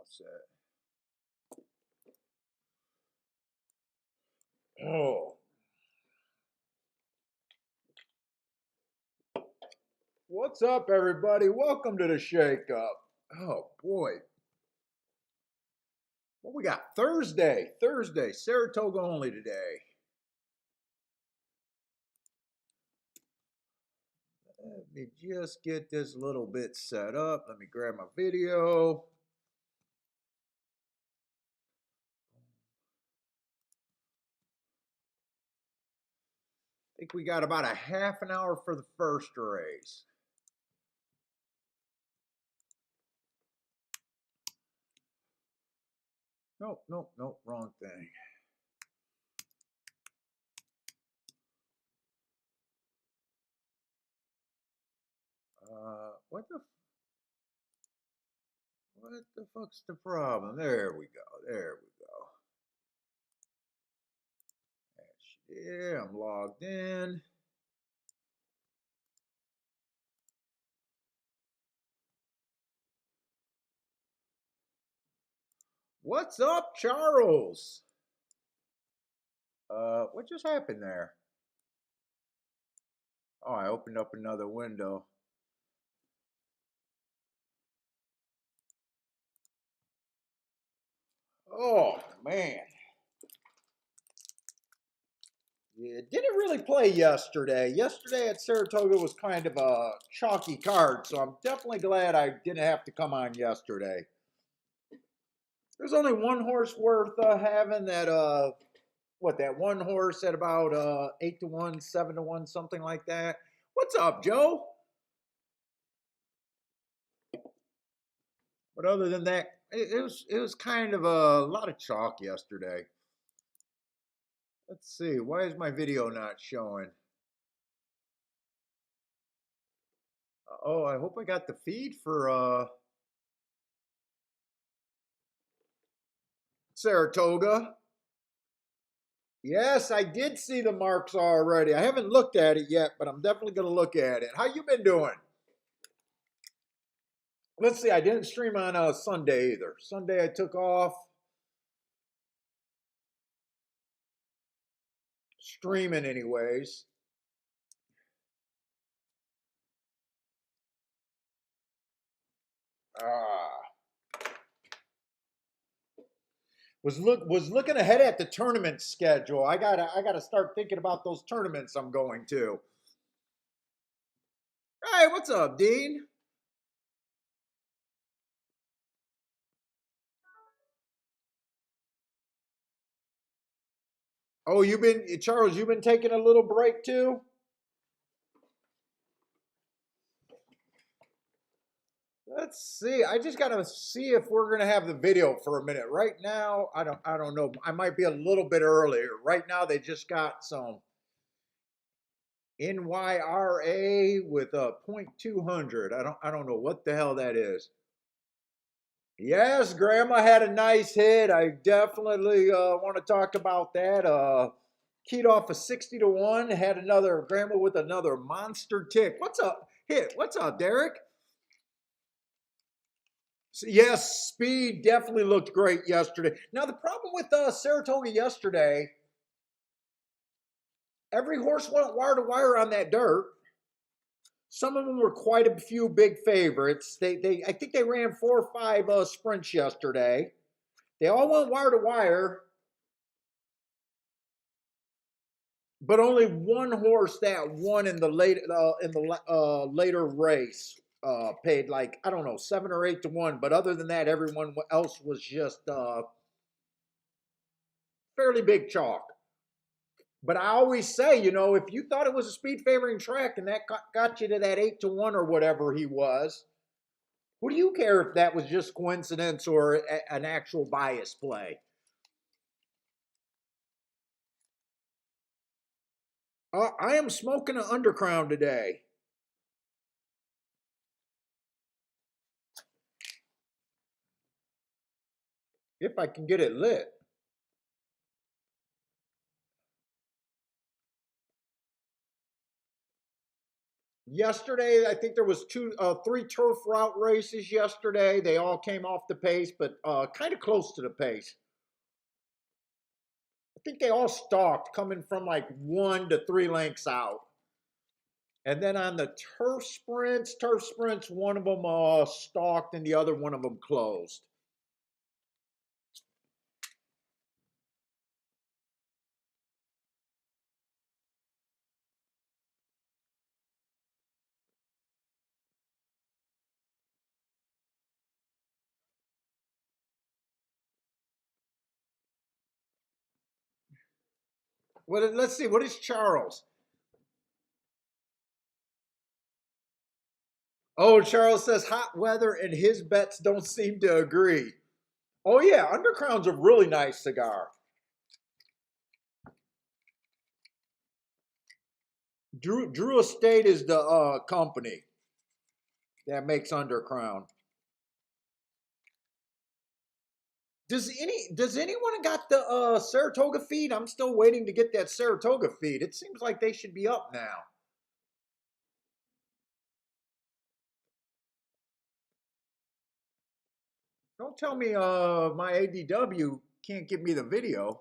set. Oh. What's up, everybody? Welcome to the Shake Up. Oh, boy. What we got? Thursday, Saratoga only today. Let me just get this little bit set up. Let me grab my video. I think we got about a half an hour for the first race. Nope, wrong thing. What the fuck's the problem? There we go. Yeah, I'm logged in. What's up, Charles? What just happened there? Oh, I opened up another window. Oh, man. Yeah, it didn't really play yesterday. Yesterday at Saratoga was kind of a chalky card, so I'm definitely glad I didn't have to come on yesterday. There's only one horse worth having that, that one horse at about 8 to 1, 7 to 1, something like that. What's up, Joe? But other than that, it was kind of a lot of chalk yesterday. Let's see. Why is my video not showing? Oh, I hope I got the feed for Saratoga. Yes, I did see the marks already. I haven't looked at it yet, but I'm definitely going to look at it. How you been doing? Let's see. I didn't stream on Sunday either. Sunday I took off streaming anyways. Was looking ahead at the tournament schedule. I gotta start thinking about those tournaments I'm going to. Hey, what's up, Dean? Oh, Charles, you've been taking a little break too? Let's see. I just gotta see if we're gonna have the video for a minute. Right now, I don't know. I might be a little bit earlier. Right now, they just got some NYRA with a .200. I don't know what the hell that is. Yes, Grandma had a nice hit. I definitely want to talk about that. Keyed off a 60 to 1. Had another Grandma with another monster tick. What's up? What's up, Derek? So, yes, speed definitely looked great yesterday. Now, the problem with Saratoga yesterday, every horse went wire to wire on that dirt. Some of them were quite a few big favorites. I think they ran 4 or 5 sprints yesterday. They all went wire to wire, but only one horse that won in the later race paid like, I don't know, 7 or 8 to 1. But other than that, everyone else was just fairly big chalk. But I always say, if you thought it was a speed favoring track and that got you to that 8 to 1 or whatever he was, who do you care if that was just coincidence or an actual bias play? I am smoking an Undercrown today. If I can get it lit. Yesterday, I think there was three turf route races yesterday. They all came off the pace, but kind of close to the pace. I think they all stalked, coming from like 1 to 3 lengths out. And then on the turf sprints, one of them stalked and the other one of them closed. Well, let's see. What is Charles? Oh, Charles says hot weather and his bets don't seem to agree. Oh yeah, Undercrown's a really nice cigar. Drew Estate is the company that makes Undercrown. Does anyone got the Saratoga feed? I'm still waiting to get that Saratoga feed. It seems like they should be up now. Don't tell me my ADW can't give me the video.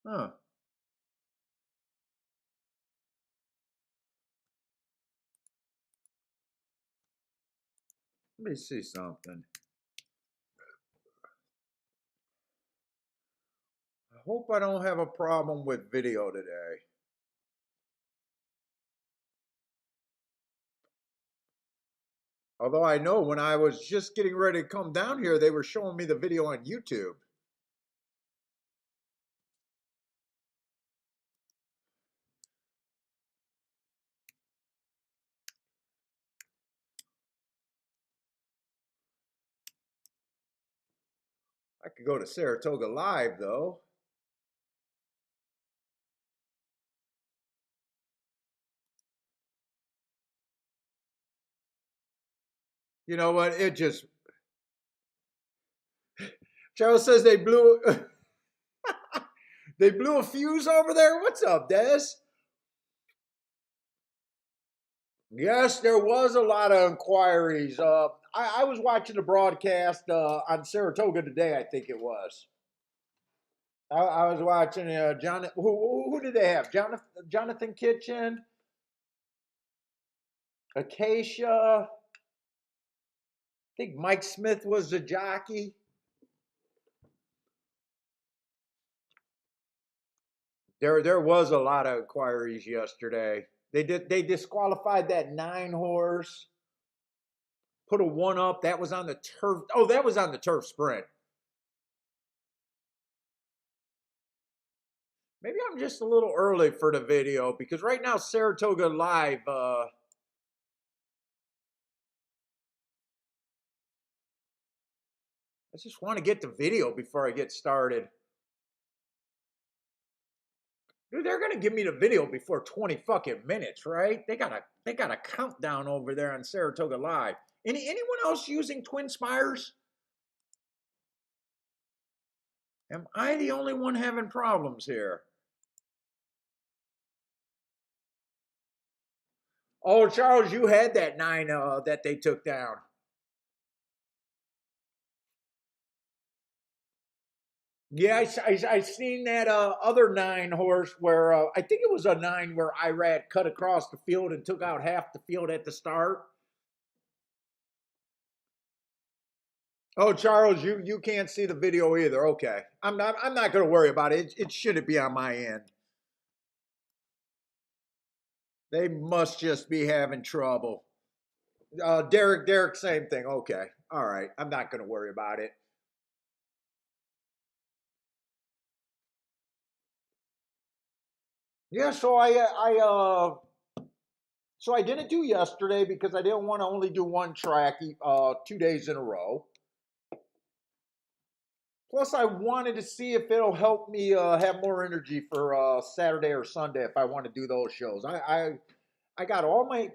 Huh. Let me see something. I hope I don't have a problem with video today. Although I know when I was just getting ready to come down here, they were showing me the video on YouTube. I could go to Saratoga Live though. You know what? It just Charles says they blew they blew a fuse over there. What's up, Des? Yes, there was a lot of inquiries. I was watching the broadcast on Saratoga today. I think it was. I was watching John. Who did they have? Jonathan Kitchen, Acacia. I think Mike Smith was the jockey. There was a lot of inquiries yesterday. They disqualified that 9 horse. Put a one up. That was on the turf. Oh, that was on the turf sprint. Maybe I'm just a little early for the video because right now Saratoga Live. I just want to get the video before I get started. Dude, they're gonna give me the video before 20 fucking minutes, right? They got a countdown over there on Saratoga Live. Anyone else using Twin Spires? Am I the only one having problems here? Oh, Charles, you had that 9 that they took down. Yeah, I seen that other 9 horse where I think it was a 9 where Irad cut across the field and took out half the field at the start. Oh, Charles, you can't see the video either. Okay, I'm not going to worry about it. It shouldn't be on my end. They must just be having trouble. Derek, same thing. Okay, all right. I'm not going to worry about it. Yeah, so I didn't do yesterday because I didn't want to only do one track 2 days in a row. Plus, I wanted to see if it'll help me have more energy for Saturday or Sunday if I want to do those shows. I got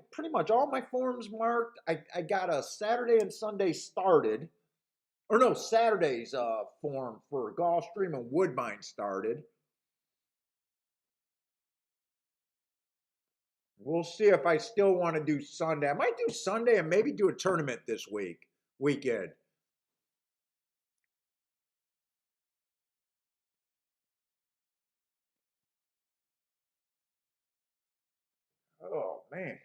pretty much all my forms marked. I got a Saturday and Sunday started. Or no, Saturday's form for Gulfstream and Woodbine started. We'll see if I still want to do Sunday. I might do Sunday and maybe do a tournament this weekend. Oh man.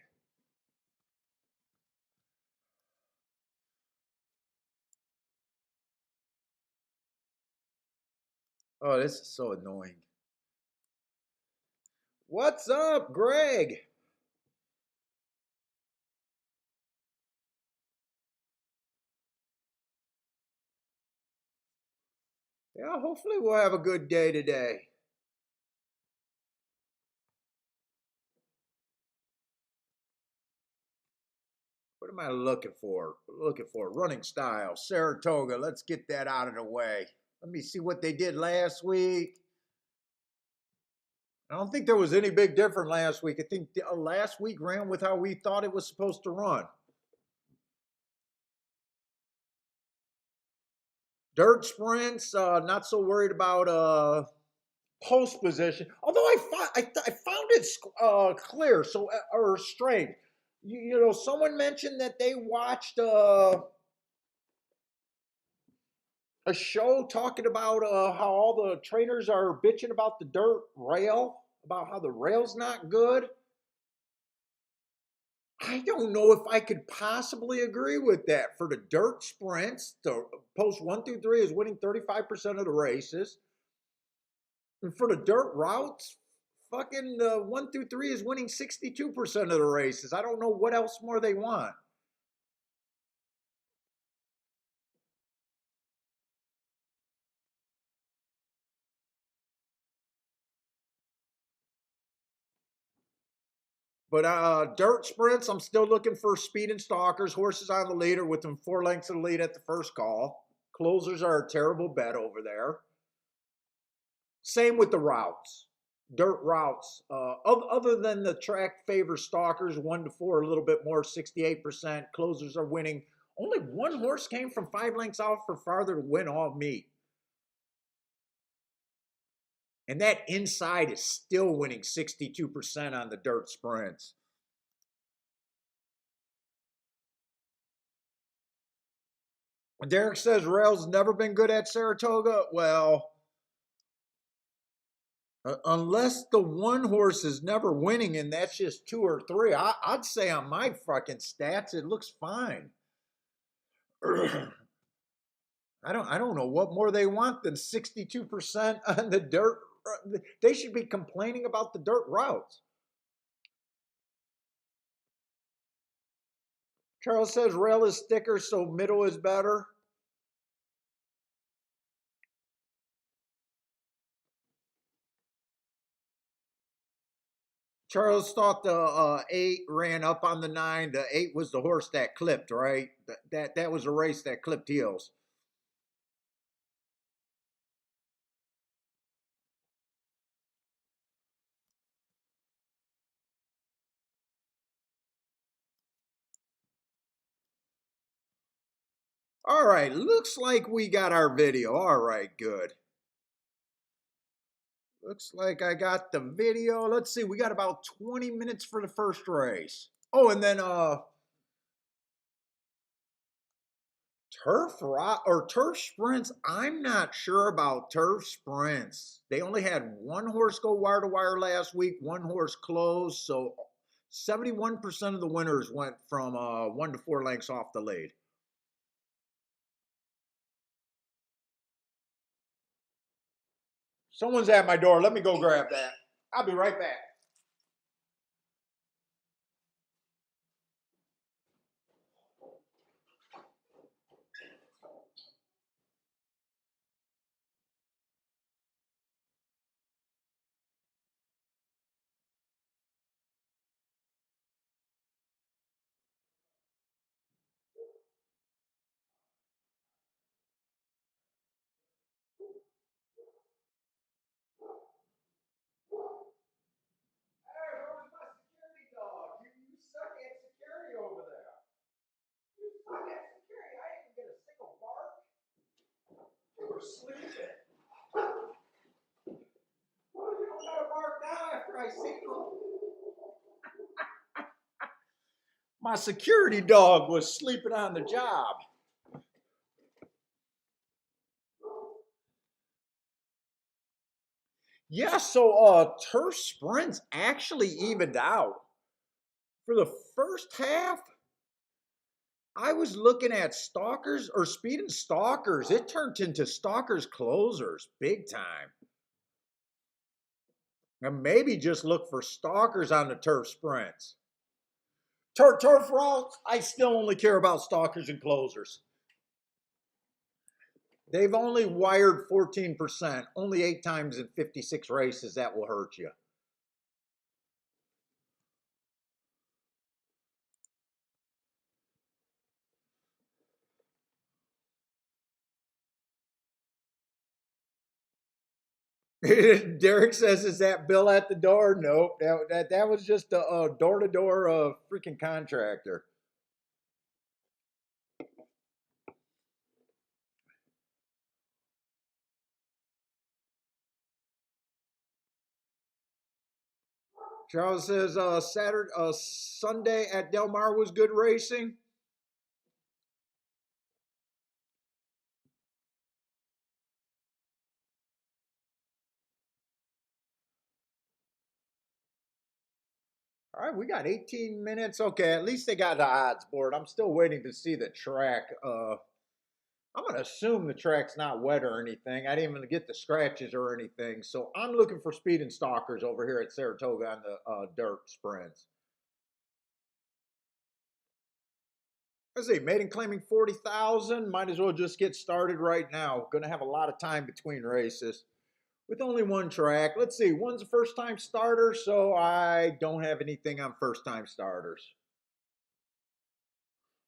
Oh, this is so annoying. What's up, Greg? Yeah, hopefully we'll have a good day today. What am I looking for? Looking for running style, Saratoga. Let's get that out of the way. Let me see what they did last week. I don't think there was any big difference last week. I think last week ran with how we thought it was supposed to run. Dirt sprints, not so worried about post position. Although I found it clear, so or straight. Someone mentioned that they watched a show talking about how all the trainers are bitching about the dirt rail, about how the rail's not good. I don't know if I could possibly agree with that. For the dirt sprints, the post 1 through 3 is winning 35% of the races. And for the dirt routes, fucking 1 through 3 is winning 62% of the races. I don't know what else more they want. But dirt sprints, I'm still looking for speed and stalkers, horses on the leader within 4 lengths of the lead at the first call. Closers are a terrible bet over there. Same with the routes, dirt routes. Other than the track favors stalkers 1 to 4 a little bit more, 68%. Closers are winning. Only one horse came from 5 lengths out for farther to win all meet. And that inside is still winning 62% on the dirt sprints. Derek says Rail's never been good at Saratoga. Well, unless the one horse is never winning and that's just 2 or 3, I'd say on my fucking stats it looks fine. I don't know what more they want than 62% on the dirt. They should be complaining about the dirt routes. Charles says rail is thicker, so middle is better. Charles thought the 8 ran up on the 9. The 8 was the horse that clipped, right? That was a race that clipped heels. All right, looks like we got our video. All right, good. Looks like I got the video. Let's see, we got about 20 minutes for the first race. Oh, and then turf sprints. I'm not sure about turf sprints. They only had one horse go wire to wire last week, one horse closed, so 71% of the winners went from 1 to 4 lengths off the lead. Someone's at my door. Let me go grab that. I'll be right back. My security dog was sleeping on the job. Yeah, so turf sprints actually evened out. For the first half, I was looking at stalkers or speed and stalkers. It turned into stalkers closers big time. And maybe just look for stalkers on the turf sprints. Turf routes, I still only care about stalkers and closers. They've only wired 14%, only 8 times in 56 races. That will hurt you. Derek says, "Is that bill at the door?" Nope. That was just a door to door freaking contractor. Charles says, Sunday at Del Mar was good racing. All right, we got 18 minutes. Okay, at least they got the odds board. I'm still waiting to see the track. I'm gonna assume the track's not wet or anything. I didn't even get the scratches or anything. So I'm looking for speed and stalkers over here at Saratoga on the dirt sprints. Let's see, maiden claiming 40,000. Might as well just get started right now. Gonna have a lot of time between races. With only one track. Let's see, one's a first time starter, so I don't have anything on first time starters.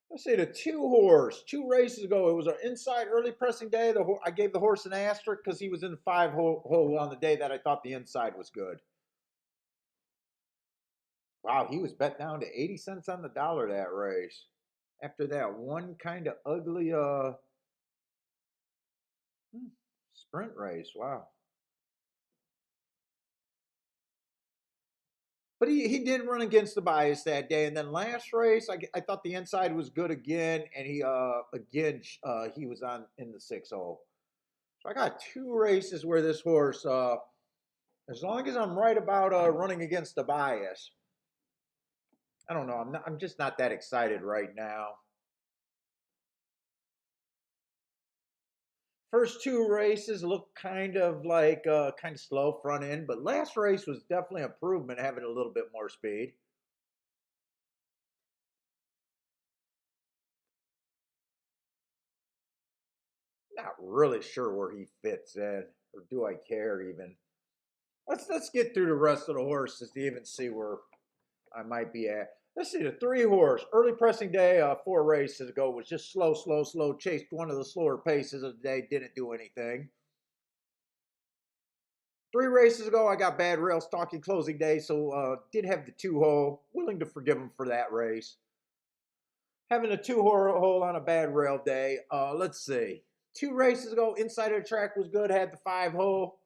Let's see, the 2 horse, 2 races ago, it was an inside early pressing day. I gave the horse an asterisk because he was in the 5 hole on the day that I thought the inside was good. Wow, he was bet down to 80 cents on the dollar that race. After that one kind of ugly sprint race. Wow. But he did run against the bias that day. And then last race, I thought the inside was good again. And he, again, he was on in the 6 hole. So I got 2 races where this horse, as long as I'm right about running against the bias, I don't know. I'm just not that excited right now. First 2 races look kind of like kind of slow front end, but last race was definitely an improvement, having a little bit more speed. Not really sure where he fits in, or do I care even? Let's get through the rest of the horses to even see where I might be at. Let's see the 3 horse early pressing day 4 races ago was just slow, slow, slow. Chased one of the slower paces of the day. Didn't do anything. 3 races ago, I got bad rail stalking closing day, so did have the 2 hole. Willing to forgive him for that race. Having a 2 hole on a bad rail day. Let's see. 2 races ago, inside of the track was good. Had the 5 hole.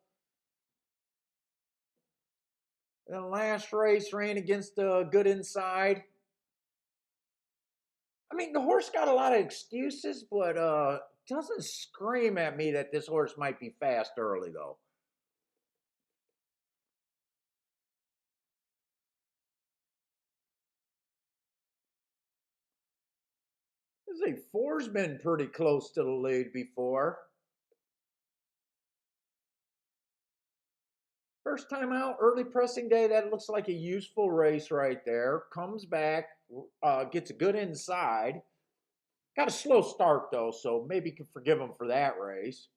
Then last race ran against a good inside. I mean, the horse got a lot of excuses, but doesn't scream at me that this horse might be fast early though. Let's see, 4's been pretty close to the lead before. First time out, early pressing day. That looks like a useful race right there. Comes back, gets a good inside. Got a slow start though, so maybe you can forgive him for that race.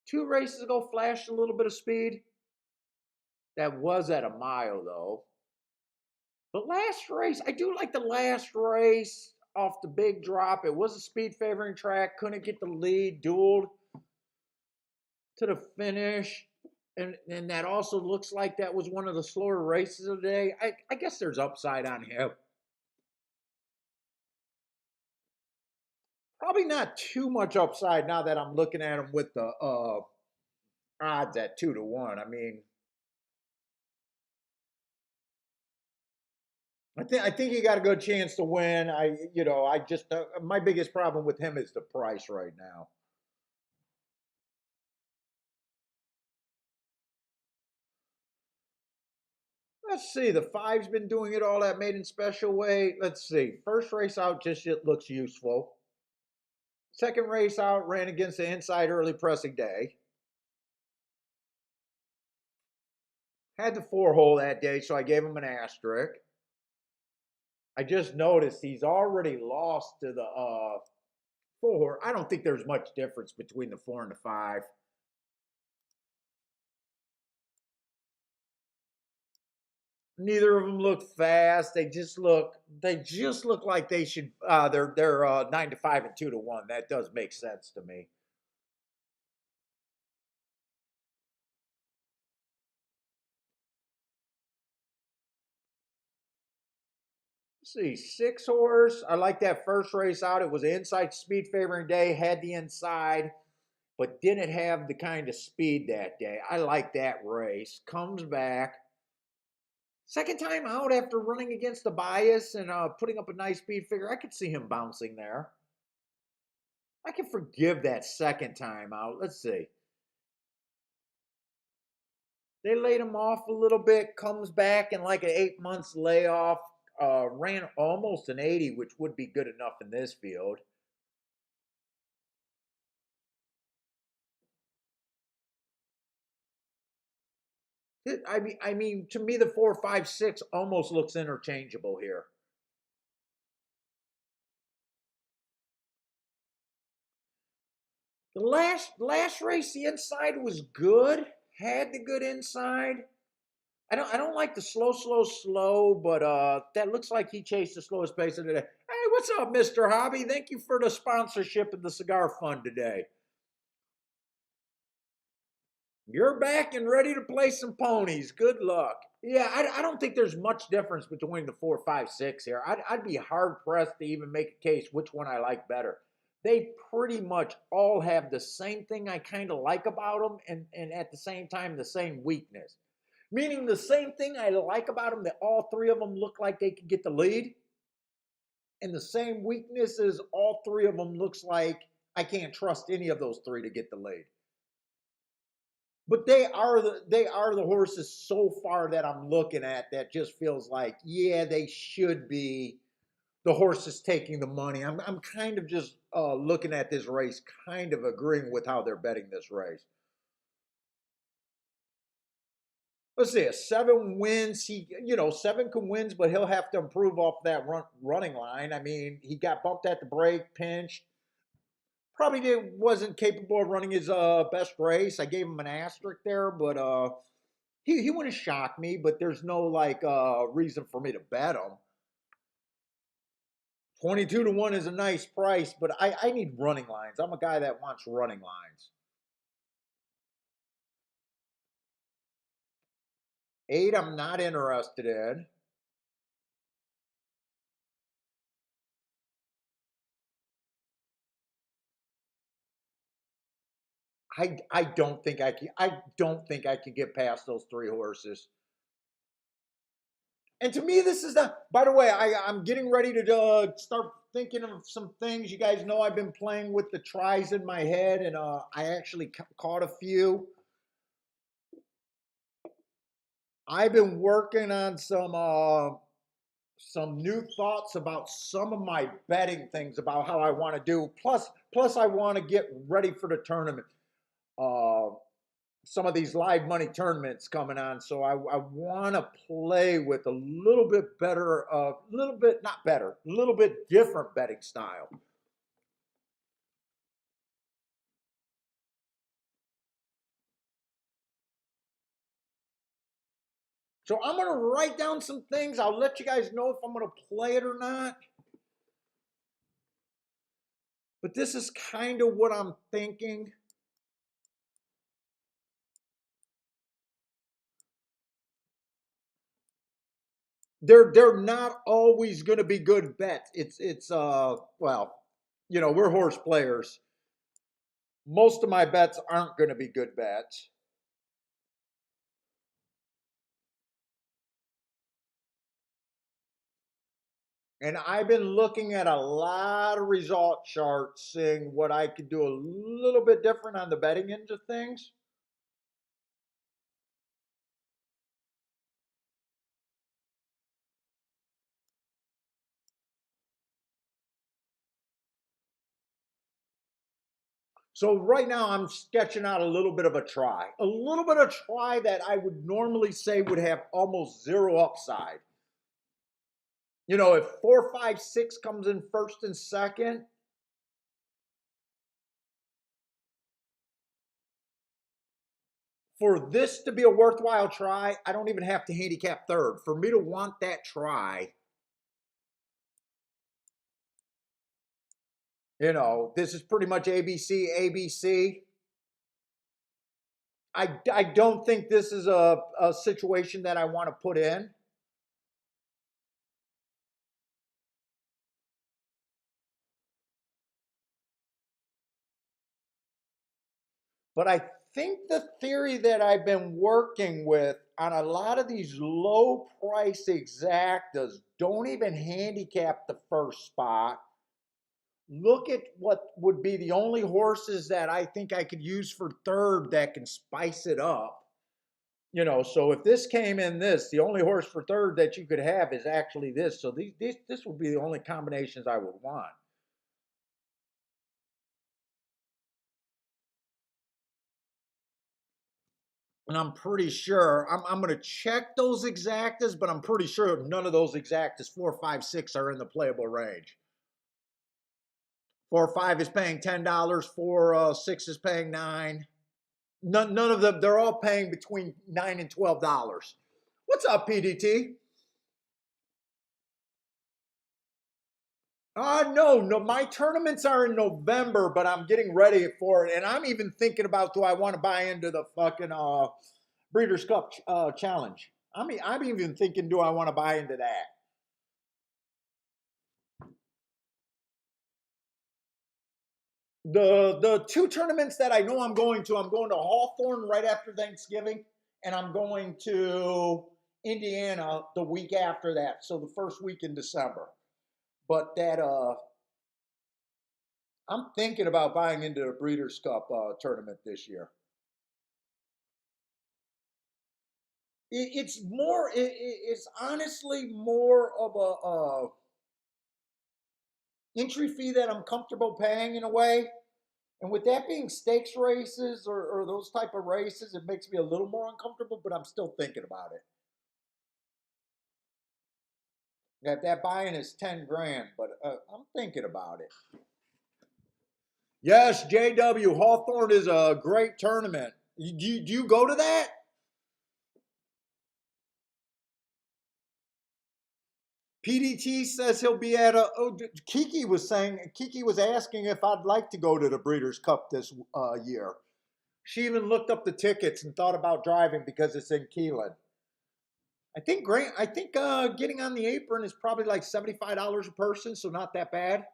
2 races ago, flashed a little bit of speed. That was at a mile though. But last race, I do like the last race off the big drop. It was a speed favoring track. Couldn't get the lead, dueled to the finish. And that also looks like that was one of the slower races of the day. I guess there's upside on him. Probably not too much upside now that I'm looking at him with the odds at 2 to 1. I mean, I think he got a good chance to win. I just my biggest problem with him is the price right now. Let's see. The five's been doing it all that maiden special way. Let's see. First race out just it looks useful. Second race out ran against the inside early pressing day. Had the four hole that day, so I gave him an asterisk. I just noticed he's already lost to the four. I don't think there's much difference between the four and the five. Neither of them look fast. They just look like they should. They're 9 to 5 and 2 to 1. That does make sense to me. Let's see, six horse. I like that first race out. It was an inside speed favoring day. Had the inside, but didn't have the kind of speed that day. I like that race. Comes back. Second time out after running against the bias and putting up a nice speed figure. I could see him bouncing there. I can forgive that second time out. Let's see. They laid him off a little bit, comes back in like an 8 months layoff, ran almost an 80, which would be good enough in this field. I mean, to me, the 4, 5, 6 almost looks interchangeable here. The last race, the inside was good, had the good inside. I don't like the slow, but that looks like he chased the slowest pace of the day. Hey, what's up, Mr. Hobby? Thank you for the sponsorship of the cigar fund today. You're back and ready to play some ponies. Good luck. Yeah, I don't think there's much difference between the 4, 5, 6 here. I'd be hard pressed to even make a case which one I like better. They pretty much all have the same thing I kind of like about them, and at the same time, the same weakness. Meaning the same thing I like about them, that all three of them look like they could get the lead. And the same weakness is all three of them looks like I can't trust any of those three to get the lead. But they are the horses so far that I'm looking at that just feels like, yeah, they should be the horses taking the money. I'm kind of just looking at this race, kind of agreeing with how they're betting this race. Let's see, a seven wins. Seven can wins, but he'll have to improve off that running line. I mean, he got bumped at the break, pinched. Probably wasn't capable of running his best race. I gave him an asterisk there, but he wouldn't shock me. But there's no like reason for me to bet him. 22 to 1 is a nice price, but I need running lines. I'm a guy that wants running lines. Eight, I'm not interested in. I don't think I can get past those three horses. And to me, this is the. By the way, I'm getting ready to start thinking of some things. You guys know I've been playing with the tries in my head, and I actually caught a few. I've been working on some new thoughts about some of my betting things about how I want to do. Plus, I want to get ready for the tournament. Uh, some of these live money tournaments coming on. So I want to play with a little bit better, a little bit, not better, a little bit different betting style. So I'm going to write down some things. I'll let you guys know if I'm going to play it or not. But this is kind of what I'm thinking. They're not always going to be good bets. We're horse players. Most of my bets aren't going to be good bets. And I've been looking at a lot of result charts, seeing what I could do a little bit different on the betting end of things. So right now I'm sketching out a little bit of a try. A little bit of try that I would normally say would have almost zero upside. You know, if 4, 5, 6 comes in first and second, for this to be a worthwhile try, I don't even have to handicap third. For me to want that try, you know, this is pretty much ABC, ABC. I don't think this is a situation that I want to put in. But I think the theory that I've been working with on a lot of these low price exactas don't even handicap the first spot. Look at what would be the only horses that I think I could use for third that can spice it up. You know, so if this came in this, the only horse for third that you could have is actually this. So this would be the only combinations I would want. And I'm pretty sure I'm going to check those exactas, but I'm pretty sure none of those exactas 4, 5, 6 are in the playable range. 4, 5 is paying $10. 4, 6 is paying 9. None of them. They're all paying between $9 and $12. What's up, PDT? No. My tournaments are in November, but I'm getting ready for it, and I'm even thinking about, do I want to buy into the fucking Breeders' Cup Challenge? I'm even thinking, do I want to buy into that? The two tournaments that I know I'm going to Hawthorne right after Thanksgiving, and I'm going to Indiana the week after that, so the first week in December. But that I'm thinking about buying into the Breeders' Cup tournament this year. It's more. It's honestly more of a entry fee that I'm comfortable paying in a way. And with that being stakes races or those type of races, it makes me a little more uncomfortable. But I'm still thinking about it. That buy-in is 10 grand, but I'm thinking about it. Yes, JW Hawthorne is a great tournament. Do you go to that? PDT says he'll be at a. Oh, Kiki was asking if I'd like to go to the Breeders' Cup this year. She even looked up the tickets and thought about driving because it's in Keelan. I think getting on the apron is probably like $75 a person, so not that bad.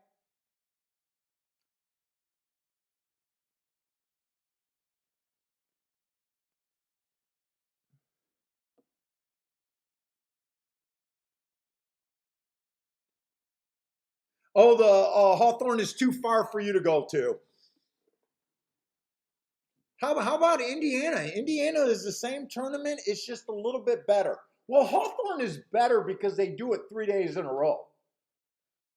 Oh, the Hawthorne is too far for you to go to. How about Indiana? Indiana is the same tournament. It's just a little bit better. Well, Hawthorne is better because they do it 3 days in a row.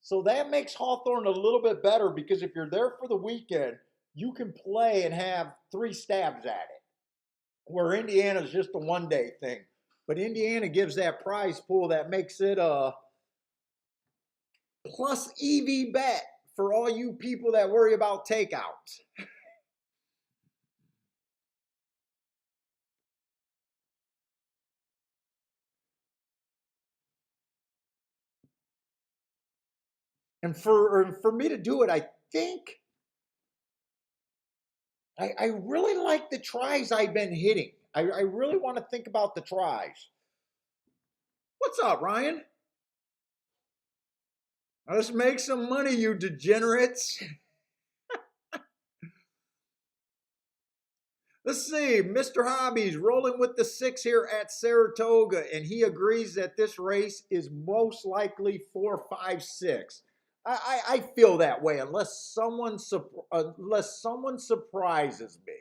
So that makes Hawthorne a little bit better because if you're there for the weekend, you can play and have 3 stabs at it. Where Indiana is just a 1 day thing. But Indiana gives that prize pool that makes it a plus EV bet for all you people that worry about takeouts. And for me to do it, I think I really like the tries I've been hitting. I really want to think about the tries. What's up, Ryan? Let's make some money, you degenerates. Let's see, Mr. Hobbies rolling with the 6 here at Saratoga, and he agrees that this race is most likely 4, 5, 6. I feel that way unless someone surprises me.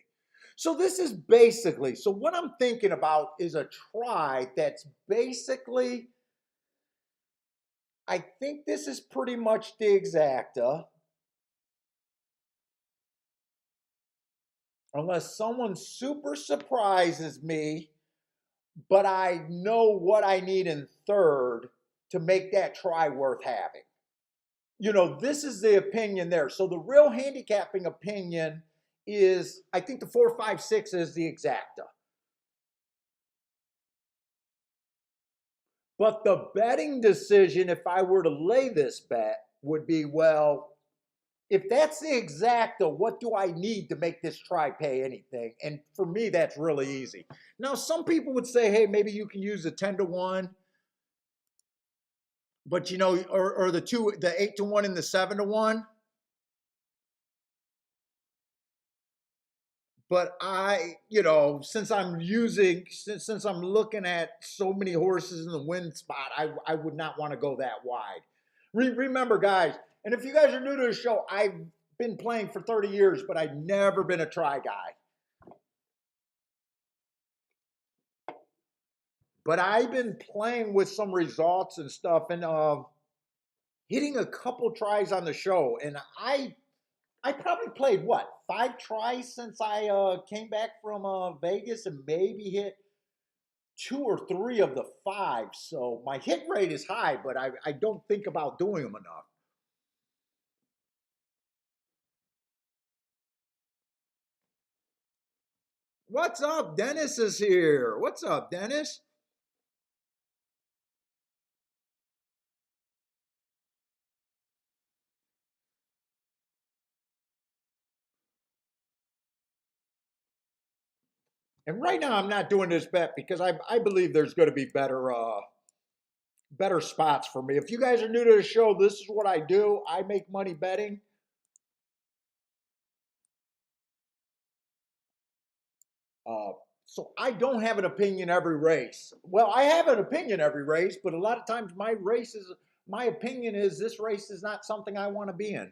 So this is basically, so what I'm thinking about is a try that's basically, I think this is pretty much the exacta, unless someone super surprises me, but I know what I need in third to make that try worth having. You know, this is the opinion there. So the real handicapping opinion is, I think the 4, 5, 6 is the exacta. But the betting decision, if I were to lay this bet, would be, well, if that's the exacta, what do I need to make this try pay anything? And for me, that's really easy. Now, some people would say, hey, maybe you can use a 10-1, but you know, or the 8-1 and the 7-1. But since I'm looking at so many horses in the win spot, I would not want to go that wide. Remember, guys, and if you guys are new to the show, I've been playing for 30 years, but I've never been a try guy. But I've been playing with some results and stuff, and hitting a couple tries on the show, and I probably played what, 5 tries since I came back from Vegas, and maybe hit 2 or 3 of the 5. So my hit rate is high, but I don't think about doing them enough. What's up? Dennis is here. What's up, Dennis? And right now I'm not doing this bet because I believe there's going to be better spots for me. If you guys are new to the show, this is what I do. I make money betting. Uh, so I don't have an opinion every race. Well, I have an opinion every race, but a lot of times my opinion is this race is not something I want to be in.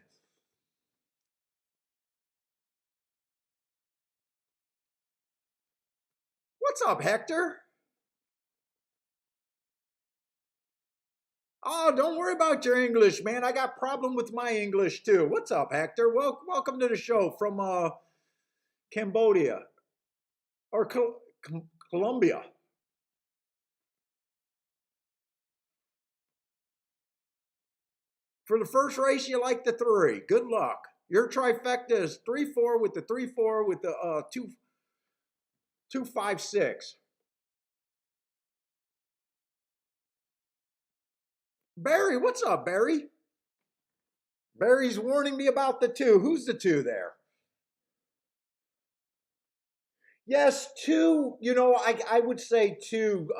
What's up, Hector? Oh, don't worry about your English, man. I got problem with my English too. What's up, Hector? Welcome to the show from Cambodia or Colombia. For the first race, you like the 3. Good luck. Your trifecta is 3, 4 with the 3, 4 with the 2, 2, 5, 6. Barry, what's up, Barry? Barry's warning me about the 2. Who's the 2 there? Yes, 2. You know, I would say 2.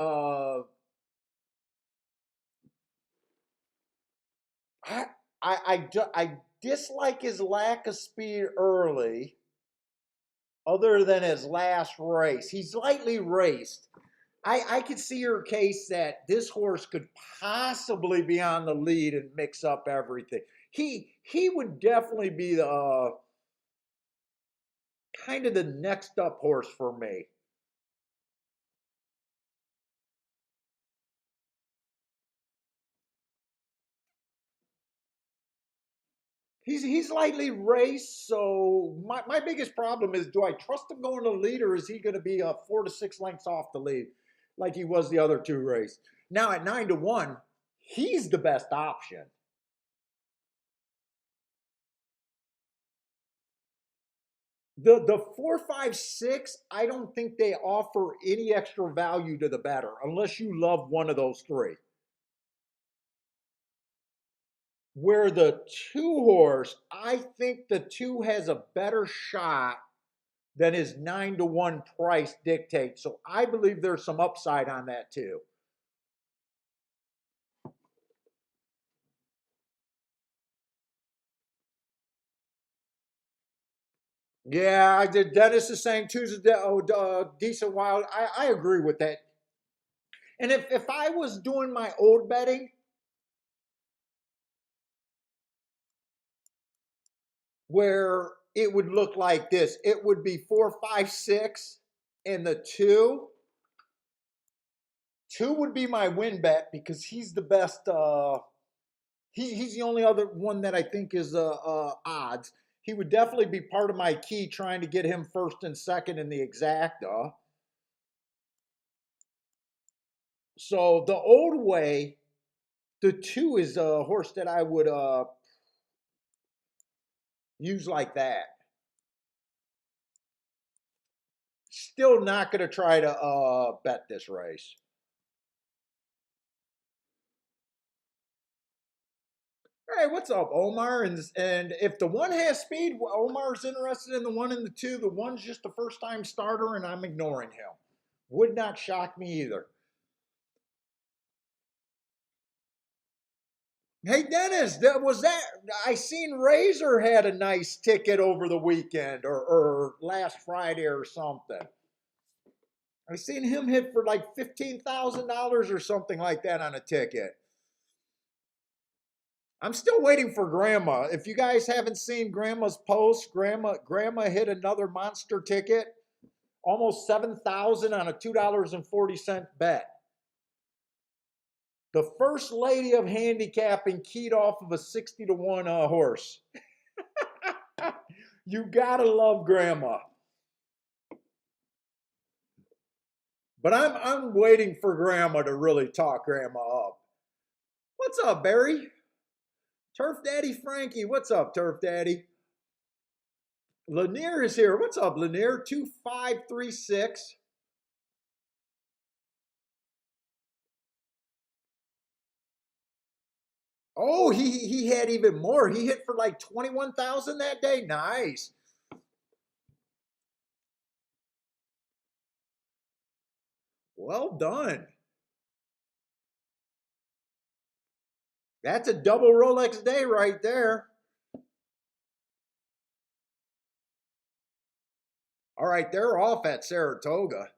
I, I dislike his lack of speed early, other than his last race. He's lightly raced. I could see your case that this horse could possibly be on the lead and mix up everything. He would definitely be the kind of the next up horse for me. He's lightly raced, so my biggest problem is, do I trust him going to the lead, or is he going to be 4 to 6 lengths off the lead like he was the other 2 races? Now at 9-1, he's the best option. The 4, 5, 6, I don't think they offer any extra value to the bettor unless you love one of those 3. Where the 2 horse, I think the 2 has a better shot than his 9-1 price dictates. So I believe there's some upside on that too. Yeah, I did. Dennis is saying two's a decent wild. I agree with that. And if I was doing my old betting, where it would look like this, it would be 4, 5, 6, and the two. Two would be my win bet because he's the best. He's the only other one that I think is odds. He would definitely be part of my key trying to get him first and second in the exacta. So the old way, the two is a horse that I would use like that. Still not going to try to bet this race. Hey, what's up, Omar? And if the one has speed, Omar's interested in the one and the two. The one's just a first time starter, and I'm ignoring him. Would not shock me either. Hey, Dennis, that was that. I seen Razor had a nice ticket over the weekend or last Friday or something. I seen him hit for like $15,000 or something like that on a ticket. I'm still waiting for Grandma. If you guys haven't seen Grandma's post, Grandma hit another monster ticket, almost 7,000 on a $2.40 bet. The first lady of handicapping keyed off of a 60-1 horse. You gotta love Grandma. But I'm waiting for Grandma to really talk Grandma up. What's up, Barry? Turf Daddy Frankie. What's up, Turf Daddy? Lanier is here. What's up, Lanier? 2536. Oh, he had even more. He hit for like 21,000 that day. Nice. Well done. That's a double Rolex day right there. All right, they're off at Saratoga.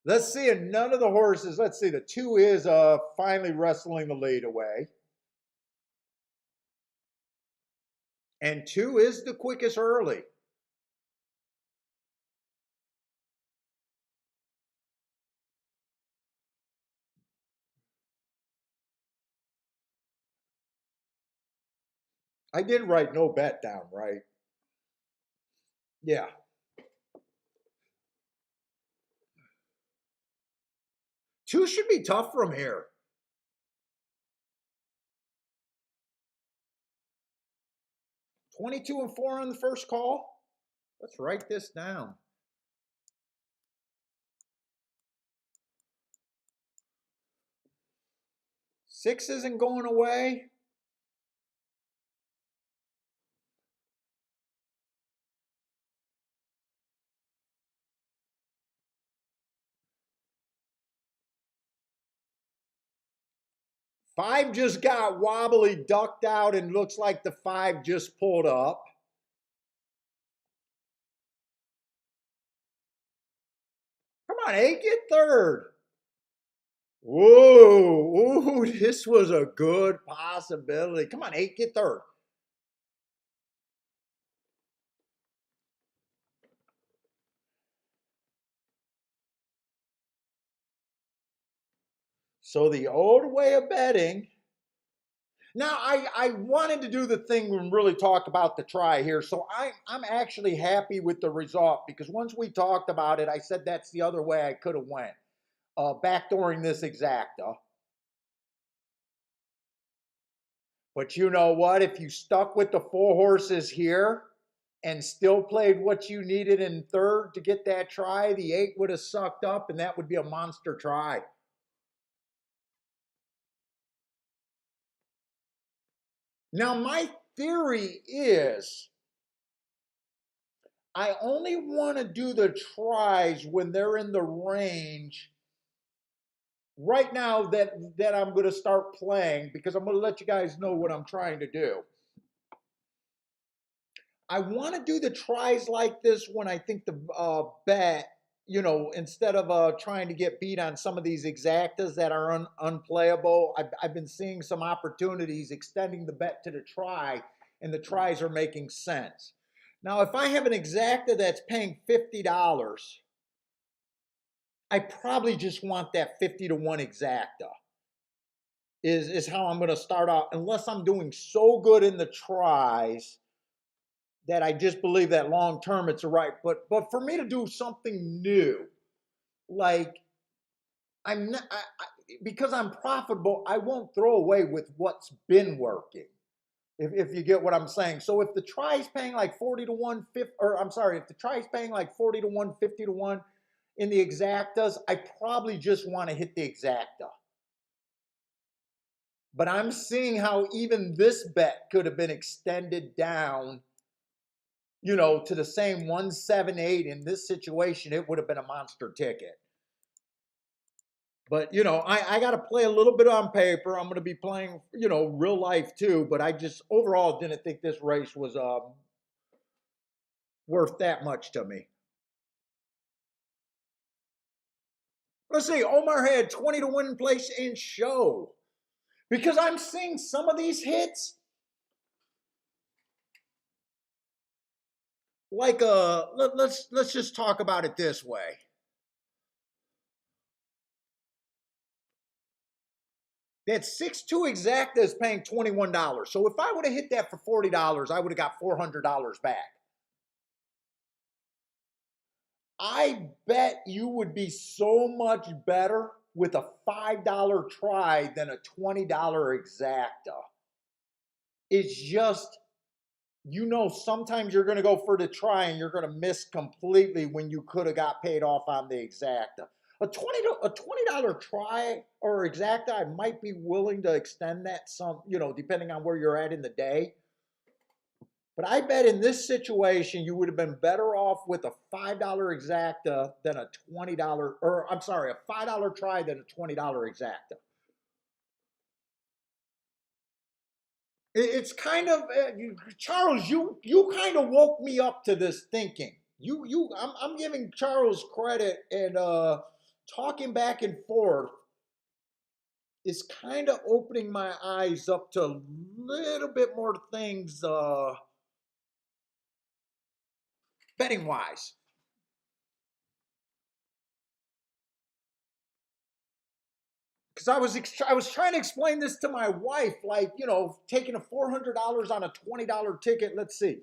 Let's see, and none of the horses. Let's see, the two is finally wrestling the lead away. And two is the quickest early. I did write no bet down, right? Yeah. Two should be tough from here. 22-4 on the first call. Let's write this down. Six isn't going away. Five just got wobbly, ducked out, and looks like the five just pulled up. Come on, eight, get third. Whoa, ooh, this was a good possibility. Come on, eight, get third. So the old way of betting. Now, I wanted to do the thing and really talk about the try here. So I'm actually happy with the result because once we talked about it, I said that's the other way I could have went. Backdooring this exacta. But you know what? If you stuck with the four horses here and still played what you needed in third to get that try, the eight would have sucked up and that would be a monster try. Now, my theory is I only want to do the tries when they're in the range right now that I'm going to start playing because I'm going to let you guys know what I'm trying to do. I want to do the tries like this when I think the bet, instead of trying to get beat on some of these exactas that are unplayable. I've been seeing some opportunities extending the bet to the try, and the tries are making sense. Now, if I have an exacta that's paying $50, I probably just want that 50 to 1 exacta. Is how I'm going to start out, unless I'm doing so good in the tries that I just believe that long term it's a right. But for me to do something new, like I'm not, because I'm profitable, I won't throw away with what's been working. If you get what I'm saying. So if the try's paying like 40 to 1, or I'm sorry, if the try's paying like 40 to 1, 50 to 1 in the exactas, I probably just want to hit the exacta. But I'm seeing how even this bet could have been extended down, to the same 178. In this situation, it would have been a monster ticket. But, I got to play a little bit on paper. I'm going to be playing, real life too. But I just overall didn't think this race was worth that much to me. Let's see. Omar had 20 to 1 place in show. Because I'm seeing some of these hits. Like let's just talk about it this way. That 6-2 exacta is paying $21. So if I would have hit that for $40, I would have got $400 back. I bet you would be so much better with a $5 try than a $20 exacta. It's just, sometimes you're going to go for the try and you're going to miss completely when you could have got paid off on the exacta. A $20 try or exacta, I might be willing to extend that some, depending on where you're at in the day. But I bet in this situation, you would have been better off with a $5 exacta than a $20, or I'm sorry, a $5 try than a $20 exacta. It's kind of, Charles, you kind of woke me up to this thinking. I'm giving Charles credit, and talking back and forth is kind of opening my eyes up to a little bit more things betting wise. Because I was trying to explain this to my wife, like, taking a $400 on a $20 ticket. Let's see.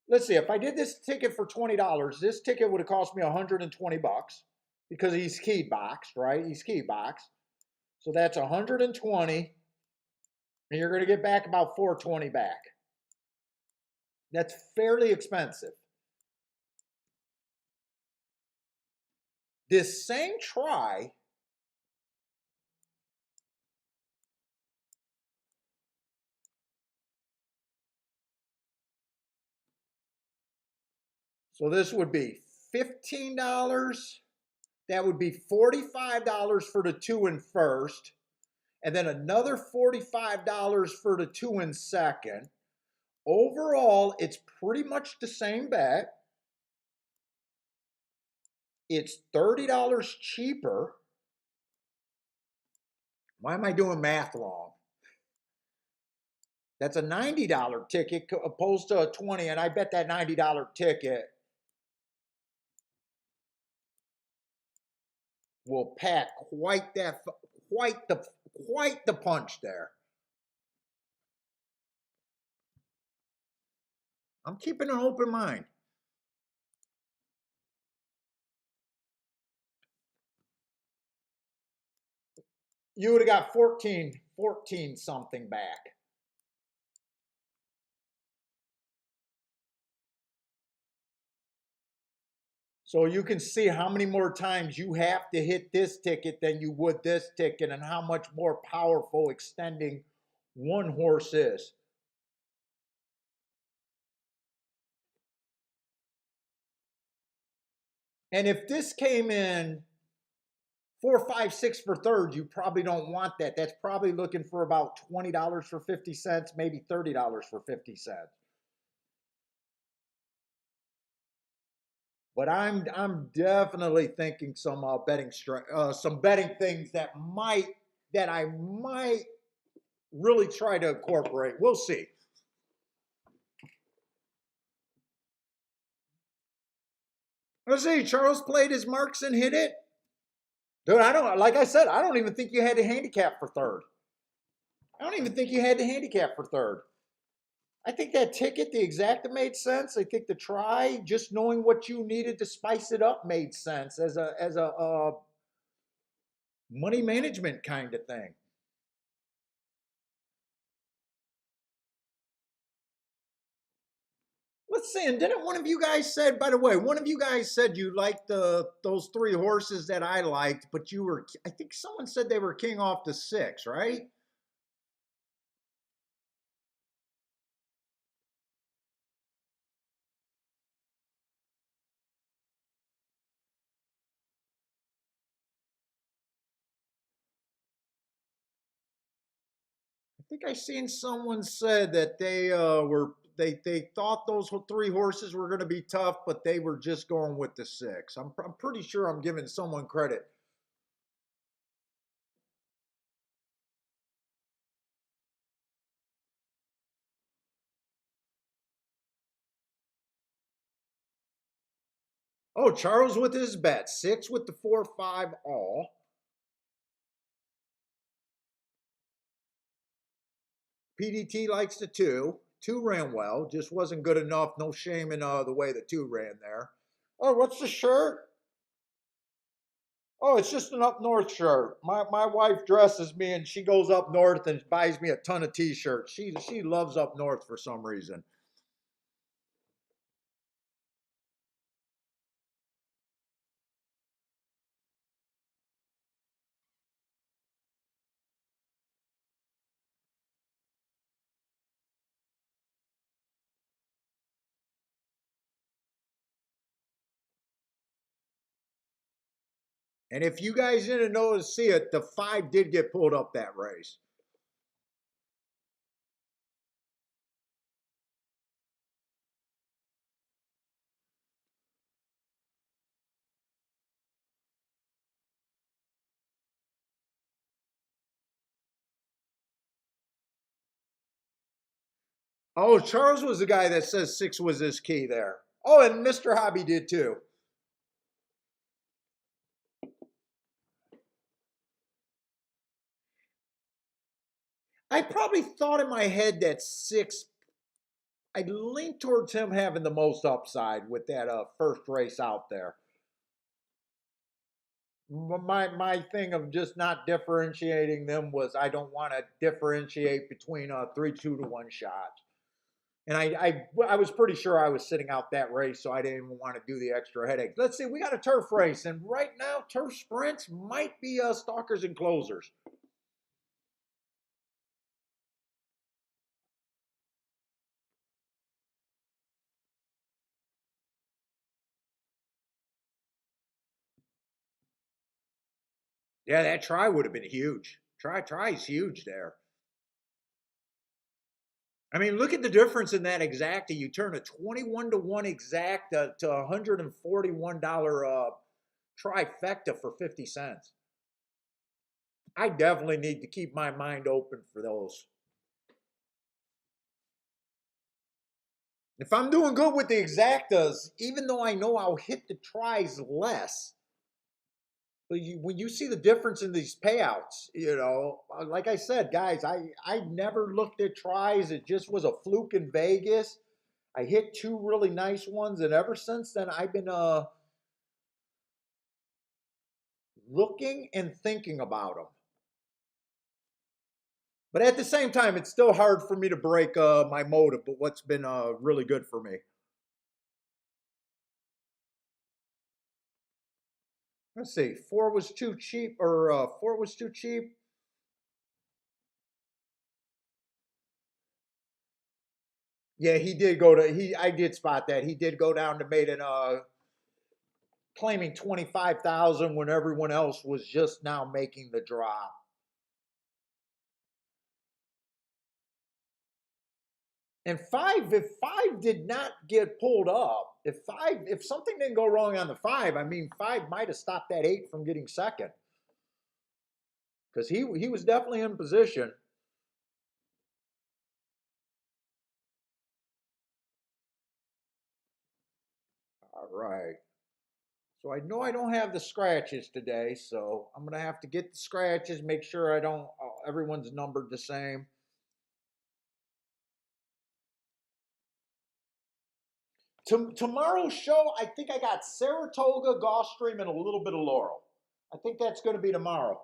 If I did this ticket for $20, this ticket would have cost me $120 because he's key boxed, right? He's key boxed. So that's 120, and you're going to get back about 420 back. That's fairly expensive. This same try, so this would be $15. That would be $45 for the 2 in first, and then another $45 for the 2 in second. Overall, it's pretty much the same bet. It's $30 cheaper. Why am I doing math wrong? That's a $90 ticket opposed to a 20, and I bet that $90 ticket will pack quite the punch there. I'm keeping an open mind. You would have got 14 something back. So you can see how many more times you have to hit this ticket than you would this ticket, and how much more powerful extending one horse is. And if this came in 4, 5, 6 for thirds, you probably don't want that. That's probably looking for about $20 for 50 cents, maybe $30 for 50 cents. But I'm definitely thinking some betting things that I might really try to incorporate. We'll see. Let's see. Charles played his marks and hit it. Dude, I don't like I said, I don't even think you had to handicap for third. I don't even think you had to handicap for third. I think that ticket, the exacta made sense. I think the try, just knowing what you needed to spice it up made sense as a money management kind of thing. Let's see. And didn't one of you guys said, by the way, one of you guys said you liked those three horses that I liked, but you were, I think someone said they were king off the six, right? I think I seen someone said that they thought those three horses were going to be tough, but they were just going with the six. I'm pretty sure I'm giving someone credit. Oh, Charles with his bet, six with the 4-5 all. PDT likes the two. Two ran well, just wasn't good enough. No shame in the way the two ran there. Oh, what's the shirt? Oh, it's just an up north shirt. My wife dresses me and she goes up north and buys me a ton of t-shirts. She loves up north for some reason. And if you guys didn't know to see it, the five did get pulled up that race. Oh, Charles was the guy that says six was his key there. Oh, and Mr. Hobby did too. I probably thought in my head that six, I leaned towards him having the most upside with that first race out there. My thing of just not differentiating them was I don't want to differentiate between 3 2 to 1 shots. And I was pretty sure I was sitting out that race, so I didn't even want to do the extra headache. Let's see, we got a turf race, and right now turf sprints might be stalkers and closers. Yeah, that try would have been huge. Try's huge there. I mean, look at the difference in that exacta. You turn a 21 to 1 exacta to $141 trifecta for 50 cents. I definitely need to keep my mind open for those. If I'm doing good with the exactas, even though I know I'll hit the tries less, but when you see the difference in these payouts, like I said, guys, I never looked at tries. It just was a fluke in Vegas. I hit two really nice ones, and ever since then, I've been looking and thinking about them. But at the same time, it's still hard for me to break my motive. But what's been really good for me. Let's see, four was too cheap, or four was too cheap. Yeah, he did go to he. I did spot that he did go down to Maiden, claiming 25,000 when everyone else was just now making the drop. And if five did not get pulled up, if something didn't go wrong on the five, I mean, five might have stopped that eight from getting second because he was definitely in position. All right. So I know I don't have the scratches today, so I'm gonna have to get the scratches, make sure I don't everyone's numbered the same. Tomorrow's show, I think I got Saratoga, Gulfstream, and a little bit of Laurel. I think that's going to be tomorrow.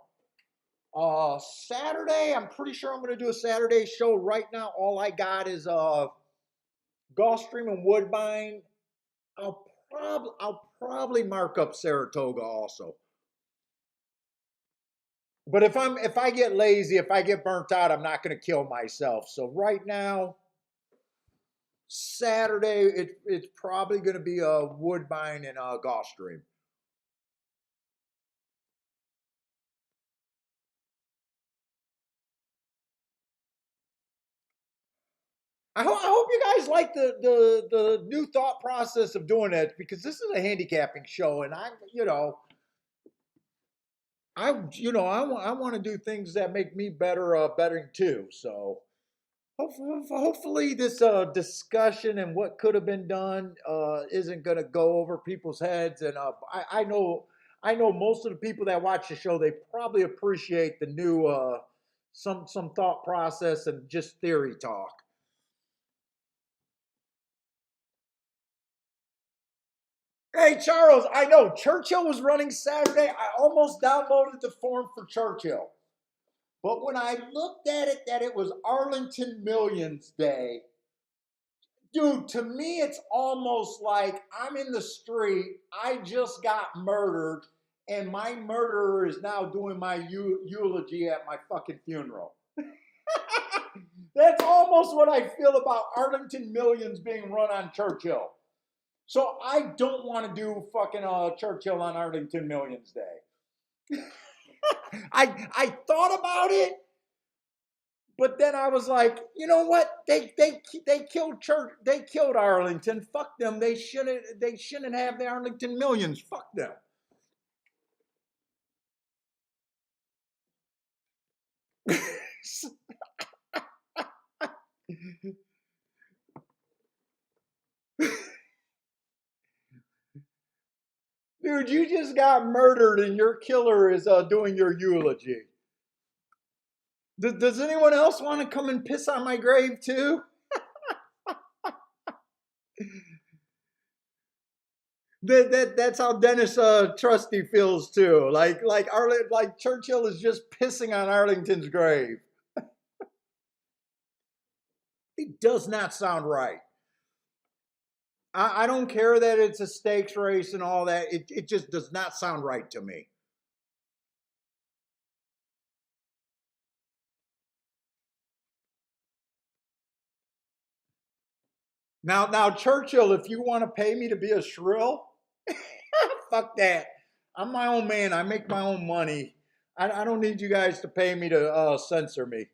Saturday, I'm pretty sure I'm going to do a Saturday show. Right now, all I got is Gulfstream and Woodbine. I'll probably mark up Saratoga also. But if I get lazy, if I get burnt out, I'm not going to kill myself. So right now, Saturday, it's probably going to be a Woodbine and a Gulfstream. I hope you guys like the new thought process of doing it because this is a handicapping show, and I want to do things that make me better betting too. So hopefully this discussion and what could have been done isn't going to go over people's heads, and I know most of the people that watch the show they probably appreciate the new some thought process and just theory talk. Hey, Charles, I know Churchill was running Saturday. I almost downloaded the form for Churchill. But when I looked at it, that it was Arlington Millions Day, dude, to me, it's almost like I'm in the street. I just got murdered, and my murderer is now doing my eulogy at my fucking funeral. That's almost what I feel about Arlington Millions being run on Churchill. So I don't want to do fucking Churchill on Arlington Millions Day. I thought about it, but then I was like, you know what? They killed Church. They killed Arlington. Fuck them. They shouldn't have the Arlington Millions. Fuck them. Dude, you just got murdered, and your killer is doing your eulogy. Does anyone else want to come and piss on my grave too? That's how Dennis Trusty feels too. Like Churchill is just pissing on Arlington's grave. It does not sound right. I don't care that it's a stakes race and all that. It just does not sound right to me. Now Churchill, if you want to pay me to be a shrill, fuck that. I'm my own man. I make my own money. I don't need you guys to pay me to censor me.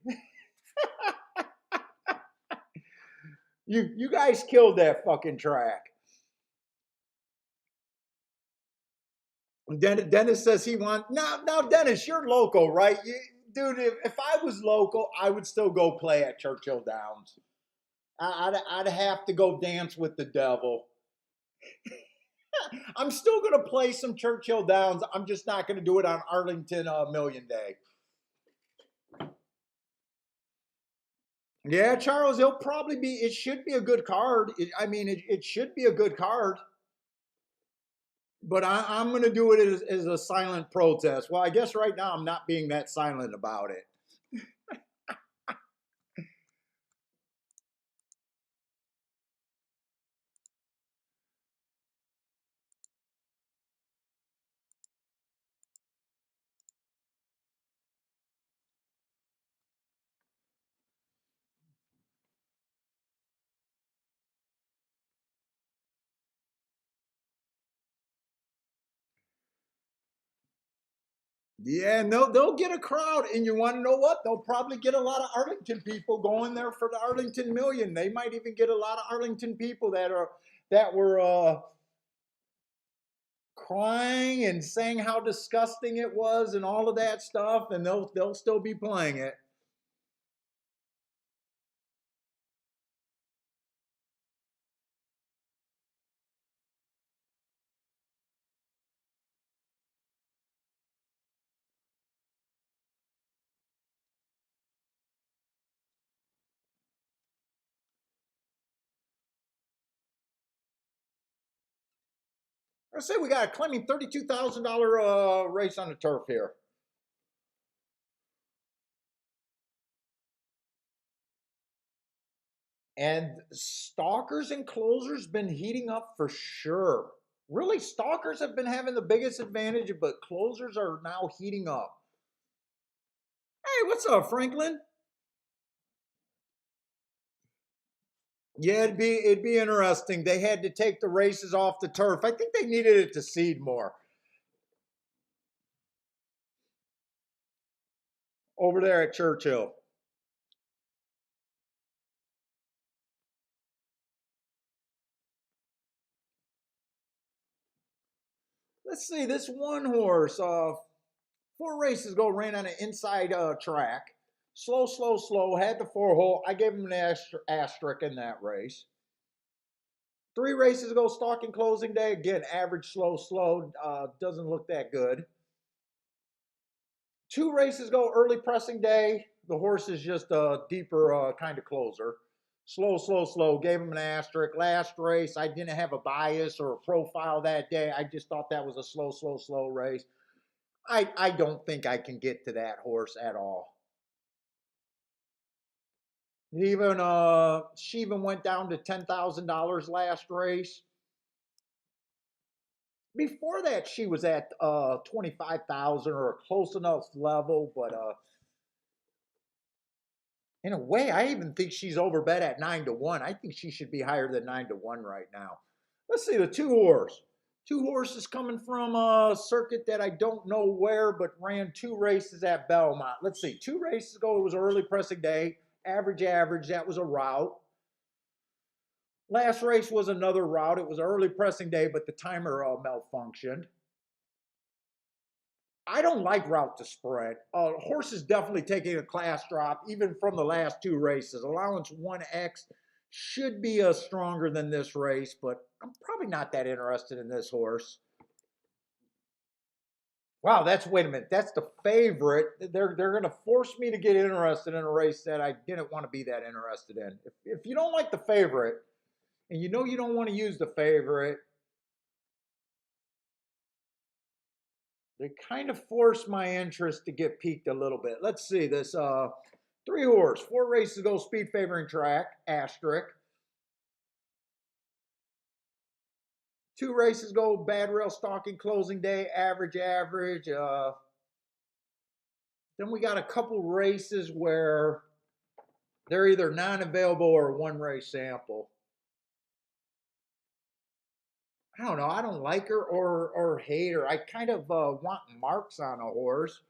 You guys killed that fucking track. Dennis says he wants now. Dennis, you're local, right? Dude, if I was local, I would still go play at Churchill Downs. I'd have to go dance with the devil. I'm still gonna play some Churchill Downs. I'm just not gonna do it on Arlington Million Day. Yeah, Charles, it'll probably be. It should be a good card. It should be a good card. But I'm gonna do it as a silent protest. Well, I guess right now I'm not being that silent about it. Yeah, and they'll get a crowd, and you want to know what? They'll probably get a lot of Arlington people going there for the Arlington Million. They might even get a lot of Arlington people that were crying and saying how disgusting it was and all of that stuff, and they'll still be playing it. I say we got a claiming $32,000 race on the turf here. And stalkers and closers been heating up for sure. Really, stalkers have been having the biggest advantage, but closers are now heating up. Hey, what's up, Franklin? Yeah, it'd be interesting. They had to take the races off the turf. I think they needed it to seed more. Over there at Churchill. Let's see, this one horse, 4 races ago, ran on an inside track. Slow, slow, slow, had the 4 hole. I gave him an asterisk in that race. 3 races ago, stalking closing day. Again, average, slow, slow. Doesn't look that good. 2 races ago, early pressing day. The horse is just a deeper kind of closer. Slow, slow, slow. Gave him an asterisk. Last race, I didn't have a bias or a profile that day. I just thought that was a slow, slow, slow race. I don't think I can get to that horse at all. Even she even went down to $10,000 last race. Before that, she was at 25,000 or a close enough level, but in a way, I even think she's overbet at 9 to 1. I think she should be higher than 9 to 1 right now. Let's see the 2 horse. 2 horses coming from a circuit that I don't know where, but ran 2 races at Belmont. Let's see, 2 races ago, it was early pressing day. Average, average, that was a route. Last race was another route. It was early pressing day, but the timer malfunctioned. I don't like route to sprint. Horse is definitely taking a class drop, even from the last 2 races. Allowance 1X should be stronger than this race, but I'm probably not that interested in this horse. Wow, wait a minute. That's the favorite. They're going to force me to get interested in a race that I didn't want to be that interested in. If you don't like the favorite, and you know you don't want to use the favorite, they kind of forced my interest to get peaked a little bit. Let's see this 3 horse, 4 races ago, speed favoring track, asterisk. 2 races ago, bad rail stalking closing day, average, average. Then we got a couple races where they're either non-available or 1 race sample. I don't know. I don't like her or hate her. I kind of want marks on a horse.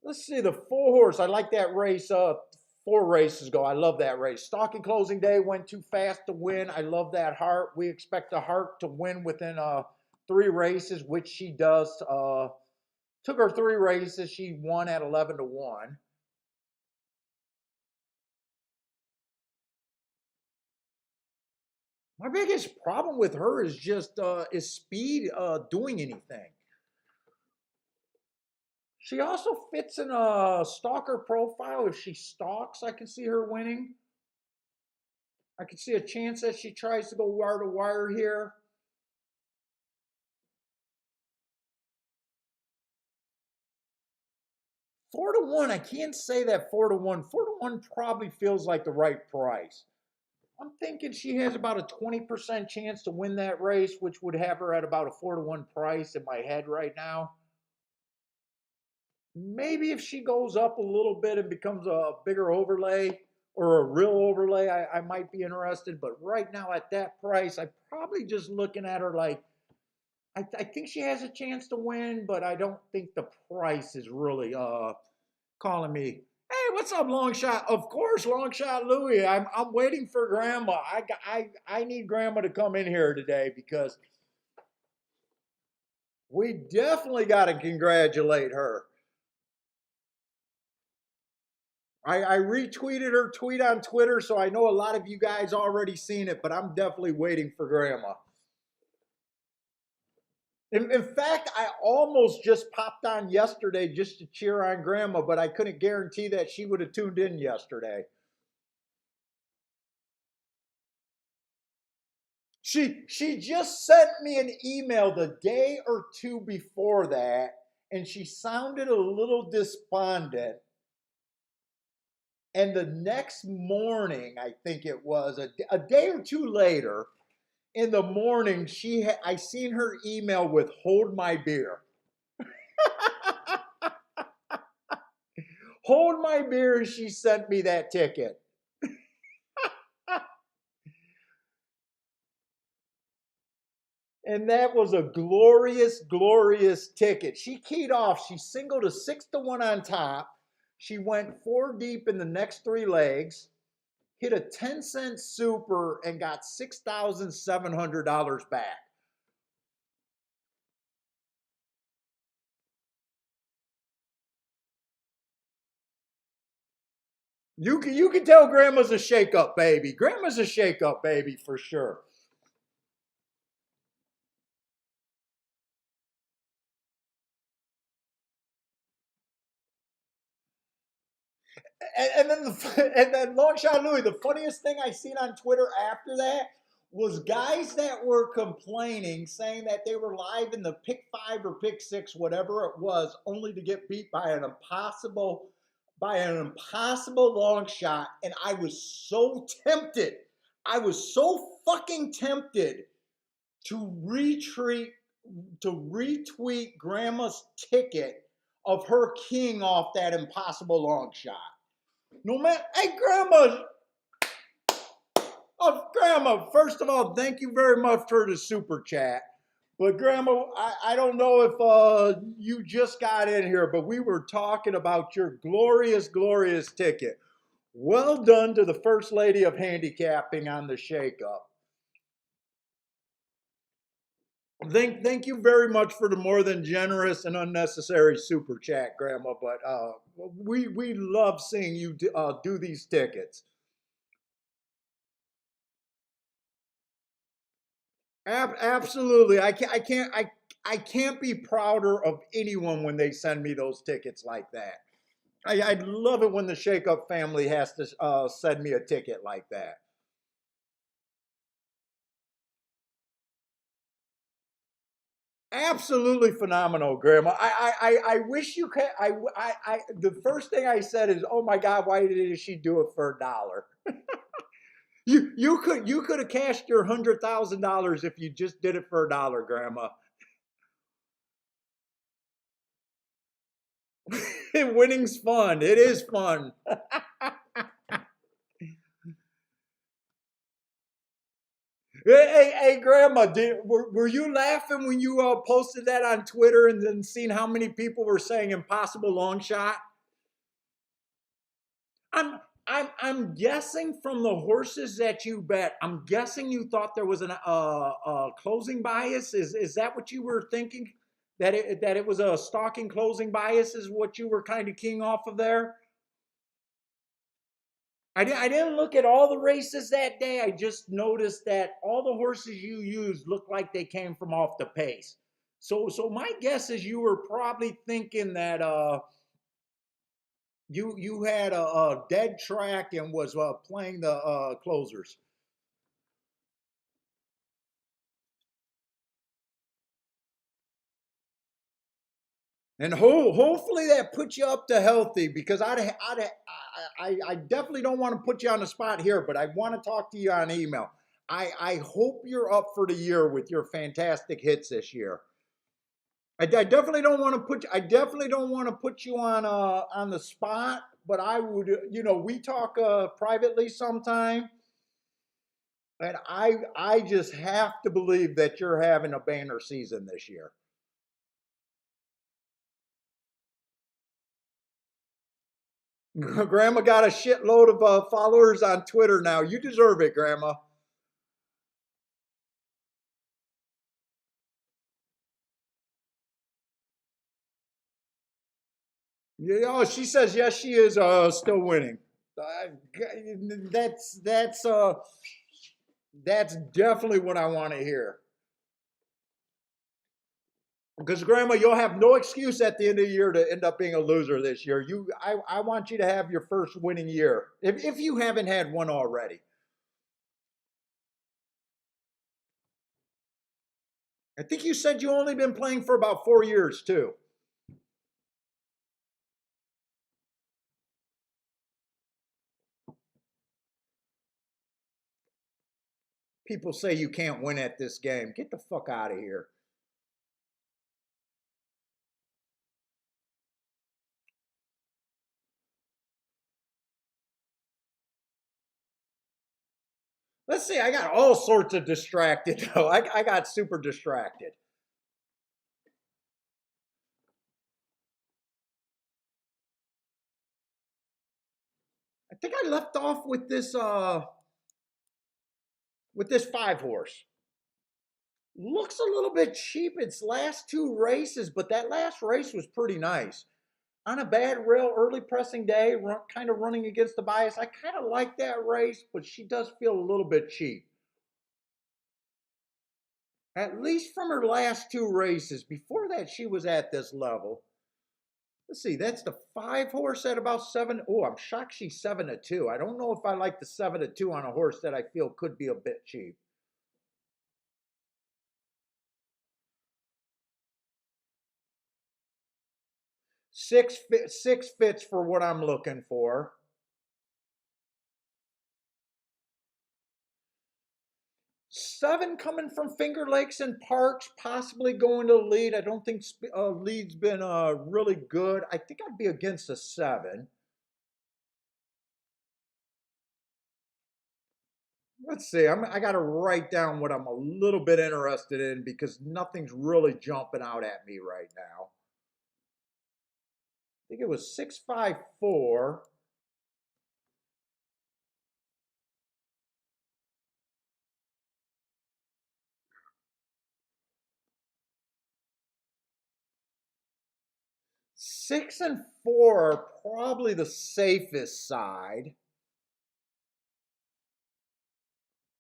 Let's see the 4 horse. I like that race. 4 races ago, I love that race. Stalking closing day went too fast to win. I love that Heart. We expect the Heart to win within 3 races, which she does. Took her 3 races. She won at 11 to 1. My biggest problem with her is just is speed doing anything. She also fits in a stalker profile. If she stalks, I can see her winning. I can see a chance that she tries to go wire to wire here. 4 to 1, I can't say that 4 to 1. 4 to 1 probably feels like the right price. I'm thinking she has about a 20% chance to win that race, which would have her at about a 4 to 1 price in my head right now. Maybe if she goes up a little bit and becomes a bigger overlay, or a real overlay, I might be interested. But right now at that price, I'm probably just looking at her like, I think she has a chance to win, but I don't think the price is really calling me. Hey, what's up, long shot? Of course, long shot Louie. I'm waiting for Grandma. I need Grandma to come in here today because we definitely got to congratulate her. I retweeted her tweet on Twitter, so I know a lot of you guys already seen it, but I'm definitely waiting for Grandma. In fact, I almost just popped on yesterday just to cheer on Grandma, but I couldn't guarantee that she would have tuned in yesterday. She just sent me an email the day or two before that, and she sounded a little despondent. And the next morning, I think it was a day or two later, in the morning, I seen her email with "Hold my beer." Hold my beer, and she sent me that ticket. And that was a glorious, glorious ticket. She keyed off. She singled a 6-1 on top. She went 4 deep in the next 3 legs, hit a 10-cent super, and got $6,700 back. You can tell Grandma's a shake-up baby. Grandma's a shake-up baby for sure. And then Longshot Louis, the funniest thing I seen on Twitter after that was guys that were complaining, saying that they were live in the pick 5 or pick 6, whatever it was, only to get beat by an impossible long shot. And I was so tempted. I was so fucking tempted to retweet Grandma's ticket of her keying off that impossible long shot. No matter, hey, Grandma, first of all, thank you very much for the super chat. But Grandma, I don't know if you just got in here, but we were talking about your glorious, glorious ticket. Well done to the First Lady of Handicapping on the shakeup. Thank you very much for the more than generous and unnecessary super chat, Grandma. But we love seeing you do these tickets. Absolutely. I can't be prouder of anyone when they send me those tickets like that. I love it when the Shake Up family has to send me a ticket like that. Absolutely phenomenal, Grandma. I wish you could. The first thing I said is, "Oh my God, why did she do it for $1?" You could have cashed your $100,000 if you just did it for $1, Grandma. Winning's fun. It is fun. Hey, Grandma, were you laughing when you posted that on Twitter and then seeing how many people were saying impossible long shot? I'm I'm guessing from the horses that you bet. I'm guessing you thought there was a closing bias. Is that what you were thinking? That it was a stalking closing bias is what you were kind of keying off of there? I didn't look at all the races that day. I just noticed that all the horses you used looked like they came from off the pace. So my guess is you were probably thinking that you had a dead track and was playing the closers. And hopefully that puts you up to healthy because I definitely don't want to put you on the spot here, but I want to talk to you on email. I hope you're up for the year with your fantastic hits this year. I definitely don't want to put you on the spot, but I would, we talk privately sometime, and I just have to believe that you're having a banner season this year. Grandma got a shitload of followers on Twitter now. You deserve it, Grandma. Yeah, oh, she says yes, she is still winning. Uh, that's that's uh that's definitely what I want to hear. Because Grandma, you'll have no excuse at the end of the year to end up being a loser this year. I want you to have your first winning year, if you haven't had one already. I think you said you only been playing for about 4 years too. People say you can't win at this game. Get the fuck out of here. Let's see. I got all sorts of distracted though. I got super distracted. I think I left off with this 5 horse. Looks a little bit cheap its last 2 races, but that last race was pretty nice. On a bad rail early pressing day, kind of running against the bias. I kind of like that race, but she does feel a little bit cheap. At least from her last 2 races. Before that, she was at this level. Let's see, that's the 5 horse at about 7. Oh, I'm shocked she's 7-2. I don't know if I like the 7-2 on a horse that I feel could be a bit cheap. Six fits for what I'm looking for. 7 coming from Finger Lakes and Parks, possibly going to lead. I don't think lead's been really good. I think I'd be against a 7. Let's see. I got to write down what I'm a little bit interested in because nothing's really jumping out at me right now. I think it was 654. 6 and 4 are probably the safest side.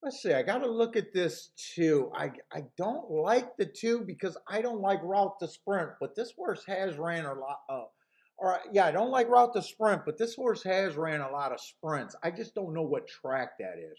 Let's see. I got to look at this too. I don't like the 2 because I don't like route to sprint, but this horse has ran a lot. Or yeah, I don't like route to sprint, but this horse has ran a lot of sprints. I just don't know what track that is.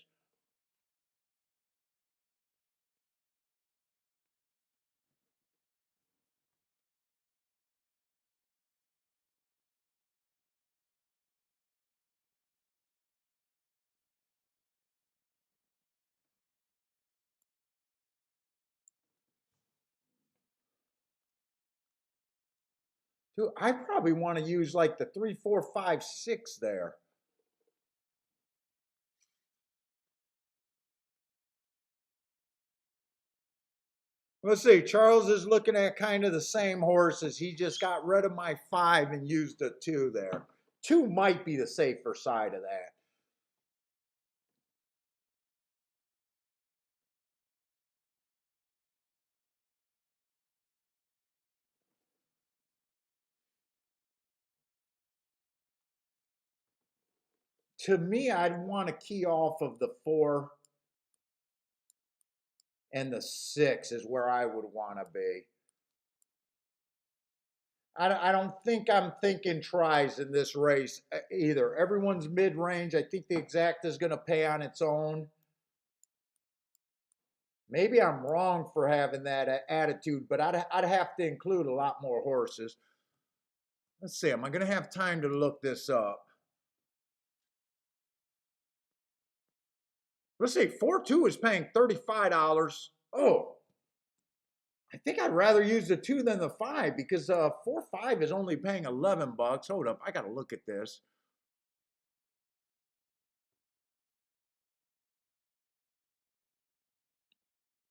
Dude, I probably want to use like the 3, 4, 5, 6 there. Let's see. Charles is looking at kind of the same horses. He just got rid of my 5 and used a 2 there. 2 might be the safer side of that. To me, I'd want to key off of the 4 and the 6 is where I would want to be. I don't think I'm thinking tries in this race either. Everyone's mid range. I think the exact is going to pay on its own. Maybe I'm wrong for having that attitude, but I'd have to include a lot more horses. Let's see. Am I going to have time to look this up? Let's see. 4-2 is paying $35. Oh, I think I'd rather use the 2 than the 5 because 4-5 is only paying $11. Hold up. I got to look at this.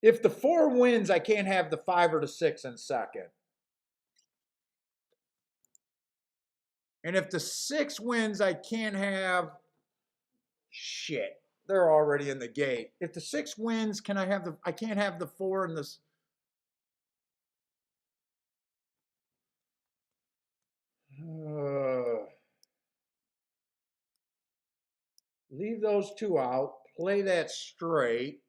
If the 4 wins, I can't have the 5 or the 6 in second. And if the 6 wins, I can't have, shit, they're already in the gate. If the 6 wins, I can't have the 4 and the, leave those 2 out, play that straight.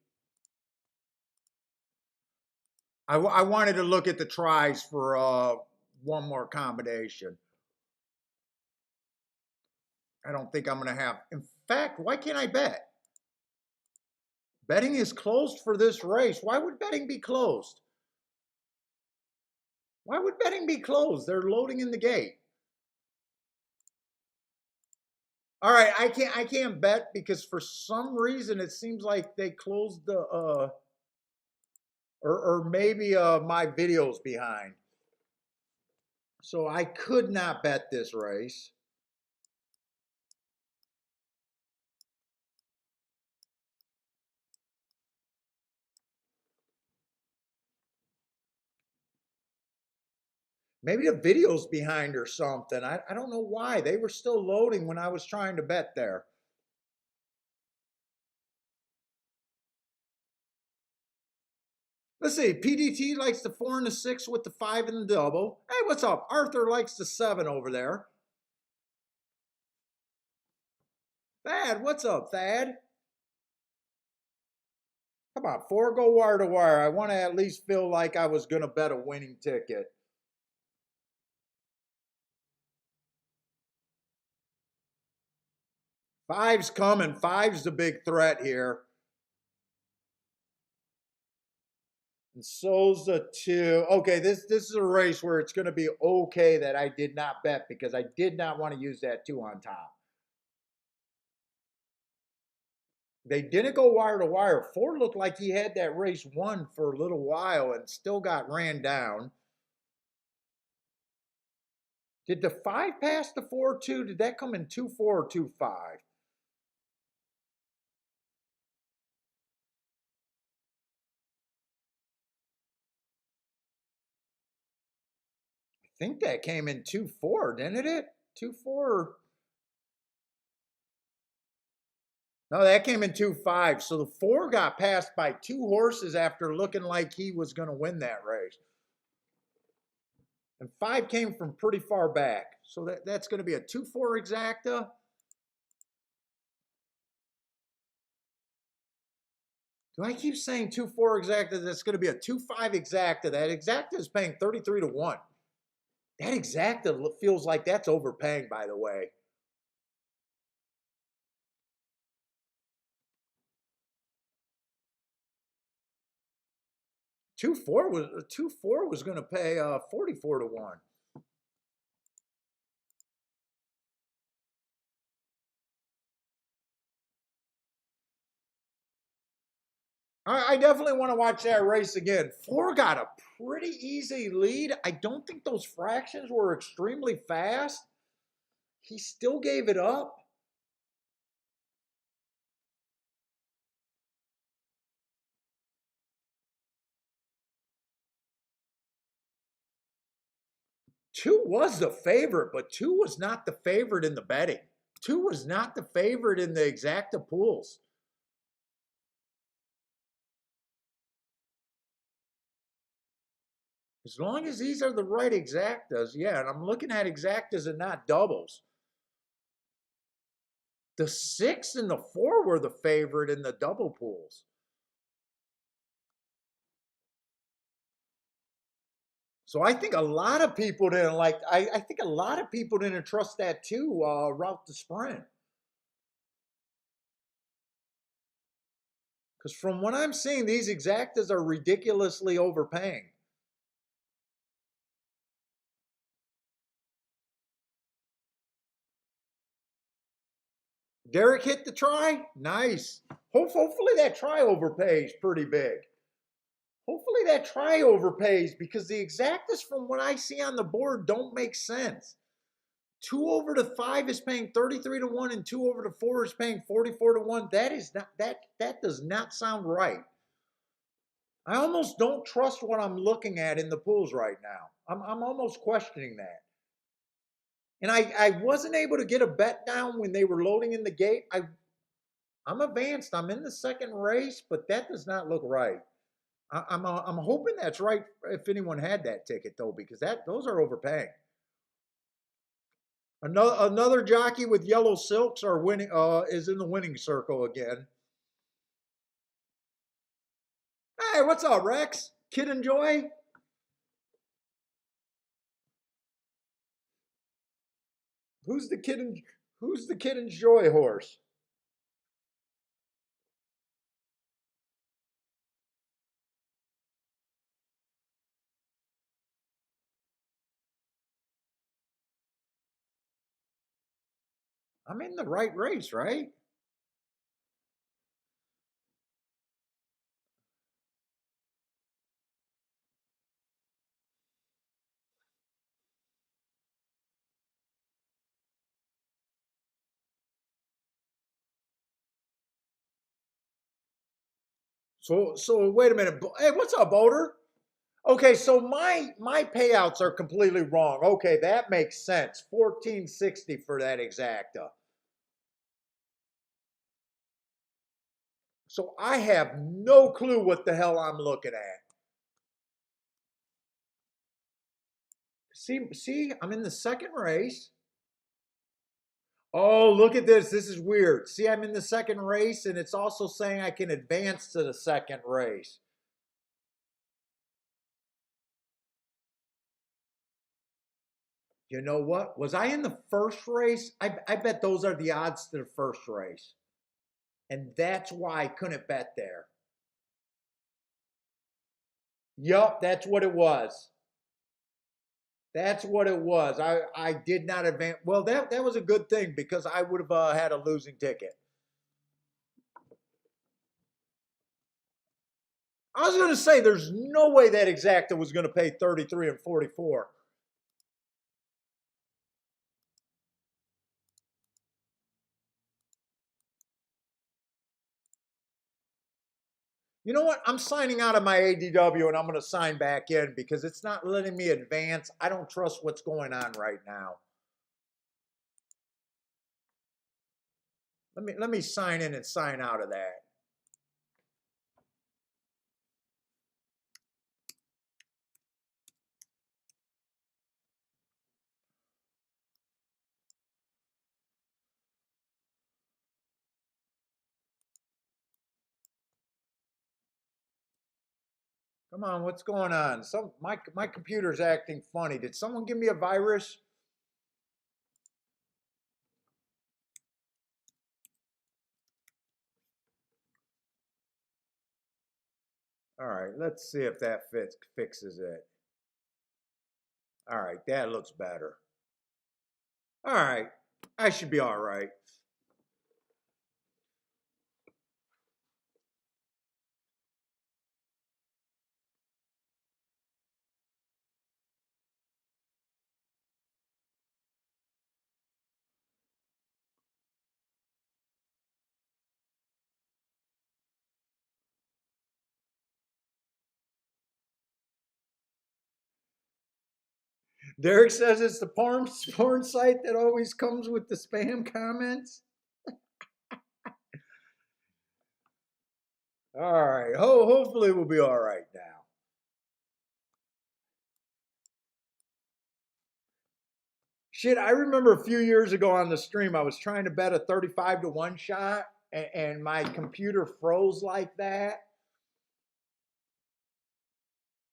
I wanted to look at the tries for one more combination. I don't think I'm going to have. In fact, why can't I bet? Betting is closed for this race. Why would betting be closed? Why would betting be closed? They're loading in the gate. All right, I can't bet because for some reason it seems like they closed the or maybe my video's behind. So I could not bet this race. Maybe the video's behind or something. I don't know why. They were still loading when I was trying to bet there. Let's see. PDT likes the 4 and the 6 with the 5 and the double. Hey, what's up? Arthur likes the 7 over there. Thad, what's up, Thad? Come on, 4, go wire to wire. I want to at least feel like I was going to bet a winning ticket. Five's coming. Five's the big threat here. And so's the 2. Okay, this is a race where it's going to be okay that I did not bet because I did not want to use that 2 on top. They didn't go wire to wire. 4 looked like he had that race won for a little while and still got ran down. Did the 5 pass the 4 too? Did that come in 2-4 or 2-5? I think that came in 2-4, didn't it? 2-4. No, that came in 2-5. So the 4 got passed by 2 horses after looking like he was going to win that race. And 5 came from pretty far back. So that's going to be a 2-4 exacta. Do I keep saying 2-4 exacta? That's going to be a 2-5 exacta. That exacta is paying 33 to 1. That exacta feels like that's overpaying, by the way. Two four was going to pay 44 to 1. I definitely want to watch that race again. 4 got a pretty easy lead. I don't think those fractions were extremely fast. He still gave it up. Two was the favorite, but 2 was not the favorite in the betting. 2 was not the favorite in the exacta pools. As long as these are the right exactas, yeah, and I'm looking at exactas and not doubles. The 6 and the 4 were the favorite in the double pools. So I think a lot of people didn't I think a lot of people didn't trust that too, route to sprint. Because from what I'm seeing, these exactas are ridiculously overpaying. Derek hit the try. Nice. Hopefully that try overpays pretty big. Hopefully that try overpays because the exactas from what I see on the board don't make sense. 2 over to 5 is paying 33 to 1 and 2 over to 4 is paying 44 to 1. That is not that does not sound right. I almost don't trust what I'm looking at in the pools right now. I'm almost questioning that. And I wasn't able to get a bet down when they were loading in the gate. I'm advanced. I'm in the second race, but that does not look right. I'm hoping that's right if anyone had that ticket though, because those are overpaying. Another jockey with yellow silks are winning. Is in the winning circle again. Hey, what's up, Rex? Kid Enjoy? Who's the kid? Who's the Kid Enjoy horse? I'm in the right race, right? So wait a minute. Hey, what's up, Boulder? Okay, so my payouts are completely wrong. Okay, that makes sense. 1460 for that exacta. So I have no clue what the hell I'm looking at. See, I'm in the second race. Oh, look at this. This is weird. See, I'm in the second race, and it's also saying I can advance to the second race. You know what? Was I in the first race? I bet those are the odds to the first race. And that's why I couldn't bet there. Yup, that's what it was. That's what it was. I did not advance. Well, that was a good thing because I would have had a losing ticket. I was going to say there's no way that exacta was going to pay 33 and 44. You know what? I'm signing out of my ADW and I'm going to sign back in because it's not letting me advance. I don't trust what's going on right now. Let me sign in and sign out of that. Come on, what's going on? My computer's acting funny. Did someone give me a virus? All right, let's see if that fixes it. All right, that looks better. All right, I should be all right. Derek says it's the porn site that always comes with the spam comments. All right, hopefully we'll be all right now. Shit, I remember a few years ago on the stream, I was trying to bet a 35 to 1 shot, and my computer froze like that.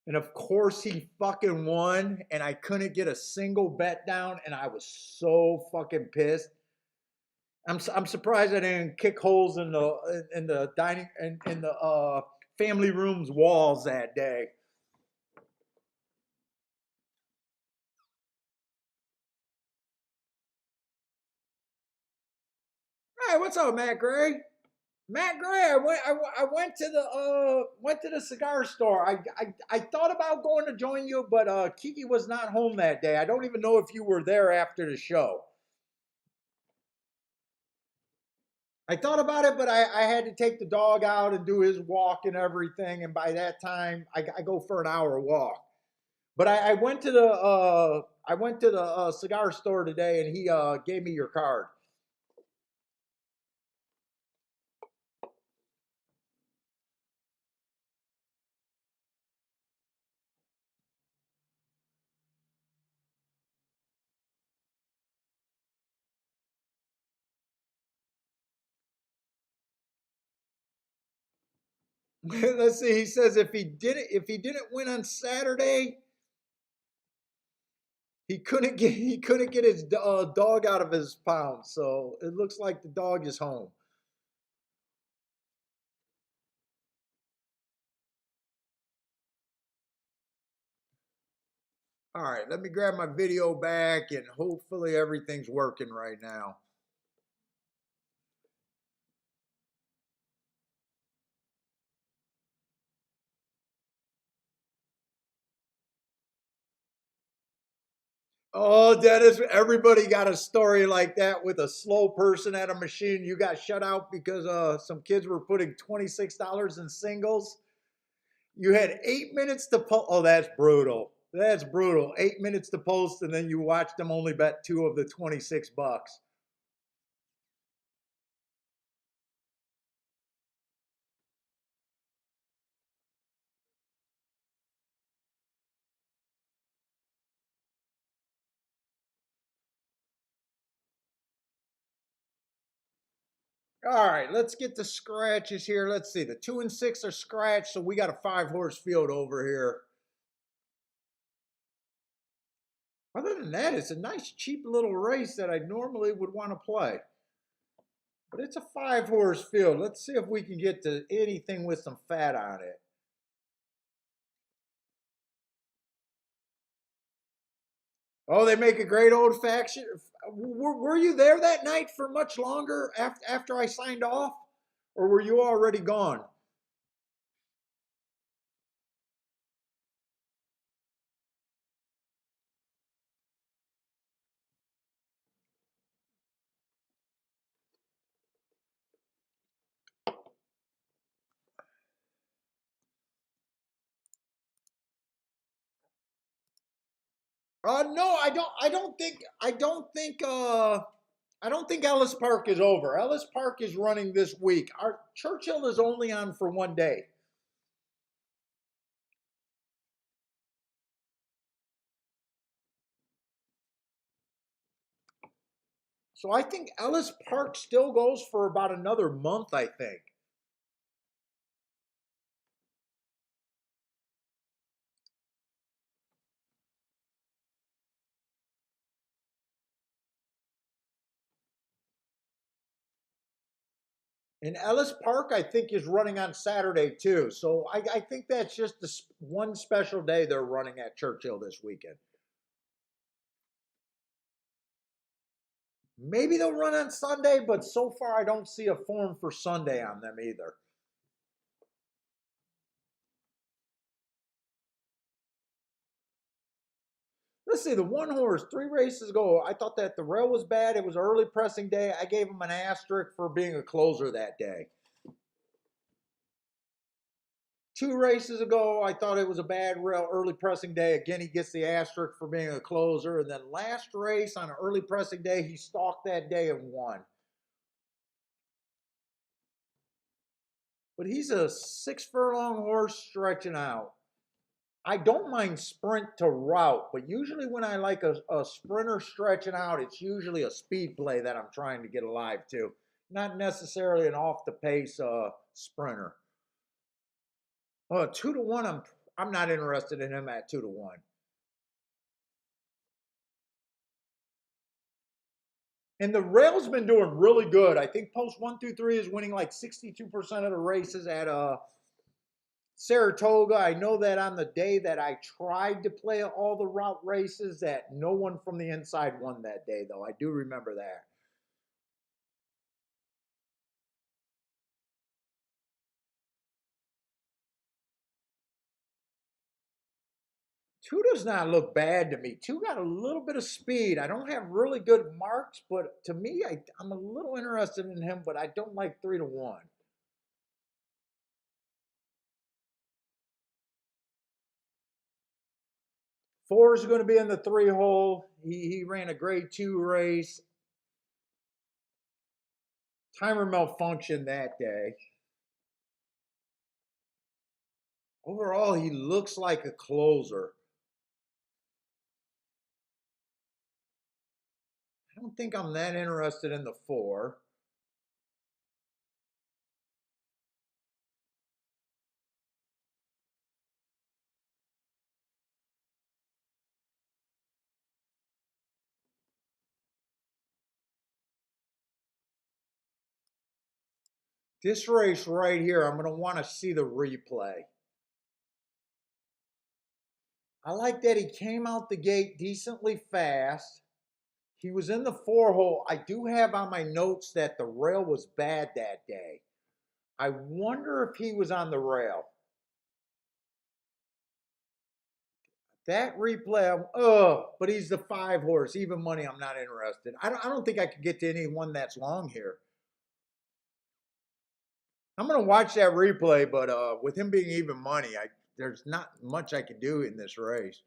And of course, he fucking won, and I couldn't get a single bet down, and I was so fucking pissed. I'm surprised I didn't kick holes in the dining in the family room's walls that day. Hey, what's up, Matt Gray? Matt Gray, I went to the cigar store. I thought about going to join you, but Kiki was not home that day. I don't even know if you were there after the show. I thought about it, but I had to take the dog out and do his walk and everything. And by that time, I go for an hour walk. But I went to the cigar store today, and he gave me your card. Let's see. He says if he didn't win on Saturday, he couldn't get his dog out of his pound. So it looks like the dog is home. All right, let me grab my video back, and hopefully everything's working right now. Oh, Dennis, everybody got a story like that with a slow person at a machine. You got shut out because some kids were putting $26 in singles. You had 8 minutes to post. Oh, that's brutal. That's brutal. 8 minutes to post, and then you watched them only bet two of the 26 bucks. All right, let's get the scratches here. Let's see. The 2 and 6 are scratched, so we got a 5 horse field over here. Other than that, it's a nice, cheap little race that I normally would want to play. But it's a 5 horse field. Let's see if we can get to anything with some fat on it. Oh, they make a great old fashioned. Were you there that night for much longer after I signed off? Or were you already gone? No, I don't. I don't think. I don't think. I don't think Ellis Park is over. Ellis Park is running this week. Our Churchill is only on for one day. So I think Ellis Park still goes for about another month, I think. And Ellis Park, I think, is running on Saturday too. So I think that's just the one special day they're running at Churchill this weekend. Maybe they'll run on Sunday, but so far I don't see a form for Sunday on them either. Let's see, the 1 horse, 3 races ago, I thought that the rail was bad. It was an early pressing day. I gave him an asterisk for being a closer that day. 2 races ago, I thought it was a bad rail early pressing day. Again, he gets the asterisk for being a closer. And then last race on an early pressing day, he stalked that day and won. But he's a 6 furlong horse stretching out. I don't mind sprint to route, but usually when I like a sprinter stretching out, it's usually a speed play that I'm trying to get alive to, not necessarily an off the pace sprinter. 2 to 1, I'm not interested in him at 2 to 1. And the rail's been doing really good. I think post 1 through 3 is winning like 62% of the races at Saratoga. I know that on the day that I tried to play all the route races, that no one from the inside won that day, though. I do remember that. Two does not look bad to me. Two got a little bit of speed. I don't have really good marks, but to me, I'm a little interested in him, but I don't like 3 to 1. Four is going to be in the 3 hole. He ran a grade 2 race. Timer malfunctioned that day. Overall, he looks like a closer. I don't think I'm that interested in the 4. This race right here, I'm going to want to see the replay. I like that he came out the gate decently fast. He was in the 4 hole. I do have on my notes that the rail was bad that day. I wonder if he was on the rail. That replay, but he's the 5 horse. Even money, I'm not interested. I don't think I could get to anyone that's long here. I'm going to watch that replay, but with him being even money, there's not much I can do in this race.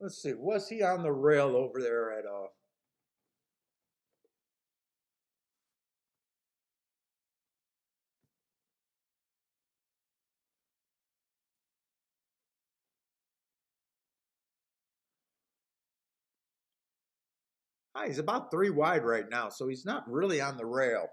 Let's see. Was he on the rail over there at he's about 3 wide right now, so he's not really on the rail.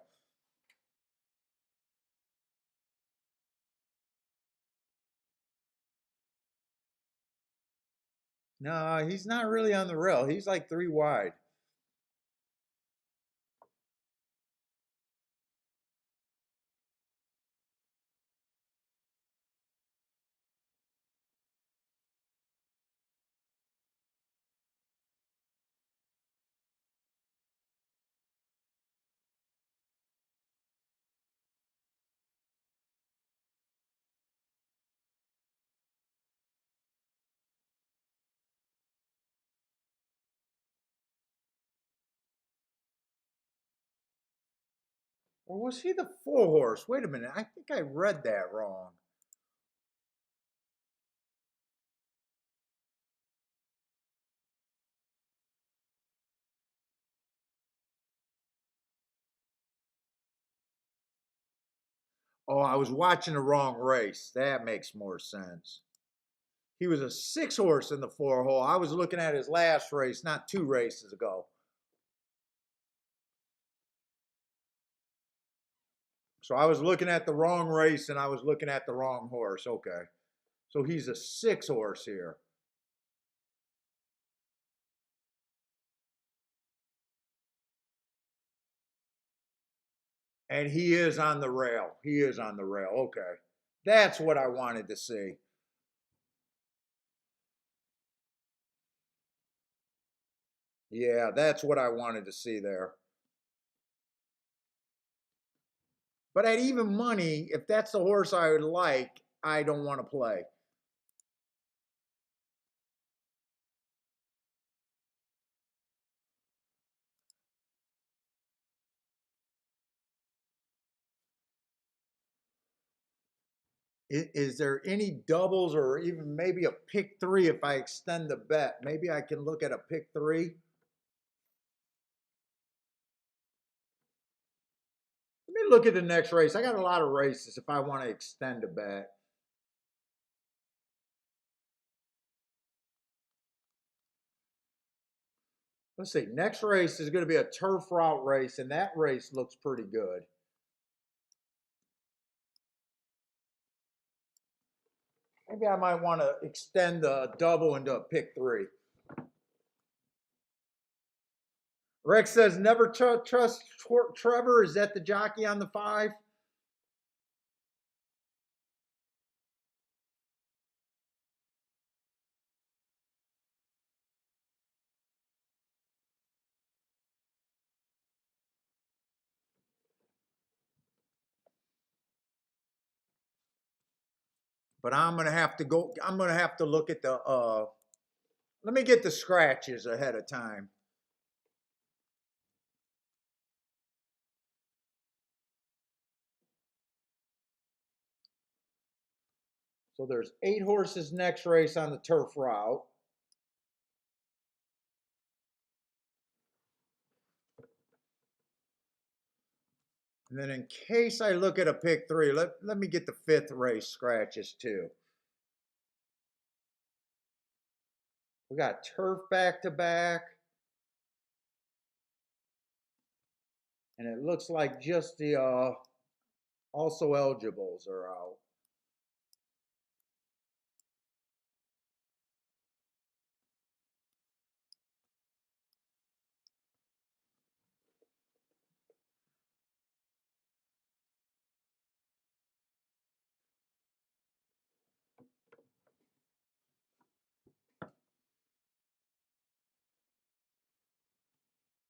No, he's not really on the rail. He's like 3 wide. Or was he the 4 horse? Wait a minute. I think I read that wrong. Oh, I was watching the wrong race. That makes more sense. He was a 6 horse in the 4 hole. I was looking at his last race, not 2 races ago. So I was looking at the wrong race and I was looking at the wrong horse. Okay. So he's a 6 horse here. And he is on the rail. He is on the rail. Okay. That's what I wanted to see. Yeah, that's what I wanted to see there. But at even money, if that's the horse I would like, I don't want to play. Is there any doubles or even maybe a pick 3 if I extend the bet? Maybe I can look at a pick 3. Let me look at the next race. I got a lot of races if I want to extend a bet. Let's see. Next race is going to be a turf route race, and that race looks pretty good. Maybe I might want to extend the double into a pick 3. Rex says, never trust Trevor. Is that the jockey on the 5? But I'm gonna have to go. I'm gonna have to look at the. Let me get the scratches ahead of time. So there's 8 horses next race on the turf route. And then in case I look at a pick 3, let me get the 5th race scratches too. We got turf back to back. And it looks like just the also eligibles are out.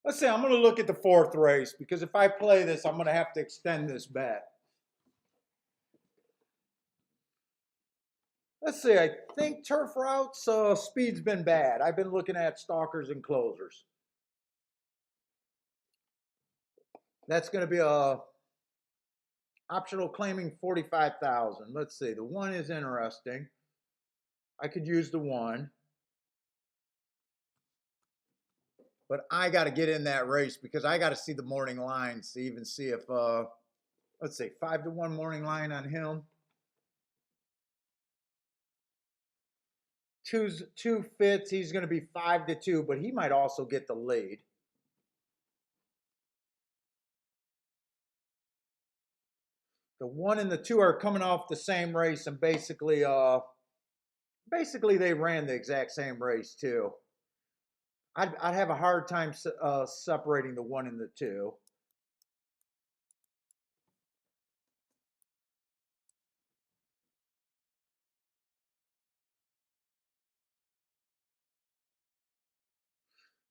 Let's see, I'm going to look at the 4th race because if I play this, I'm going to have to extend this bet. Let's see, I think turf routes, speed's been bad. I've been looking at stalkers and closers. That's going to be a optional claiming 45,000. Let's see, the 1 is interesting. I could use the 1. But I got to get in that race because I got to see the morning lines to even see if, let's say 5-1 morning line on him. 2 fits. He's going to be 5-2, but he might also get the lead. The 1 and the 2 are coming off the same race, and basically they ran the exact same race too. I'd have a hard time separating the 1 and the 2.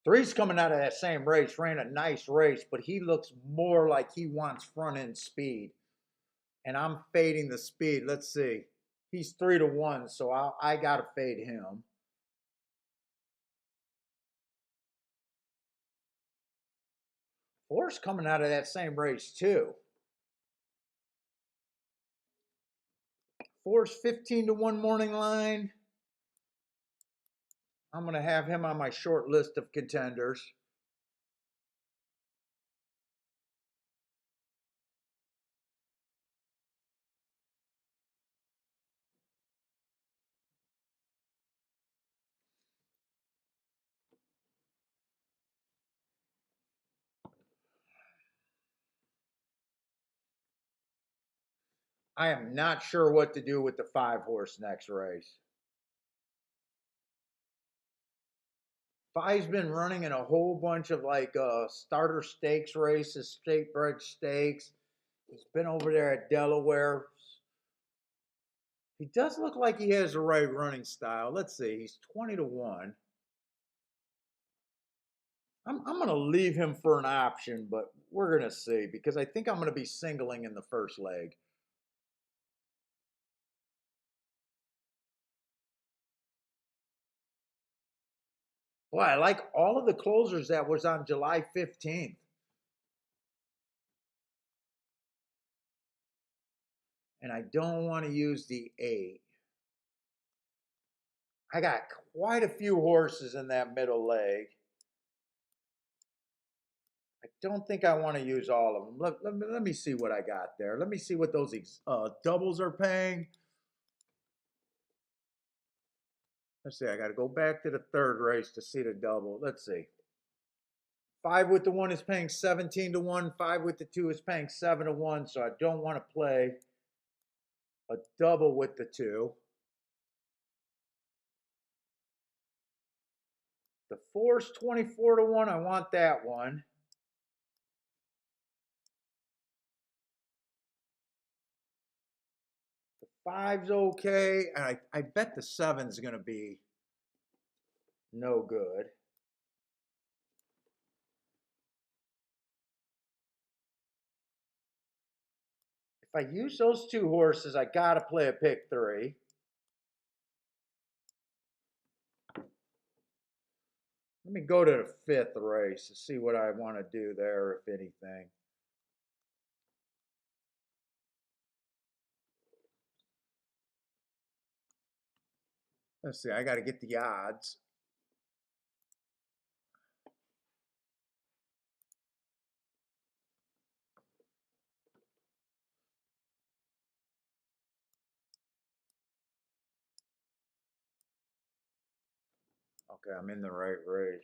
Three's coming out of that same race, ran a nice race, but he looks more like he wants front end speed. And I'm fading the speed. Let's see. He's 3-1, so I got to fade him. Four's coming out of that same race too. Four's 15-1 morning line. I'm going to have him on my short list of contenders. I am not sure what to do with the 5 horse next race. 5's been running in a whole bunch of like starter stakes races, state bred stakes. He's been over there at Delaware. He does look like he has the right running style. Let's see. He's 20-1. I'm going to leave him for an option, but we're going to see because I think I'm going to be singling in the first leg. Boy, I like all of the closers that was on July 15th. And I don't want to use the 8. I got quite a few horses in that middle leg. I don't think I want to use all of them. Let me see what I got there. Let me see what those doubles are paying. Let's see. I got to go back to the 3rd race to see the double. Let's see. 5 with the 1 is paying 17-1. 5 with the 2 is paying 7-1. So I don't want to play a double with the 2. The 4's 24-1. I want that one. The 5's okay. And I bet the 7's going to be no good. If I use those 2 horses, I got to play a pick 3. Let me go to the fifth race to see what I want to do there, if anything. Let's see, I got to get the odds. Okay, I'm in the right race.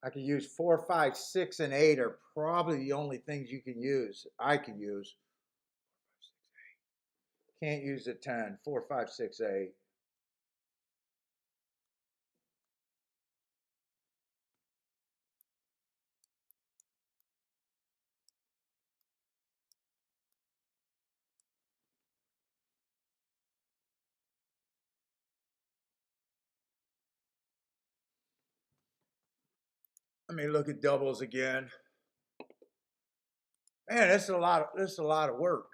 I could use 4, 5, 6, and 8 are probably the only things you can use. I can use. Can't use a 10. 4, 5, 6, 8. Let me look at doubles again. Man, this is a lot of work.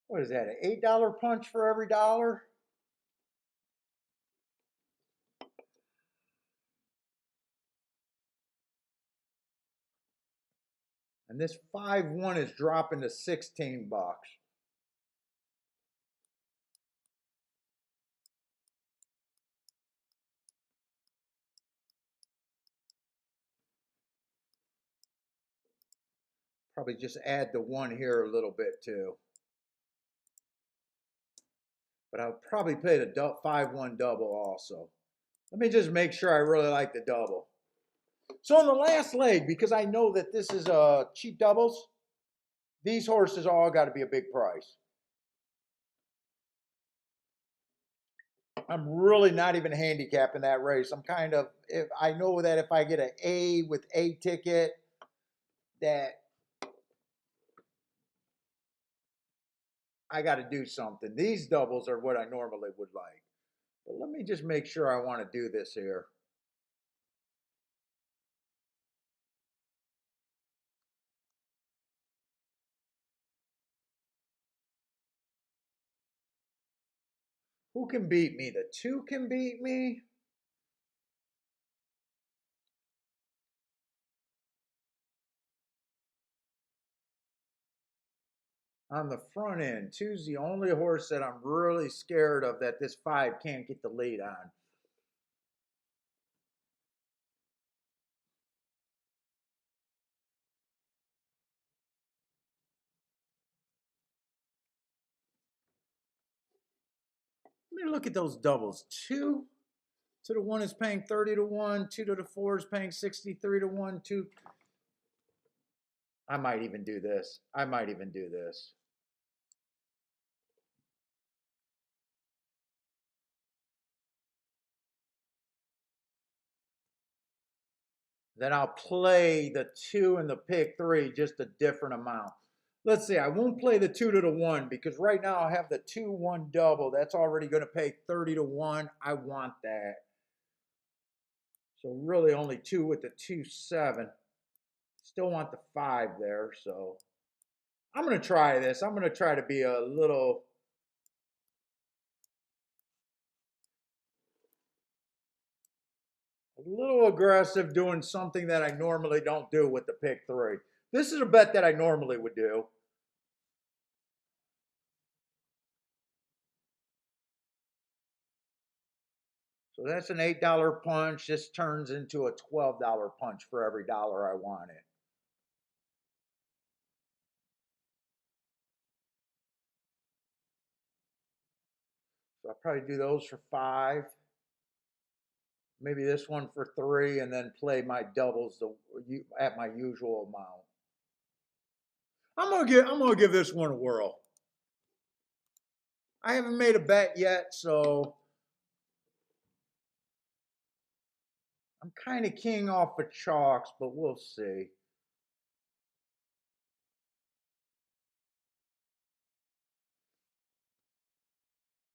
What is that? An $8 punch for every dollar? And this 5-1 is dropping to 16 bucks. Probably just add the 1 here a little bit too. But I'll probably play the 5-1 double also. Let me just make sure I really like the double. So on the last leg, because I know that this is cheap doubles, these horses all got to be a big price. I'm really not even handicapping that race. I'm kind of, if I know that if I get an A with a ticket, that I got to do something. These doubles are what I normally would like. But let me just make sure I want to do this here. Who can beat me? The 2 can beat me. On the front end, 2's the only horse that I'm really scared of that this 5 can't get the lead on. Let me look at those doubles. 2 to the 1 is paying 30 to 1. 2 to the 4 is paying 63 to 1. 2. I might even do this. I might even do this. Then I'll play the 2 and the pick 3 just a different amount. Let's see, I won't play the 2 to the 1 because right now I have the 2-1 double. That's already going to pay 30 to 1. I want that. So really only 2 with the 2-7. Still want the 5 there, so I'm going to try this. I'm going to try to be a little aggressive doing something that I normally don't do with the pick 3. This is a bet that I normally would do. So that's an $8 punch. This turns into a $12 punch for every dollar I want it. So I'll probably do those for 5. Maybe this one for 3 and then play my doubles at my usual amount. I'm gonna give this one a whirl. I haven't made a bet yet, so I'm kind of king off of chalks, but we'll see.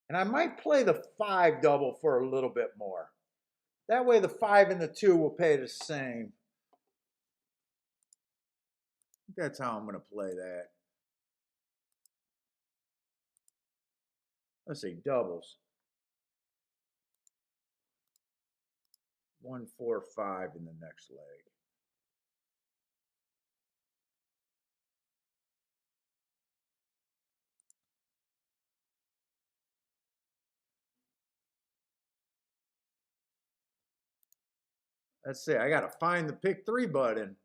And I might play the 5 double for a little bit more. That way the 5 and the 2 will pay the same. That's how I'm going to play that. Let's see, doubles. 1, 4, 5 in the next leg. Let's see, I got to find the pick 3 button.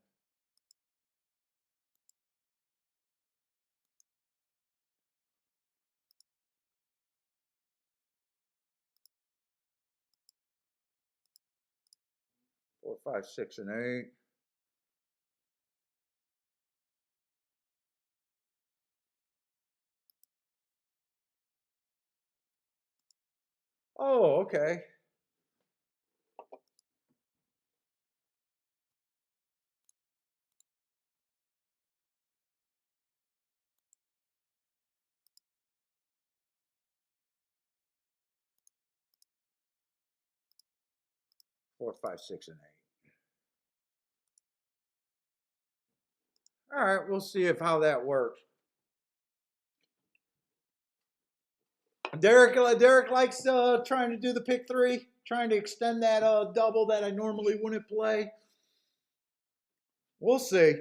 Four, 5, 6, and 8. Oh, okay. Four, 5, 6, and 8. All right, we'll see how that works. Derek likes trying to do the pick 3, trying to extend that double that I normally wouldn't play. We'll see.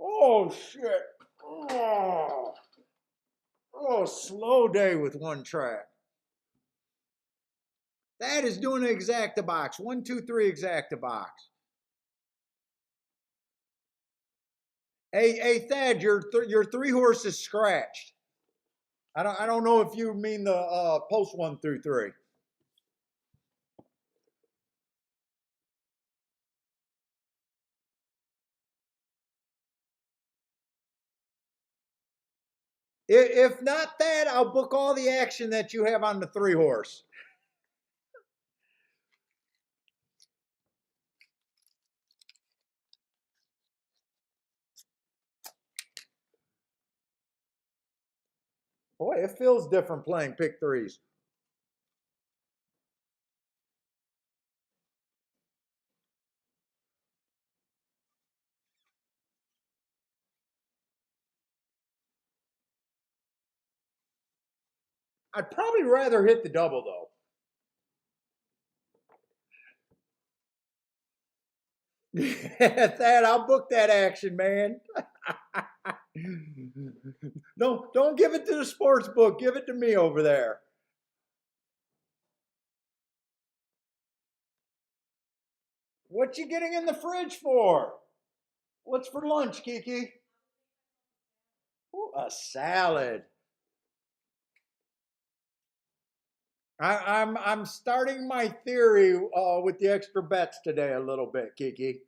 Oh shit! Oh, slow day with one track. That is doing an exacta box. 1, 2, 3 exacta box. Hey, Thad, your 3 horse is scratched. I don't know if you mean the post 1 through 3. If not that, I'll book all the action that you have on the 3 horse. Boy, it feels different playing pick 3s. I'd probably rather hit the double though. Thad, I'll book that action, man. No, don't give it to the sports book. Give it to me over there. What you getting in the fridge for? What's for lunch, Kiki? Ooh, a salad. I'm starting my theory with the extra bets today a little bit, Kiki.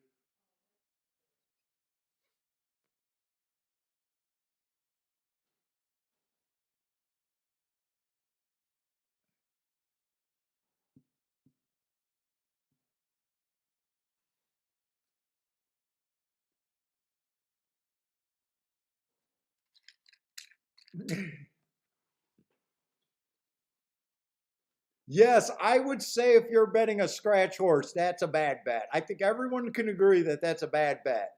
Yes, I would say if you're betting a scratch horse, that's a bad bet. I think everyone can agree that that's a bad bet.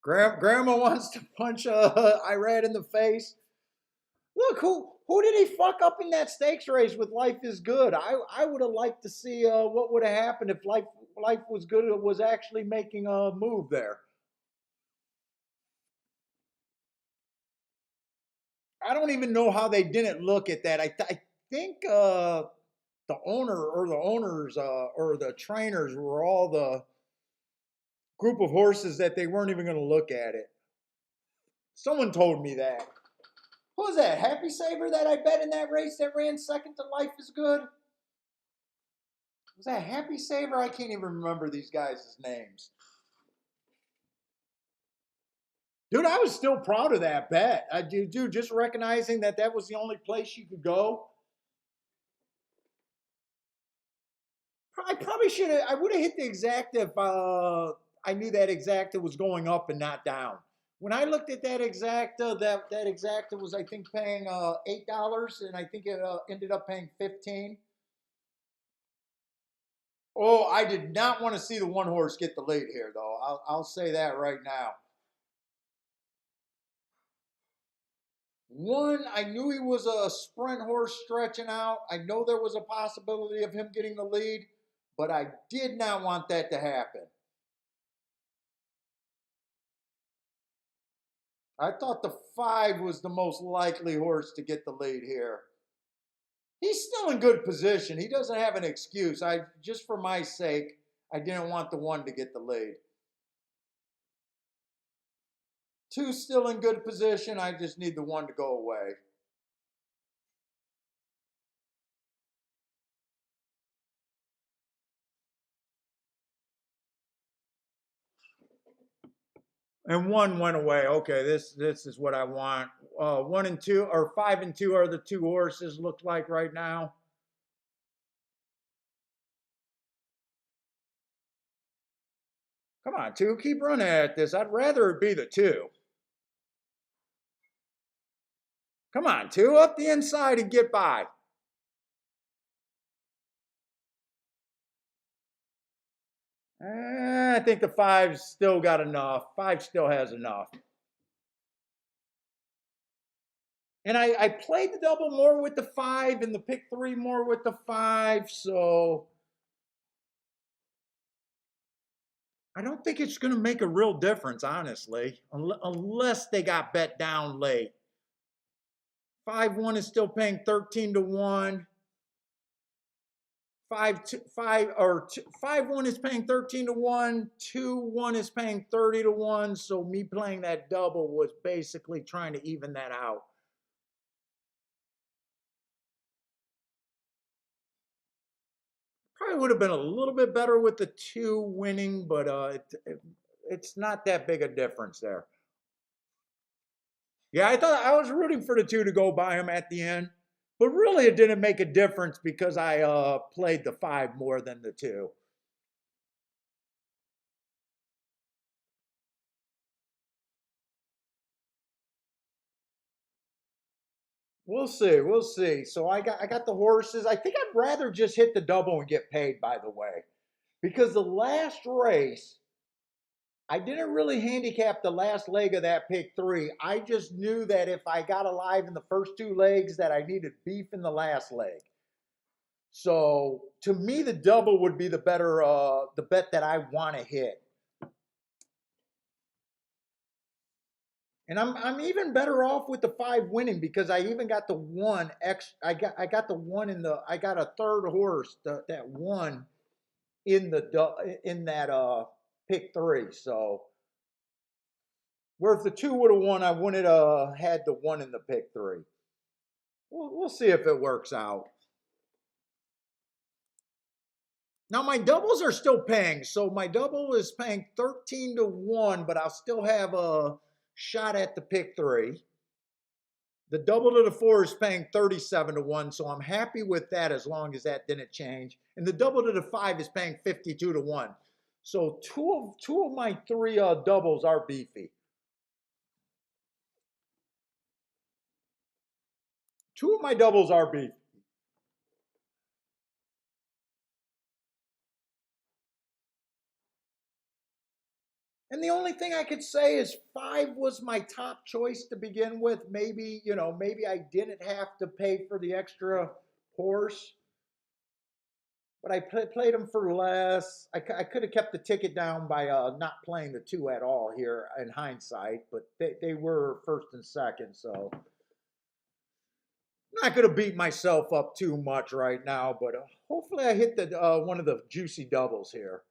Grandma wants to punch Irad in the face. Look Who did he fuck up in that stakes race with Life is Good? I would have liked to see what would have happened if Life was Good was actually making a move there. I don't even know how they didn't look at that. I think the owner or the owners or the trainers were all the group of horses that they weren't even going to look at it. Someone told me that. Who was that? Happy Saver that I bet in that race that ran second to Life is Good? Was that Happy Saver? I can't even remember these guys' names. Dude, I was still proud of that bet. Dude, just recognizing that that was the only place you could go. I probably should have. I would have hit the exact if I knew that exacta was going up and not down. When I looked at that exacta, that exacta was I think paying $8, and I think it ended up paying 15. Oh, I did not want to see the one horse get the lead here, though. I'll say that right now. One, I knew he was a sprint horse stretching out. I know there was a possibility of him getting the lead, but I did not want that to happen. I thought the 5 was the most likely horse to get the lead here. He's still in good position. He doesn't have an excuse. Just for my sake, I didn't want the 1 to get the lead. 2 still in good position. I just need the 1 to go away. And 1 went away. Okay, this is what I want. 1 and 2 or 5 and 2 are the 2 horses. Look like right now. Come on, 2, keep running at this. I'd rather it be the 2. Come on, 2, up the inside and get by. I think the 5's still got enough. 5 still has enough. And I played the double more with the 5 and the pick 3 more with the 5, so I don't think it's going to make a real difference, honestly, unless they got bet down late. 5-1 is still paying 13 to 1. 5-1 is paying 13 to 1. 2-1 is paying 30 to 1. So me playing that double was basically trying to even that out. Probably would have been a little bit better with the 2 winning, but it's not that big a difference there. Yeah, I thought I was rooting for the 2 to go by him at the end, but really it didn't make a difference because I played the 5 more than the 2. We'll see. We'll see. So I got the horses. I think I'd rather just hit the double and get paid, by the way. Because the last race, I didn't really handicap the last leg of that pick 3. I just knew that if I got alive in the first 2 legs that I needed beef in the last leg. So to me, the double would be the better the bet that I want to hit. And I'm even better off with the 5 winning because I even got the 1 X. I got the 1 in the. I got a third horse that 1 in that pick 3. So where if the 2 would have won, I wouldn't have had the 1 in the pick 3. We'll see if it works out. Now my doubles are still paying, so my double is paying 13 to 1, but I'll still have a shot at the pick 3. The double to the 4 is paying 37 to 1, so I'm happy with that as long as that didn't change. And the double to the 5 is paying 52 to 1. So two of my 3 doubles are beefy. 2 of my doubles are beefy. And the only thing I could say is 5 was my top choice to begin with. Maybe, maybe I didn't have to pay for the extra horse, but I played them for less. I could have kept the ticket down by not playing the 2 at all here in hindsight, but they were first and second, so I'm not going to beat myself up too much right now, but hopefully I hit the one of the juicy doubles here.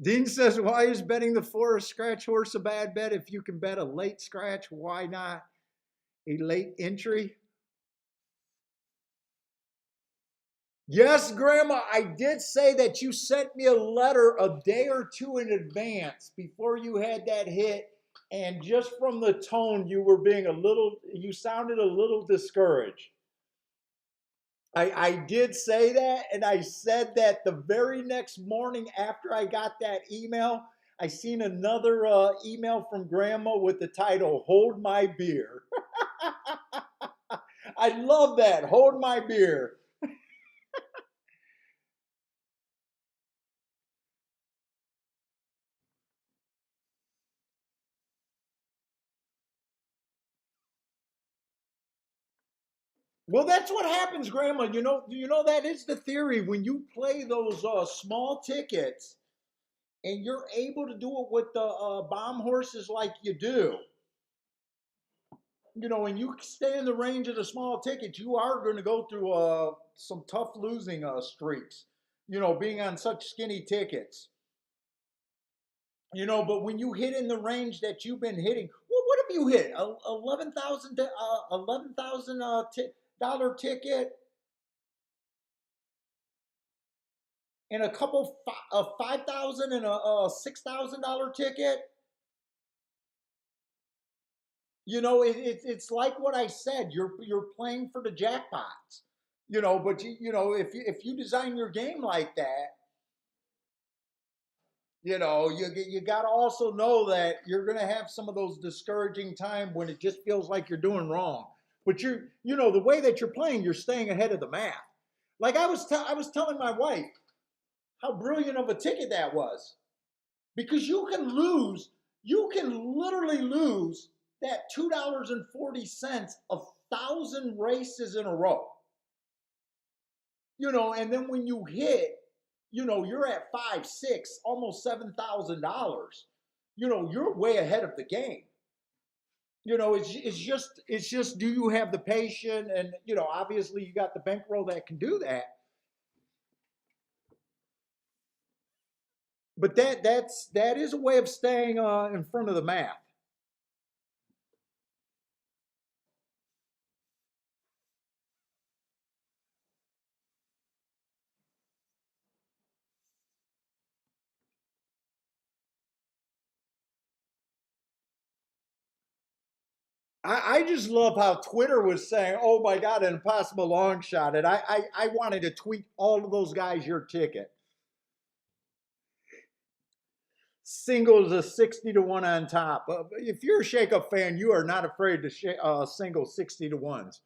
Dean says, why is betting the 4 scratch horse a bad bet? If you can bet a late scratch, why not a late entry? Yes, Grandma, I did say that you sent me a letter a day or two in advance before you had that hit. And just from the tone, you sounded a little discouraged. I did say that, and I said that the very next morning after I got that email, I seen another email from Grandma with the title, Hold My Beer. I love that, Hold My Beer. Well, that's what happens, Grandma. That is the theory. When you play those small tickets and you're able to do it with the bomb horses like you do, and you stay in the range of the small tickets, you are going to go through some tough losing streaks, being on such skinny tickets. But when you hit in the range that you've been hitting, well, what have you hit? 11,000 dollar ticket and a couple of 5,000 and a $6,000 ticket. It's like what I said. You're playing for the jackpots. But if you design your game like that, you got to also know that you're going to have some of those discouraging times when it just feels like you're doing wrong. But the way that you're playing, you're staying ahead of the math. Like I was telling my wife how brilliant of a ticket that was, because you can literally lose that $2.40 1,000 races in a row. And then when you hit, you're at 5, 6, almost $7,000. You're way ahead of the game. It's just do you have the patience? And obviously you got the bankroll that can do that. But that is a way of staying in front of the math. I just love how Twitter was saying, "Oh my God, an impossible long shot," and I wanted to tweet all of those guys your ticket. Singles a 60 to 1 on top. If you're a shakeup fan, you are not afraid to single 60 to 1s.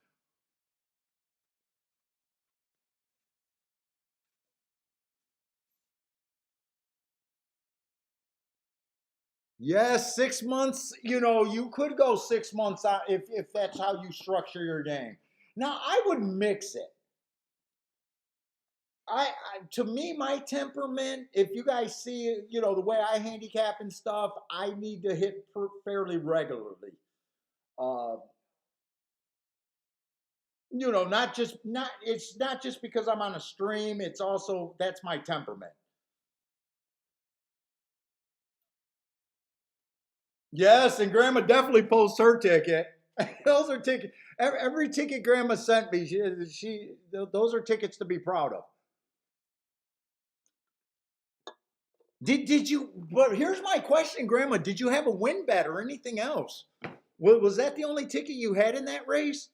Yes, 6 months. You could go 6 months out if that's how you structure your game. Now I would mix it. To me, my temperament, if you guys see, the way I handicap and stuff, I need to hit fairly regularly. Uh, not it's not just because I'm on a stream. It's also that's my temperament. Yes, and Grandma definitely posts her ticket. Those are tickets. Every ticket Grandma sent me, those are tickets to be proud of. Did you? But here's my question, Grandma. Did you have a win bet or anything else? Was that the only ticket you had in that race?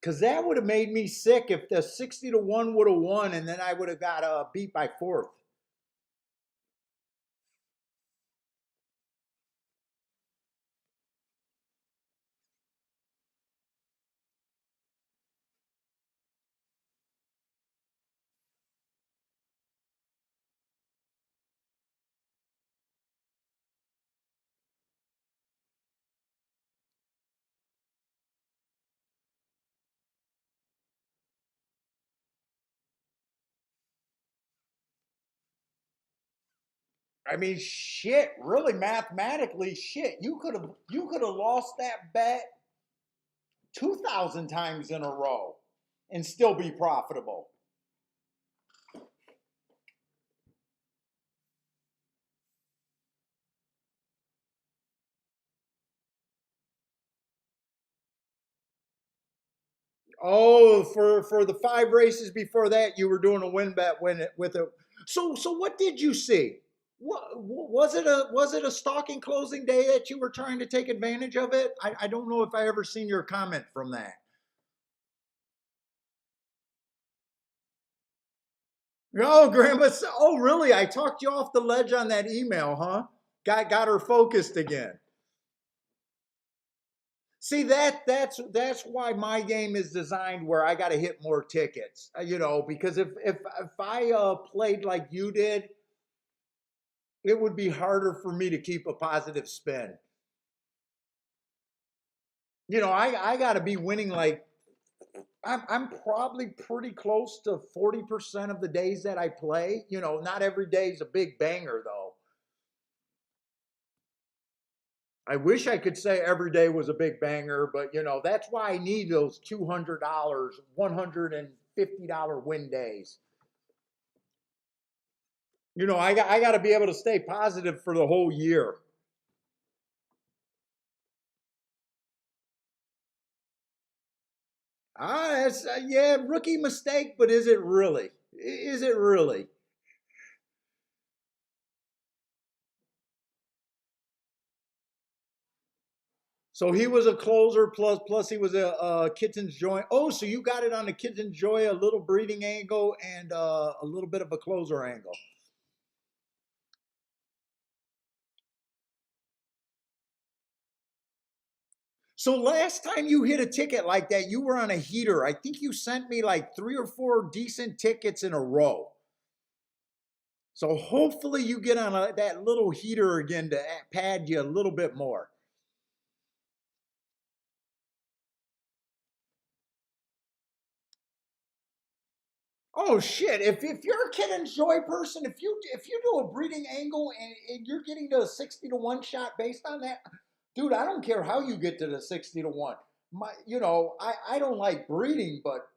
Because that would have made me sick if the 60 to 1 would have won and then I would have got beat by fourth. I mean, shit, really mathematically, shit. You could have lost that bet 2,000 times in a row and still be profitable. Oh, for the five races before that, you were doing a win bet with a. So what did you see? What was it a stalking closing day that you were trying to take advantage of it? I don't know if I ever seen your comment from that. Oh, Grandma. Oh, really? I talked you off the ledge on that email, huh? Got her focused again. See that's why my game is designed where I got to hit more tickets, because if I played like you did, it would be harder for me to keep a positive spin. I got to be winning like I'm probably pretty close to 40% of the days that I play. Not every day is a big banger though. I wish I could say every day was a big banger, but that's why I need those $200, $150 win days. I got to be able to stay positive for the whole year. It's, yeah, rookie mistake, but is it really? Is it really? So he was a closer plus he was a kitten's joy. Oh, so you got it on the kitten's joy, a little breeding angle and a little bit of a closer angle. So last time you hit a ticket like that, you were on a heater. I think you sent me like three or four decent tickets in a row. So hopefully you get on that little heater again to pad you a little bit more. Oh shit! If you're a kid and joy person, if you do a breeding angle and you're getting to a 60 to 1 shot based on that, dude, I don't care how you get to the 60 to 1. I don't like breeding, but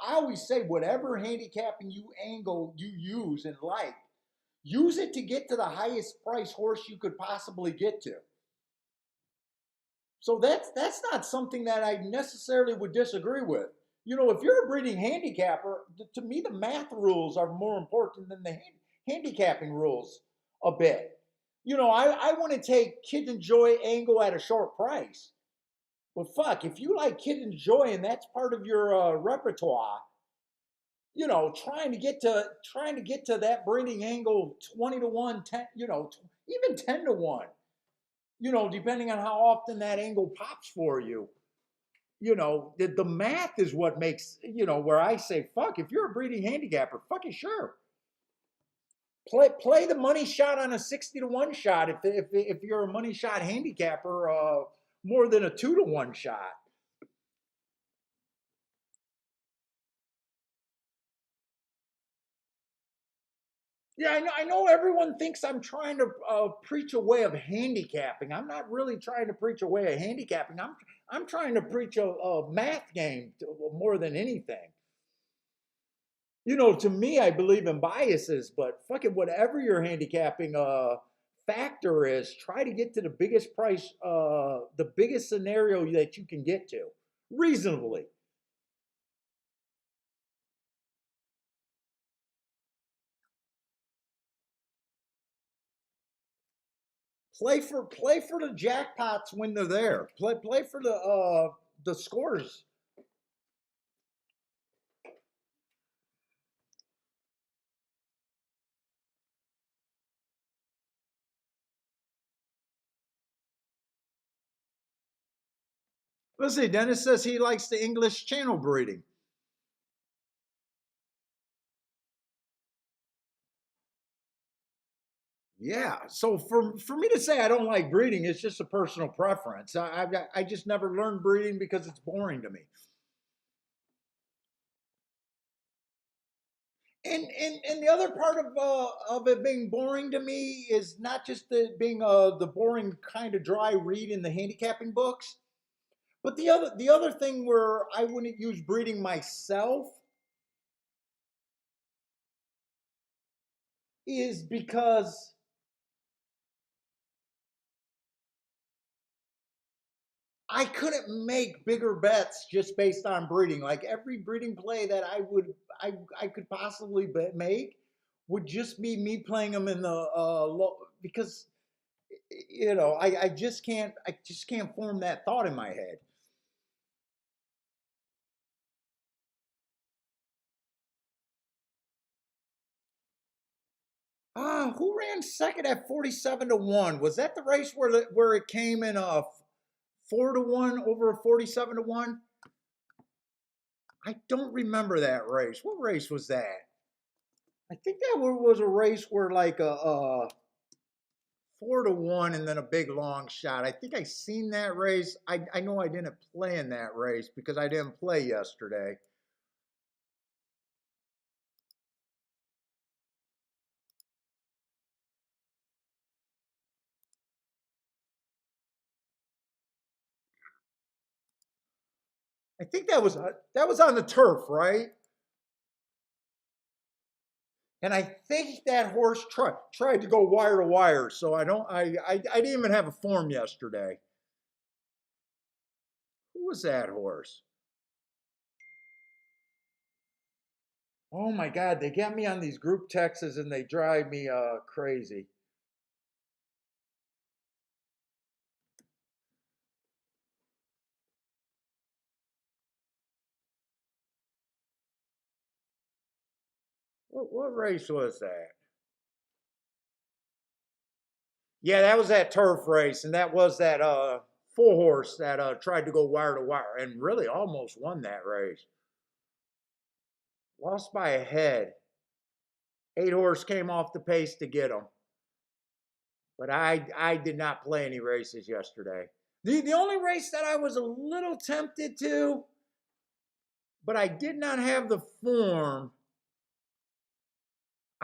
I always say whatever handicapping you angle you use and like, use it to get to the highest price horse you could possibly get to. So that's not something that I necessarily would disagree with. If you're a breeding handicapper, to me the math rules are more important than the handicapping rules a bit. I want to take Kid and Joy angle at a short price. But fuck, if you like Kid and Joy and that's part of your repertoire, trying to get to that breeding angle 20 to 1, 10, even 10 to 1, depending on how often that angle pops for you. The math is what makes, where I say, fuck, if you're a breeding handicapper, fucking sure. Play the money shot on a 60 to 1 shot if you're a money shot handicapper, more than a 2 to 1 shot. Yeah, I know everyone thinks I'm trying to preach a way of handicapping. I'm not really trying to preach a way of handicapping. I'm trying to preach a math game more than anything. To me, I believe in biases, but fucking whatever your handicapping factor is, try to get to the biggest price, the biggest scenario that you can get to reasonably. Play for the jackpots when they're there. Play for the scores. Let's see. Dennis says he likes the English Channel breeding. Yeah. So for me to say I don't like breeding, it's just a personal preference. I just never learned breeding because it's boring to me. And the other part of it being boring to me is not just the being the boring kind of dry read in the handicapping books, but the other thing where I wouldn't use breeding myself is because I couldn't make bigger bets just based on breeding. Like every breeding play that I could possibly make would just be me playing them in the low because I just can't form that thought in my head. Who ran second at 47-1? Was that the race where it came in a 4-1 over a 47-1? I don't remember that race. What race was that? I think that was a race where like a 4-1 and then a big long shot. I think I seen that race. I know I didn't play in that race because I didn't play yesterday. I think that was on the turf, right? And I think that horse tried to go wire to wire. So I didn't even have a form yesterday. Who was that horse? Oh my God, they get me on these group texts and they drive me crazy. What race was that? Yeah, that was that turf race, and that was that full horse that tried to go wire to wire and really almost won that race. Lost by a head. 8 horse came off the pace to get him, but I did not play any races yesterday. The only race that I was a little tempted to, but I did not have the form.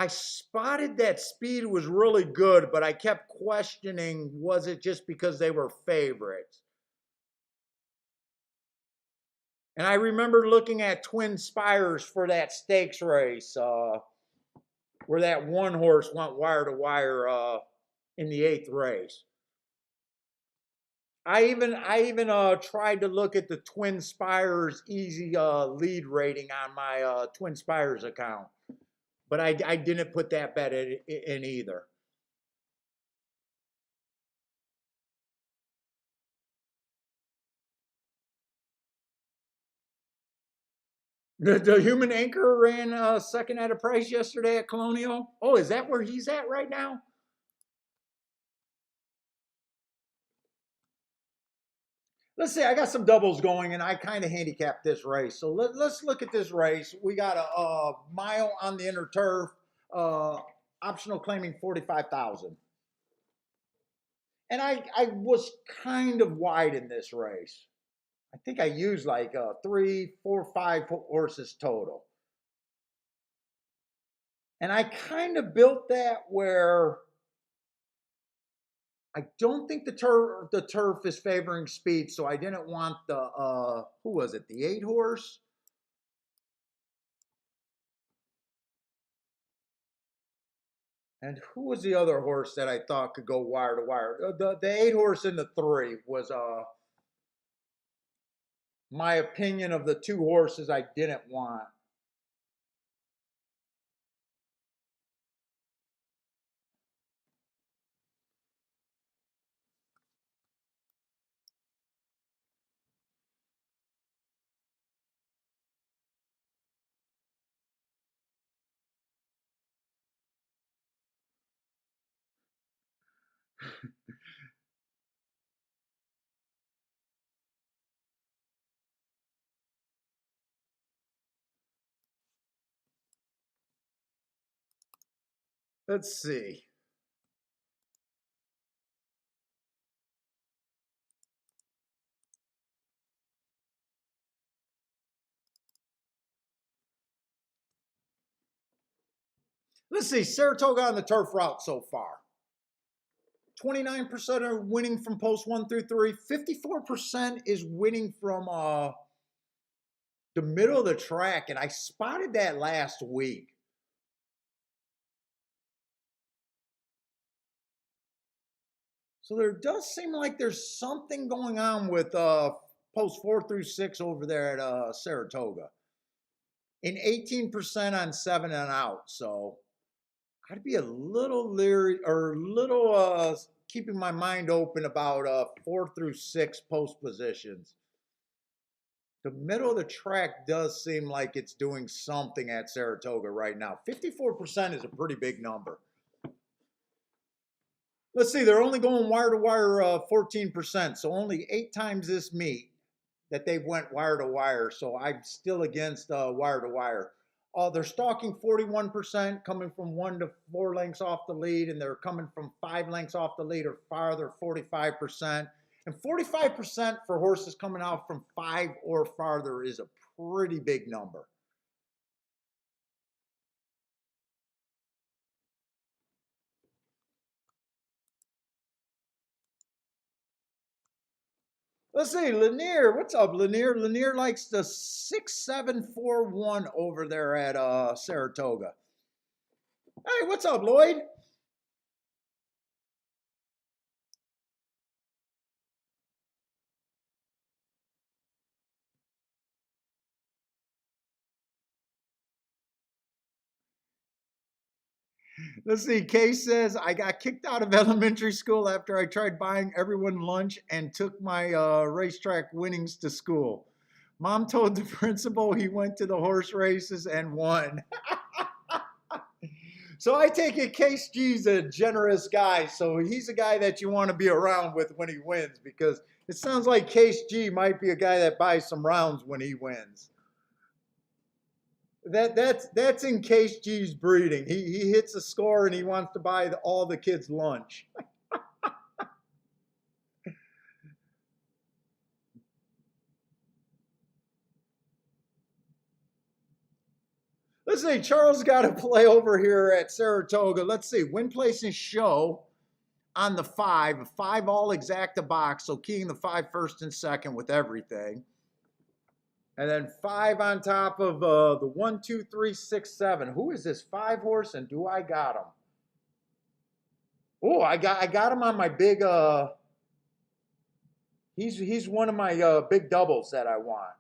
I spotted that speed was really good, but I kept questioning was it just because they were favorites? And I remember looking at Twin Spires for that stakes race, where that one horse went wire to wire in the eighth race. I even tried to look at the Twin Spires easy lead rating on my Twin Spires account, but I didn't put that bet in either. The human anchor ran second at a price yesterday at Colonial. Oh, is that where he's at right now? Let's see. I got some doubles going, and I kind of handicapped this race. So let's look at this race. We got a mile on the inner turf, uh, optional claiming 45,000, and I was kind of wide in this race. I think I used like three, four, five horses total, and I kind of built that where I don't think the turf is favoring speed, so I didn't want the who was it? The 8 horse. And who was the other horse that I thought could go wire to wire? The 8 horse and the 3 was my opinion of the 2 horses I didn't want. Let's see. Let's see. Saratoga on the turf route so far. 29% are winning from post 1 through 3. 54% is winning from the middle of the track, and I spotted that last week. So there does seem like there's something going on with post 4 through 6 over there at Saratoga. And 18% on 7 and out. So I'd be a little leery or a little keeping my mind open about 4 through 6 post positions. The middle of the track does seem like it's doing something at Saratoga right now. 54% is a pretty big number. Let's see, they're only going wire to wire 14%, so only 8 times this meet that they've went wire to wire. So I'm still against wire to wire. They're stalking 41%, coming from 1 to 4 lengths off the lead, and they're coming from 5 lengths off the lead or farther, 45%. And 45% for horses coming out from 5 or farther is a pretty big number. Let's see, Lanier. What's up, Lanier? Lanier likes the 6741 over there at Saratoga. Hey, what's up, Lloyd? Let's see. Kay says, I got kicked out of elementary school after I tried buying everyone lunch and took my racetrack winnings to school. Mom told the principal he went to the horse races and won. So I take it Case G's a generous guy. So he's a guy that you want to be around with when he wins, because it sounds like Case G might be a guy that buys some rounds when he wins. That's in Case G's breeding. He hits a score and he wants to buy all the kids lunch. Let's see, Charles got to play over here at Saratoga. Let's see, win, place, and show on the 5. 5 all exacta box, so keying the 5 first and second with everything. And then 5 on top of the 1, 2, 3, 6, 7. Who is this 5 horse, and do I got him? Oh, I got him on my big. He's one of my big doubles that I want.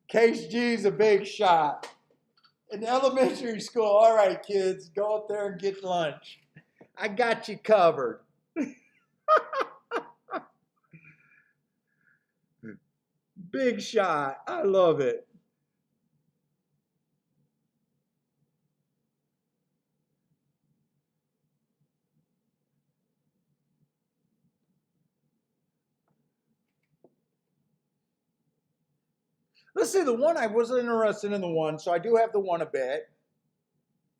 Case G's a big shot. In elementary school, all right, kids, go up there and get lunch. I got you covered. Big shot. I love it. Let's see, the one, I was interested in the one, so I do have the one a bit.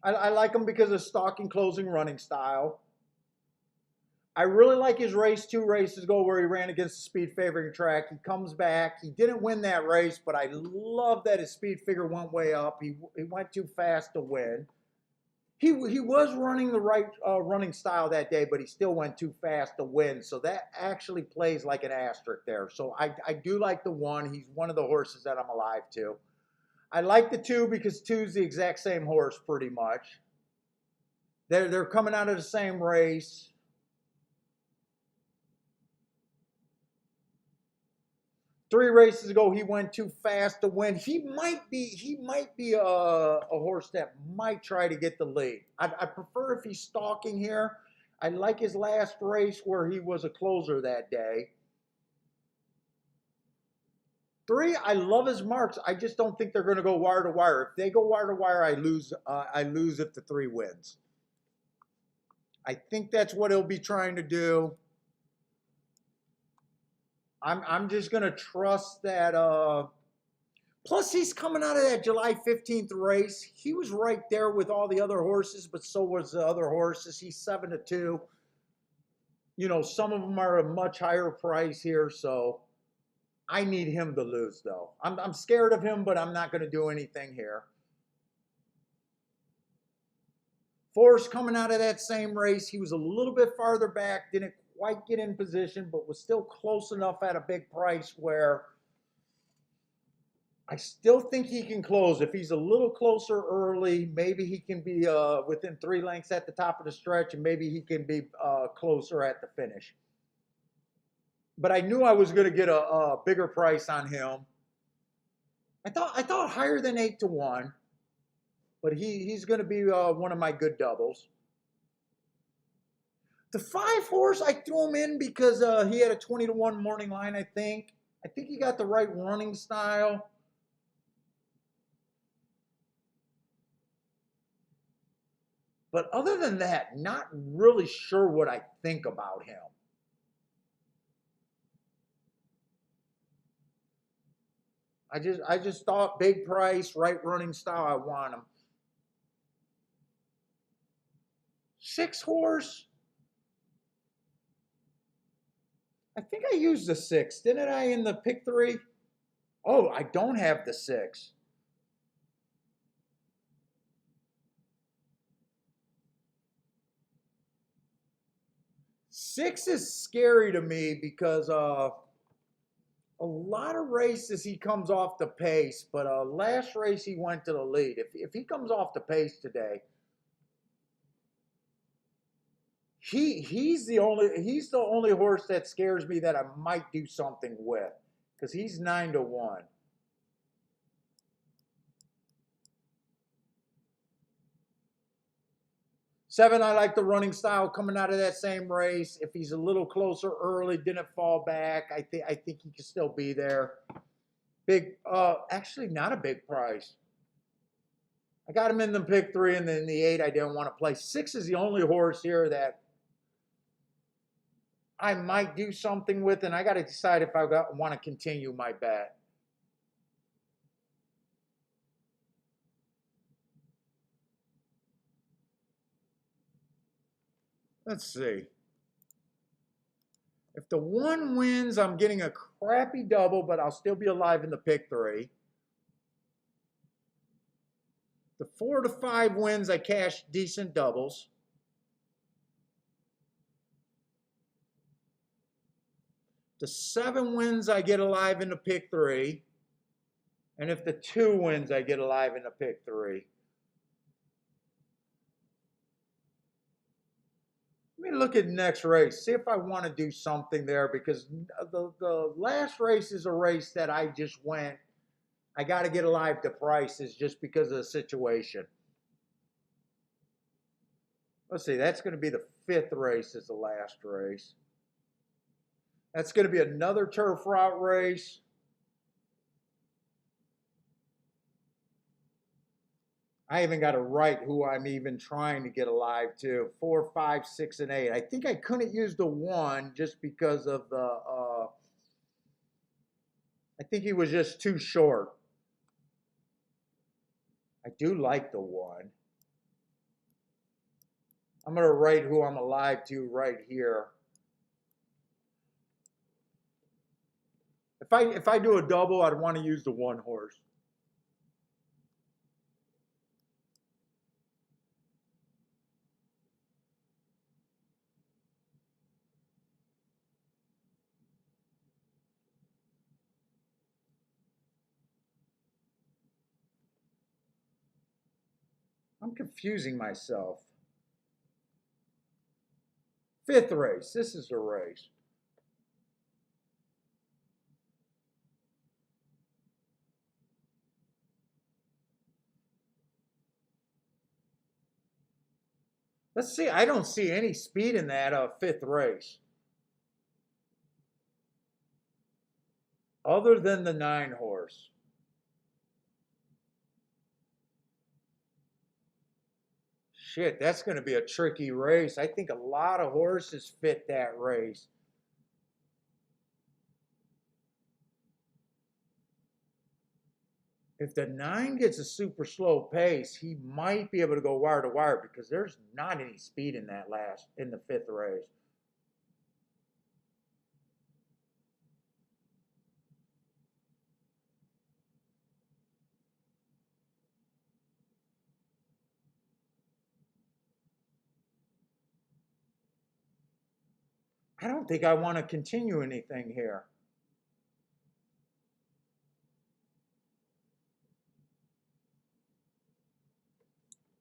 I like him because of stalking, closing, running style. I really like his race 2 races ago where he ran against the speed favoring track. He comes back. He didn't win that race, but I love that his speed figure went way up. He went too fast to win. He was running the right running style that day, but he still went too fast to win. So that actually plays like an asterisk there. So I do like the 1. He's one of the horses that I'm alive to. I like the 2 because 2's the exact same horse pretty much. They're coming out of the same race. 3 races ago, he went too fast to win. He might be a horse that might try to get the lead. I prefer if he's stalking here. I like his last race where he was a closer that day. 3, I love his marks. I just don't think they're going to go wire to wire. If they go wire to wire, I lose. I lose if the 3 wins. I think that's what he'll be trying to do. I'm just gonna trust that. Plus, he's coming out of that July 15th race. He was right there with all the other horses, but so was the other horses. He's 7-2. You know, some of them are a much higher price here, so I need him to lose, though. I'm scared of him, but I'm not going to do anything here. Forrest coming out of that same race, he was a little bit farther back, didn't quite get in position, but was still close enough at a big price where I still think he can close. If he's a little closer early, maybe he can be within 3 lengths at the top of the stretch, and maybe he can be closer at the finish. But I knew I was going to get a bigger price on him. I thought higher than 8-1, but he's going to be one of my good doubles. The 5 horse, I threw him in because he had a 20-1 morning line. I think he got the right running style. But other than that, not really sure what I think about him. I just thought big price, right running style, I want him. 6 horse. I think I used the 6, didn't I, in the pick 3? Oh, I don't have the 6. Six is scary to me because a lot of races he comes off the pace, but last race he went to the lead. If he comes off the pace today, he's the only horse that scares me that I might do something with, because he's 9-1. 7, I like the running style coming out of that same race. If he's a little closer early, didn't fall back, I think he can still be there. Big, actually not a big price. I got him in the pick 3, and then the 8 I didn't want to play. 6 is the only horse here that I might do something with, and I got to decide if I want to continue my bet. Let's see. If the 1 wins, I'm getting a crappy double, but I'll still be alive in the pick 3. The 4 to 5 wins, I cash decent doubles. The 7 wins, I get alive in the pick 3. And if the 2 wins, I get alive in the pick 3. Let me look at the next race, see if I want to do something there, because the last race is a race that I just went, I got to get alive to prices just because of the situation. Let's see, that's going to be the 5th race is the last race. That's going to be another turf route race. I even got to write who I'm even trying to get alive to. 4, 5, 6, and 8. I think I couldn't use the 1 just because of the, I think he was just too short. I do like the 1. I'm going to write who I'm alive to right here. If I do a double, I'd want to use the 1 horse. I'm confusing myself. 5th race. This is the race. Let's see. I don't see any speed in that 5th race, other than the 9 horse. Shit, that's going to be a tricky race. I think a lot of horses fit that race. If the 9 gets a super slow pace, he might be able to go wire to wire because there's not any speed in in the 5th race. I don't think I want to continue anything here.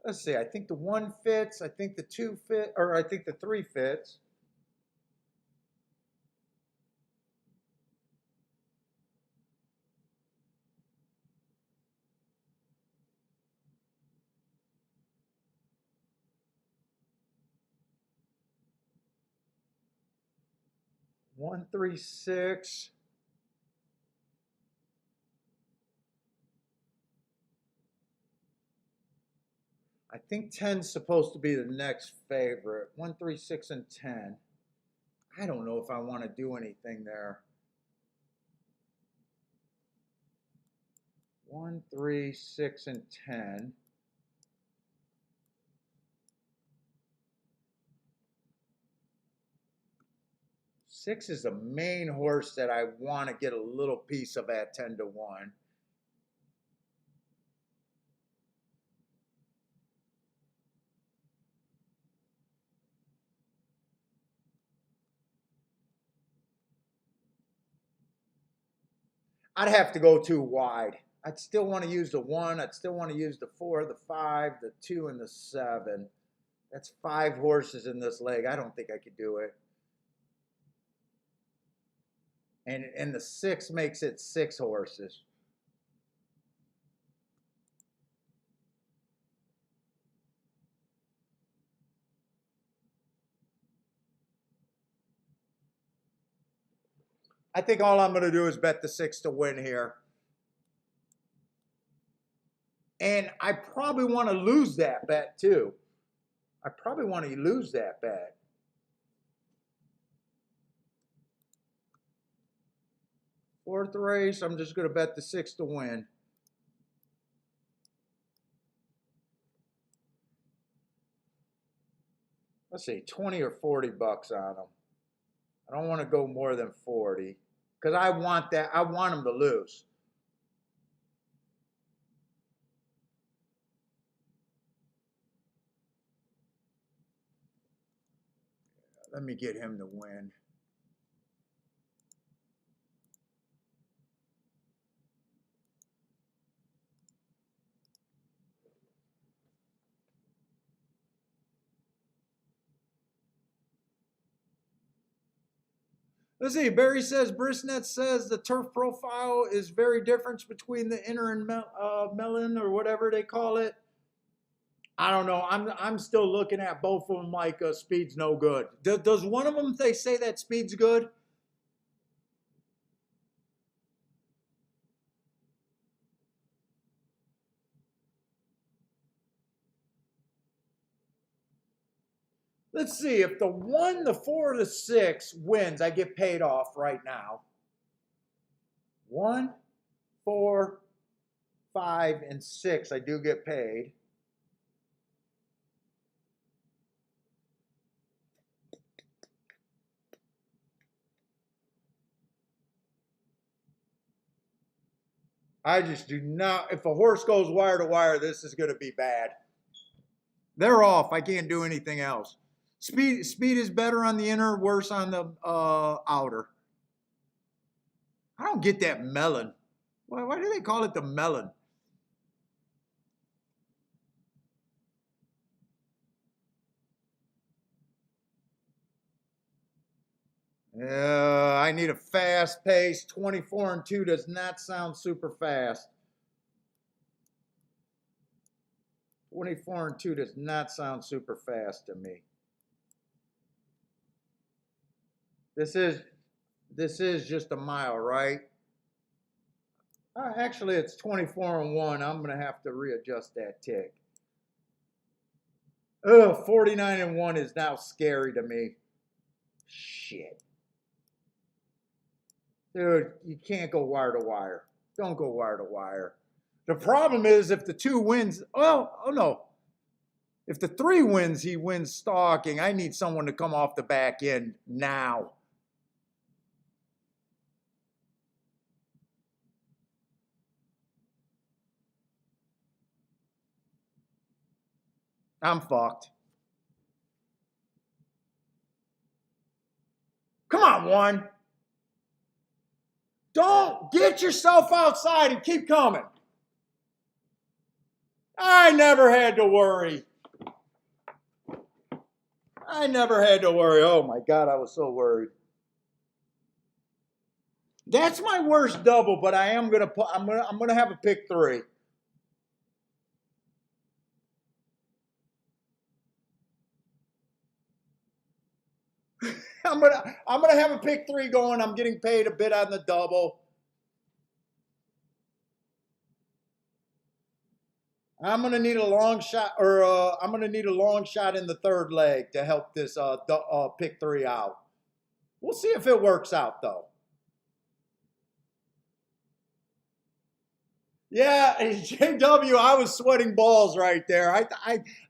Let's see. I think the 1 fits. I think the 2 fit, or I think the 3 fits. One, three, six. I think 10's supposed to be the next favorite. 1, 3, 6, and 10. I don't know if I want to do anything there. 1, 3, 6, and 10. Six is the main horse that I want to get a little piece of at 10 to 1. I'd have to go too wide. I'd still want to use the 1. I'd still want to use the 4, the 5, the 2, and the 7. That's 5 horses in this leg. I don't think I could do it. And the 6 makes it 6 horses. I think all I'm going to do is bet the 6 to win here. And I probably want to lose that bet too. I probably want to lose that bet. Fourth race, I'm just going to bet the 6 to win. Let's see, 20 or 40 bucks on them. I don't want to go more than 40 because I want that. I want them to lose. Let me get him to win. Let's see. Barry says Brisnet says the turf profile is very different between the inner and melon or whatever they call it. I don't know. I'm still looking at both of them like speed's no good. Does one of them they say that speed's good? Let's see. If the 1, the 4, the 6 wins, I get paid off right now. 1, 4, 5, and 6, I do get paid. I just do not. If a horse goes wire to wire, this is going to be bad. They're off. I can't do anything else. Speed is better on the inner, worse on the outer. I don't get that melon. Why do they call it the melon? I need a fast pace. 24 and 2 does not sound super fast. 24 and 2 does not sound super fast to me. This is just a mile, right? Actually, it's 24 and 1. I'm going to have to readjust that tick. Ugh, 49 and 1 is now scary to me. Shit. Dude, you can't go wire to wire. Don't go wire to wire. The problem is if the 2 wins, well, oh no. If the 3 wins, he wins stalking. I need someone to come off the back end now. I'm fucked. Come on, 1. Don't get yourself outside and keep coming. I never had to worry. I never had to worry. Oh my God, I was so worried. That's my worst double, but I am gonna put. I'm gonna have a pick 3. I'm gonna have a pick 3 going. I'm getting paid a bit on the double. I'm gonna need a long shot, or I'm gonna need a long shot in the 3rd leg to help this pick 3 out. We'll see if it works out though. Yeah, JW, I was sweating balls right there.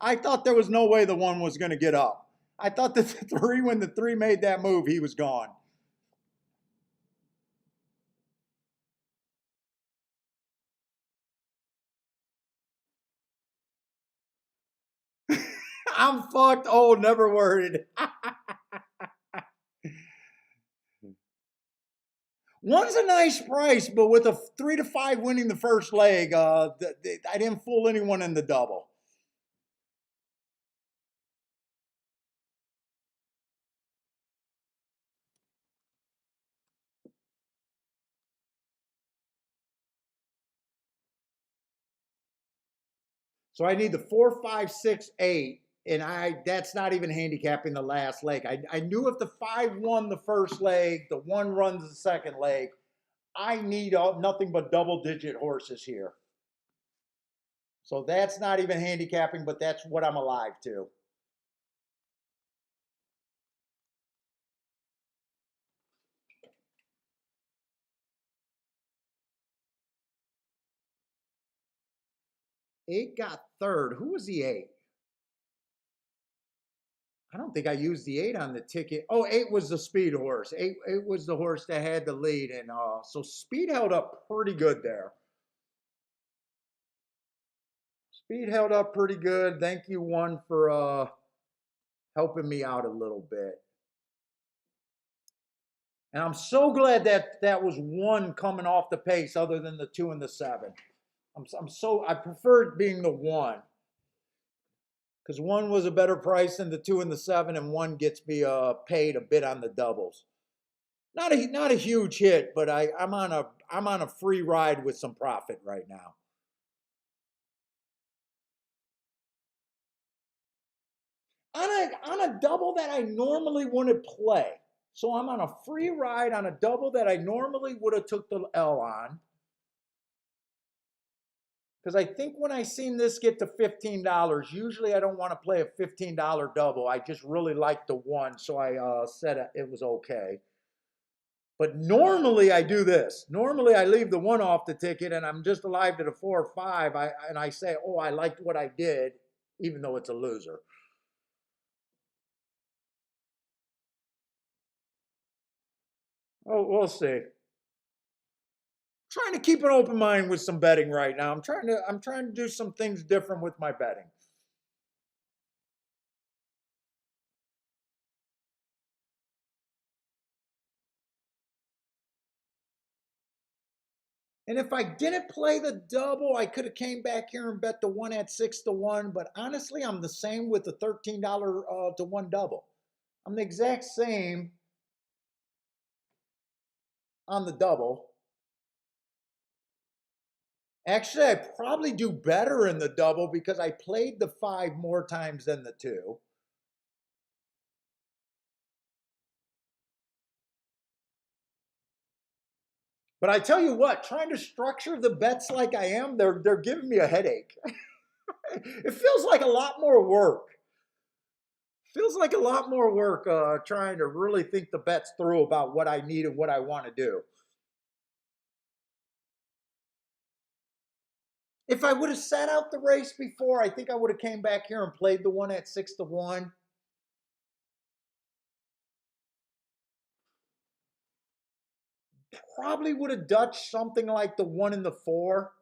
I thought there was no way the 1 was gonna get up. I thought that the 3, when the 3 made that move, he was gone. I'm fucked. Oh, never worried. 1's a nice price, but with a 3 to 5 winning the 1st leg, I didn't fool anyone in the double. So I need the 4, 5, 6, 8, and that's not even handicapping the last leg. I knew if the 5 won the 1st leg, the 1 runs the 2nd leg. I need nothing but double-digit horses here. So that's not even handicapping, but that's what I'm alive to. Eight got 3rd. Who was the 8? I don't think I used the 8 on the ticket. Oh, 8 was the speed horse. Eight was the horse that had the lead, and so speed held up pretty good there. Speed held up pretty good. Thank you, 1, for helping me out a little bit. And I'm so glad that that was 1 coming off the pace, other than the 2 and the 7. I preferred being the 1. Because 1 was a better price than the 2 and the 7, and 1 gets me paid a bit on the doubles. Not a huge hit, but I'm on a free ride with some profit right now. On a double that I normally wouldn't play. So I'm on a free ride on a double that I normally would have took the L on. Because I think when I seen this get to $15, usually I don't want to play a $15 double. I just really like the 1, so I said it was okay. But normally I do this. Normally I leave the 1 off the ticket and I'm just alive to the 4 or 5. And I say, oh, I liked what I did, even though it's a loser. Oh, we'll see. Trying to keep an open mind with some betting right now. I'm trying to do some things different with my betting. And if I didn't play the double, I could have came back here and bet the 1 at 6 to 1. But honestly, I'm the same with the $13 to 1 double. I'm the exact same on the double. Actually, I probably do better in the double because I played the 5 more times than the 2. But I tell you what, trying to structure the bets like I am, they're giving me a headache. It feels like a lot more work. Feels like a lot more work trying to really think the bets through about what I need and what I want to do. If I would have sat out the race before, I think I would have came back here and played the one at 6-1. Probably would have Dutched something like the 1 and the 4.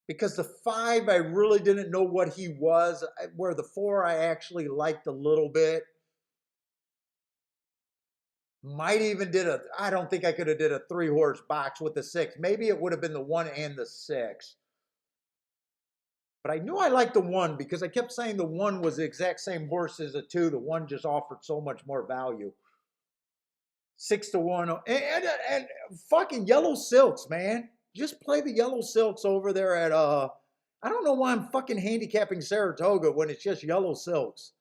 Because the 5, I really didn't know what he was. Where the 4, I actually liked a little bit. Might even did a, I don't think I could have did a 3-horse box with the 6. Maybe it would have been the 1 and the 6. But I knew I liked the 1 because I kept saying the 1 was the exact same horse as the 2. The 1 just offered so much more value. 6-1. And fucking Yellow Silks, man. Just play the Yellow Silks over there at, I don't know why I'm fucking handicapping Saratoga when it's just Yellow Silks.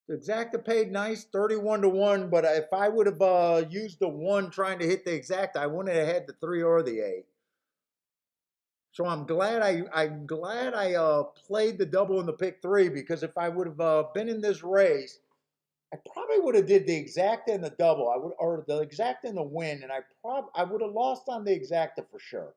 The exacta paid nice, 31-1, but if I would have used the 1 trying to hit the exacta, I wouldn't have had the 3 or the 8. So I'm glad I played the double in the pick 3, because if I would have been in this race, I probably would have did the exacta and the double. I would, or the exacta and the win, and I would have lost on the exacta for sure.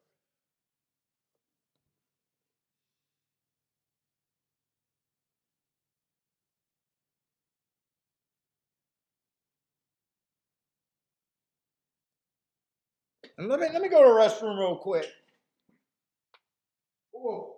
And let me go to the restroom real quick. Ooh.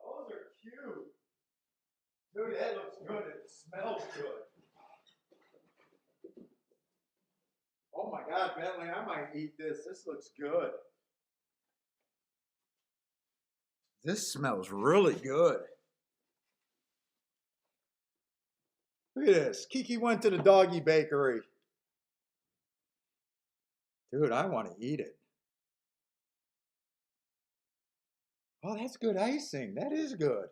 Those are cute. Dude, that looks good. It smells good. Oh my God, Bentley, I might eat this. This looks good. This smells really good. Look at this. Kiki went to the doggy bakery. Dude, I want to eat it. Oh, that's good icing. That is good.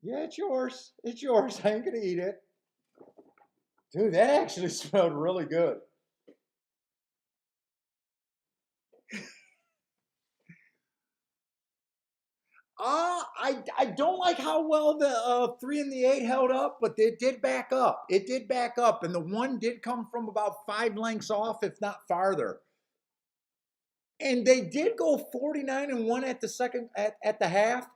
Yeah, it's yours. It's yours. I ain't gonna eat it. Dude, that actually smelled really good. I don't like how well the 3 and the 8 held up, but it did back up. It did back up, and the 1 did come from about 5 lengths off, if not farther. And they did go 49-1 at the second at the half.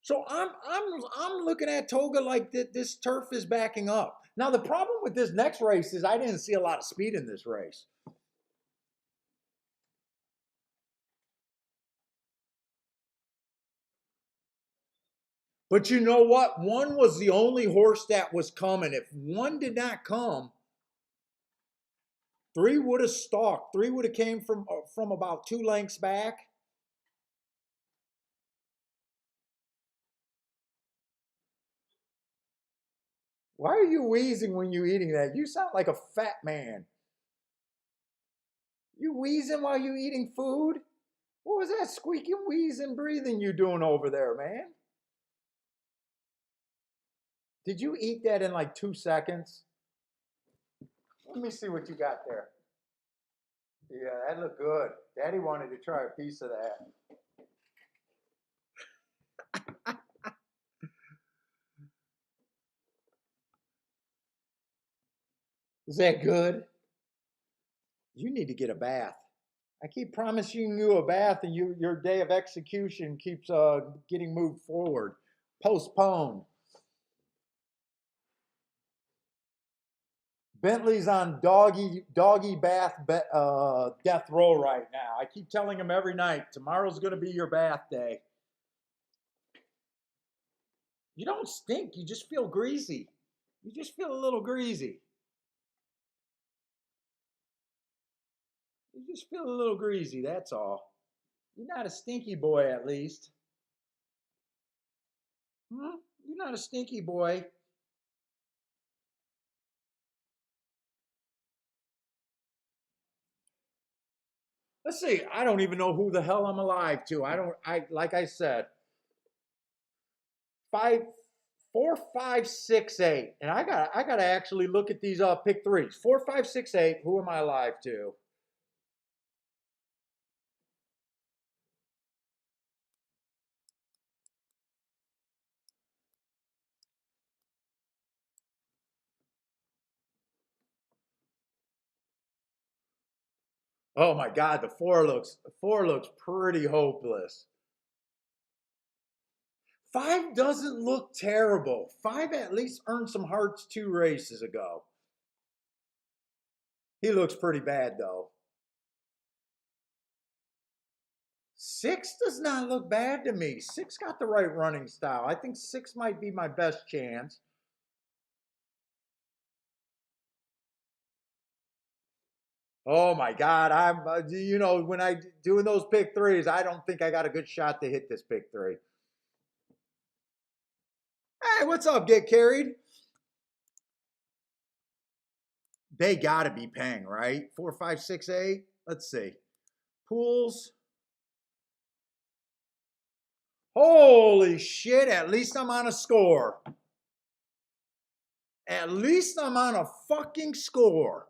So I'm looking at Toga like this turf is backing up. Now the problem with this next race is I didn't see a lot of speed in this race. But you know what? 1 was the only horse that was coming. If 1 did not come, 3 would have stalked. 3 would have came from about 2 lengths back. Why are you wheezing when you're eating that? You sound like a fat man. You wheezing while you eating food? What was that squeaking, wheezing, breathing you doing over there, man? Did you eat that in like 2 seconds? Let me see what you got there. Yeah, that looked good. Daddy wanted to try a piece of that. Is that good? You need to get a bath. I keep promising you a bath, and your day of execution keeps getting moved forward, postponed. Bentley's on doggy bath death row right now. I keep telling him every night, tomorrow's going to be your bath day. You don't stink. You just feel greasy. You just feel a little greasy. You just feel a little greasy. That's all. You're not a stinky boy, at least. Hmm? You're not a stinky boy. Let's see. I don't even know who the hell I'm alive to. Like I said, five, 4, 5, 6, 8, and I gotta actually look at these pick threes. 4, 5, 6, 8. Who am I alive to? Oh my God, the four looks pretty hopeless. Five doesn't look terrible. Five at least earned some hearts 2 races ago. He looks pretty bad though. 6 does not look bad to me. 6 got the right running style. I think 6 might be my best chance. Oh my God, when I doing those pick threes, I don't think I got a good shot to hit this pick three. Hey, what's up? Get carried? They got to be paying, right? 4, 5, 6, 8. Let's see. Pools. Holy shit! At least I'm on a score. At least I'm on a fucking score.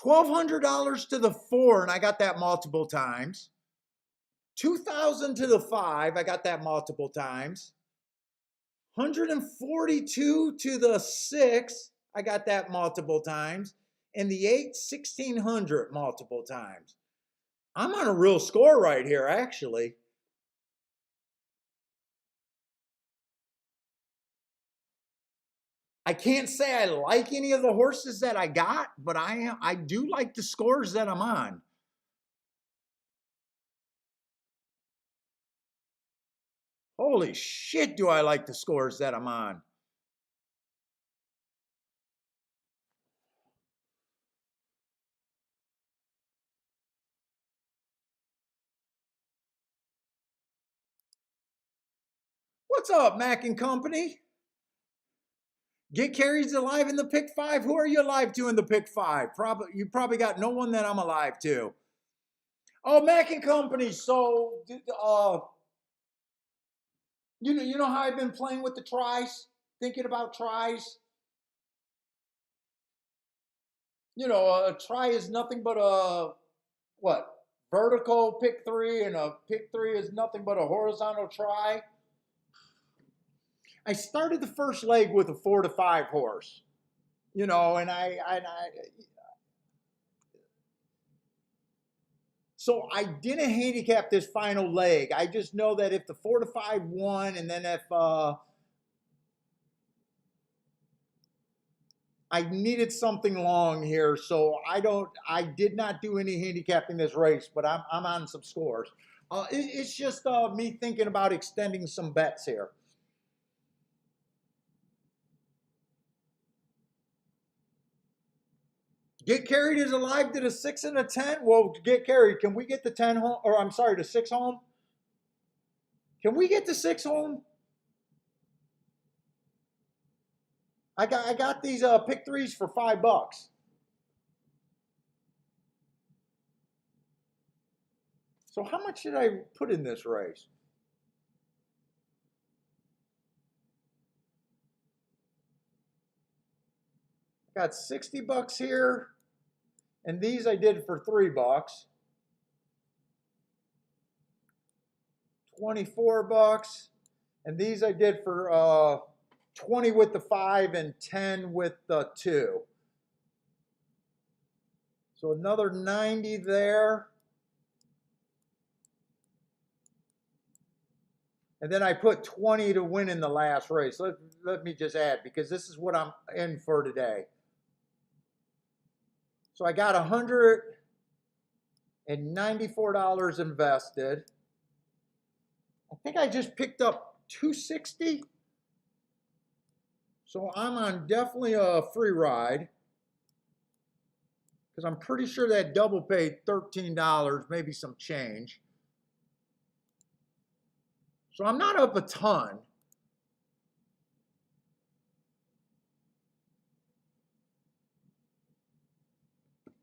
$1,200 to the 4, and I got that multiple times. 2,000 to the 5, I got that multiple times. 142 to the 6, I got that multiple times. And the 8, 1,600 multiple times. I'm on a real score right here, actually. I can't say I like any of the horses that I got, but I do like the scores that I'm on. Holy shit, do I like the scores that I'm on. What's up, Mac and Company? Get carries alive in the pick 5. Who are you alive to in the pick 5? You probably got no one that I'm alive to. Oh, Mac and Company. So, you know how I've been playing with the tries, thinking about tries. A try is nothing but a what? Vertical pick 3, and a pick 3 is nothing but a horizontal try. I started the first leg with a 4 to 5 horse, and so I didn't handicap this final leg. I just know that if the 4 to 5 won, and then if I needed something long here, so I did not do any handicapping this race, but I'm on some scores. It's just me thinking about extending some bets here. Get carried is alive to the 6 and the 10. Well, get carried. Can we get the 10 home? Or I'm sorry, the 6 home? Can we get the 6 home? I got these pick threes for $5. So how much did I put in this race? Got $60 here, and these I did for $3. $24, and these I did for 20 with the 5 and 10 with the 2. So another 90 there. And then I put 20 to win in the last race. Let me just add, because this is what I'm in for today. So I got $194 invested. I think I just picked up 260. So I'm on definitely a free ride, because I'm pretty sure that double paid $13, maybe some change. So I'm not up a ton.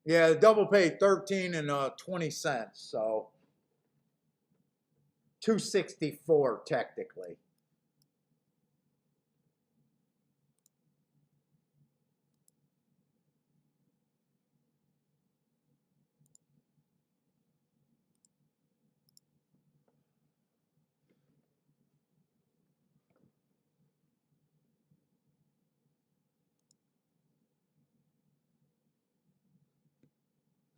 Yeah, the double paid 13 and 20 cents, so 264 technically.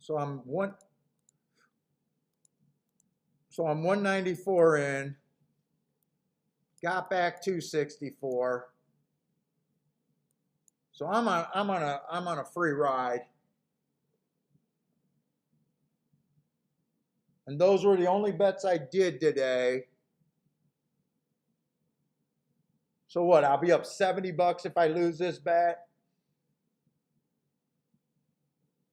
So I'm 194 in, got back 264. So I'm on a free ride. And those were the only bets I did today. So what? I'll be up $70 if I lose this bet.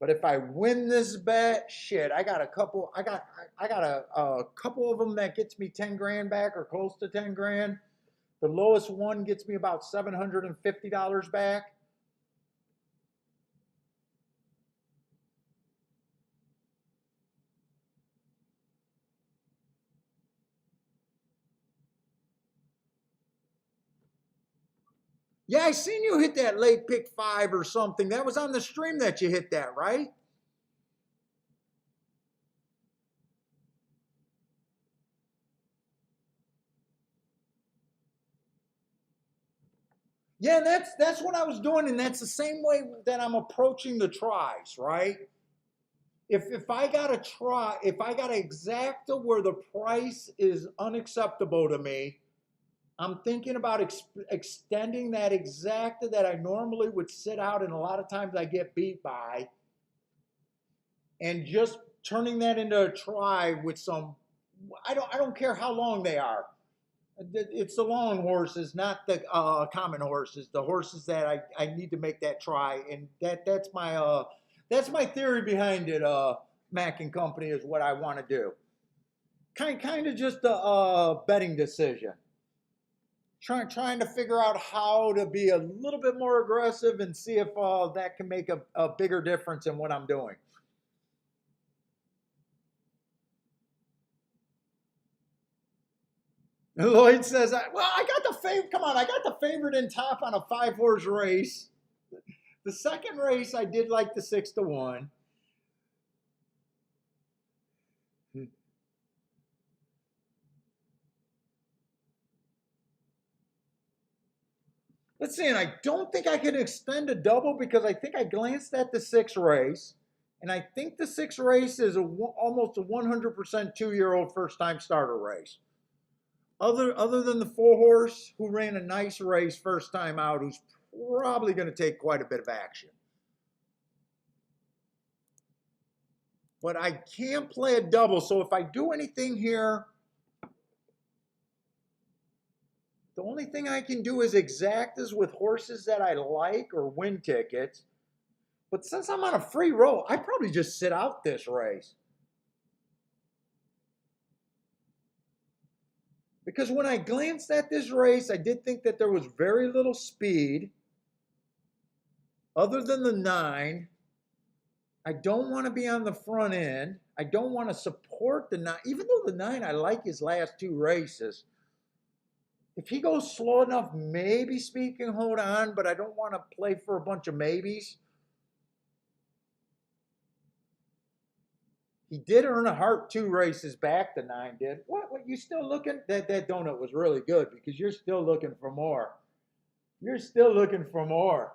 But if I win this bet, shit, I got a couple of them that gets me 10 grand back or close to 10 grand. The lowest one gets me about $750 back. Yeah, I seen you hit that late pick 5 or something. That was on the stream that you hit that, right? Yeah, that's what I was doing, and that's the same way that I'm approaching the tries, right? If I got a try, if I got an exacta where the price is unacceptable to me, I'm thinking about extending that exacta that I normally would sit out, and a lot of times I get beat by, and just turning that into a try with some. I don't care how long they are. It's the long horses, not the common horses. The horses that I need to make that try, and that's my theory behind it. Mac and Company is what I want to do. Kind of just a betting decision. Trying to figure out how to be a little bit more aggressive and see if that can make a bigger difference in what I'm doing. Lloyd says, well, I got the favorite. Come on, I got the favorite in top on a 5-horse race. The second race, I did like the 6-1. Let's see, and I don't think I can extend a double because I think I glanced at the 6 race, and I think the 6 race is almost a 100% 2-year-old first-time starter race. Other than the 4-horse who ran a nice race first time out, who's probably going to take quite a bit of action. But I can't play a double, so if I do anything here, the only thing I can do is exactas with horses that I like or win tickets. But since I'm on a free roll, I probably just sit out this race. Because when I glanced at this race, I did think that there was very little speed. Other than the 9, I don't want to be on the front end. I don't want to support the 9, even though the 9, I like his last 2 races. If he goes slow enough, maybe Speed can hold on, but I don't want to play for a bunch of maybes. He did earn a heart 2 races back, the 9 did. What you still looking? That donut was really good because you're still looking for more. You're still looking for more.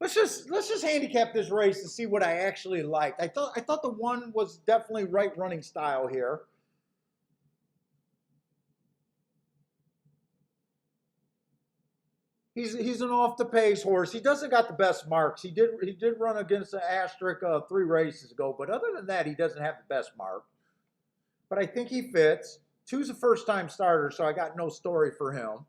Let's just handicap this race and see what I actually liked. I thought the 1 was definitely right running style here. He's an off the pace horse. He doesn't got the best marks. He did run against the asterisk 3 races ago, but other than that, he doesn't have the best mark. But I think he fits. 2's a first time starter, so I got no story for him.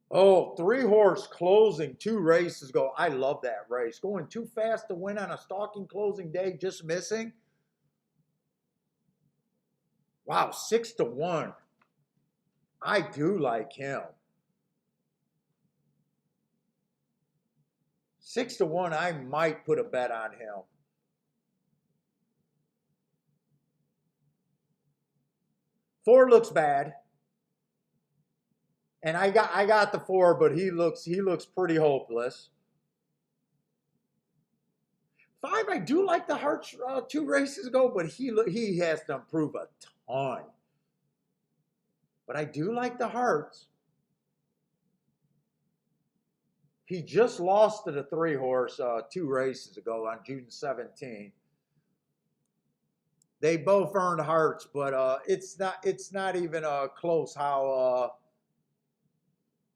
Oh, 3 horse closing 2 races ago. I love that race. Going too fast to win on a stalking closing day, just missing. Wow, 6-1. I do like him. 6-1, I might put a bet on him. 4 looks bad. And I got the 4, but he looks pretty hopeless. 5, I do like the Hearts 2 races ago, but he has to improve a ton. But I do like the Hearts. He just lost to the 3 horse 2 races ago on June 17th. They both earned hearts, but it's not even close how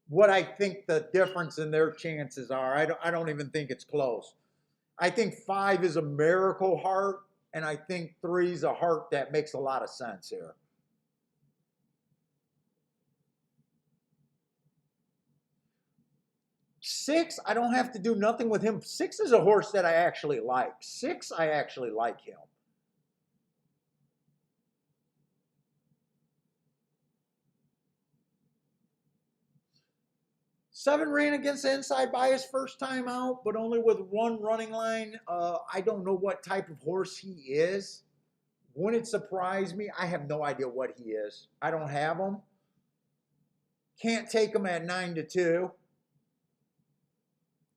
what I think the difference in their chances are. I don't even think it's close. I think 5 is a miracle heart, and I think 3 is a heart that makes a lot of sense here. 6, I don't have to do nothing with him. 6 is a horse that I actually like. 6, I actually like him. 7 ran against the inside bias first time out, but only with 1 running line. I don't know what type of horse he is. Wouldn't surprise me. I have no idea what he is. I don't have him. Can't take him at 9-2.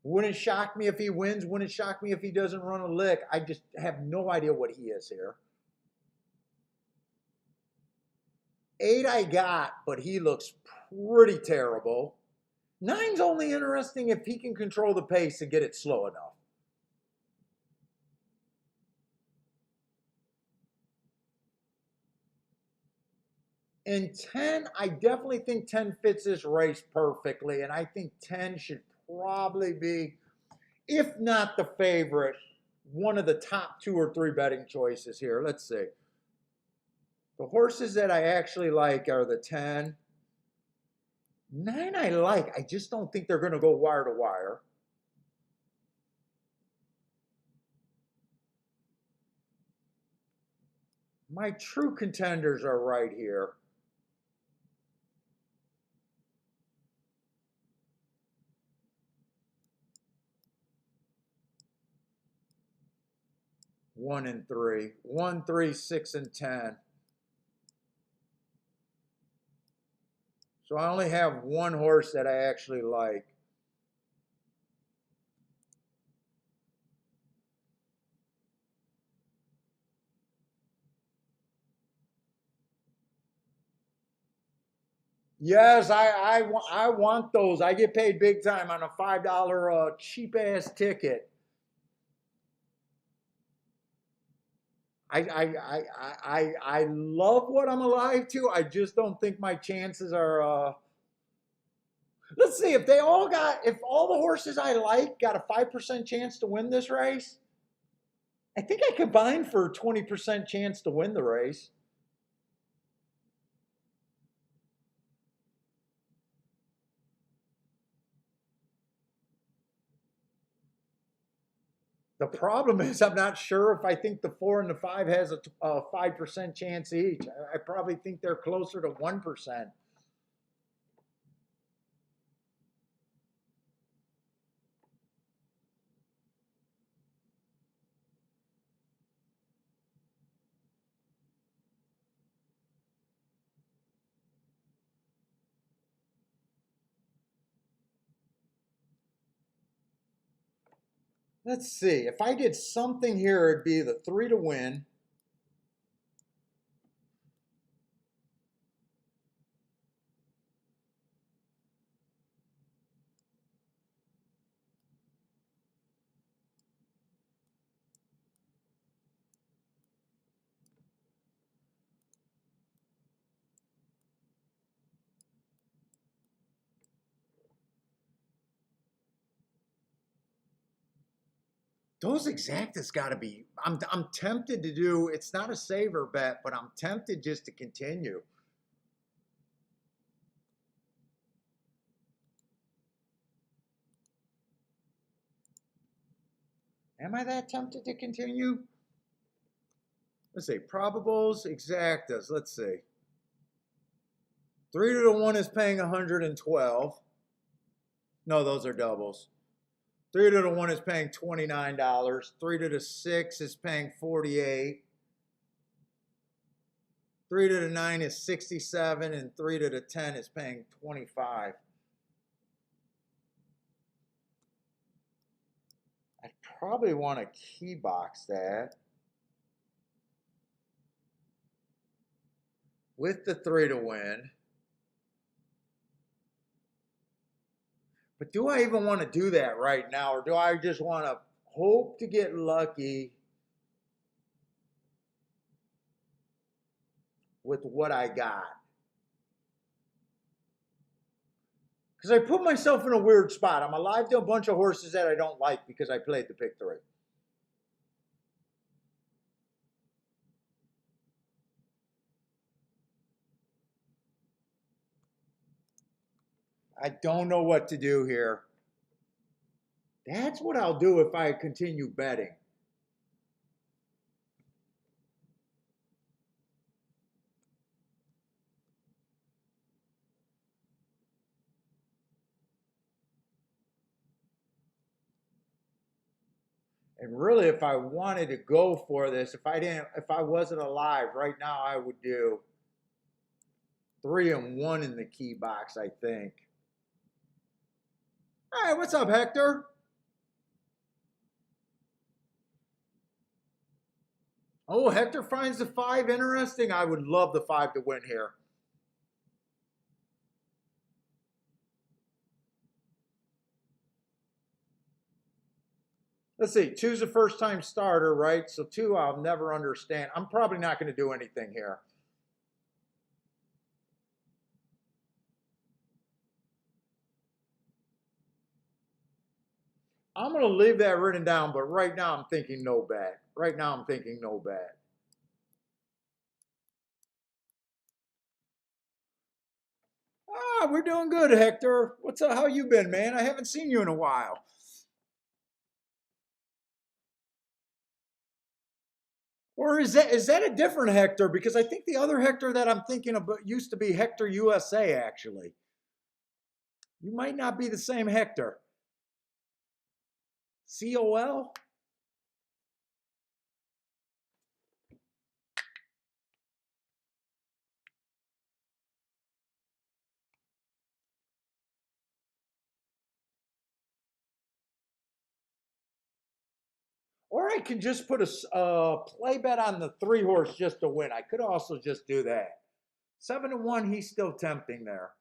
Wouldn't shock me if he wins. Wouldn't shock me if he doesn't run a lick. I just have no idea what he is here. 8 I got, but he looks pretty terrible. 9's only interesting if he can control the pace and get it slow enough. And 10, I definitely think 10 fits this race perfectly, and I think 10 should probably be, if not the favorite, one of the top 2 or 3 betting choices here. Let's see. The horses that I actually like are the 10. 9 I like. I just don't think they're going to go wire to wire. My true contenders are right here. One and 3. 1, 3, 6, and 10. So I only have 1 horse that I actually like. Yes, I want those. I get paid big time on a $5 cheap ass ticket. I love what I'm alive to. I just don't think my chances are. Let's see if all the horses I like got a 5% chance to win this race. I think I combined for a 20% chance to win the race. The problem is I'm not sure if I think the 4 and the 5 has a 5% chance each. I probably think they're closer to 1%. Let's see. If I did something here, it'd be the 3 to win. Those exactas got to be. I'm tempted to do. It's not a saver bet, but I'm tempted just to continue. Am I that tempted to continue? Let's see. Probables, exactas. Let's see. 3 to 1 is paying 112. No, those are doubles. 3 to 1 is paying $29. 3 to 6 is paying 48. 3 to 9 is 67, and 3 to 10 is paying 25. I'd probably want to key box that with the 3 to win. But do I even want to do that right now, or do I just want to hope to get lucky with what I got? Because I put myself in a weird spot. I'm alive to a bunch of horses that I don't like because I played the pick 3. I don't know what to do here. That's what I'll do if I continue betting. And really, if I wanted to go for this, if I wasn't alive right now, I would do 3 and 1 in the key box, I think. All right, what's up, Hector? Oh, Hector finds the 5 interesting. I would love the 5 to win here. Let's see, 2's a first time starter, right? So 2 I'll never understand. I'm probably not going to do anything here. I'm going to leave that written down, but right now I'm thinking no bet. Right now I'm thinking no bet. Ah, we're doing good, Hector. What's up? How you been, man? I haven't seen you in a while. Or is that a different Hector? Because I think the other Hector that I'm thinking of used to be Hector USA, actually. You might not be the same Hector. COL? Or I can just put a play bet on the 3 horse just to win. I could also just do that. 7 to 1, he's still tempting there.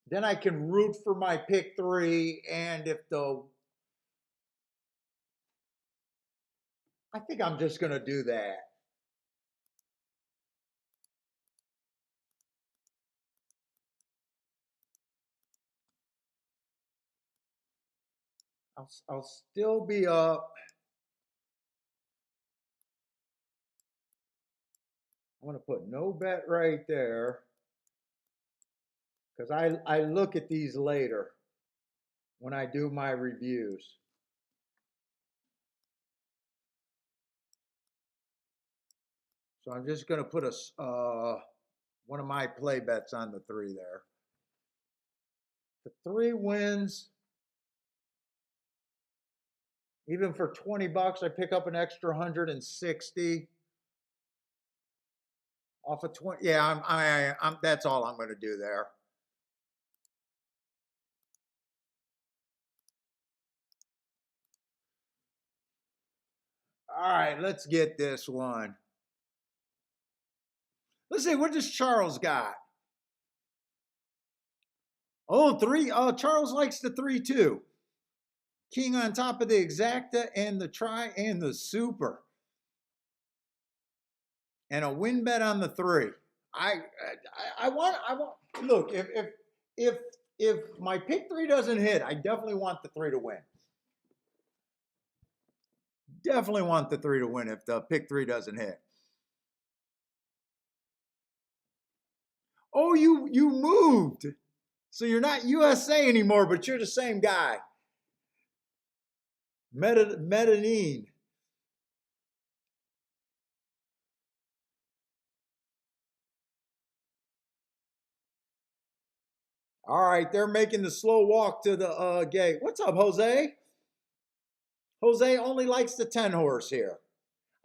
Then I can root for my pick 3, and if the I think I'm just going to do that. I'll still be up. I'm going to put no bet right there because I look at these later. when I do my reviews. So I'm just going to put one of my play bets on the 3 there. The 3 wins. Even for 20 bucks, I pick up an extra 160 off of 20. Yeah, I'm that's all I'm going to do there. All right, let's get this one. Let's see, what does Charles got? Oh, 3. Charles likes the 3 too. King on top of the exacta and the try and the super. And a win bet on the 3. I want look, if my pick 3 doesn't hit, I definitely want the 3 to win. Definitely want the 3 to win if the pick 3 doesn't hit. Oh, you moved. So you're not USA anymore, but you're the same guy. Medellin. All right, they're making the slow walk to the gate. What's up, Jose? Jose only likes the 10 horse here.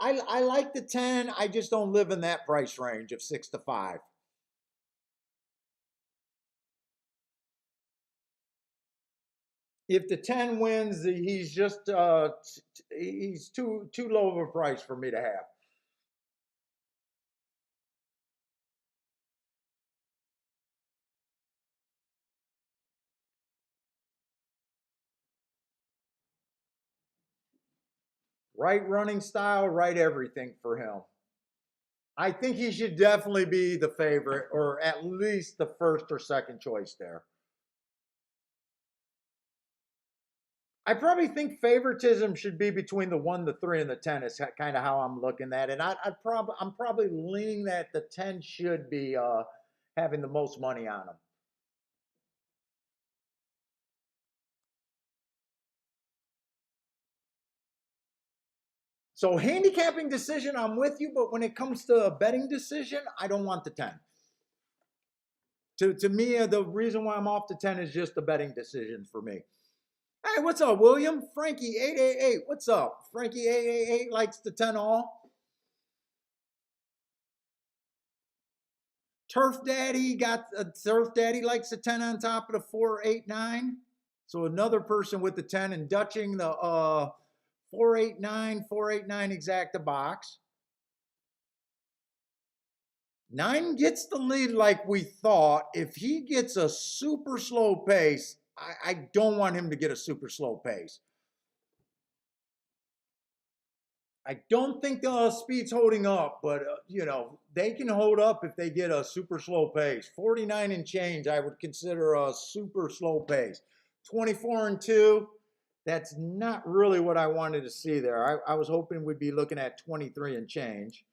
I like the 10. I just don't live in that price range of 6 to 5. If the 10 wins, he's just he's too low of a price for me to have. Right running style, right everything for him. I think he should definitely be the favorite, or at least the first or second choice there. I probably think favoritism should be between the 1, the 3, and the 10 is kind of how I'm looking at it. I'm probably leaning that the 10 should be having the most money on him. So handicapping decision, I'm with you, but when it comes to a betting decision, I don't want the 10. To me, the reason why I'm off the 10 is just a betting decision for me. Hey, what's up, William? Frankie 888. What's up? Frankie 888 likes the 10 all. Turf Daddy Turf Daddy likes the 10 on top of the 489. So another person with the 10 and dutching the 489 exacta box. 9 gets the lead like we thought. If he gets a super slow pace, I don't want him to get a super slow pace. I don't think the speed's holding up, but they can hold up if they get a super slow pace. 49 and change, I would consider a super slow pace. 24 and 2, that's not really what I wanted to see there. I was hoping we'd be looking at 23 and change.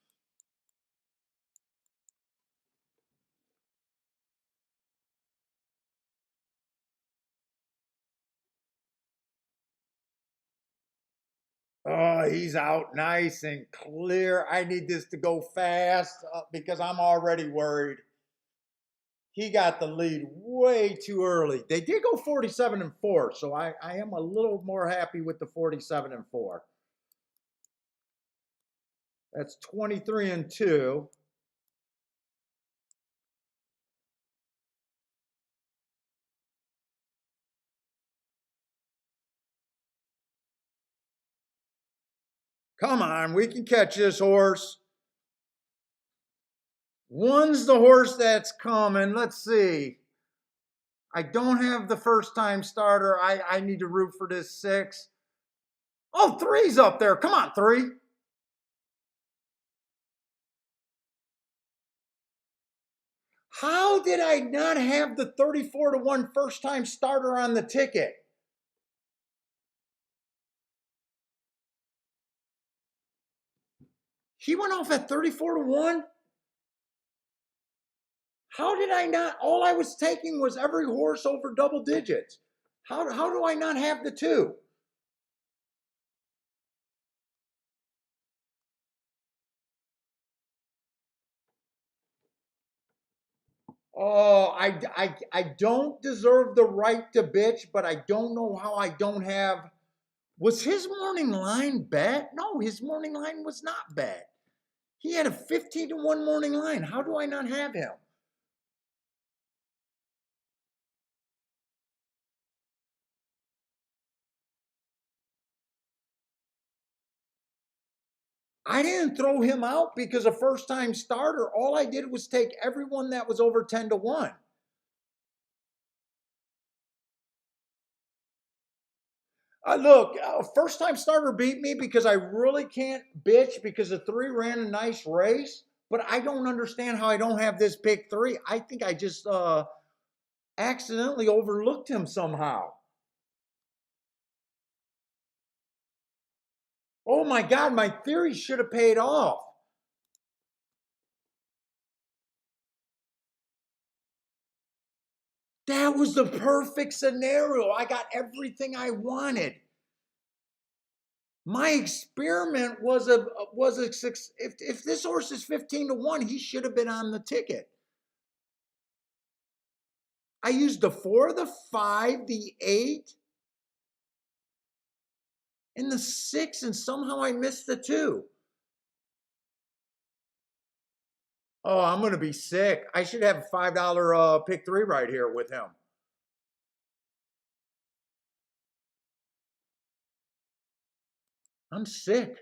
Oh, he's out nice and clear. I need this to go fast because I'm already worried. He got the lead way too early. They did go 47 and 4, so I am a little more happy with the 47 and 4. That's 23 and 2. Come on, we can catch this horse. 1's the horse that's coming. Let's see. I don't have the first time starter. I need to root for this 6. Oh, 3's up there. Come on, 3. How did I not have the 34 to 1 first time starter on the ticket? He went off at 34 to 1? How did I not? All I was taking was every horse over double digits. How do I not have the two? Oh, I don't deserve the right to bitch, but I don't know how I don't have. Was his morning line bet? No, his morning line was not bet. He had a 15-1 morning line. How do I not have him? I didn't throw him out because a first time starter. All I did was take everyone that was over 10-1. Look, first time starter beat me because I really can't bitch because the three ran a nice race, but I don't understand how I don't have this pick three. I think I just accidentally overlooked him somehow. Oh my God, my theory should have paid off. That was the perfect scenario. I got everything I wanted. My experiment was a six. If this horse is 15-1, he should have been on the ticket. I used the four, the five, the eight, and the six, and somehow I missed the two. Oh, I'm gonna be sick. I should have a $5 pick three right here with him. I'm sick.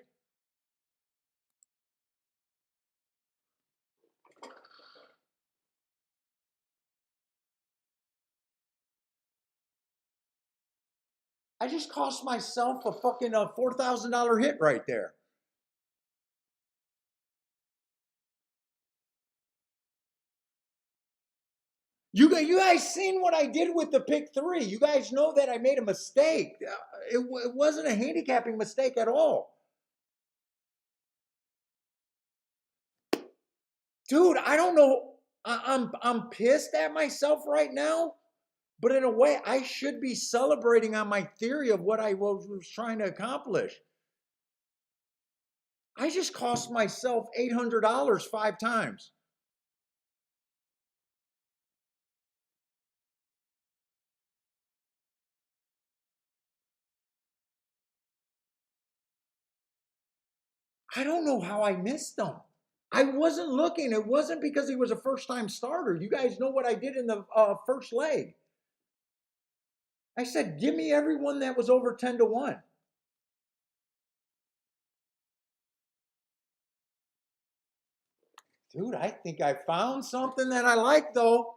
I just cost myself a fucking $4,000 hit right there. You guys seen what I did with the pick three? You guys know that I made a mistake. It wasn't a handicapping mistake at all, dude. I don't know. I'm pissed at myself right now, but in a way, I should be celebrating on my theory of what I was trying to accomplish. I just cost myself $800 five times. I don't know how I missed them. I wasn't looking. It wasn't because he was a first time starter. You guys know what I did in the first leg. I said, give me everyone that was over 10-1. Dude, I think I found something that I like though.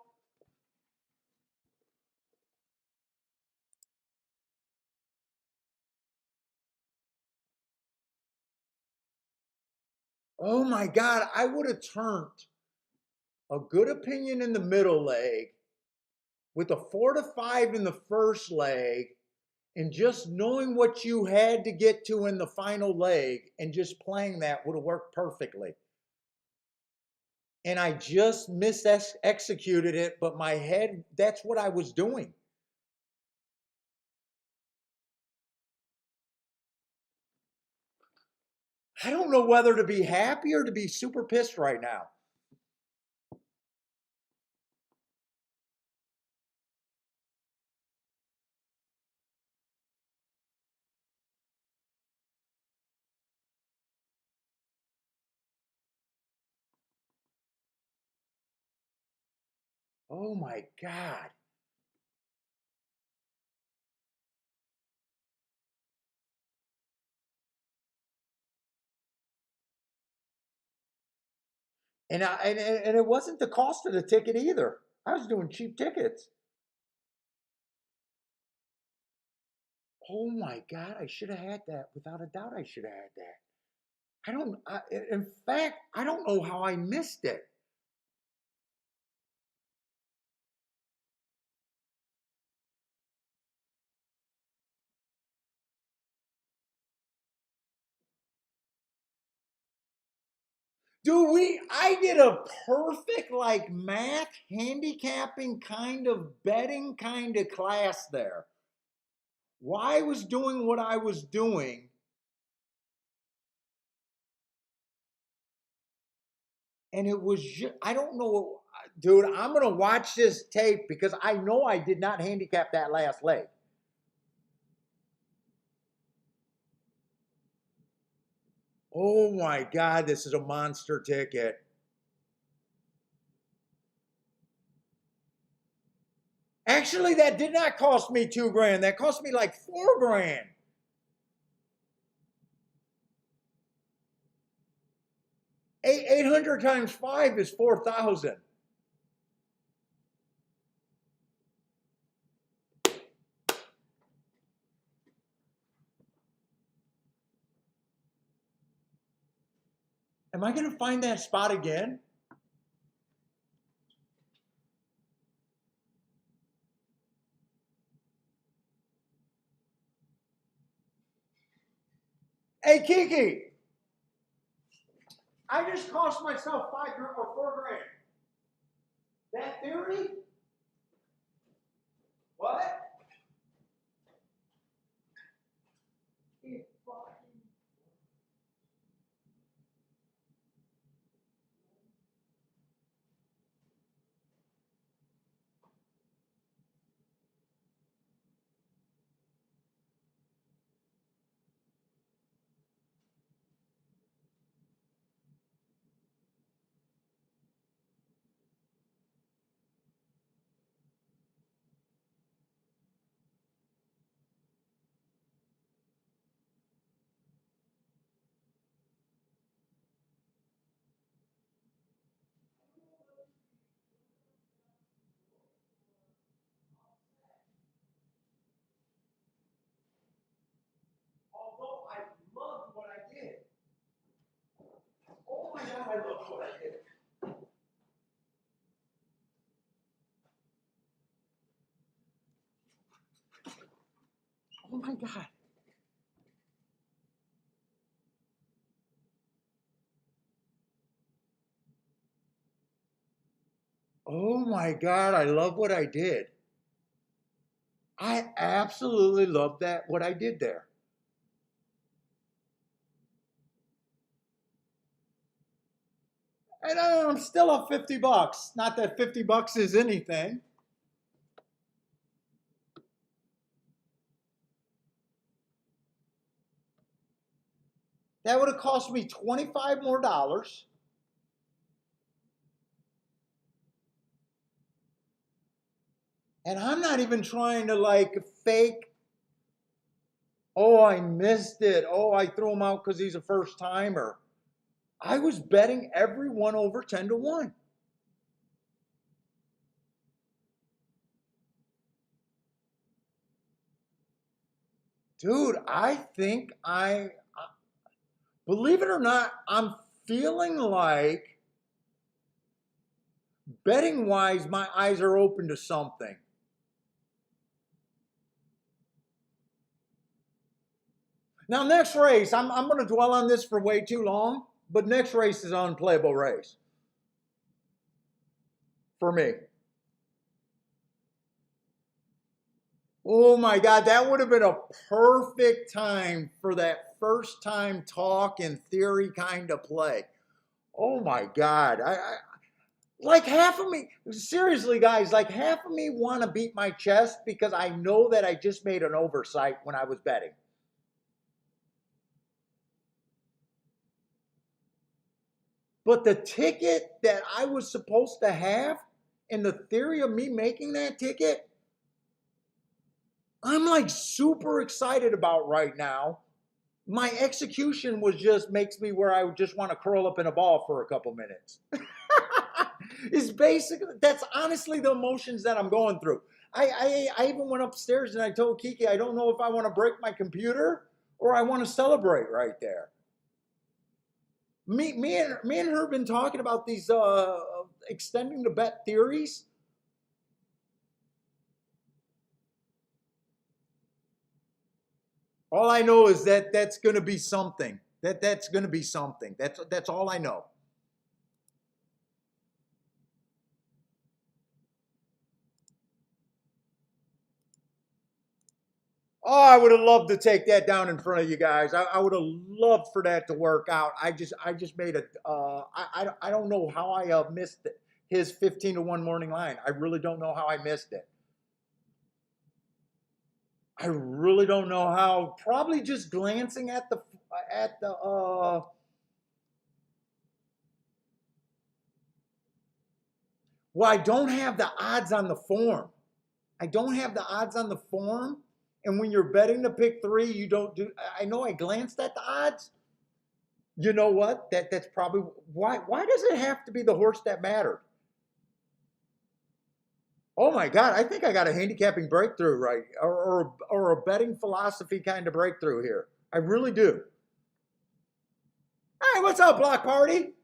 Oh my God, I would have turned a good opinion in the middle leg with a 4-5 in the first leg and just knowing what you had to get to in the final leg and just playing that would have worked perfectly. And I just mis executed it, but my head, that's what I was doing. I don't know whether to be happy or to be super pissed right now. Oh my God. And it wasn't the cost of the ticket either. I was doing cheap tickets. Oh my God, I should have had that. Without a doubt, I should have had that. I don't, in fact, I don't know how I missed it. Dude, I did a perfect like math handicapping kind of betting kind of class there. why I was doing what I was doing. And it was just, I don't know, dude. I'm gonna watch this tape because I know I did not handicap that last leg. Oh my God, this is a monster ticket. Actually, that did not cost me 2 grand. That cost me like 4 grand. 800 times 5 is 4,000. Am I gonna find that spot again? Hey Kiki, I just cost myself 5 grand or 4 grand. That theory? What? Although I loved what I did. Oh my God, I love what I did. Oh my God. Oh my God, I love what I did. I absolutely love that, what I did there. And I'm still up 50 bucks. Not that 50 bucks is anything. That would have cost me 25 more dollars. And I'm not even trying to like fake, oh, I missed it. Oh, I threw him out because he's a first timer. I was betting everyone over 10 to 1. Dude, I think believe it or not, I'm feeling like betting wise, my eyes are open to something. Now, next race, I'm going to dwell on this for way too long, but next race is an unplayable race for me. Oh my God, that would have been a perfect time for that first time talk and theory kind of play. Oh my God. Like half of me, seriously, guys, like half of me want to beat my chest because I know that I just made an oversight when I was betting. But the ticket that I was supposed to have and the theory of me making that ticket, I'm like super excited about right now. My execution was just makes me where I would just want to curl up in a ball for a couple minutes. Is basically that's honestly the emotions that I'm going through. I even went upstairs and I told Kiki I don't know if I want to break my computer or I want to celebrate right there. Me and her have been talking about these extending the bet theories. All I know is that that's going to be something. That's going to be something. That's all I know. Oh, I would have loved to take that down in front of you guys. I would have loved for that to work out. I just made a. I don't know how I missed his 15-1 morning line. I really don't know how I missed it. I really don't know how. Probably just glancing at the. Well, I don't have the odds on the form. I don't have the odds on the form. And when you're betting the pick three, you don't do. I know I glanced at the odds. You know what? That's probably why. Why does it have to be the horse that mattered? Oh my God! I think I got a handicapping breakthrough, right, or a betting philosophy kind of breakthrough here. I really do. Hey, what's up, block party?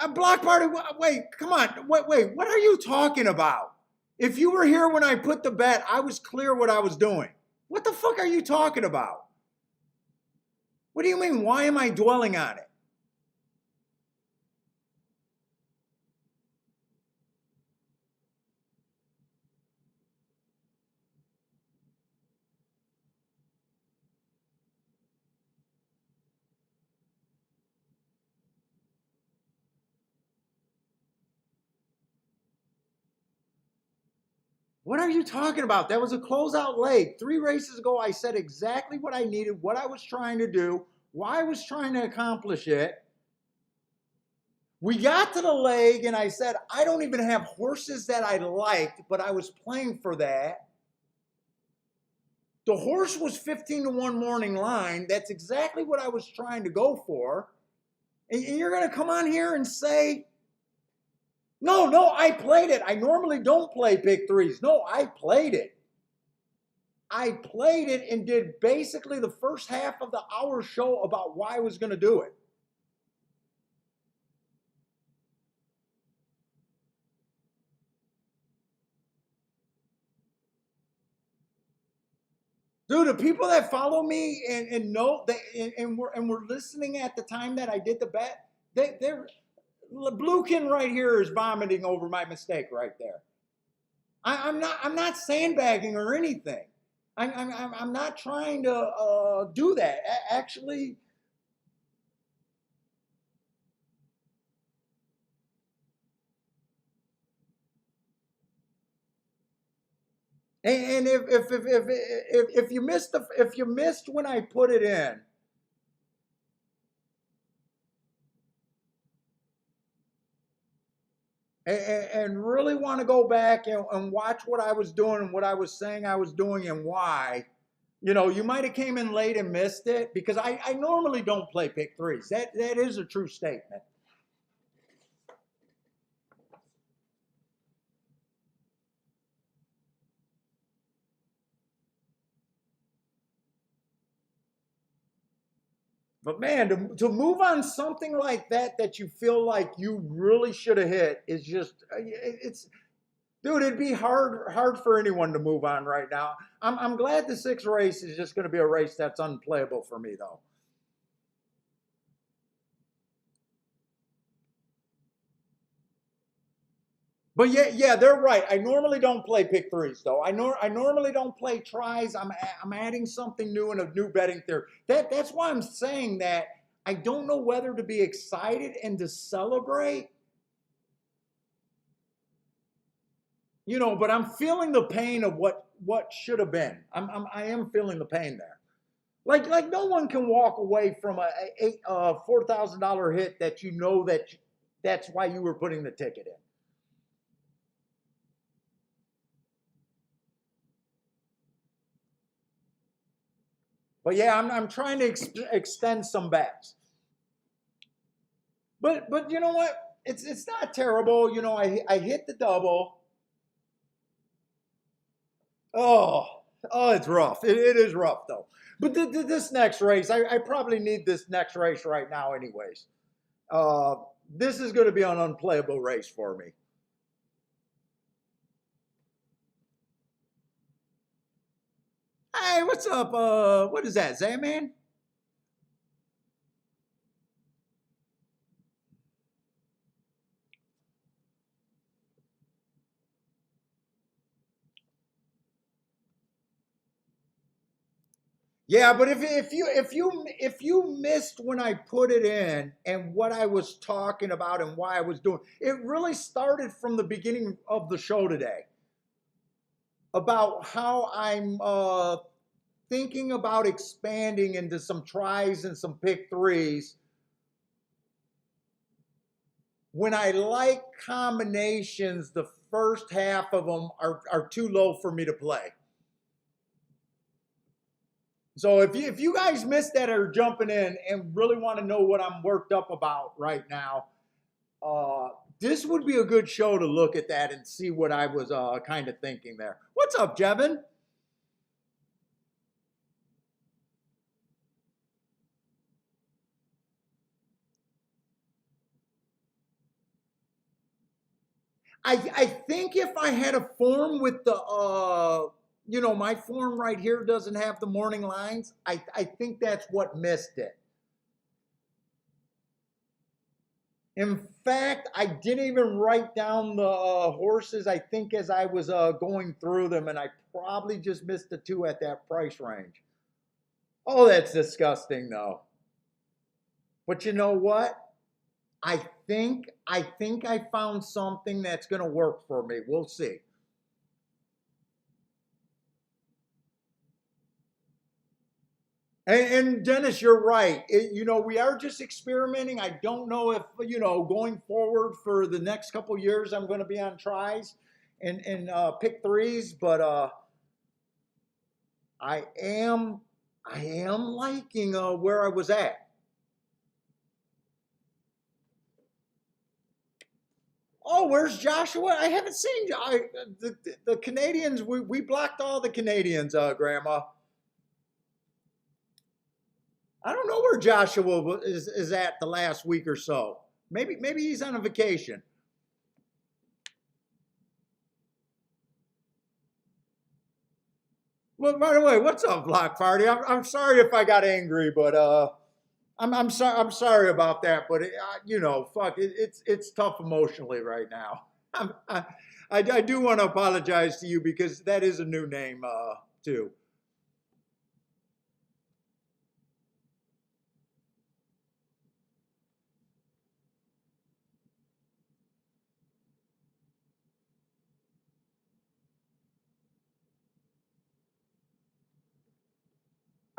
A block party. Wait, come on. Wait. What are you talking about? If you were here when I put the bet, I was clear what I was doing. What the fuck are you talking about? What do you mean? Why am I dwelling on it? What are you talking about? That was a closeout leg. 3 races ago, I said exactly what I needed, what I was trying to do, why I was trying to accomplish it. We got to the leg, and I said, I don't even have horses that I liked, but I was playing for that. The horse was 15-1 morning line. That's exactly what I was trying to go for. And you're going to come on here and say, no, I played it. I normally don't play pick threes. No, I played it. I played it and did basically the first half of the hour show about why I was going to do it. Dude, the people that follow me and know that and were listening at the time that I did the bet, they're Bluekin right here is vomiting over my mistake right there. I'm not sandbagging or anything. I'm not trying to do that. Actually, and if you missed if you missed when I put it in, and really want to go back and watch what I was doing and what I was saying I was doing and why, you might have came in late and missed it because I normally don't play pick threes. That is a true statement. But man, to move on something like that you feel like you really should have hit is just it's dude, it'd be hard for anyone to move on right now. I'm glad the sixth race is just going to be a race that's unplayable for me though. But yeah, they're right. I normally don't play pick threes though. I normally don't play tries. I'm adding something new and a new betting theory. That's why I'm saying that I don't know whether to be excited and to celebrate, but I'm feeling the pain of what should have been. I am feeling the pain there. Like no one can walk away from a $4,000 hit that that's why you were putting the ticket in. But yeah, I'm trying to extend some bets. But you know what? It's not terrible. I hit the double. Oh, it's rough. It is rough though. But this next race, I probably need this next race right now, anyways. Uh, this is going to be an unplayable race for me. Hey, what's up? What is that, Zayman? Yeah, but if you missed when I put it in and what I was talking about and why I was doing, it really started from the beginning of the show today about how I'm thinking about expanding into some tries and some pick threes when I like combinations. The first half of them are too low for me to play. So if you guys missed that or jumping in and really want to know what I'm worked up about right now, uh, this would be a good show to look at that and see what I was kind of thinking there. What's up, Jevin? I think if I had a form with the my form right here doesn't have the morning lines. I think that's what missed it. In fact, I didn't even write down the horses. I think as I was going through them, and I probably just missed the two at that price range. Oh, that's disgusting, though. But you know what? I think I found something that's going to work for me. We'll see. And Dennis, you're right. We are just experimenting. I don't know if going forward for the next couple years, I'm going to be on tries and pick threes, but I am I am liking where I was at. Oh, where's Joshua? I haven't seen the Canadians. We blocked all the Canadians, Grandma. I don't know where Joshua is at the last week or so. Maybe he's on a vacation. Well, by the way, what's up, Block Party? I'm sorry if I got angry, but I'm sorry about that. But fuck, it's tough emotionally right now. I do want to apologize to you because that is a new name too.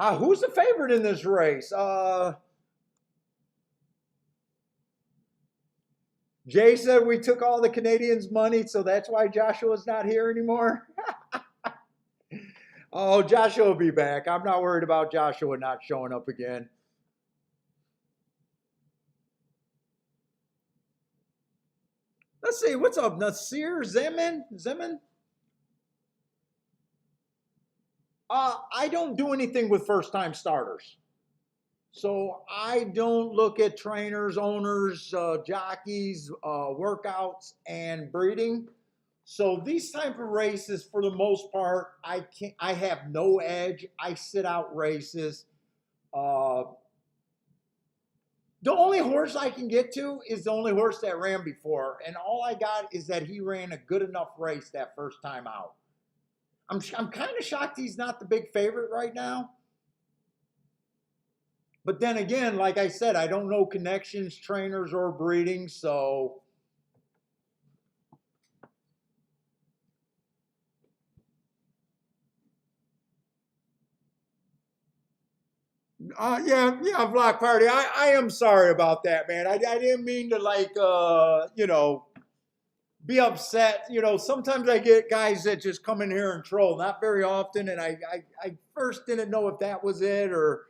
Who's the favorite in this race? Jay said we took all the Canadians' money, so that's why Joshua's not here anymore. Oh, Joshua will be back. I'm not worried about Joshua not showing up again. Let's see, what's up, Nasir Zeman? Zeman? I don't do anything with first time starters. So I don't look at trainers, owners, jockeys, workouts, and breeding. So these type of races, for the most part, I can't. I have no edge. I sit out races. Uh, the only horse I can get to is the only horse that ran before, and all I got is that he ran a good enough race that first time out. I'm kind of shocked he's not the big favorite right now. But then again, like I said, I don't know connections, trainers, or breeding, so yeah, Block Party. I am sorry about that, man. I didn't mean to be upset. Sometimes I get guys that just come in here and troll. Not very often, and I first didn't know if that was it or.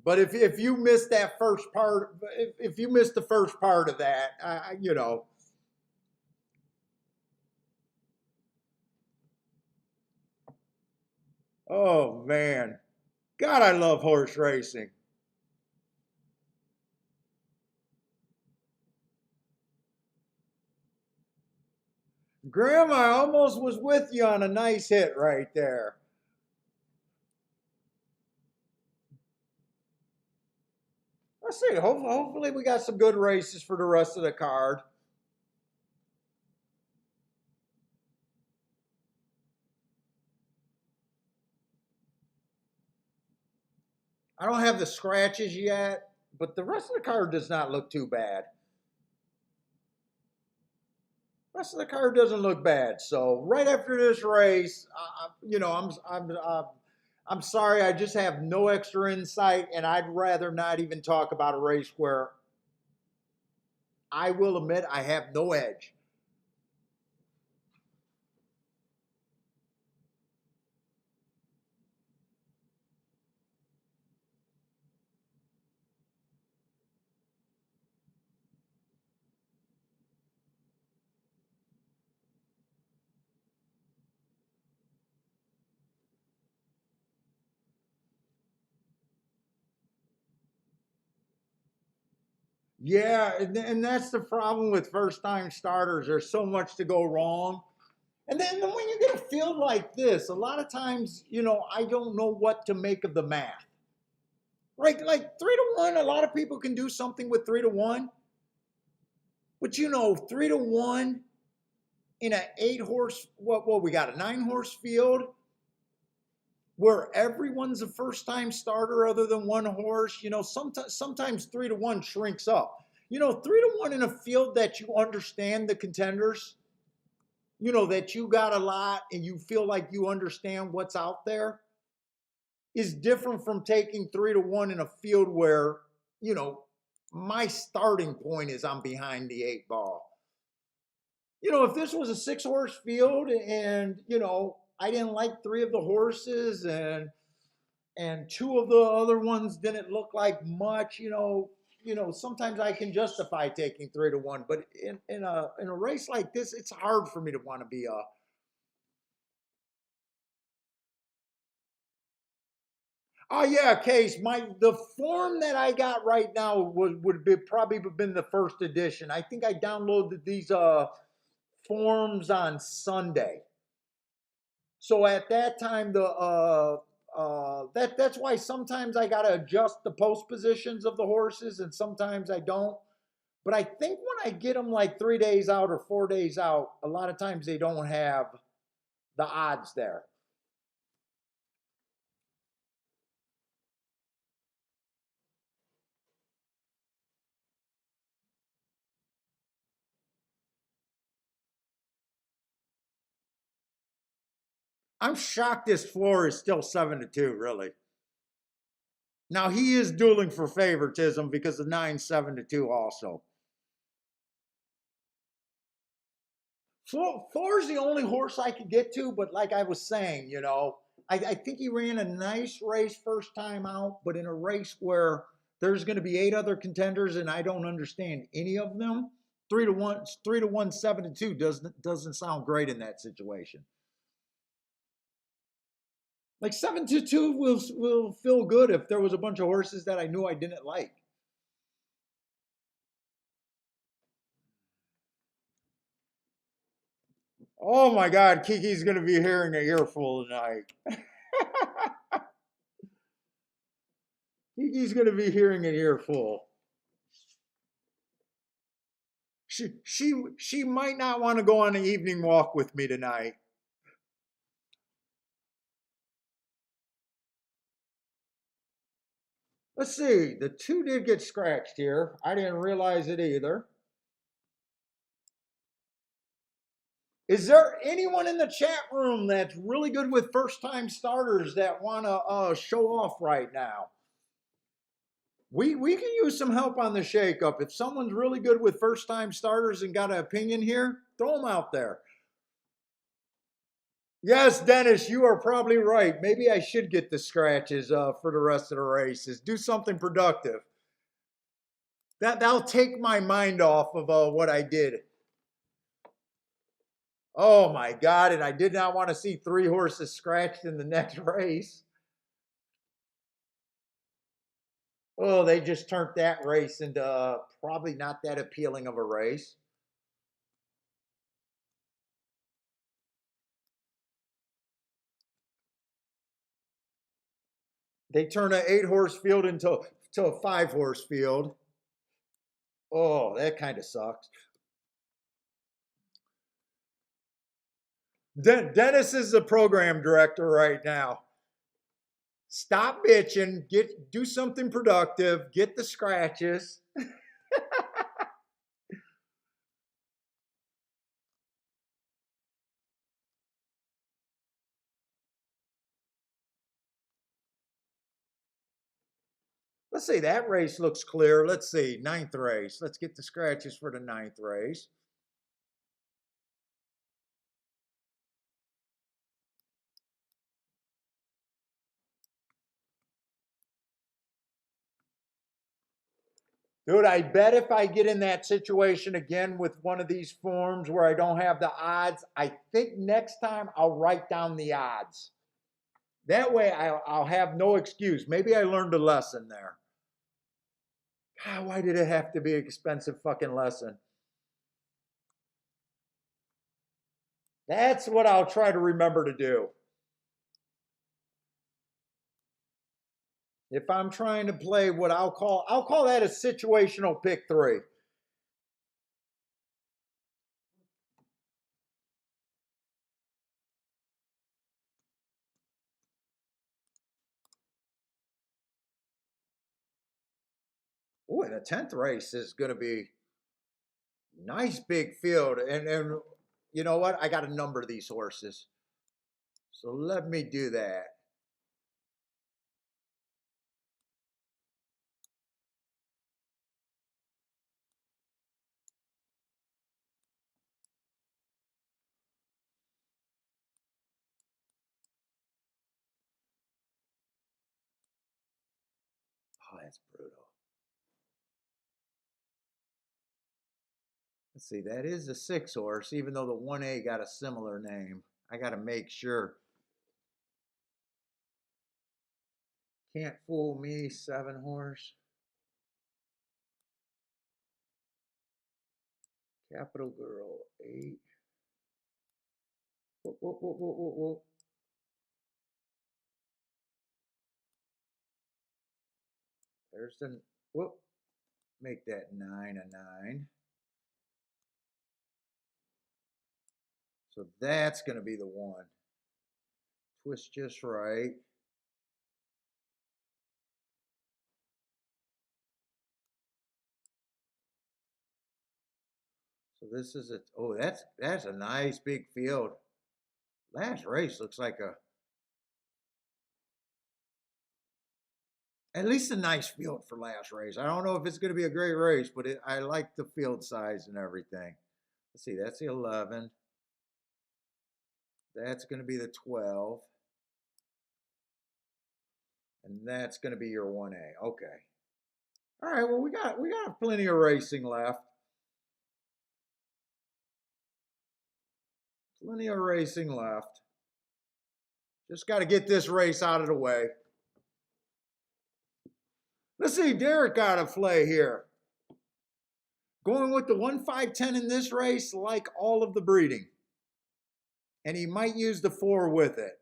But if you missed that first part, if you missed the first part of that, oh man, God, I love horse racing. Grandma, I almost was with you on a nice hit right there. Let's see. Hopefully, we got some good races for the rest of the card. I don't have the scratches yet, but the rest of the card does not look too bad. The rest of the card doesn't look bad. So right after this race, I'm sorry, I just have no extra insight, and I'd rather not even talk about a race where I will admit I have no edge. Yeah, and that's the problem with first time starters. There's so much to go wrong. And then when you get a field like this, a lot of times, I don't know what to make of the math. Right? Like 3-1, a lot of people can do something with 3-1. But 3-1 in an 8-horse, what we got, a 9-horse field where everyone's a first time starter other than one horse. Sometimes 3-1 shrinks up. 3-1 in a field that you understand the contenders, that you got a lot and you feel like you understand what's out there, is different from taking 3-1 in a field where, my starting point is I'm behind the 8 ball. If this was a 6-horse field and, I didn't like 3 of the horses and 2 of the other ones didn't look like much, sometimes I can justify taking 3-1. But in a race like this, it's hard for me to want to be a. Oh yeah, Case. The form that I got right now would be probably been the first edition. I think I downloaded these forms on Sunday. So at that time, that's why sometimes I gotta adjust the post positions of the horses, and sometimes I don't. But I think when I get them like 3 days out or 4 days out, a lot of times they don't have the odds there. I'm shocked this floor is still 7-2, really. Now he is dueling for favoritism because of 9-7-2 also. Four is the only horse I could get to, but like I was saying, I think he ran a nice race first time out, but in a race where there's going to be 8 other contenders and I don't understand any of them, 3-1, 3-1, 7-2 doesn't sound great in that situation. Like 7-2 will feel good if there was a bunch of horses that I knew I didn't like. Oh my God, Kiki's going to be hearing an earful tonight. Kiki's going to be hearing an earful. She might not want to go on an evening walk with me tonight. Let's see. The 2 did get scratched here. I didn't realize it either. Is there anyone in the chat room that's really good with first time starters that want to show off right now? We can use some help on the shakeup. If someone's really good with first time starters and got an opinion here, throw them out there. Yes, Dennis, you are probably right. Maybe I should get the scratches for the rest of the races. Do something productive. That'll take my mind off of what I did. Oh my God! And I did not want to see 3 horses scratched in the next race. Oh, they just turned that race into probably not that appealing of a race. They turn an 8-horse field into a 5-horse field. Oh, that kind of sucks. Dennis is the program director right now. Stop bitching. Do something productive. Get the scratches. Let's see, that race looks clear. Let's see, ninth race. Let's get the scratches for the ninth race. Dude, I bet if I get in that situation again with one of these forms where I don't have the odds, I think next time I'll write down the odds. That way I'll have no excuse. Maybe I learned a lesson there. God, why did it have to be an expensive fucking lesson? That's what I'll try to remember to do. If I'm trying to play what I'll call that a situational pick three. Ooh, and the 10th race is going to be nice big field. And you know what? I got to number these horses. So let me do that. Oh, that's brutal. Let's see, that is a 6 horse, even though the 1A got a similar name. I got to make sure. Can't fool me, 7 horse. Capital Girl, 8. Whoa, whoa, whoa, whoa, whoa, whoa. There's the, whoop, make that 9 a 9. So that's going to be the one. Twist just right. So this is it. Oh, that's a nice big field. Last race looks like a at least a nice field for last race. I don't know if it's going to be a great race, but I like the field size and everything. Let's see, that's the 11. That's going to be the 12. And that's going to be your 1A. Okay. All right, well we got plenty of racing left. Plenty of racing left. Just got to get this race out of the way. Let's see, Derek got a play here. Going with the 1-5-10 in this race, like all of the breeding. And he might use the 4 with it.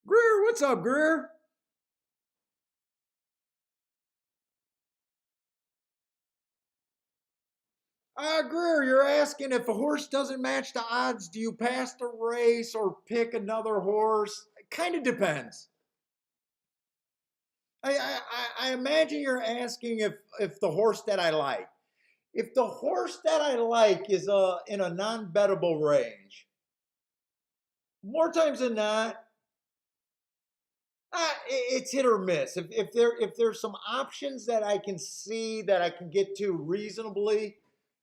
Greer, what's up, Greer? Greer, you're asking if a horse doesn't match the odds, do you pass the race or pick another horse? It kind of depends. I imagine you're asking if the horse that I like. If the horse that I like is in a non-bettable range, more times than not, it's hit or miss. If there's some options that I can see that I can get to reasonably,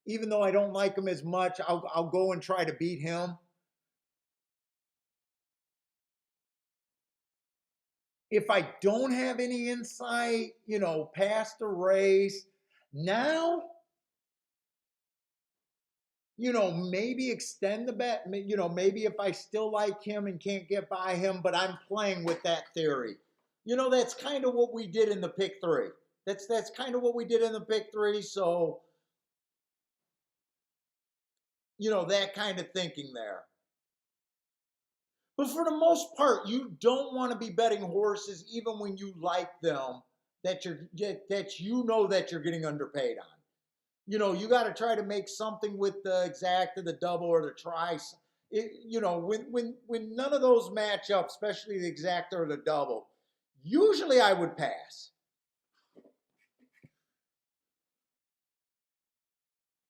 even though I don't like him as much, I'll go and try to beat him. If I don't have any insight, past the race, now, maybe extend the bet. Maybe if I still like him and can't get by him, but I'm playing with that theory. That's kind of what we did in the pick three. That's kind of what we did in the pick three. So, that kind of thinking there. But for the most part, you don't want to be betting horses even when you like them that that you're getting underpaid on. You got to try to make something with the exact or the double or the try. When none of those match up, especially the exacta or the double, usually I would pass.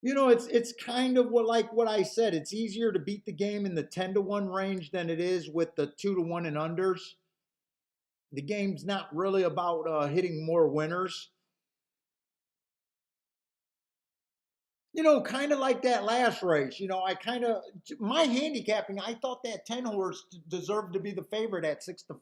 It's kind of like what I said. It's easier to beat the game in the 10-1 range than it is with the 2-1 and unders. The game's not really about hitting more winners. Kind of like that last race. My handicapping, I thought that 10 horse deserved to be the favorite at 6-5.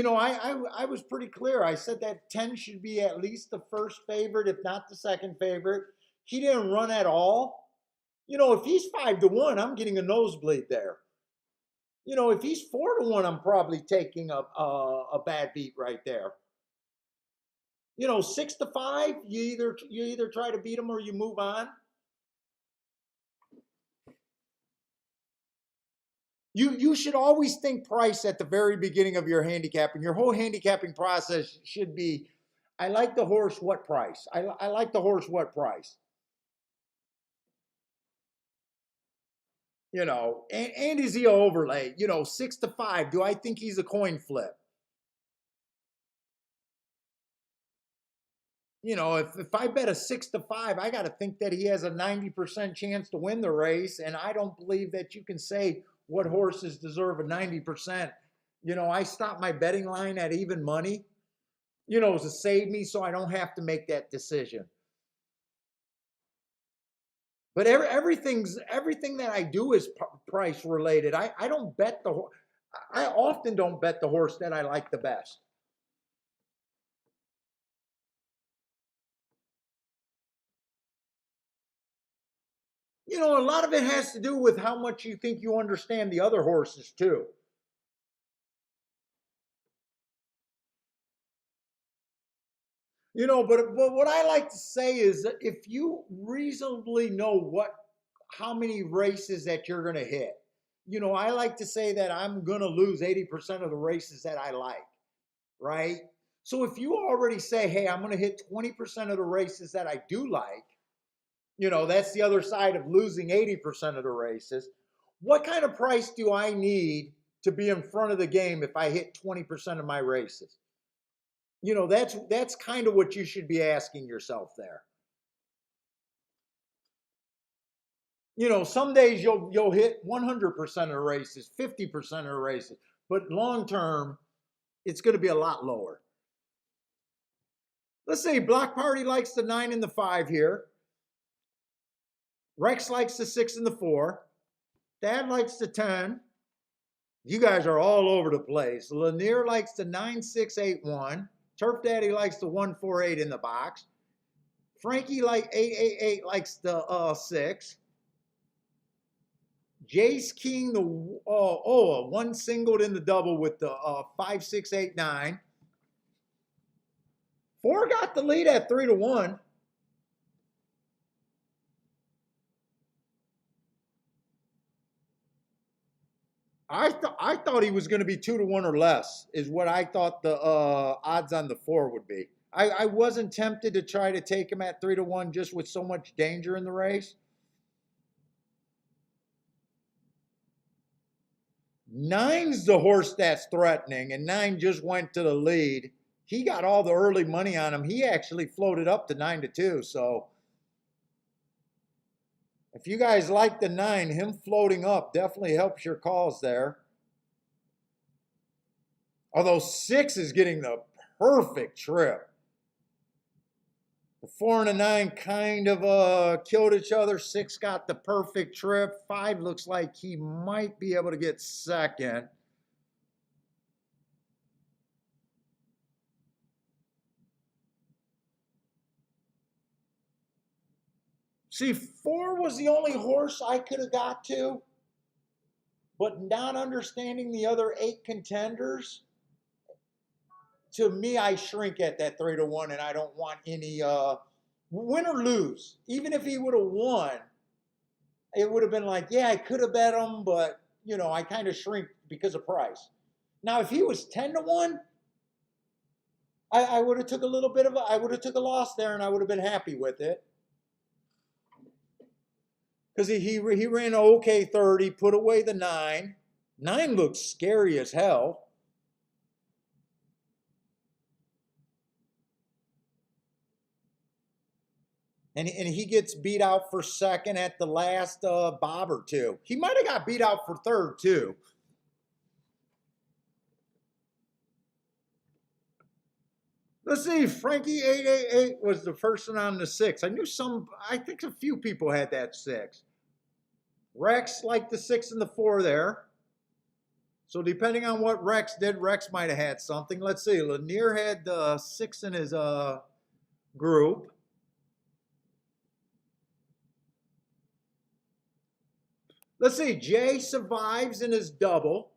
I was pretty clear. I said that 10 should be at least the first favorite, if not the second favorite. He didn't run at all. If he's 5-1, I'm getting a nosebleed there. If he's 4-1, I'm probably taking a bad beat right there. 6-5, you either try to beat him or you move on. You should always think price at the very beginning of your handicapping. Your whole handicapping process should be, I like the horse, what price? I like the horse, what price? And is he an overlay? 6-5. Do I think he's a coin flip? If I bet a 6-5, I got to think that he has a 90% chance to win the race. And I don't believe that you can say what horses deserve a 90%. I stop my betting line at even money, to save me so I don't have to make that decision. But everything that I do is price related. I don't bet I often don't bet the horse that I like the best. A lot of it has to do with how much you think you understand the other horses too. But what I like to say is that if you reasonably know how many races that you're going to hit, I like to say that I'm going to lose 80% of the races that I like, right? So if you already say, hey, I'm going to hit 20% of the races that I do like, that's the other side of losing 80% of the races. What kind of price do I need to be in front of the game if I hit 20% of my races? That's kind of what you should be asking yourself there. Some days you'll hit 100% of the races, 50% of the races, but long term, it's going to be a lot lower. Let's say Block Party likes the 9 and the 5 here. Rex likes the 6 and the 4. Dad likes the 10. You guys are all over the place. Lanier likes the 9-6-8-1. Turf Daddy likes the 1-4-8 in the box. Frankie 8-8-8 likes the 6. Jace King the one singled in the double with the 5-6-8-9. 4 got the lead at 3-1. I thought he was going to be 2-1 or less, is what I thought the odds on the 4 would be. I wasn't tempted to try to take him at 3-1 just with so much danger in the race. 9's the horse that's threatening, and 9 just went to the lead. He got all the early money on him. He actually floated up to 9-2. So if you guys like the 9, him floating up definitely helps your calls there. Although 6 is getting the perfect trip. The 4 and the 9 kind of killed each other. 6 got the perfect trip. 5 looks like he might be able to get second. See, 4 was the only horse I could have got to, but not understanding the other 8 contenders, to me, I shrink at that 3-1, and I don't want any win or lose. Even if he would have won, it would have been like, yeah, I could have bet him, but I kind of shrink because of price. Now, if he was 10-1, I would have took I would have took a loss there, and I would have been happy with it. because he ran an okay 30, put away the 9. 9 looks scary as hell. And he gets beat out for second at the last bob or two. He might have got beat out for third too. Let's see, Frankie 888 was the person on the 6. I think a few people had that 6. Rex liked the 6 and the 4 there. So depending on what Rex did, Rex might have had something. Let's see, Lanier had the 6 in his group. Let's see, Jay survives in his double.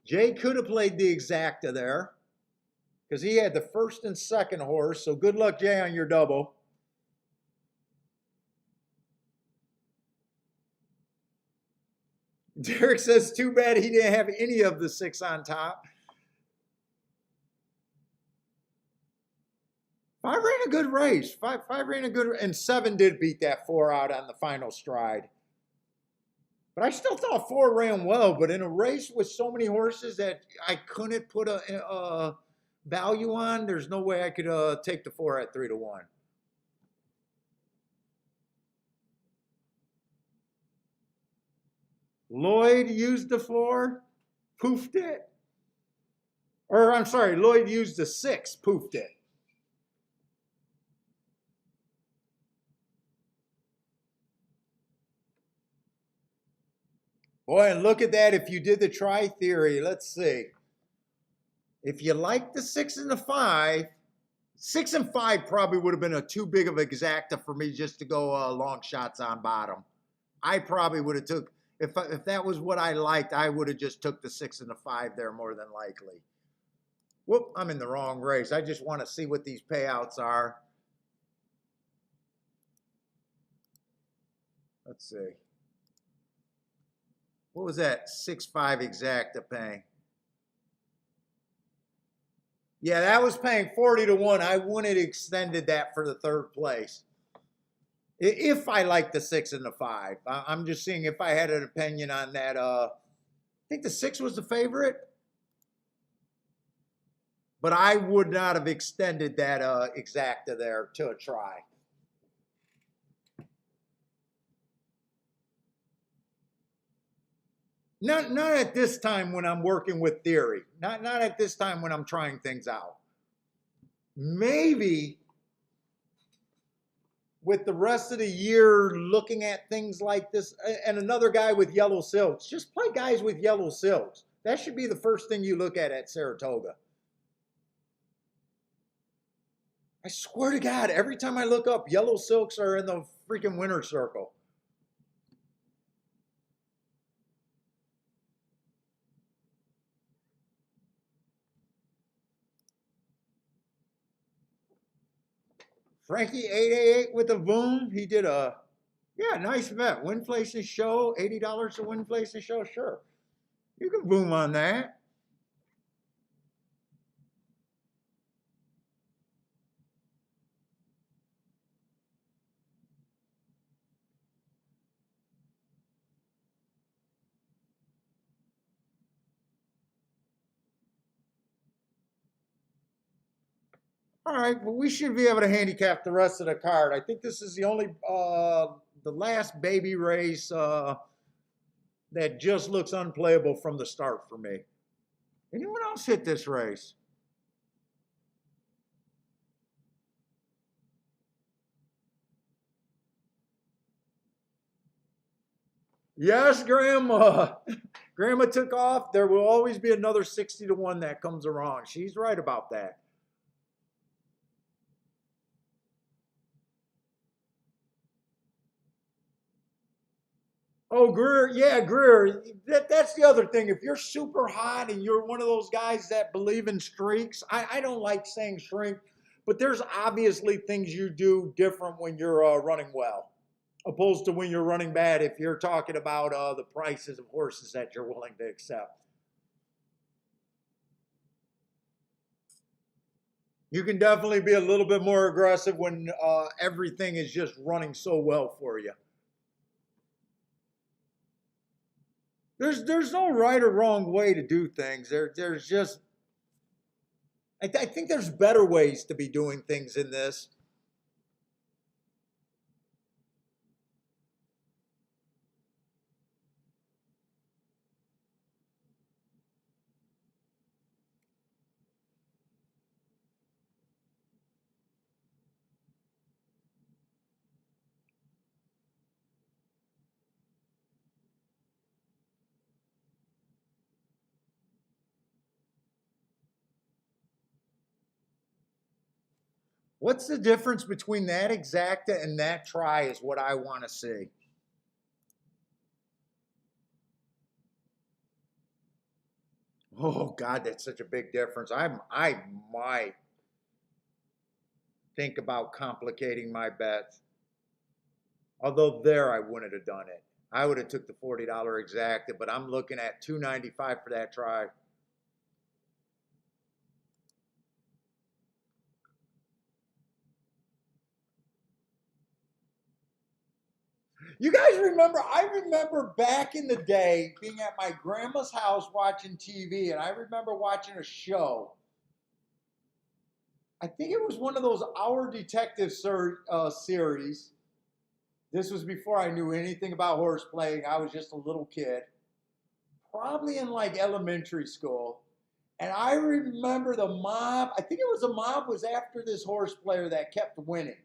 Jay could have played the exacta there because he had the first and second horse. So good luck, Jay, on your double. Derek says, too bad he didn't have any of the 6 on top. 5 ran a good race. 5 ran a good, and 7 did beat that 4 out on the final stride. But I still thought 4 ran well. But in a race with so many horses that I couldn't put a value on, there's no way I could take the 4 at 3-1. Lloyd used the 4, poofed it. Or I'm sorry, Lloyd used the 6, poofed it. Boy, and look at that. If you did the try theory, let's see. If you like the 6 and the 5, 6 and 5 probably would have been too big of an exacta for me just to go long shots on bottom. I probably would have took, if that was what I liked, I would have just took the 6 and the 5 there more than likely. Whoop, I'm in the wrong race. I just want to see what these payouts are. Let's see. What was that 6-5 exacta paying? Yeah, that was paying 40-1. I wouldn't have extended that for the 3rd place. If I like the 6 and the 5. I'm just seeing if I had an opinion on that. I think the 6 was the favorite. But I would not have extended that exacta there to a try. Not at this time when I'm working with theory. Not at this time when I'm trying things out. Maybe with the rest of the year looking at things like this, and another guy with yellow silks. Just play guys with yellow silks. That should be the first thing you look at Saratoga. I swear to God, every time I look up, yellow silks are in the freaking winner's circle. Frankie 888 with a boom. He did a, yeah, nice bet. Win, place, and show. $80 to win, place, and show. Sure. You can boom on that. All right, well, we should be able to handicap the rest of the card. I think this is the only, the last baby race that just looks unplayable from the start for me. Anyone else hit this race? Yes, Grandma. Grandma took off. There will always be another 60-1 that comes around. She's right about that. Oh, Greer, yeah, Greer. That's the other thing. If you're super hot and you're one of those guys that believe in streaks, I don't like saying shrink, but there's obviously things you do different when you're running well, opposed to when you're running bad. If you're talking about the prices of horses that you're willing to accept. You can definitely be a little bit more aggressive when everything is just running so well for you. There's no right or wrong way to do things. There's just I think there's better ways to be doing things in this. What's the difference between that exacta and that try is what I want to see. Oh God, that's such a big difference. I might think about complicating my bets. Although there I wouldn't have done it. I would have took the $40 exacta, but I'm looking at $2.95 for that try. You guys remember? I remember back in the day being at my grandma's house watching TV, and I remember watching a show. I think it was one of those Our Detective series. This was before I knew anything about horse playing. I was just a little kid, probably in like elementary school. And I remember the mob, I think it was a mob, was after this horse player that kept winning.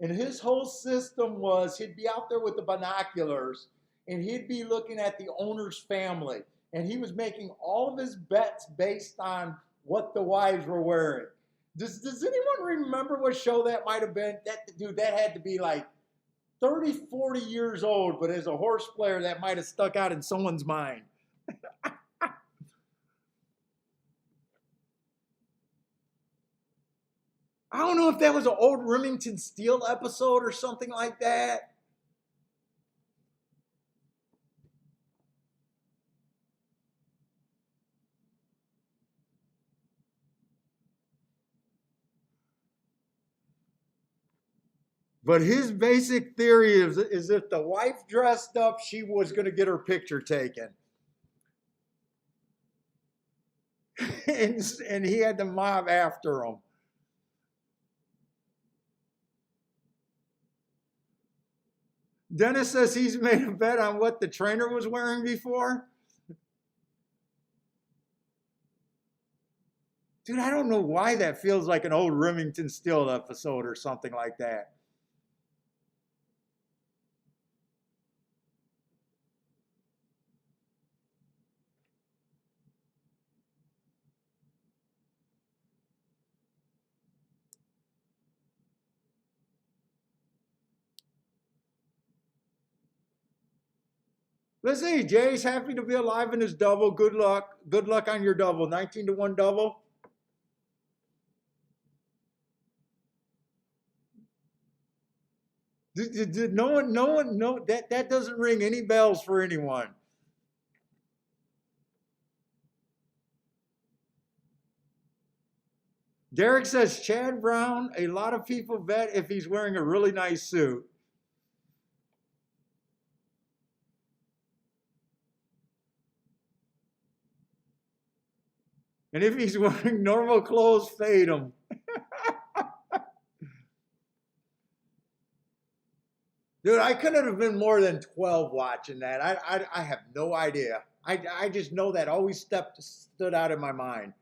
And his whole system was he'd be out there with the binoculars and he'd be looking at the owner's family. And he was making all of his bets based on what the wives were wearing. Does anyone remember what show that might have been? Dude, that had to be like 30, 40 years old, but as a horse player, that might have stuck out in someone's mind. I don't know if that was an old Remington Steele episode or something like that. But his basic theory is if the wife dressed up, she was going to get her picture taken. and he had the mob after him. Dennis says he's made a bet on what the trainer was wearing before. Dude, I don't know why that feels like an old Remington Steele episode or something like that. Let's see. Jay's happy to be alive in his double. Good luck. Good luck on your double. 19-1 double. No one, that doesn't ring any bells for anyone. Derek says Chad Brown, a lot of people bet if he's wearing a really nice suit. And if he's wearing normal clothes, fade him. Dude, I couldn't have been more than 12 watching that. I have no idea. I just know that always stood out in my mind.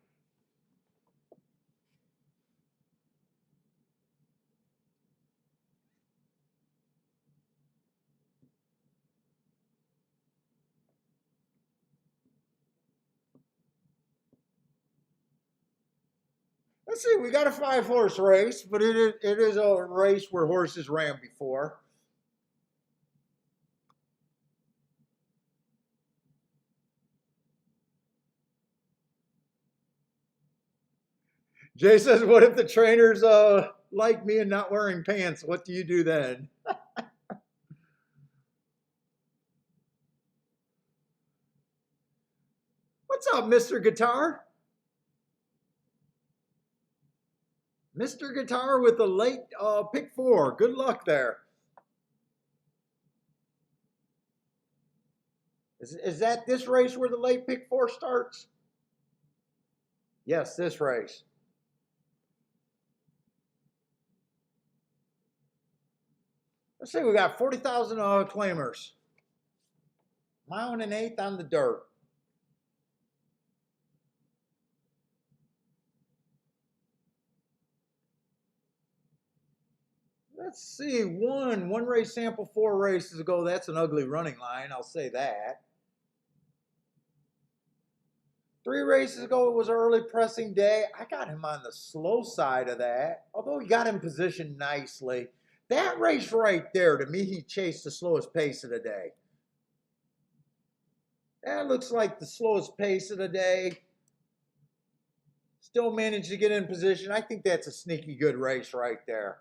Let's see, we got a 5-horse race, but it is a race where horses ran before. Jay says, what if the trainer's like me and not wearing pants? What do you do then? What's up, Mr. Guitar? Mr. Guitar with the late pick 4. Good luck there. Is that this race where the late pick 4 starts? Yes, this race. Let's see, we got 40,000 claimers. Mile and an eighth on the dirt. Let's see, one race sample 4 races ago. That's an ugly running line, I'll say that. 3 races ago, it was an early pressing day. I got him on the slow side of that, although he got in position nicely. That race right there, to me, he chased the slowest pace of the day. That looks like the slowest pace of the day. Still managed to get in position. I think that's a sneaky good race right there.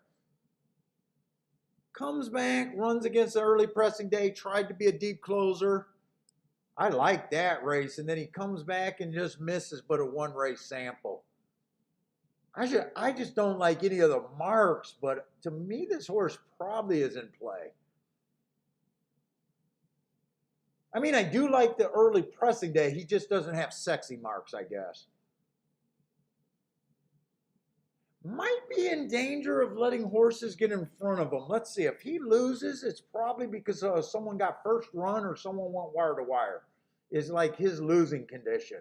Comes back, runs against the early pressing day, tried to be a deep closer. I like that race, and then he comes back and just misses, but a 1 race sample. I just don't like any of the marks, but to me, this horse probably is in play. I mean, I do like the early pressing day. He just doesn't have sexy marks, I guess. Might be in danger of letting horses get in front of him. Let's see. If he loses, it's probably because someone got first run or someone went wire to wire. Is like his losing condition.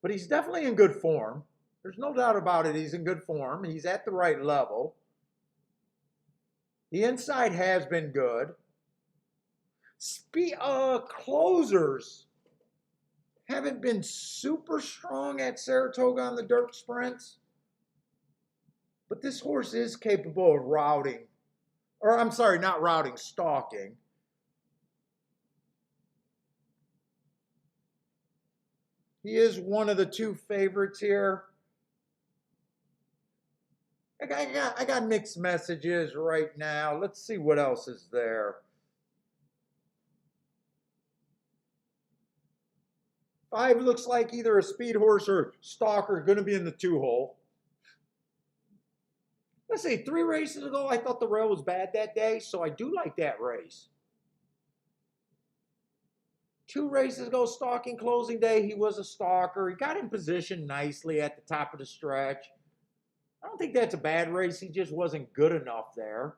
But he's definitely in good form. There's no doubt about it. He's in good form. He's at the right level. The inside has been good. Closers haven't been super strong at Saratoga on the dirt sprints. But this horse is capable of routing. Or I'm sorry, not routing, stalking. He is one of the 2 favorites here. I got mixed messages right now. Let's see what else is there. 5 looks like either a speed horse or stalker going to be in the 2 hole. Let's see, 3 races ago, I thought the rail was bad that day, so I do like that race. 2 races ago, stalking closing day, he was a stalker. He got in position nicely at the top of the stretch. I don't think that's a bad race. He just wasn't good enough there.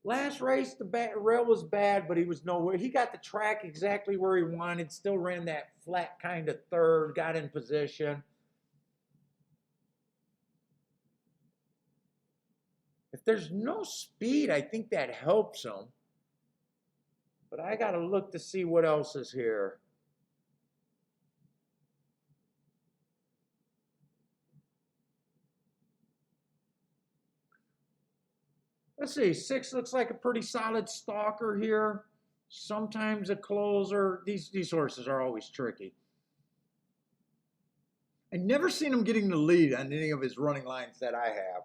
Last race, the rail was bad, but he was nowhere. He got the track exactly where he wanted, still ran that flat kind of third, got in position. If there's no speed, I think that helps him. But I got to look to see what else is here. Let's see, 6 looks like a pretty solid stalker here. Sometimes a closer. These horses are always tricky. I've never seen him getting the lead on any of his running lines that I have.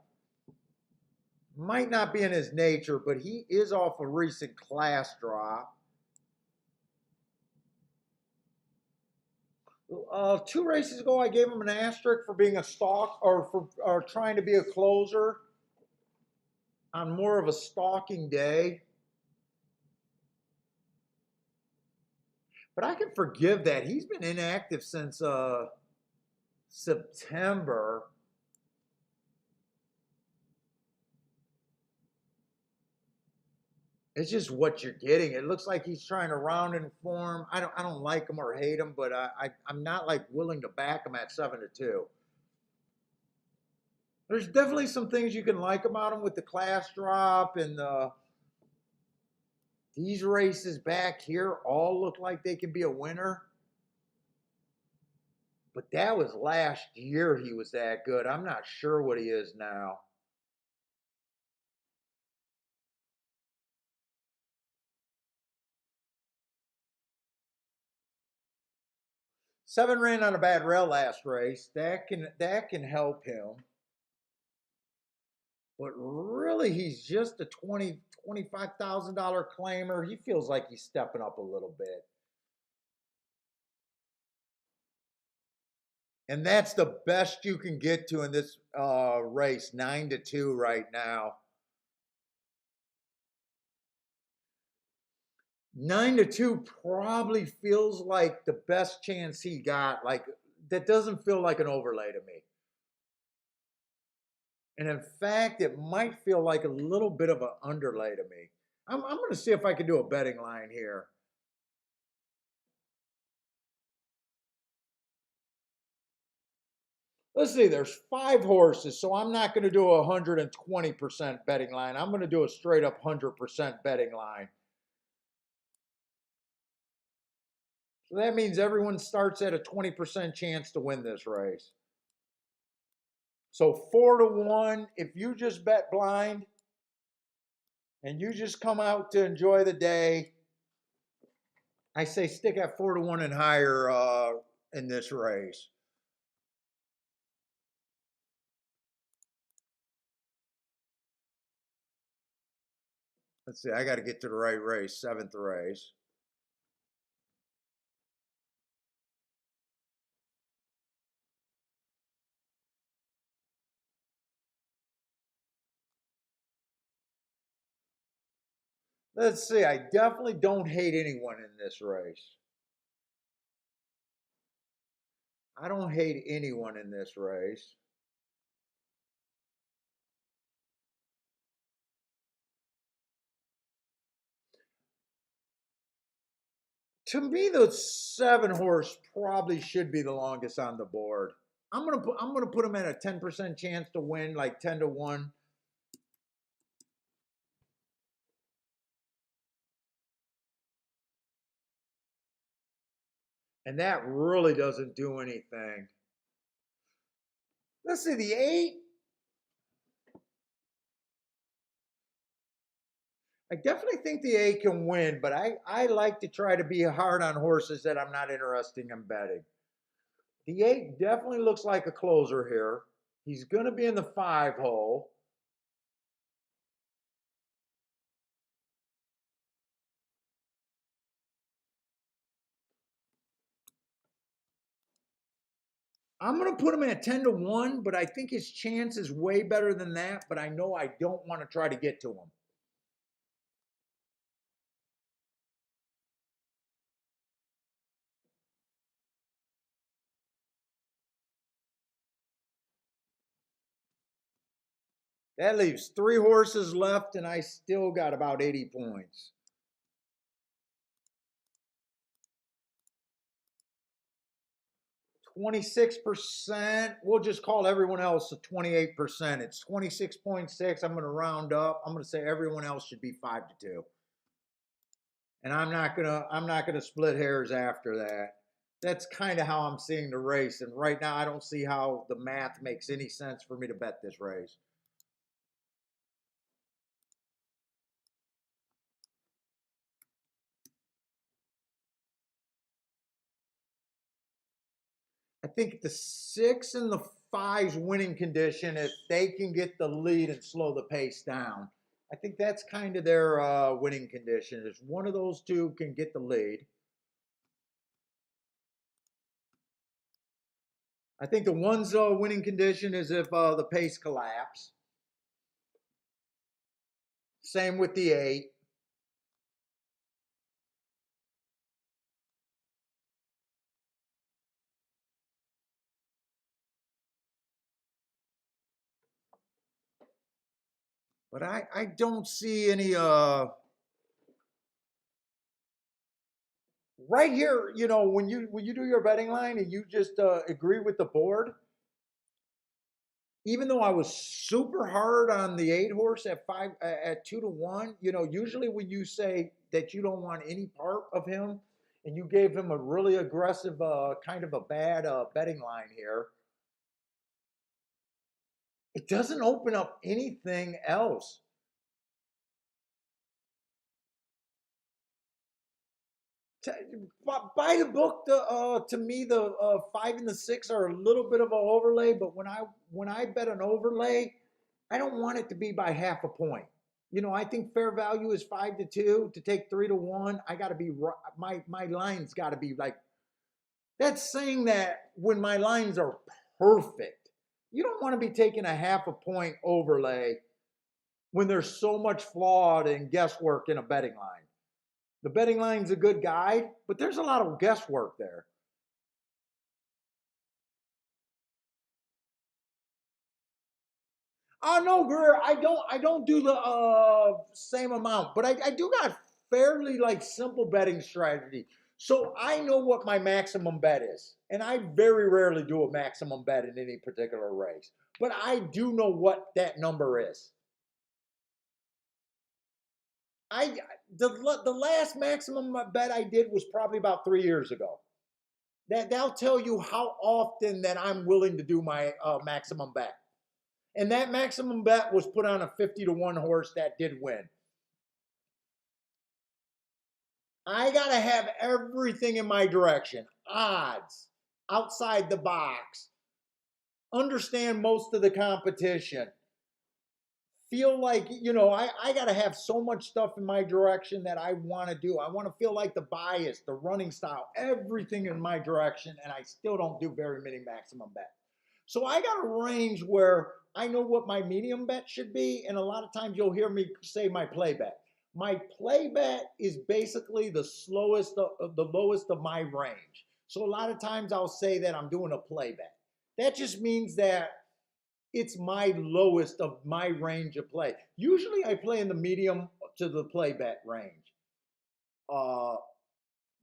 Might not be in his nature, but he is off a recent class drop. 2 races ago, I gave him an asterisk for being a stalk or for trying to be a closer on more of a stalking day. But I can forgive that. He's been inactive since September. It's just what you're getting. It looks like he's trying to round in form. I don't like him or hate him, but I'm not like willing to back him at 7-2. There's definitely some things you can like about him with the class drop and these races back here all look like they can be a winner. But that was last year he was that good. I'm not sure what he is now. Seven ran on a bad rail last race. That can help him. But really, he's just a $25,000 claimer. He feels like he's stepping up a little bit. And that's the best you can get to in this race, 9-2 right now. 9-2 probably feels like the best chance he got. Like, that doesn't feel like an overlay to me. And in fact, it might feel like a little bit of an underlay to me. I'm going to see if I can do a betting line here. Let's see, there's 5 horses, so I'm not going to do a 120% betting line. I'm going to do a straight up 100% betting line. So that means everyone starts at a 20% chance to win this race. So 4-1, if you just bet blind and you just come out to enjoy the day, I say stick at 4-1 and higher in this race. Let's see, I got to get to the right race, 7th race. Let's see, I definitely don't hate anyone in this race. I don't hate anyone in this race. To me, the 7 horse probably should be the longest on the board. I'm gonna put him at a 10% chance to win, like 10-1. And that really doesn't do anything. Let's see, the 8. I definitely think the 8 can win, but I like to try to be hard on horses that I'm not interested in betting. The 8 definitely looks like a closer here. He's going to be in the 5 hole. I'm going to put him at 10-1, but I think his chance is way better than that, but I know I don't want to try to get to him. That leaves 3 horses left, and I still got about 80 points. 26%. We'll just call everyone else a 28%. It's 26.6. I'm going to round up. I'm going to say everyone else should be 5-2. And I'm not gonna split hairs after that. That's kind of how I'm seeing the race. And right now, I don't see how the math makes any sense for me to bet this race. I think the 6 and the 5's winning condition if they can get the lead and slow the pace down. I think that's kind of their winning condition. Is one of those two can get the lead. I think the 1's winning condition is if the pace collapse. Same with the 8. But I don't see any right here, when you do your betting line and you just agree with the board, even though I was super hard on the 8 horse at 2-1, usually when you say that you don't want any part of him and you gave him a really aggressive kind of a bad betting line here, it doesn't open up anything else. By the book, to me, the 5 and the 6 are a little bit of an overlay. But when I bet an overlay, I don't want it to be by half a point. I think fair value is 5-2 to take 3-1. I got to be my line's got to be like That's saying that when my lines are perfect, you don't want to be taking a half a point overlay when there's so much flawed and guesswork in a betting line. The betting line's a good guide, but there's a lot of guesswork there. Oh no, Greer, I don't do the same amount, but I do got fairly like simple betting strategy. So I know what my maximum bet is. And I very rarely do a maximum bet in any particular race. But I do know what that number is. I the last maximum bet I did was probably about 3 years ago. That'll tell you how often that I'm willing to do my maximum bet. And that maximum bet was put on a 50-1 horse that did win. I got to have everything in my direction: odds, outside the box, understand most of the competition, feel like, I got to have so much stuff in my direction that I want to do. I want to feel like the bias, the running style, everything in my direction, and I still don't do very many maximum bets. So I got a range where I know what my medium bet should be, and a lot of times you'll hear me say my play bet. My play bet is basically the lowest of my range. So a lot of times I'll say that I'm doing a play bet. That just means that it's my lowest of my range of play. Usually I play in the medium to the play bet range. Uh,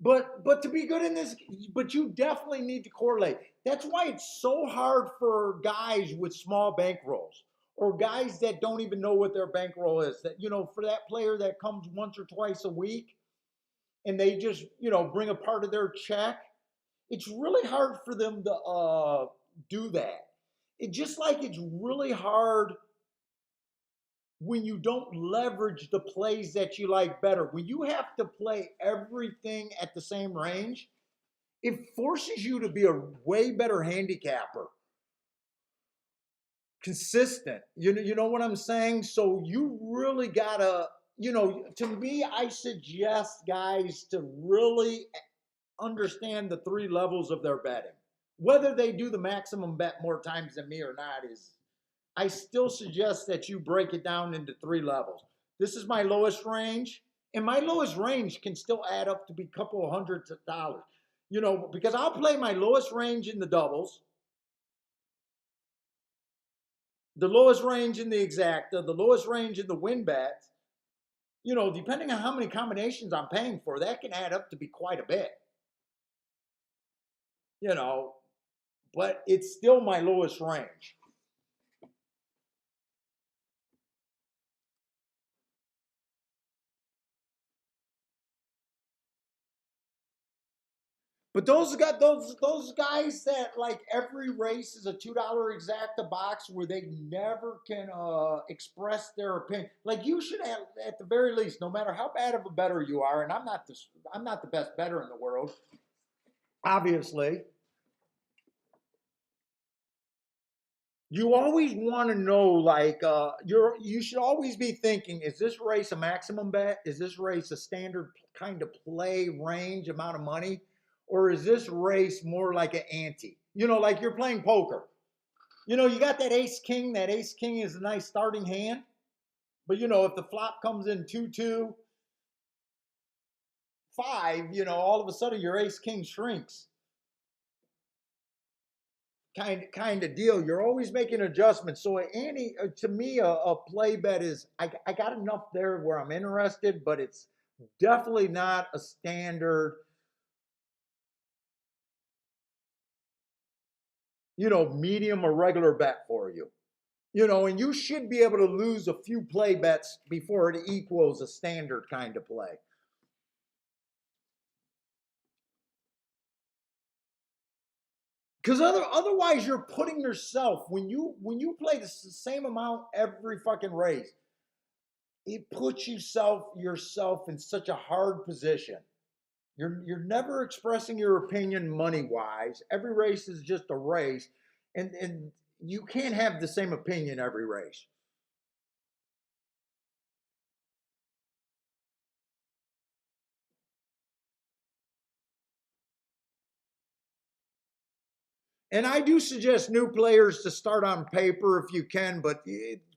but to be good in this, but you definitely need to correlate. That's why it's so hard for guys with small bankrolls or guys that don't even know what their bankroll is. That, for that player that comes once or twice a week and they just, bring a part of their check, it's really hard for them to do that. It just like it's really hard when you don't leverage the plays that you like better. When you have to play everything at the same range, it forces you to be a way better handicapper, consistent. You know what I'm saying? So you really gotta, to me, I suggest guys to really understand the three levels of their betting. Whether they do the maximum bet more times than me or not is, I still suggest that you break it down into three levels. This is my lowest range, and my lowest range can still add up to be a couple of hundreds of dollars. Because I'll play my lowest range in the doubles, the lowest range in the exacta, the lowest range in the win bets. Depending on how many combinations I'm paying for, that can add up to be quite a bit. You know, but it's still my lowest range. But those got those guys that like every race is a $2 exacta box where they never can express their opinion. Like you should have, at the very least, no matter how bad of a bettor you are, and I'm not the best bettor in the world, obviously. You always want to know, like, you should always be thinking: is this race a maximum bet? Is this race a standard kind of play range amount of money, or is this race more like an ante? Like you're playing poker. You got that ace king. That ace king is a nice starting hand, but if the flop comes in 2-2-5, all of a sudden your ace king shrinks. Kind of deal. You're always making adjustments. So Annie, to me, a play bet is I got enough there where I'm interested, but it's definitely not a standard, medium or regular bet for you. And you should be able to lose a few play bets before it equals a standard kind of play. Because otherwise, you're putting yourself when you play the same amount every fucking race, it puts yourself in such a hard position. You're never expressing your opinion money wise. Every race is just a race, and you can't have the same opinion every race. And I do suggest new players to start on paper if you can, but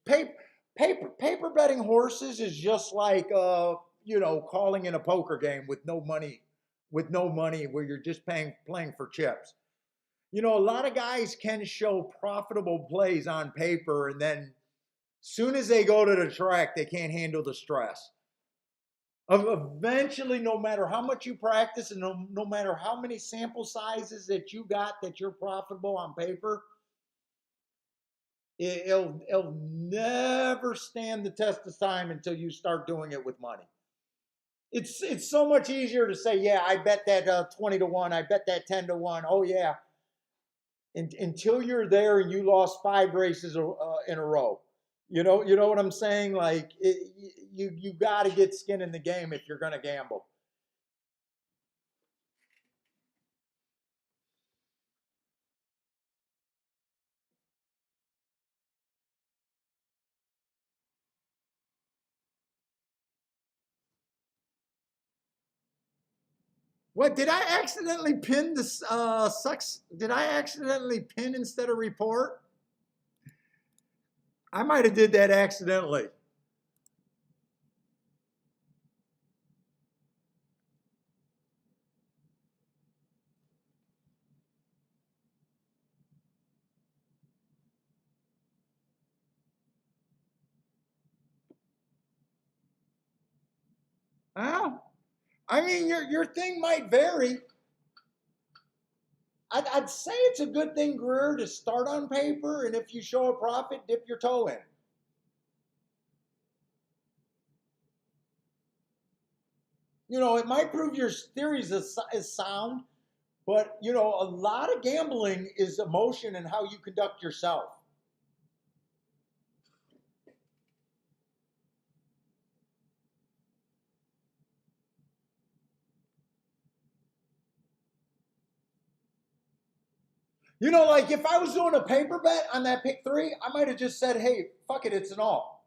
paper betting horses is just like calling in a poker game with no money where you're just playing for chips. A lot of guys can show profitable plays on paper, and then soon as they go to the track, they can't handle the stress. Eventually, no matter how much you practice and no matter how many sample sizes that you got that you're profitable on paper, it'll never stand the test of time until you start doing it with money. It's so much easier to say, yeah, I bet that 20 to 1, I bet that 10 to 1. Oh, yeah. Until you're there and you lost 5 races in a row. You know what I'm saying? Like, you got to get skin in the game if you're going to gamble. What did I accidentally pin this sucks? Did I accidentally pin instead of report? I might have did that accidentally. Well, I mean, your thing might vary. I'd say it's a good thing, Greer, to start on paper, and if you show a profit, dip your toe in. It might prove your theories is sound, but a lot of gambling is emotion and how you conduct yourself. Like if I was doing a paper bet on that pick three, I might have just said, hey, fuck it, it's an all.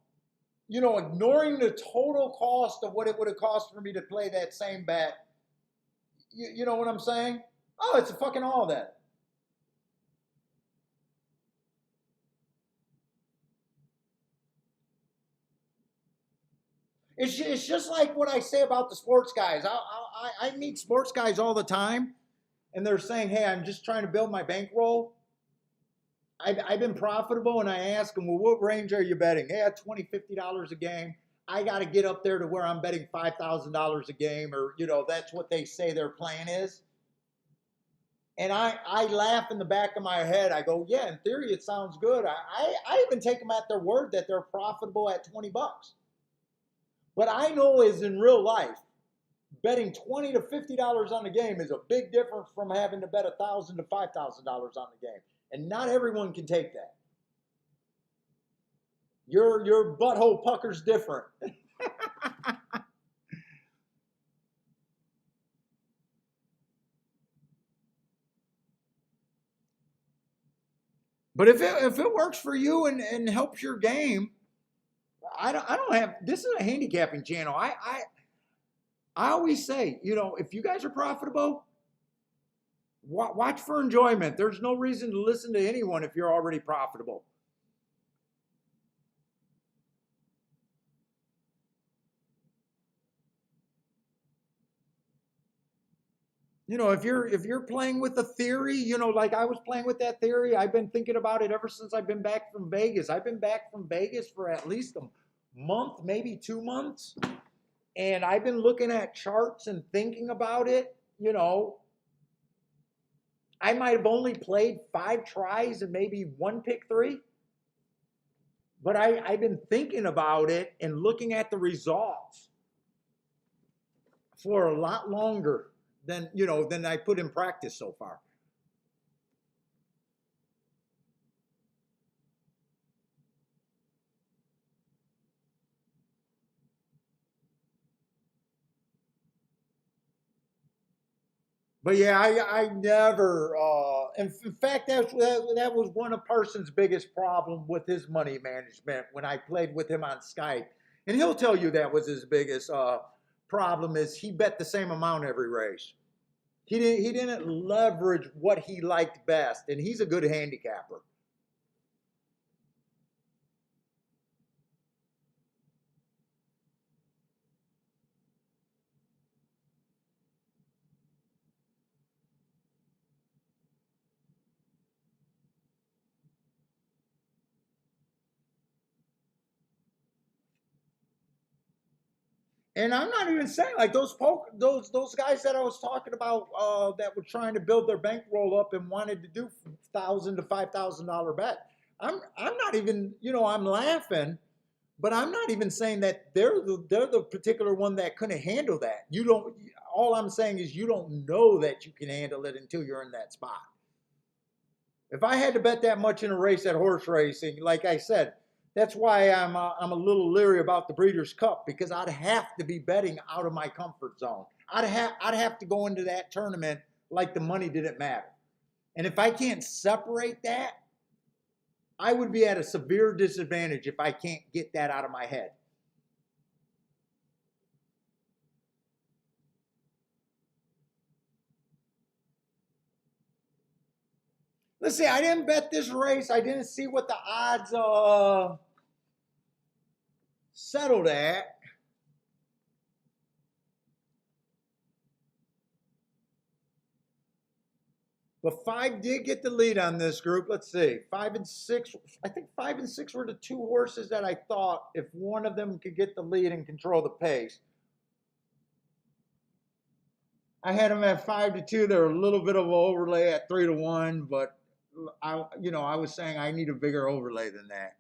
Ignoring the total cost of what it would have cost for me to play that same bet. You know what I'm saying? Oh, it's a fucking all then. It's just like what I say about the sports guys. I meet sports guys all the time, and they're saying, hey, I'm just trying to build my bankroll. I've been profitable, and I ask them, well, what range are you betting? Hey, at $20, $50 a game. I got to get up there to where I'm betting $5,000 a game, or, that's what they say their plan is. And I laugh in the back of my head. I go, yeah, in theory, it sounds good. I even take them at their word that they're profitable at $20. But I know is in real life, betting $20 to $50 on the game is a big difference from having to bet $1,000 to $5,000 on the game. And not everyone can take that. Your butthole pucker's different. But if it works for you and helps your game, I don't have, this is a handicapping channel. I always say, if you guys are profitable, watch for enjoyment. There's no reason to listen to anyone if you're already profitable. If you're playing with a theory, like I was playing with that theory, I've been thinking about it ever since I've been back from Vegas. I've been back from Vegas for at least a month, maybe 2 months. And I've been looking at charts and thinking about it. I might have only played 5 tries and maybe 1 pick 3. But I've been thinking about it and looking at the results for a lot longer than I put in practice so far. But yeah, I never. In fact, that was one of Parsons' biggest problem with his money management when I played with him on Skype, and he'll tell you that was his biggest problem is he bet the same amount every race. He didn't leverage what he liked best, and he's a good handicapper. And I'm not even saying like those guys that I was talking about that were trying to build their bankroll up and wanted to do $1,000 to $5,000 bet. I'm not even, I'm laughing, but I'm not even saying that they're the particular one that couldn't handle that. You don't. All I'm saying is you don't know that you can handle it until you're in that spot. If I had to bet that much in a race at horse racing, like I said, that's why I'm a little leery about the Breeders' Cup because I'd have to be betting out of my comfort zone. I'd have to go into that tournament like the money didn't matter. And if I can't separate that, I would be at a severe disadvantage if I can't get that out of my head. Let's see, I didn't bet this race. I didn't see what the odds settled at. But five did get the lead on this group. Let's see. Five and six. I think 5 and 6 were the two horses that I thought if one of them could get the lead and control the pace. I had them at 5-2. They're a little bit of an overlay at 3-1, but I was saying I need a bigger overlay than that.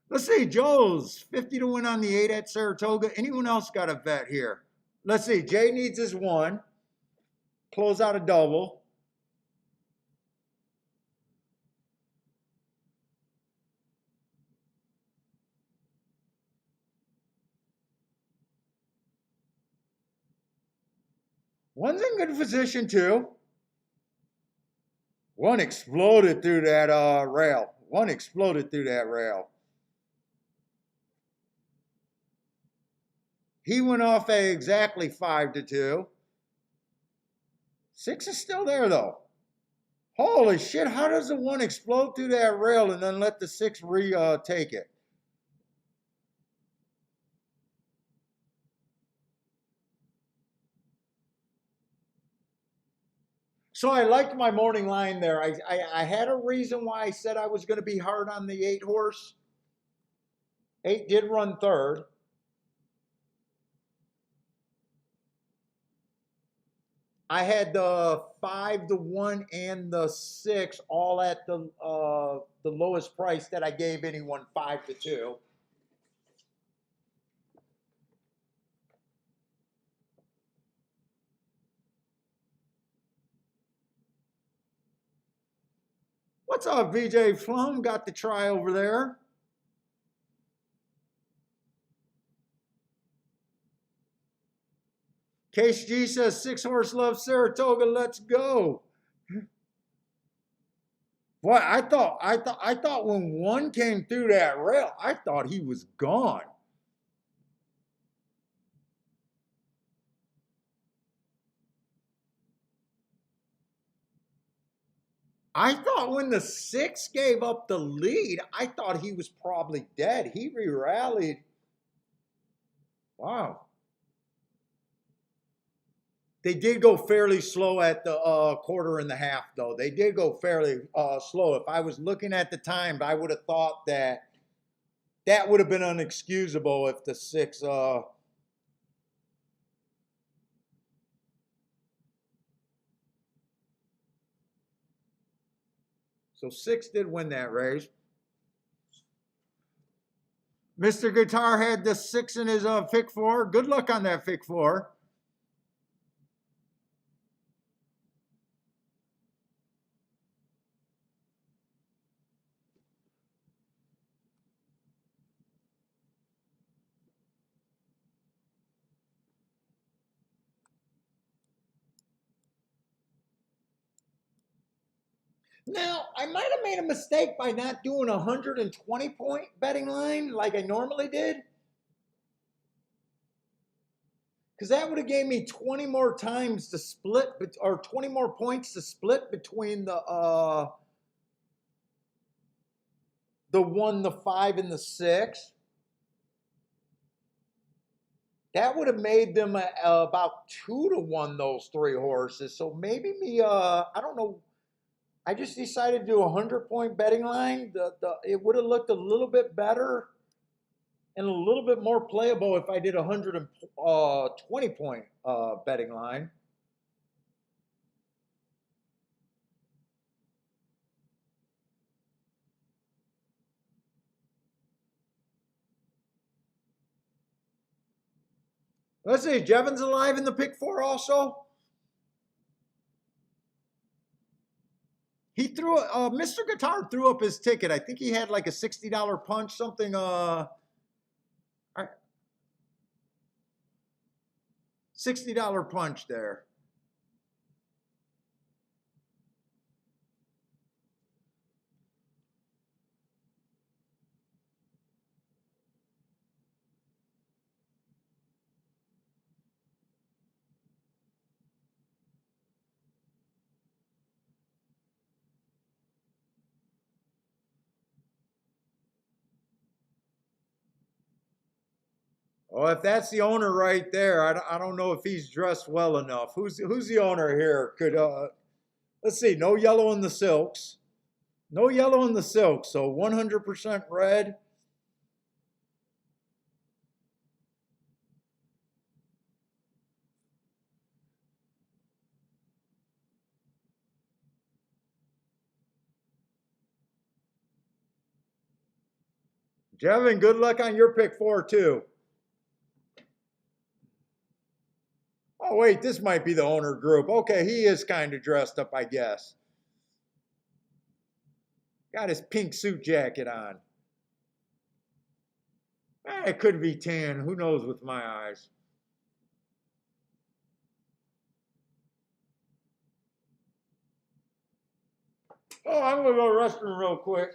Let's see. Joe's 50 to win on the 8 at Saratoga. Anyone else got a bet here? Let's see. Jay needs his one. Close out a double. One's in good position too. One exploded through that rail. One exploded through that rail. He went off at exactly 5-2. 6 is still there though. Holy shit! How does the one explode through that rail and then let the 6 take it? So I liked my morning line there. I had a reason why I said I was going to be hard on the 8 horse. 8 did run third. I had the 5-1 and the 6 all at the lowest price that I gave anyone, 5-2. What's up, VJ Flum? Got the try over there. Case G says 6 horse love Saratoga. Let's go. Boy, I thought when one came through that rail, I thought he was gone. I thought when the 6 gave up the lead, I thought he was probably dead. He re-rallied. Wow. They did go fairly slow at the quarter and the half, though. They did go fairly slow. If I was looking at the time, I would have thought that that would have been unexcusable if the 6 so 6 did win that race. Mr. Guitar had the 6 in his pick 4. Good luck on that pick 4. Now, I might have made a mistake by not doing a 120-point betting line like I normally did. Because that would have gave me 20 more times to split, or 20 more points to split between the 1, the 5, and the 6. That would have made them about 2-1, those 3 horses. So maybe I don't know. I just decided to do a 100-point betting line. It would have looked a little bit better and a little bit more playable if I did a 120-point betting line. Let's see, Jevon's alive in the pick 4 also. He threw Mr. Guitar threw up his ticket. I think he had like a $60 punch, something. $60 punch there. Oh, if that's the owner right there, I don't know if he's dressed well enough. Who's the owner here? Could let's see, no yellow in the silks. No yellow in the silks, so 100% red. Jevon, good luck on your pick 4 too. Oh wait, this might be the owner group. Okay, he is kind of dressed up, I guess. Got his pink suit jacket on. It could be tan. Who knows with my eyes. Oh, I'm going to go to the restroom real quick.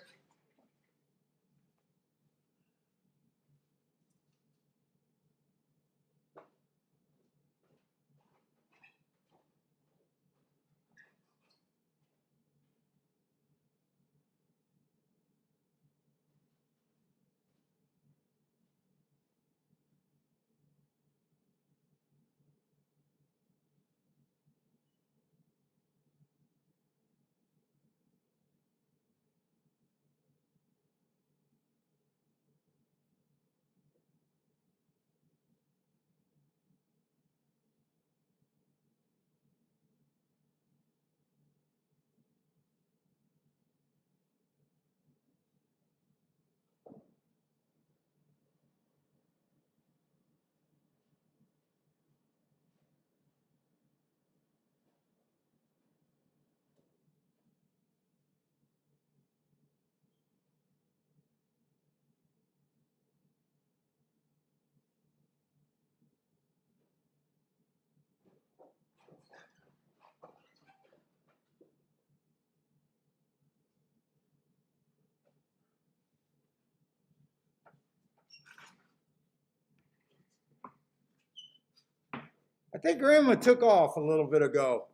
I think Grandma took off a little bit ago.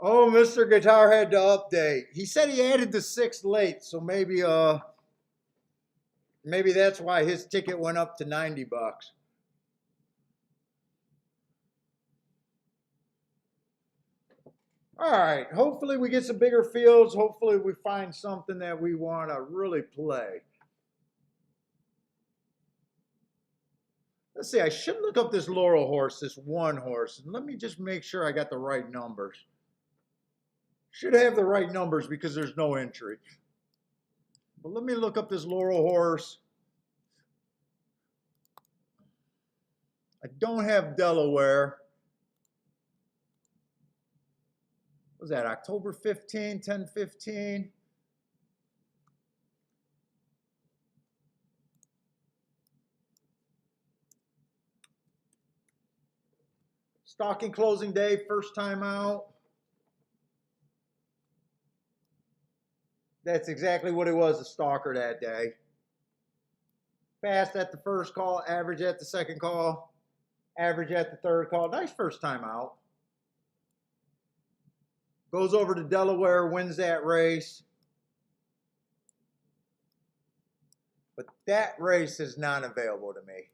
Oh, Mr. Guitar had to update. He said he added the 6 late, so maybe that's why his ticket went up to $90. All right, hopefully we get some bigger fields. Hopefully we find something that we want to really play. Let's see, I should look up this Laurel horse, this 1 horse. And let me just make sure I got the right numbers. Should have the right numbers because there's no entry. But let me look up this Laurel horse. I don't have Delaware. What was that, October 15, 10/15? Stalking closing day, first time out. That's exactly what it was, a stalker that day. Fast at the first call, average at the second call, average at the third call. Nice first time out. Goes over to Delaware, wins that race. But that race is not available to me.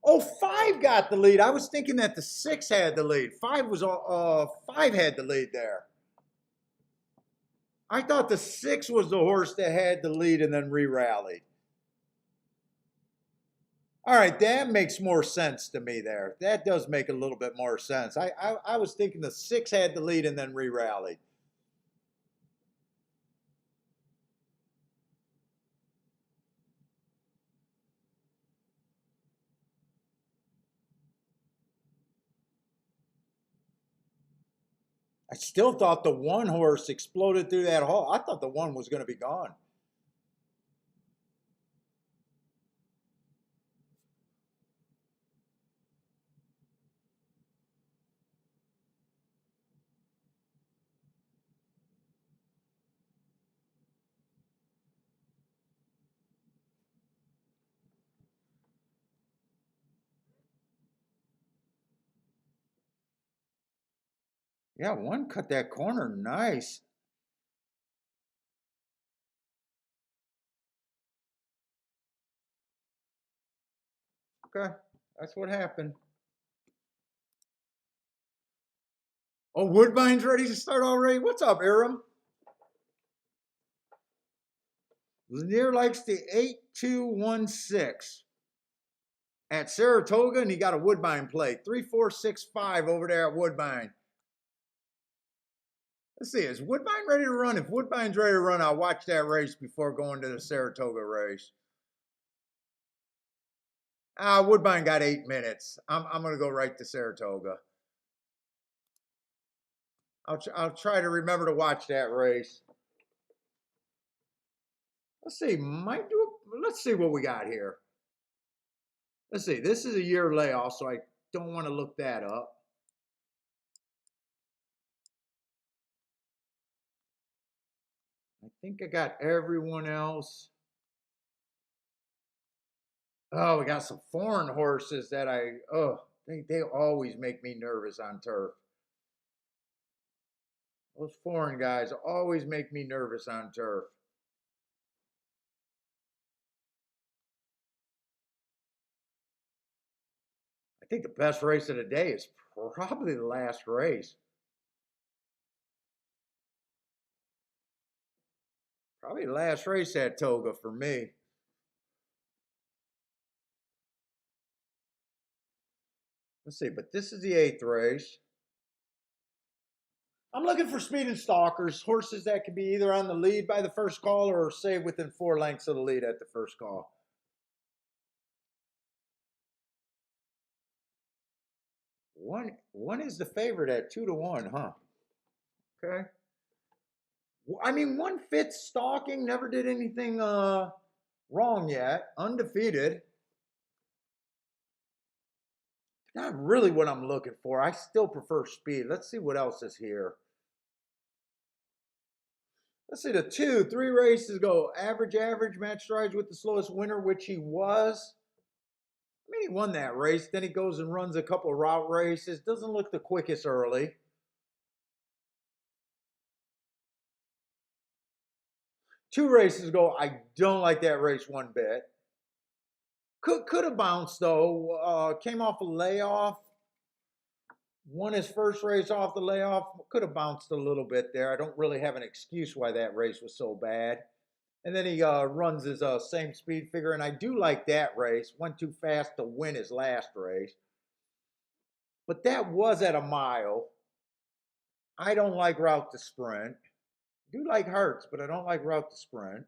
Oh, 5 got the lead. I was thinking that the 6 had the lead. 5 had the lead there. I thought the 6 was the horse that had the lead and then re-rallied. All right, that makes more sense to me there. That does make a little bit more sense. I was thinking the 6 had the lead and then re-rallied. I still thought the 1 horse exploded through that hole. I thought the 1 was going to be gone. Yeah, 1 cut that corner nice. Okay, that's what happened. Oh, Woodbine's ready to start already? What's up, Aram? Lanier likes the 8216 at Saratoga, and he got a Woodbine plate. 3465 over there at Woodbine. Let's see, is Woodbine ready to run? If Woodbine's ready to run, I'll watch that race before going to the Saratoga race. Woodbine got 8 minutes. I'm going to go right to Saratoga. I'll try to remember to watch that race. Let's see, let's see what we got here. Let's see, this is a year layoff, so I don't want to look that up. I think I got everyone else. Oh, we got some foreign horses that they always make me nervous on turf. Those foreign guys always make me nervous on turf. I think the best race of the day is probably the last race. Probably the last race at Toga for me. Let's see, but this is the 8th race. I'm looking for speed and stalkers, horses that can be either on the lead by the first call or say within 4 lengths of the lead at the first call. One is the favorite at 2-1, huh? Okay. I mean, 1 fits stalking, never did anything wrong yet, undefeated. Not really what I'm looking for. I still prefer speed. Let's see what else is here. Let's see, the 3 races go. Average, match strides with the slowest winner, which he was. I mean, he won that race. Then he goes and runs a couple of route races. Doesn't look the quickest early. 2 races go. I don't like that race one bit. Could have bounced though. Came off a layoff. Won his first race off the layoff. Could have bounced a little bit there. I don't really have an excuse why that race was so bad. And then he runs his same speed figure, and I do like that race. Went too fast to win his last race. But that was at a mile. I don't like route to sprint. I do like Hertz, but I don't like route to sprint.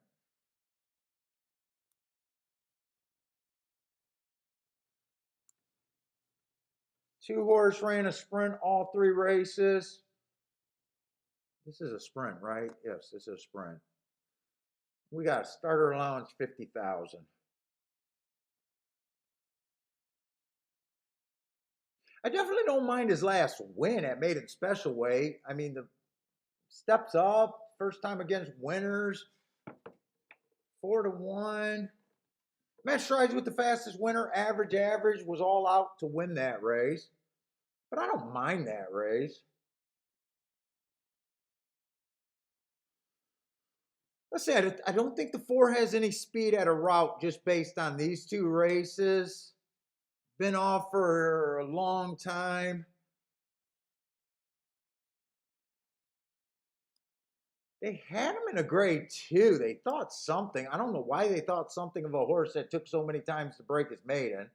Two horse ran a sprint all 3 races. This is a sprint, right? Yes, this is a sprint. We got a starter allowance 50,000. I definitely don't mind his last win at Maiden Special Weight. I mean, the steps up, first time against winners, 4-1. Match strides with the fastest winner, average, was all out to win that race. But I don't mind that race. Let's see, I don't think the 4 has any speed at a route just based on these two races. Been off for a long time. They had him in a grade 2. They thought something. I don't know why they thought something of a horse that took so many times to break his maiden.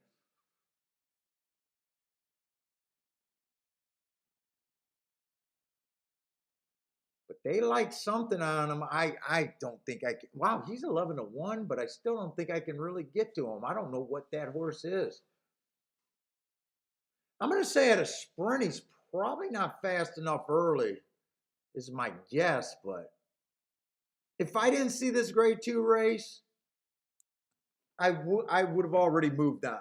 But they like something on him. I don't think I can. Wow, he's 11-1, but I still don't think I can really get to him. I don't know what that horse is. I'm going to say at a sprint, he's probably not fast enough early, is my guess. But if I didn't see this grade 2 race, I would have already moved on.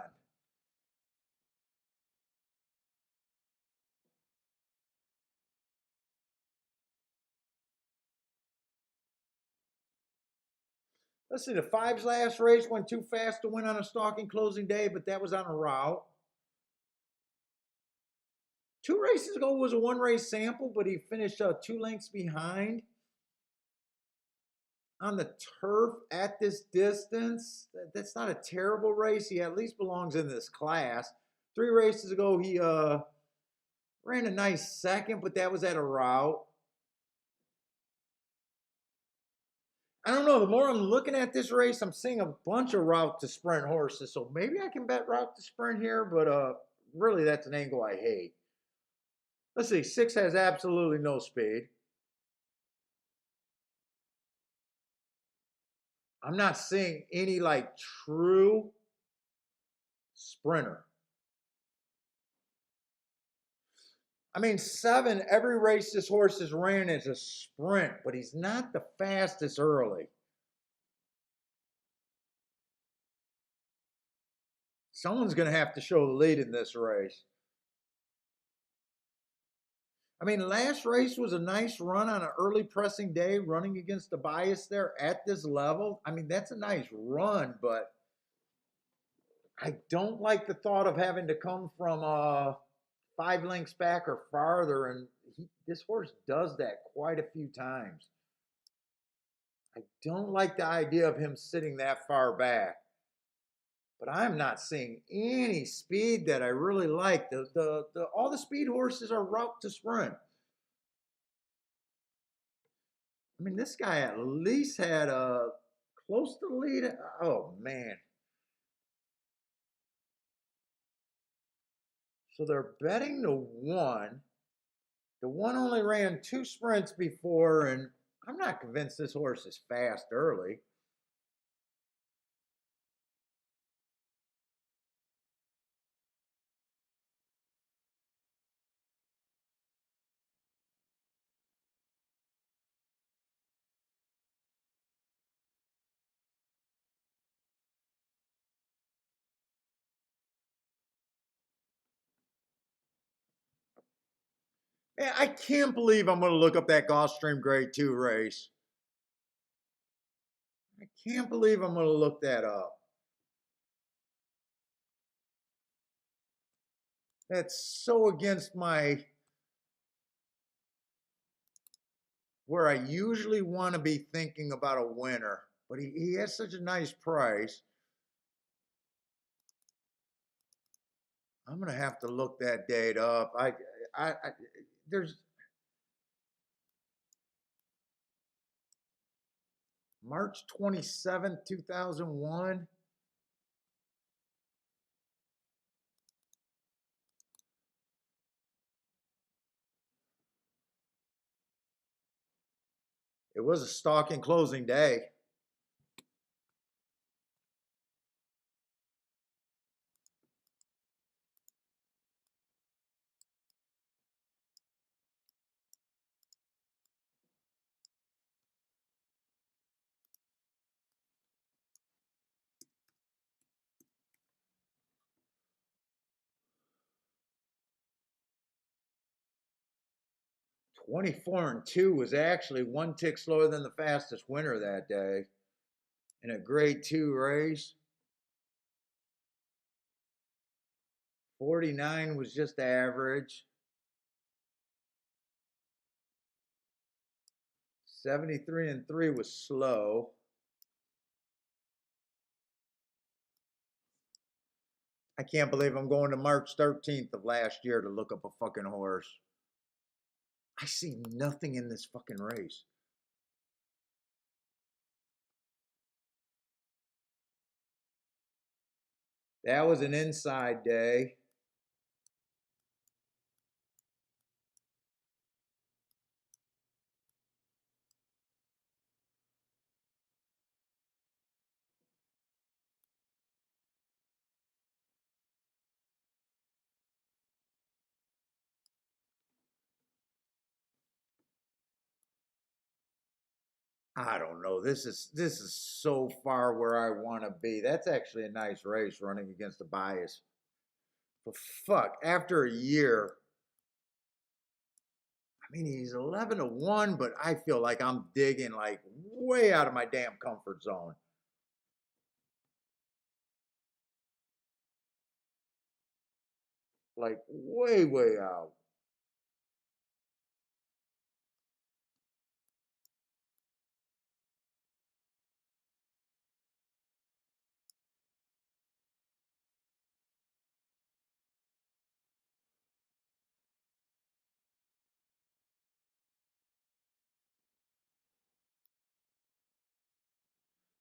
Let's see, the 5's last race went too fast to win on a stalking closing day, but that was on a route. 2 races ago was a 1 race sample, but he finished 2 lengths behind on the turf at this distance. That's not a terrible race. He at least belongs in this class. 3 races ago, he ran a nice second, but that was at a route. I don't know. The more I'm looking at this race, I'm seeing a bunch of route to sprint horses. So maybe I can bet route to sprint here, but really that's an angle I hate. Let's see. 6 has absolutely no speed. I'm not seeing any like true sprinter. I mean, 7, every race this horse has ran is a sprint, but he's not the fastest early. Someone's going to have to show the lead in this race. I mean, last race was a nice run on an early pressing day, running against the bias there at this level. I mean, that's a nice run, but I don't like the thought of having to come from 5 lengths back or farther, and this horse does that quite a few times. I don't like the idea of him sitting that far back, but I'm not seeing any speed that I really like. All the speed horses are route to sprint. I mean, this guy at least had a close to the lead. Oh man! So they're betting the 1. The 1 only ran 2 sprints before, and I'm not convinced this horse is fast early. Man, I can't believe I'm going to look up that Gulfstream Grade 2 race. I can't believe I'm going to look that up. That's so against my where I usually want to be thinking about a winner, but he has such a nice price. I'm gonna have to look that date up. I there's March 27th, 2001. It was a stalking closing day. 24-2 was actually one tick slower than the fastest winner that day in a grade 2 race. 49 was just average. 73-3 was slow. I can't believe I'm going to March 13th of last year to look up a fucking horse. I see nothing in this fucking race. That was an inside day. I don't know. This is so far where I want to be. That's actually a nice race running against a bias. But fuck, after a year, I mean, he's 11-1, but I feel like I'm digging like way out of my damn comfort zone. Like way, way out.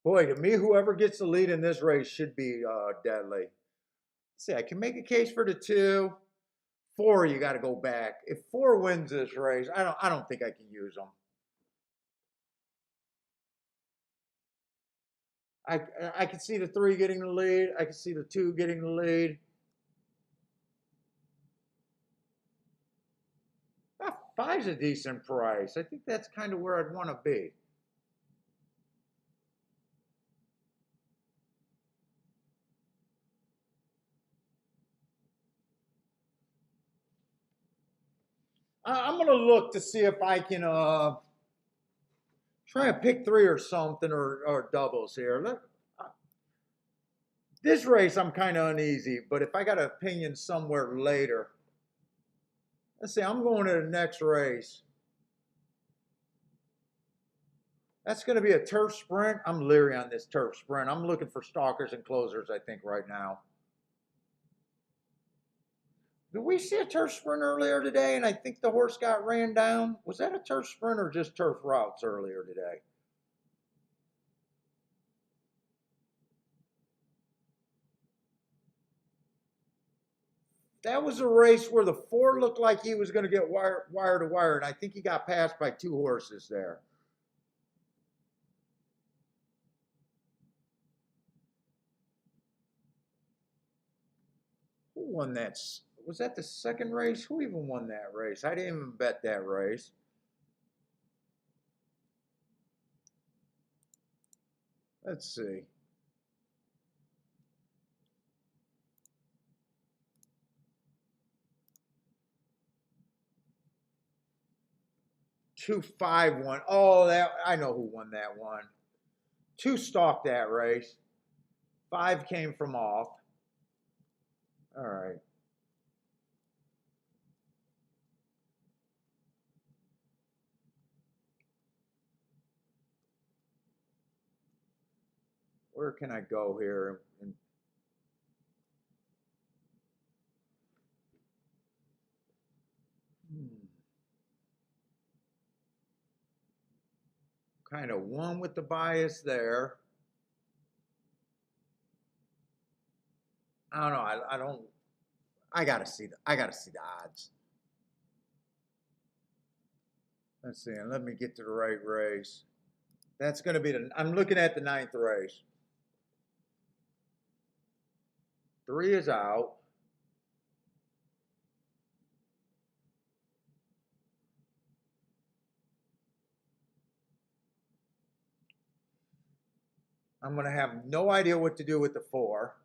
Boy, to me, whoever gets the lead in this race should be deadly. Let's see, I can make a case for the 2. 4, you got to go back. If 4 wins this race, I don't think I can use them. I can see the 3 getting the lead. I can see the 2 getting the lead. 5's a decent price. I think that's kind of where I'd want to be. I'm gonna look to see if I can try and pick 3 or something or doubles here. This race I'm kind of uneasy, but if I got an opinion somewhere later, let's see. I'm going to the next race. That's going to be a turf sprint. I'm leery on this turf sprint. I'm looking for stalkers and closers, I think, right now. Did we see a turf sprint earlier today? And I think the horse got ran down. Was that a turf sprint or just turf routes earlier today? That was a race where the 4 looked like he was going to get wire to wire, and I think he got passed by 2 horses there. Who won that? Was that the second race? Who even won that race? I didn't even bet that race. Let's see. Two five one. Oh, that I know who won that one. 2 stalked that race. 5 came from off. All right. Where can I go here? Kind of one with the bias there. I don't know. I don't. I gotta see the odds. Let's see. And let me get to the right race. That's going to be the. I'm looking at the 9th race. 3 is out. I'm going to have no idea what to do with the 4.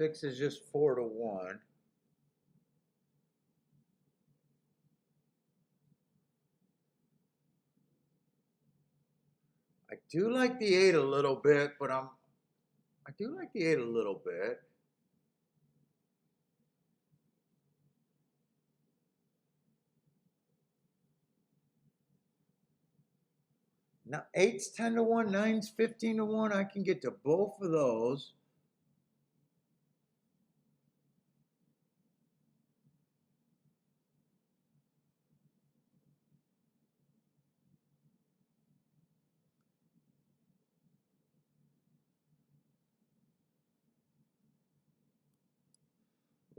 6 is just 4 to 1. I do like the 8 a little bit, but I do like the 8 a little bit. Now 8's 10 to 1, 9's 15 to 1. I can get to both of those.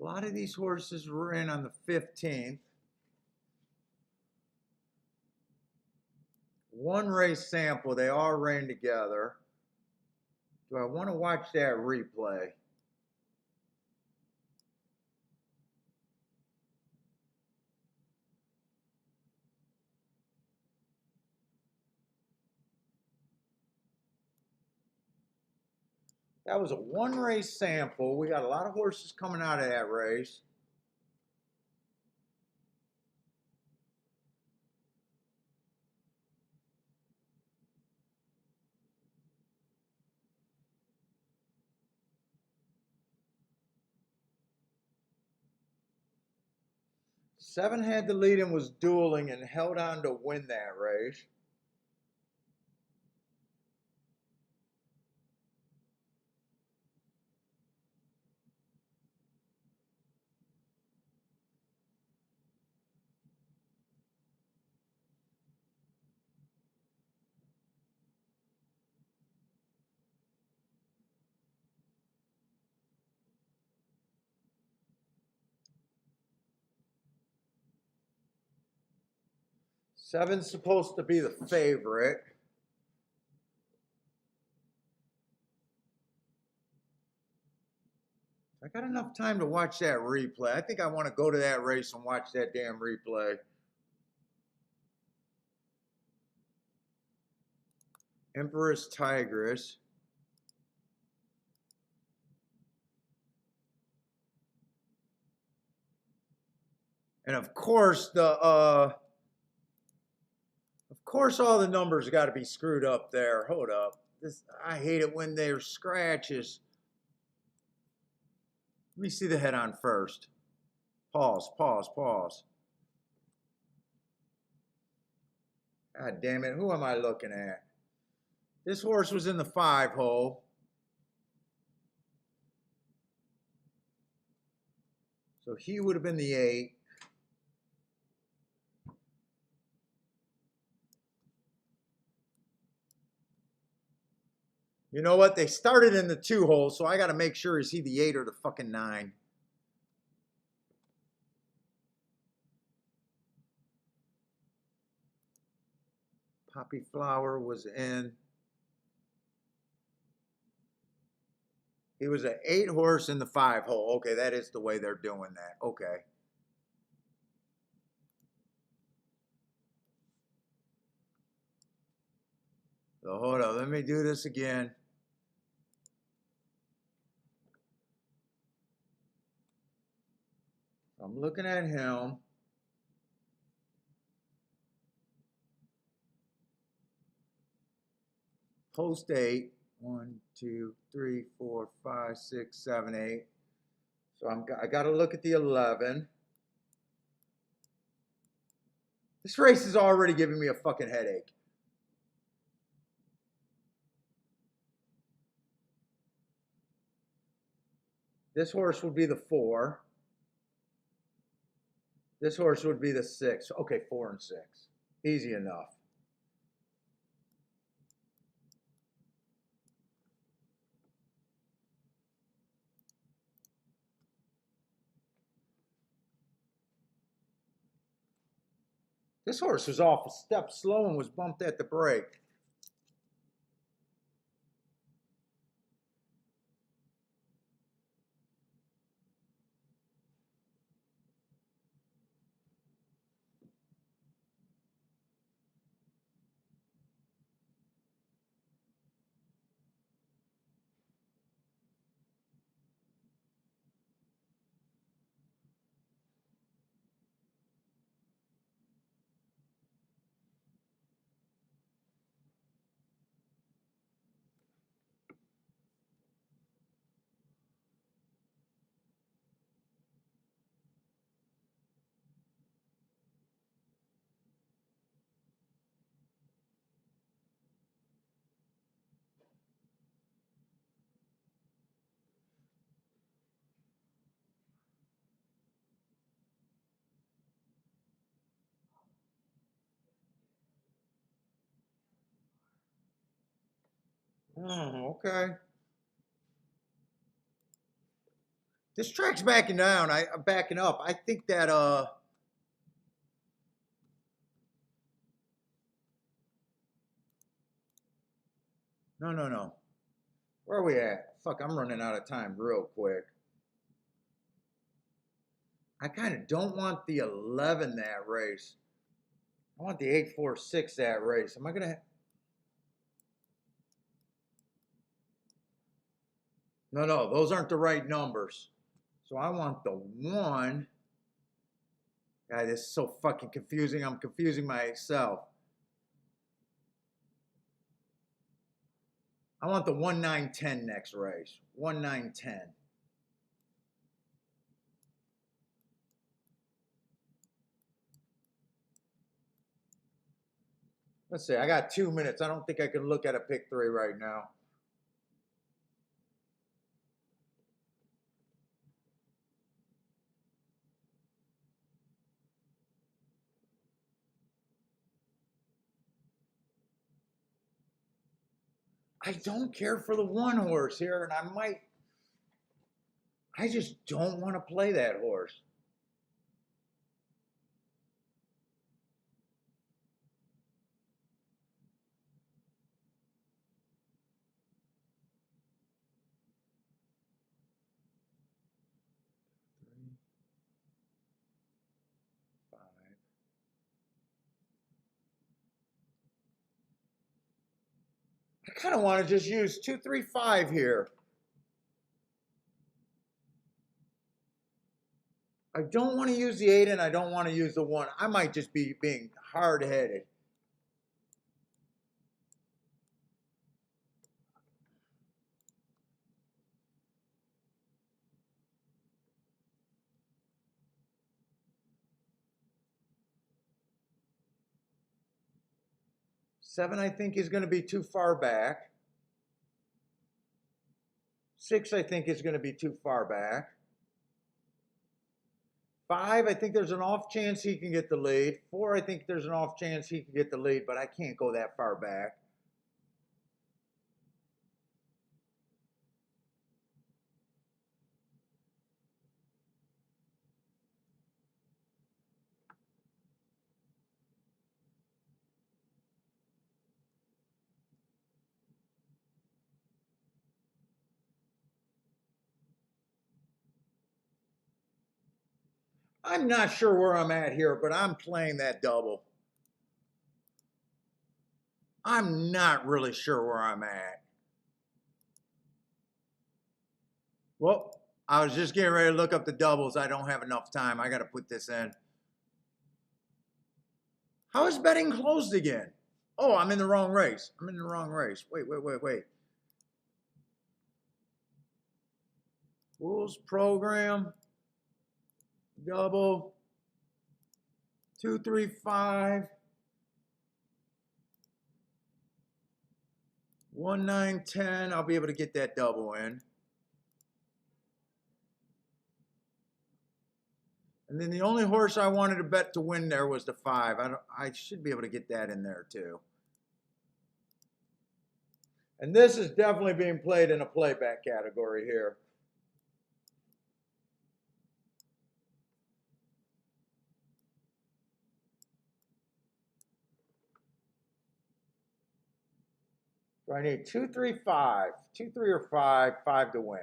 A lot of these horses were in on the 15th. One race sample, they all ran together. Do I want to watch that replay? That was a one race sample. We got a lot of horses coming out of that race. Seven had the lead and was dueling and held on to win that race. Seven's supposed to be the favorite. I got enough time to watch that replay. I think I want to go to that race and watch that damn replay. Empress Tigress. And of course all the numbers got to be screwed up there. Hold up. I hate it when there's scratches. Let me see the head on first. Pause. God damn it. Who am I looking at? This horse was in the 5 hole. So he would have been the 8. You know what? They started in the 2 hole, so I got to make sure is he the 8 or the fucking 9. Poppy Flower was in. He was an 8 horse in the 5 hole. Okay, that is the way they're doing that. Okay. So hold on, let me do this again. I'm looking at him. Post 8. 1, 2, 3, 4, 5, 6, 7, 8. So I got to look at the 11. This race is already giving me a fucking headache. This horse would be the 4. This horse would be the 6. Okay, 4 and 6. Easy enough. This horse was off a step slow and was bumped at the break. Oh, okay. This track's backing down. I'm backing up. I think that no. Where are we at? Fuck, I'm running out of time real quick. I kind of don't want the 11 that race. I want the 846 that race. Am I gonna? No, those aren't the right numbers. So I want the 1. God, this is so fucking confusing. I'm confusing myself. I want the 1, 9, 10 next race. 1, 9, 10. Let's see. I got 2 minutes. I don't think I can look at a pick 3 right now. I don't care for the 1 horse here, and I just don't want to play that horse. Three, 5. I kind of want to just use 2, 3, 5 here. I don't want to use the 8 and I don't want to use the 1. I might just be being hard-headed. Seven, I think, is going to be too far back. 6, I think, is going to be too far back. 5, I think there's an off chance he can get the lead. 4, I think there's an off chance he can get the lead, but I can't go that far back. I'm not sure where I'm at here, but I'm playing that double. I'm not really sure where I'm at. Well, I was just getting ready to look up the doubles. I don't have enough time. I got to put this in. How is betting closed again? Oh, I'm in the wrong race. I'm in the wrong race. Wait. Rules program. Double. 2, 3, 5. 1, 9, 10. I'll be able to get that double in. And then the only horse I wanted to bet to win there was the 5. I should be able to get that in there too. And this is definitely being played in a playback category here. So I need 2, 3, 5. 2, 3, or 5. 5 to win.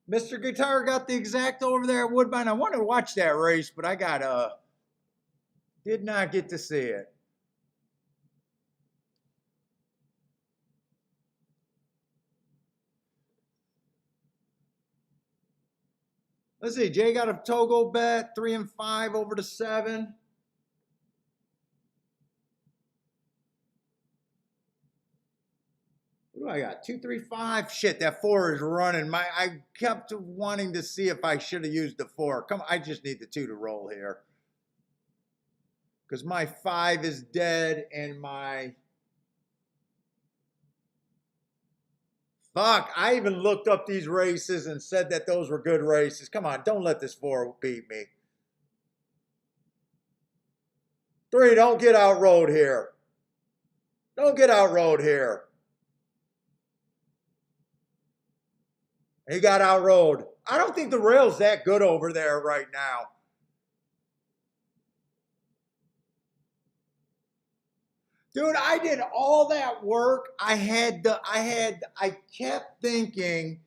Mr. Guitar got the exact over there at Woodbine. I wanted to watch that race, but I did not get to see it. Let's see. Jay got a Togo bet, 3 and 5 over to 7. What do I got? 2, 3, 5. Shit, that 4 is running. I kept wanting to see if I should have used the 4. Come on, I just need the 2 to roll here. Because my 5 is dead and my... Fuck, I even looked up these races and said that those were good races. Come on, don't let this 4 beat me. 3, don't get outrode here. Don't get outrode here. He got outrode. I don't think the rail's that good over there right now. Dude, I did all that work. I kept thinking,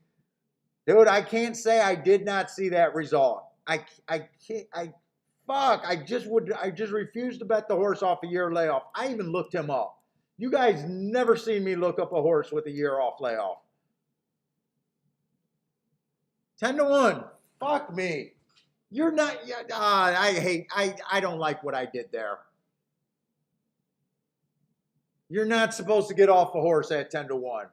dude, I can't say I did not see that result. I can't, I just refused to bet the horse off a year layoff. I even looked him up. You guys never seen me look up a horse with a year off layoff. 10-1. Fuck me. You're not, I don't like what I did there. You're not supposed to get off a horse at 10-1.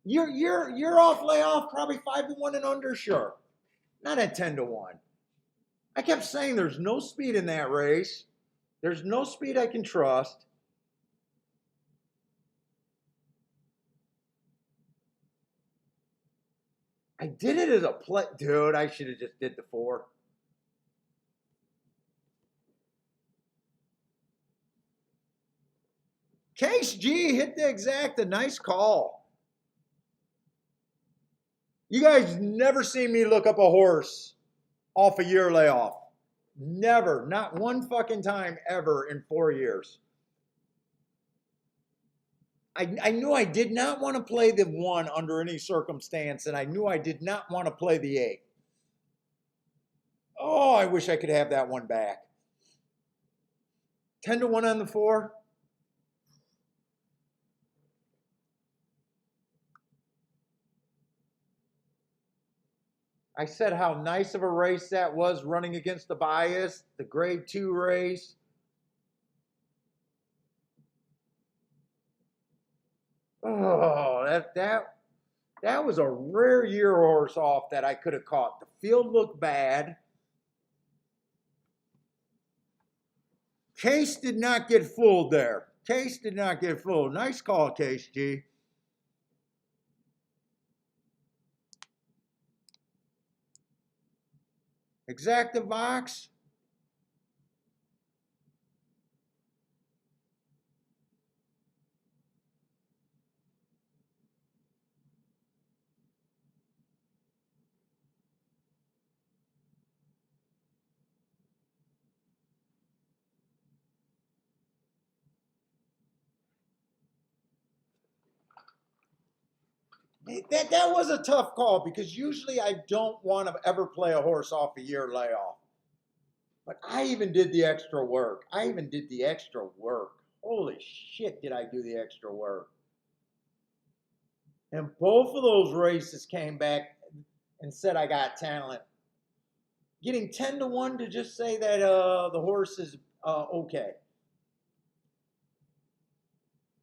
You're off layoff probably 5-1 and under, sure. Not at 10-1. I kept saying there's no speed in that race. There's no speed I can trust. I did it as a play. Dude, I should have just did the 4. Case G hit the exact, a nice call. You guys never seen me look up a horse off a year layoff. Never. Not one fucking time ever in 4 years. I knew I did not want to play the 1 under any circumstance, and I knew I did not want to play the 8. Oh, I wish I could have that one back. 10-1 on the 4. I said how nice of a race that was running against the bias, the grade 2 race. Oh, that was a rare year horse off that I could have caught. The field looked bad. Case did not get fooled there. Case did not get fooled. Nice call, Case G. Exacta box. That was a tough call because usually I don't want to ever play a horse off a year layoff. But I even did the extra work. Holy shit, did I do the extra work. And both of those races came back and said I got talent. Getting 10-1 to just say that the horse is okay.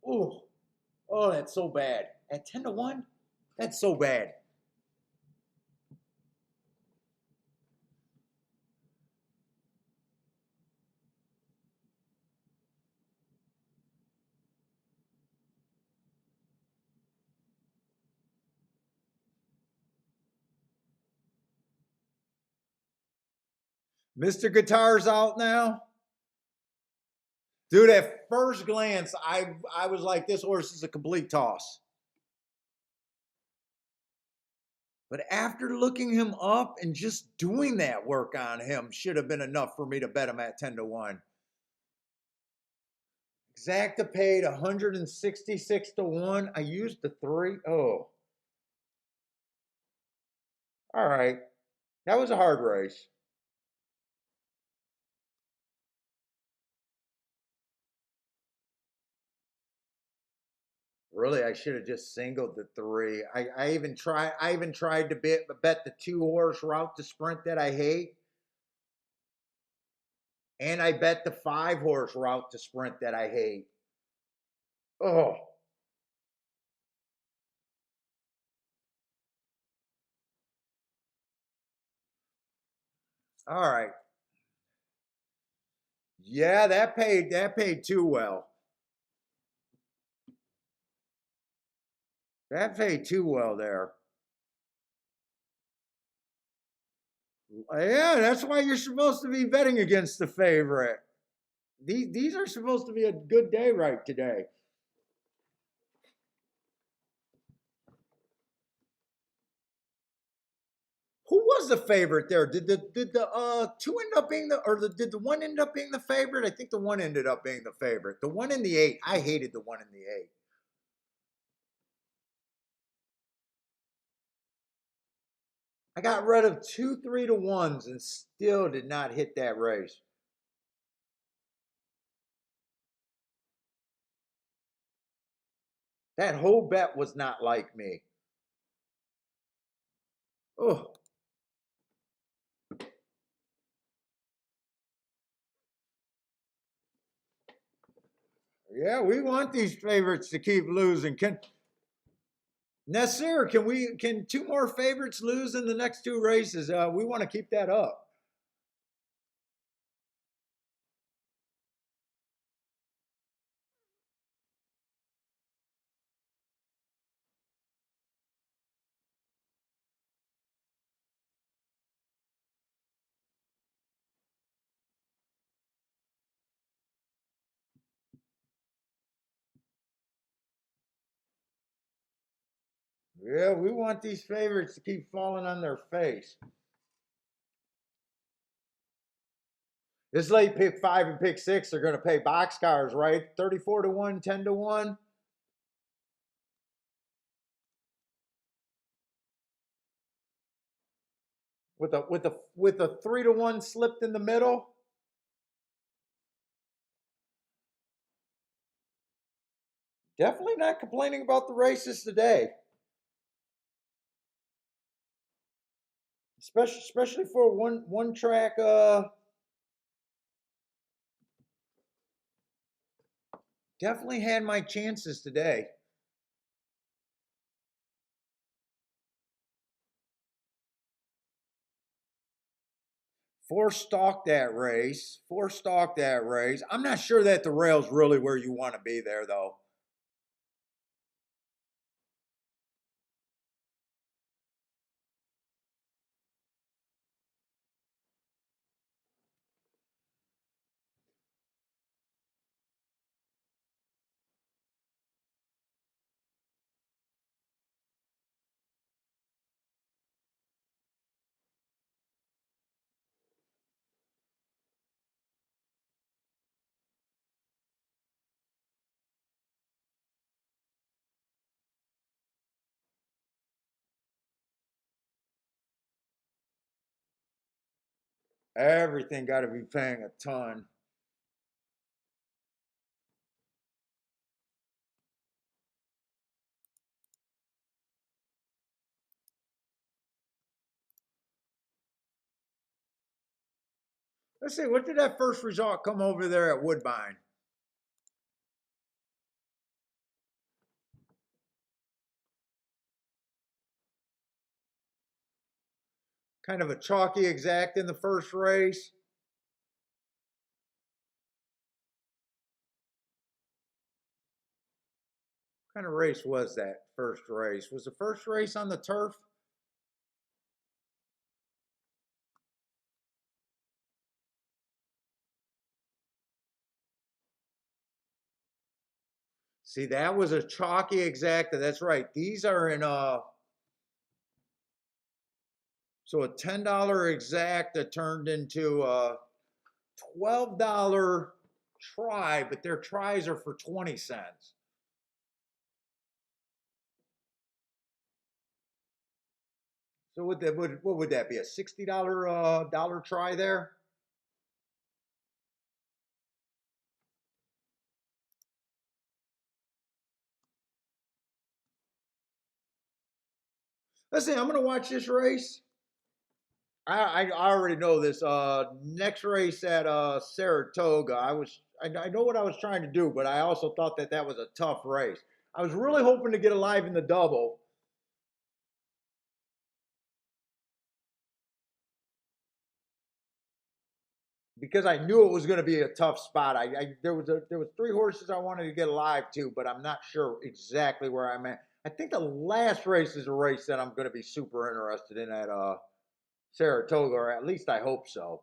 Ooh, oh, that's so bad. At 10-1, that's so bad. Mr. Guitar's out now. Dude, at first glance, I was like, this horse is a complete toss. But after looking him up and just doing that work on him should have been enough for me to bet him at 10-1. Exacta paid 166-1. I used the 3. Oh. All right. That was a hard race. Really, I should have just singled the 3. I even tried to bet the 2-horse route to sprint that I hate. And I bet the 5-horse route to sprint that I hate. Oh. All right. Yeah, that paid too well. That paid too well there. Yeah, that's why you're supposed to be betting against the favorite. These are supposed to be a good day right today. Who was the favorite there? Did the two end up being the or did the one end up being the favorite? I think the one ended up being the favorite. The one in the eight. I hated the one in the eight. I got rid of two 3 to 1s and still did not hit that race. That whole bet was not like me. Oh, yeah, we want these favorites to keep losing. Can Nasir, can two more favorites lose in the next two races? We want to keep that up. Yeah, we want these favorites to keep falling on their face. This late pick five and pick six are going to pay boxcars, right? 34 to 1, 10 to 1. With a 3 to 1 slipped in the middle. Definitely not complaining about the races today, especially for one track. Definitely had my chances today. Four stalk that race. Four stalk that race. I'm not sure that the rail's really where you want to be there, though. Everything got to be paying a ton. Let's see, what did that first result come over there at Woodbine? Kind of a chalky exact in the first race. What kind of race was that first race? Was the first race on the turf? See, that was a chalky exacta. That's right. These are in so a $10 exacta turned into a $12 try, but their tries are for 20 cents. So what would that be? A $60 dollar try there? Let's see, I'm gonna watch this race. I already know this. Next race at Saratoga. I know what I was trying to do, but I also thought that that was a tough race. I was really hoping to get alive in the double because I knew it was going to be a tough spot. There was three horses I wanted to get alive to, but I'm not sure exactly where I'm at. I think the last race is a race that I'm going to be super interested in at Saratoga, or at least I hope so.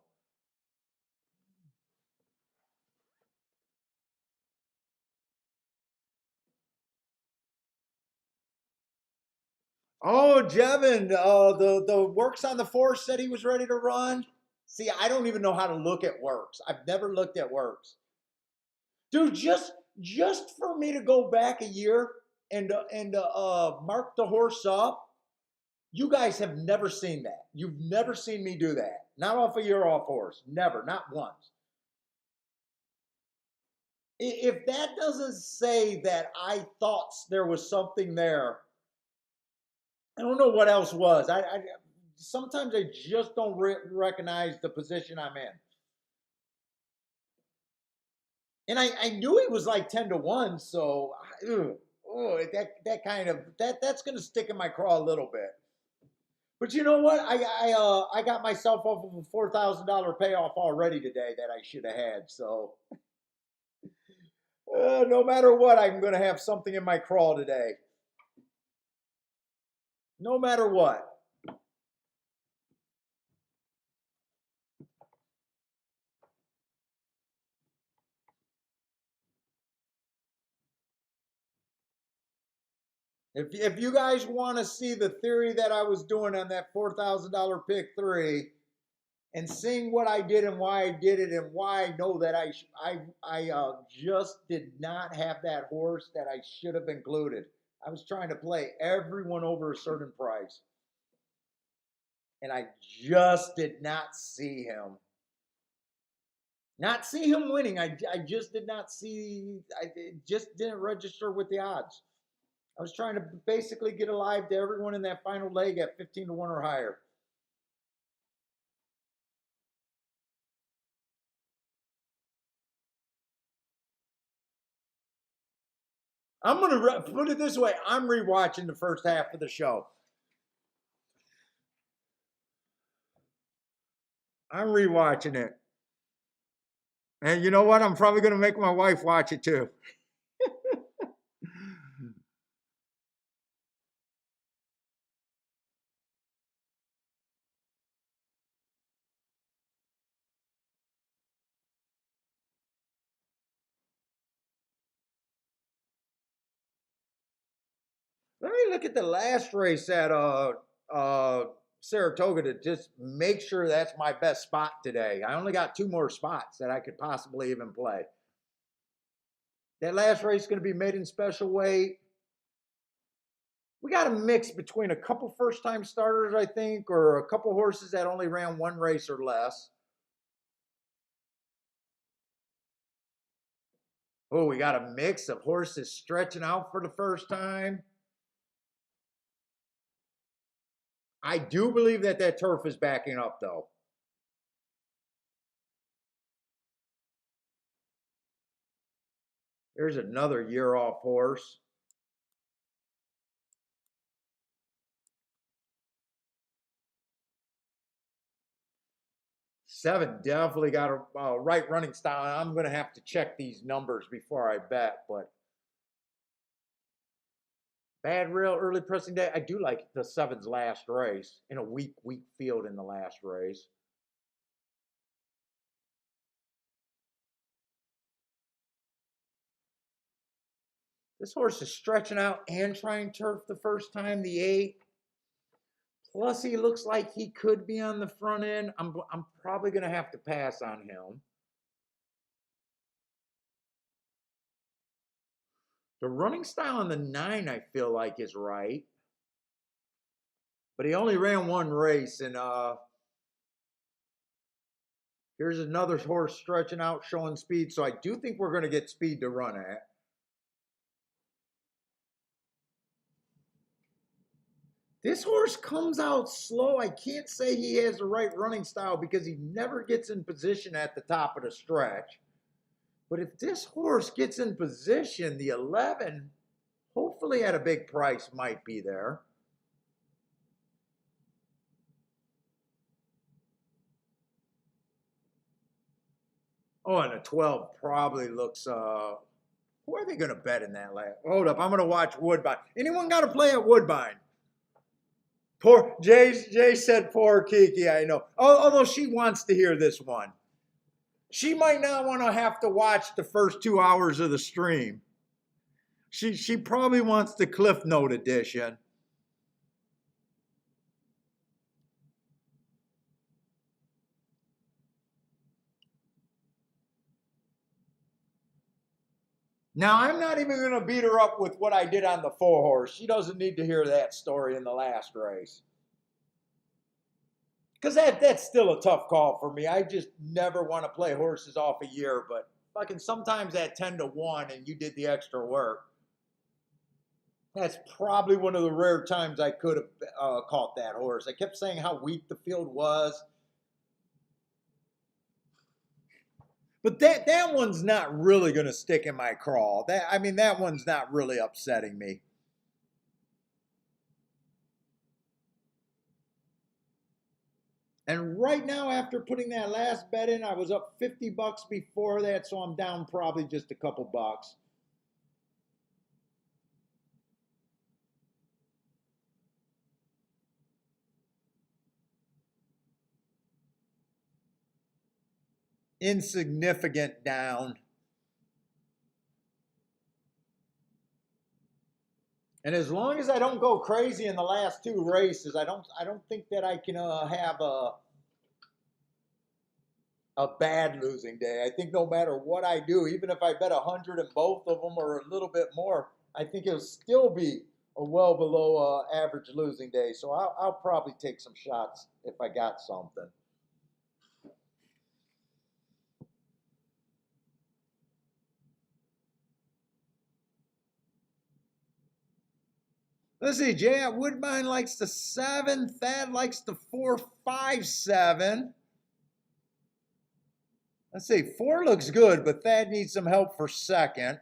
Oh, Jevin, the works on the force said he was ready to run. See, I don't even know how to look at works. I've never looked at works, dude. Just for me to go back a year and mark the horse up. You guys have never seen that. You've never seen me do that. Not off a year off horse. Never, not once. If that doesn't say that I thought there was something there, I don't know what else was. I sometimes I just don't recognize the position I'm in. And I knew he was like 10-1, so that kind of that's gonna stick in my craw a little bit. But you know what? I got myself off of a $4,000 payoff already today that I should have had. So no matter what, I'm gonna have something in my craw today. No matter what. If you guys want to see the theory that I was doing on that $4,000 pick three, and seeing what I did and why I did it and why I know that I just did not have that horse that I should have included. I was trying to play everyone over a certain price, and I just did not see him. Not see him winning. I just did not see. It just didn't register with the odds. I was trying to basically get alive to everyone in that final leg at 15-1 or higher. I'm going to put it this way. I'm rewatching the first half of the show. I'm rewatching it. And you know what? I'm probably going to make my wife watch it too. Let me look at the last race at Saratoga to just make sure that's my best spot today. I only got two more spots that I could possibly even play. That last race is going to be made in special weight. We got a mix between a couple first time starters, I think, or a couple horses that only ran one race or less. Oh, we got a mix of horses stretching out for the first time. I do believe that that turf is backing up, though. There's another year off horse. 7 definitely got a right running style. I'm going to have to check these numbers before I bet, but bad rail early pressing day. I do like the 7's last race in a weak field in the last race. This horse is stretching out and trying turf the first time, the 8. Plus, he looks like he could be on the front end. I'm probably going to have to pass on him. The running style on the 9, I feel like, is right. But he only ran one race, and here's another horse stretching out, showing speed. So I do think we're going to get speed to run at. This horse comes out slow. I can't say he has the right running style because he never gets in position at the top of the stretch. But if this horse gets in position, the 11, hopefully at a big price, might be there. Oh, and a 12 probably looks, who are they going to bet in that last? Hold up, I'm going to watch Woodbine. Anyone got to play at Woodbine? Poor Jay said poor Kiki, I know. Although she wants to hear this one. She might not want to have to watch the first 2 hours of the stream. She probably wants the Cliff Note edition. Now, I'm not even going to beat her up with what I did on the 4-horse. She doesn't need to hear that story in the last race. Because that's still a tough call for me. I just never want to play horses off a year, but fucking sometimes at 10 to 1 and you did the extra work. That's probably one of the rare times I could have caught that horse. I kept saying how weak the field was. But that one's not really going to stick in my craw. That one's not really upsetting me. And right now, after putting that last bet in, I was up 50 bucks before that, so I'm down probably just a couple bucks. Insignificant down. And as long as I don't go crazy in the last 2 races, I don't think that I can have a bad losing day. I think no matter what I do, even if I bet 100 in both of them or a little bit more, I think it'll still be a well below average losing day. So I'll probably take some shots if I got something. Let's see, Jay at Woodbine likes the 7. Thad likes the 4, 5, 7. Let's see, 4 looks good, but Thad needs some help for second.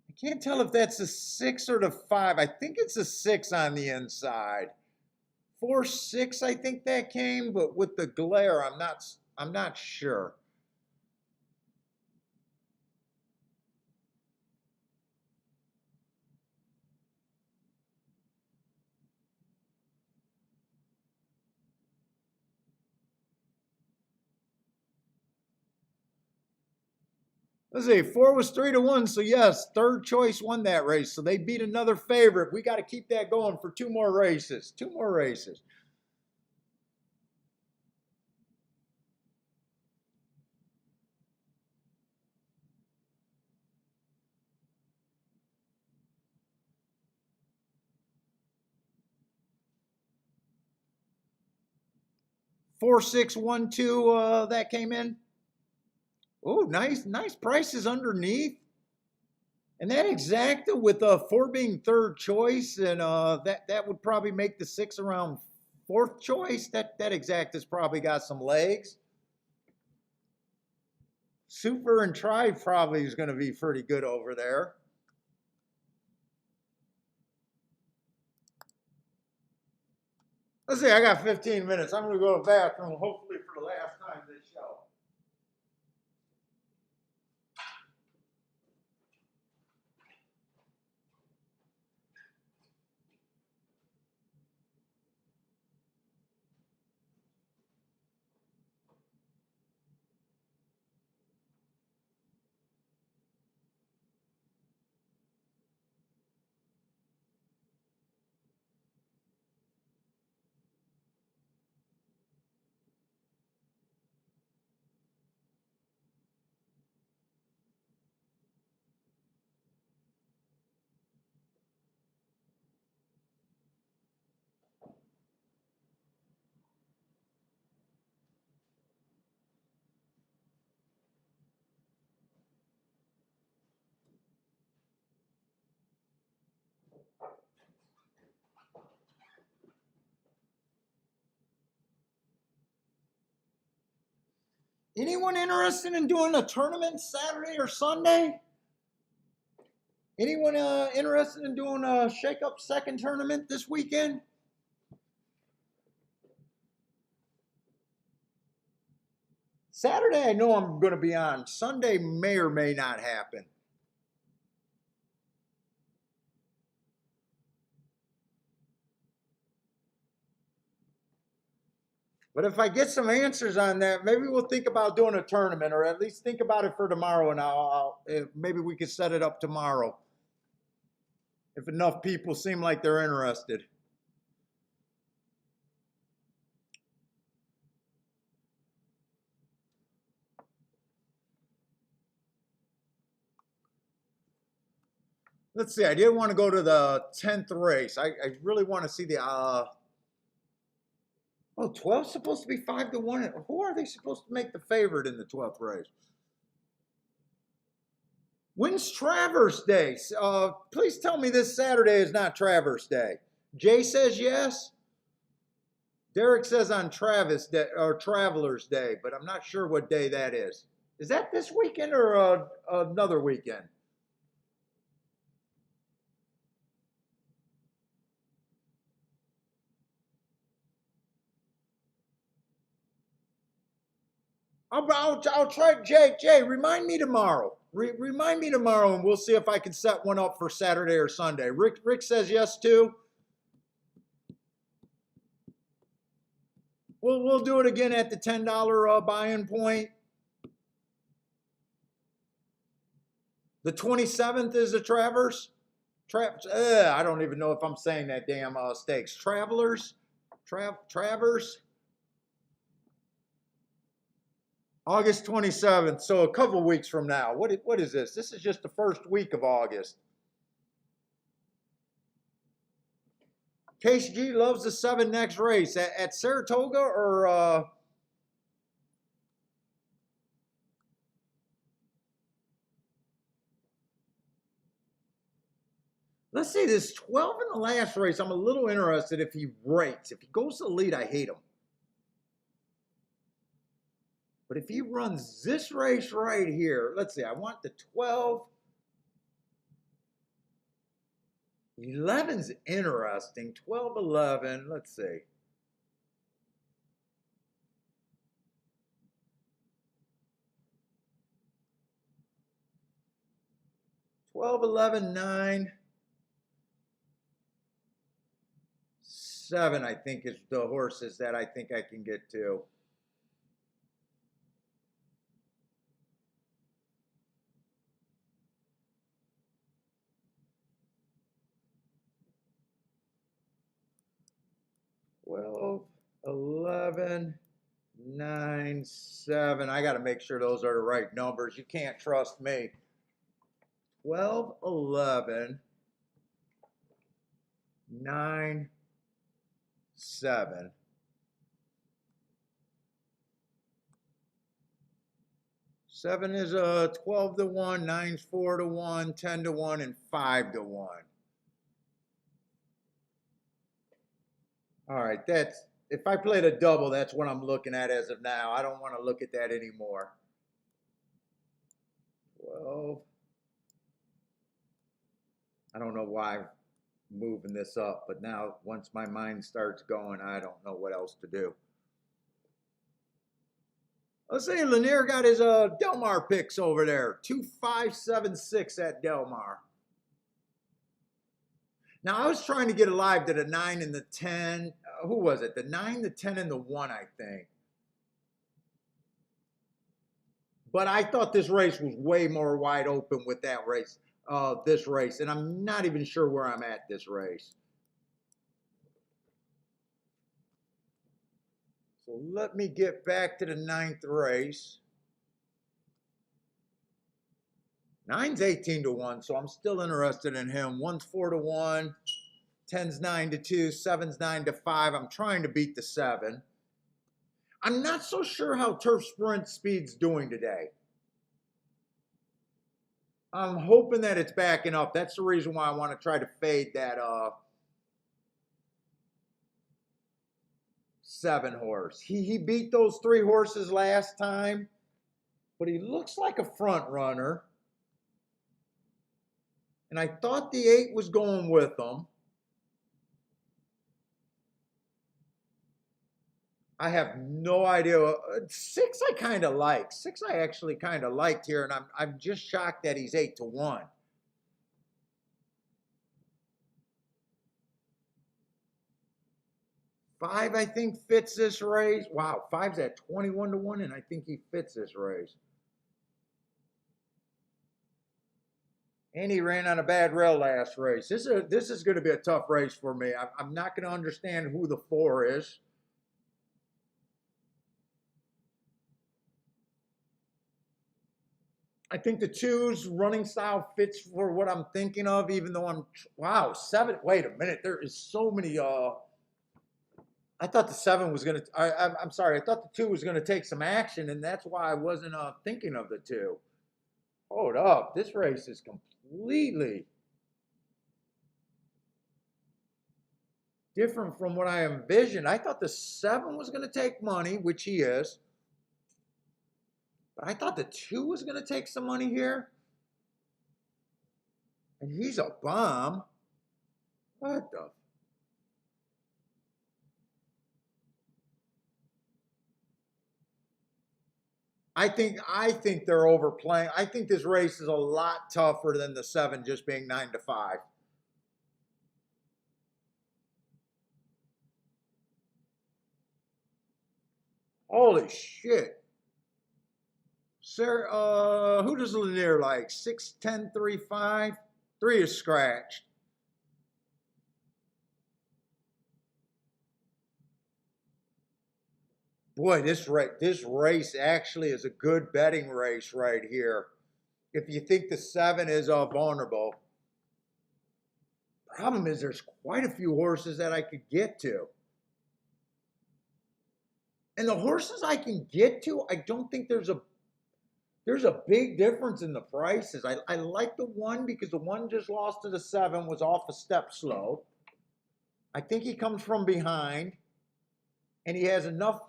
I can't tell if that's a 6 or the 5. I think it's a 6 on the inside. 4, 6, I think that came, but with the glare, I'm not sure. Let's see, 4 was 3 to 1, so yes, third choice won that race. So they beat another favorite. We got to keep that going for 2 more races. 2 more races. Four, 6, 1, 2, that came in. Oh, nice prices underneath. And that exacta with 4 being third choice, and that would probably make the 6 around 4th choice. That exacta's probably got some legs. Super and Try probably is going to be pretty good over there. Let's see, I got 15 minutes. I'm going to go to the bathroom, hopefully for the last time this show. Anyone interested in doing a tournament Saturday or Sunday? Anyone interested in doing a shake-up second tournament this weekend? Saturday, I know I'm going to be on. Sunday may or may not happen. But if I get some answers on that, maybe we'll think about doing a tournament, or at least think about it for tomorrow, and maybe we could set it up tomorrow if enough people seem like they're interested. Let's see. I did want to go to the 10th race. I really want to see the. Oh, 12's supposed to be 5-1. Who are they supposed to make the favorite in the 12th race? When's Traverse Day? Please tell me this Saturday is not Traverse Day. Jay says yes. Derek says on Travis Day or Traveler's Day, but I'm not sure what day that is. Is that this weekend or another weekend? I'll try. Jay, remind me tomorrow. Remind me tomorrow, and we'll see if I can set one up for Saturday or Sunday. Rick says yes too. We'll do it again at the $10 buy-in point. The 27th is the Traverse. I don't even know if I'm saying that damn stakes. Travelers, Travers. August 27th, so a couple weeks from now. What is this? This is just the first week of August. Case G loves the 7 next race. At Saratoga or... Let's see, this 12 in the last race. I'm a little interested if he rates. If he goes to the lead, I hate him. But if he runs this race right here, let's see, I want the 12. 11's interesting. 12, 11, let's see. 12, 11, 9. 7, I think, is the horses that I think I can get to. Well, 11, 9, 7. I got to make sure those are the right numbers. You can't trust me. 12, 11, 9, 7. 7 is 12-1, 9's 4-1, 10-1, and 5-1. All right, that's if I played a double, that's what I'm looking at as of now. I don't want to look at that anymore. 12. I don't know why I'm moving this up, but now once my mind starts going, I don't know what else to do. Let's see, Lanier got his Del Mar picks over there. 2-5-7-6 at Del Mar. Now, I was trying to get alive to the 9 and the 10. Who was it? The 9, the 10, and the 1, I think. But I thought this race was way more wide open with that race, this race. And I'm not even sure where I'm at this race. So let me get back to the 9th race. 9's 18-1, so I'm still interested in him. 1's 4-1, 10's 9-2, 7's 9-5. I'm trying to beat the 7. I'm not so sure how Turf Sprint Speed's doing today. I'm hoping that it's backing up. That's the reason why I want to try to fade that 7 horse. He beat those 3 horses last time, but he looks like a front runner. And I thought the 8 was going with him. I have no idea. 6 I kind of like. 6 I actually kind of liked here, and I'm just shocked that he's 8-1. Five, I think, fits this race. Wow, 5's at 21-1, and I think he fits this race. And he ran on a bad rail last race. This is going to be a tough race for me. I'm not going to understand who the 4 is. I think the two's running style fits for what I'm thinking of, even though wow, seven. Wait a minute. There is so many, I thought the seven was going to, I'm sorry. I thought the two was going to take some action, and that's why I wasn't thinking of the two. Hold up. This race is completely different from what I envisioned. I thought the seven was going to take money, which he is. But I thought the two was going to take some money here. And he's a bomb. What the? I think they're overplaying. I think this race is a lot tougher than the seven just being 9-5. Holy shit. Sir, who does Lanier like? 6'10", 3'5"? 3 is scratched. Boy, this race actually is a good betting race right here. If you think the seven is vulnerable, problem is there's quite a few horses that I could get to. And the horses I can get to, I don't think there's a big difference in the prices. I like the one because the one just lost to the seven, was off a step slow. I think he comes from behind, and he has enough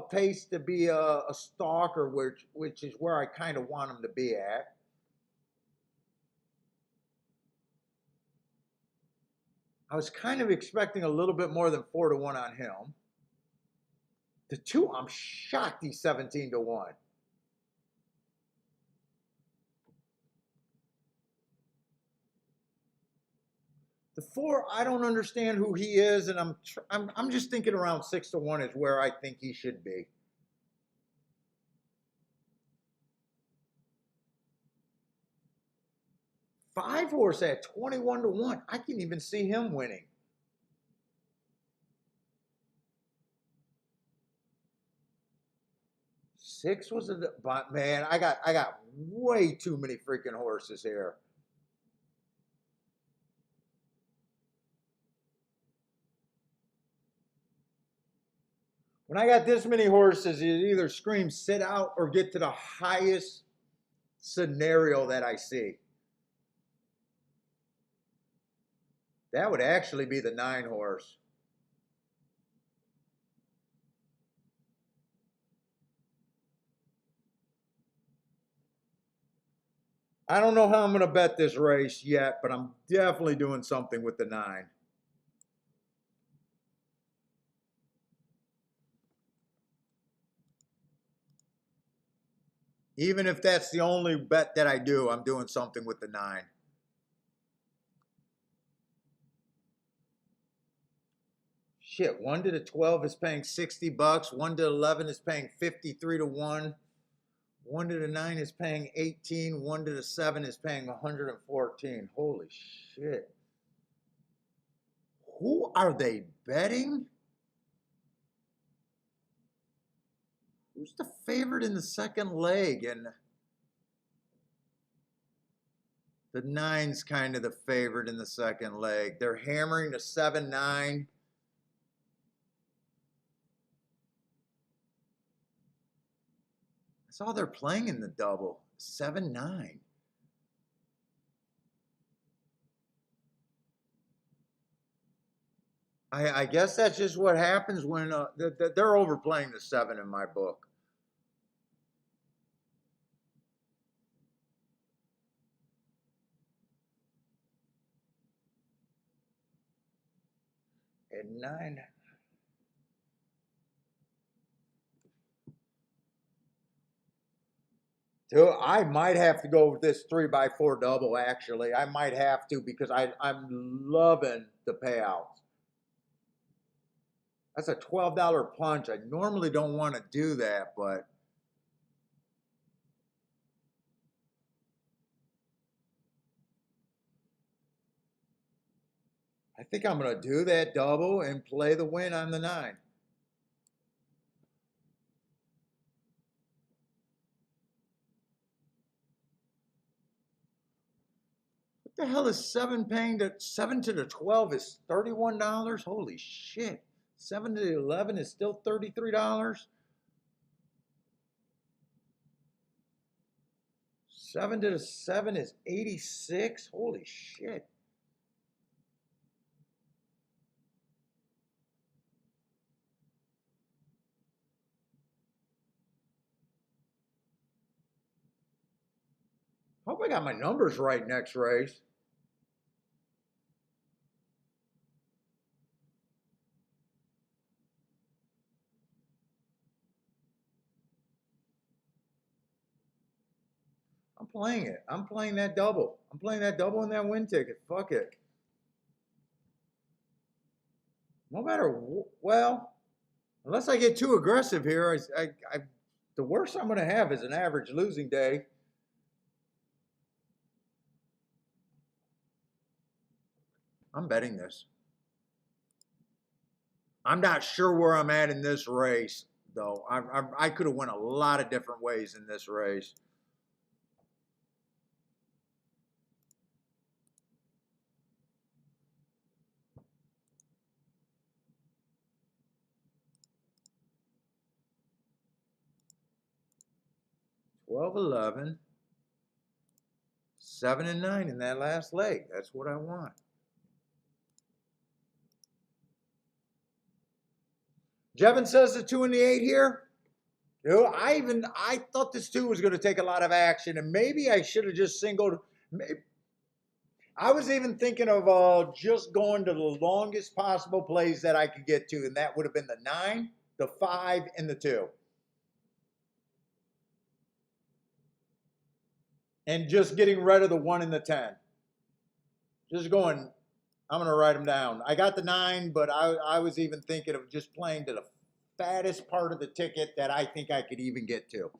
pace to be a stalker, which is where I kind of want him to be at. I was kind of expecting a little bit more than 4-1 on him. The two, I'm shocked he's 17-1. The four, I don't understand who he is, and I'm just thinking around 6-1 is where I think he should be. Five horse at 21-1. I can even see him winning. Six was but man, I got way too many freaking horses here. When I got this many horses, it either screams sit out or get to the highest scenario that I see. That would actually be the 9 horse. I don't know how I'm going to bet this race yet, but I'm definitely doing something with the 9. Even if that's the only bet that I do, I'm doing something with the 9. Shit, 1 to the 12 is paying $60. 1 to 11 is paying 53-1. 1 to the 9 is paying 18. 1 to the 7 is paying 114. Holy shit. Who are they betting? Who's the favorite in the second leg? And the 9's kind of the favorite in the second leg. They're hammering the 7-9. That's all they're playing in the double. 7-9. I guess that's just what happens when they're overplaying the 7 in my book. And 9. So I might have to go with this 3x4 double, actually. I might have to because I'm loving the payouts. That's a $12 punch. I normally don't want to do that, but I think I'm going to do that double and play the win on the 9. The hell is 7 paying to 7 to the 12 is $31? Holy shit. 7 to the 11 is still $33? 7 to the 7 is 86? Holy shit. Hope I got my numbers right next race. I'm playing it. I'm playing that double. I'm playing that double and that win ticket. Fuck it. No matter, well, unless I get too aggressive here, the worst I'm going to have is an average losing day. I'm betting this. I'm not sure where I'm at in this race, though. I could have went a lot of different ways in this race. $12, $11, $7 and $9 in that last leg. That's what I want. Jevin says the 2 and the 8 here. You know, I thought this 2 was going to take a lot of action, and maybe I should have just singled. I was even thinking of just going to the longest possible plays that I could get to, and that would have been the 9, the 5, and the 2. And just getting rid of the 1 and the 10. Just going, I'm going to write them down. I got the 9, but I was even thinking of just playing to the fattest part of the ticket that I think I could even get to.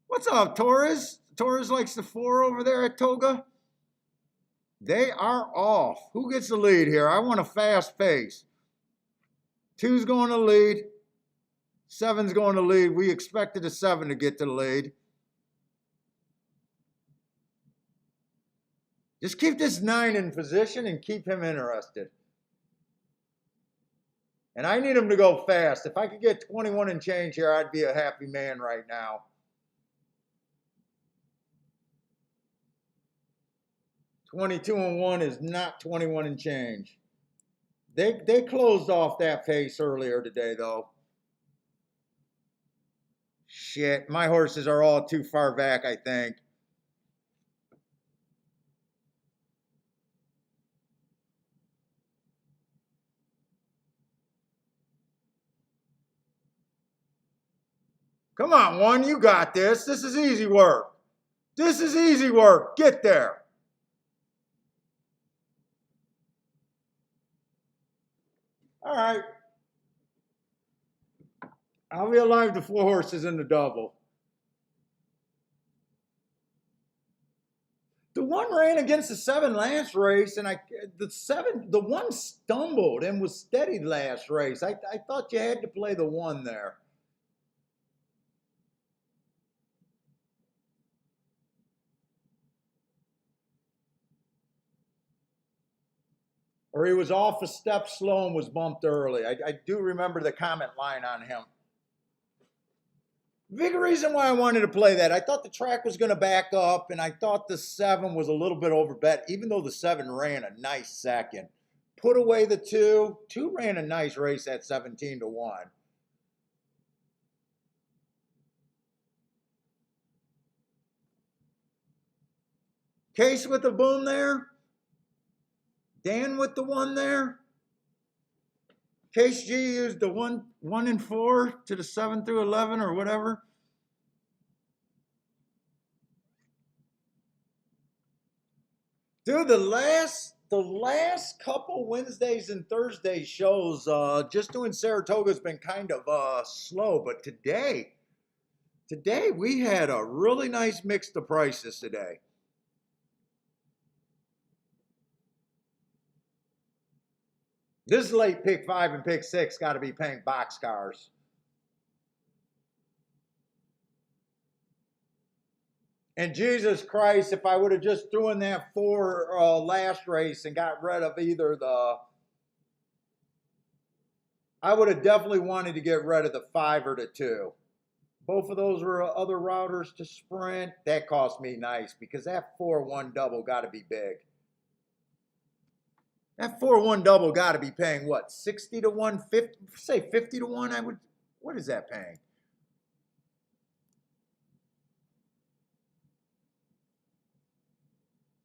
What's up, Torres? Torres likes the 4 over there at Toga. They are off. Who gets the lead here? I want a fast pace. 2's going to lead. 7's going to lead. We expected a 7 to get to the lead. Just keep this 9 in position and keep him interested. And I need him to go fast. If I could get 21 and change here, I'd be a happy man right now. 22 and 1 is not 21 and change. They closed off that pace earlier today, though. Shit, my horses are all too far back, I think. Come on, 1, you got this. This is easy work. This is easy work. Get there. All right. I'll be alive to 4 horses in the double. The 1 ran against the 7 last race, and the 1 stumbled and was steady last race. I thought you had to play the 1 there. Or he was off a step slow and was bumped early. I do remember the comment line on him. Big reason why I wanted to play that. I thought the track was going to back up, and I thought the 7 was a little bit overbet, even though the 7 ran a nice second. Put away the 2. 2 ran a nice race at 17 to 1. Case with the boom there. Dan with the 1 there. Case G used the 1 and 4 to the 7 through 11 or whatever. Dude, the last couple Wednesdays and Thursdays shows, just doing Saratoga has been kind of slow, but today we had a really nice mix of prices today. This late pick 5 and pick 6 got to be paying boxcars. And Jesus Christ, if I would have just threw in that 4 last race and got rid of either the, I would have definitely wanted to get rid of the 5 or the 2. Both of those were other routers to sprint. That cost me nice because that 4-1 double got to be big. That 4-1 double got to be paying what, 60 to 1, 50, say 50 to 1. I would, what is that paying?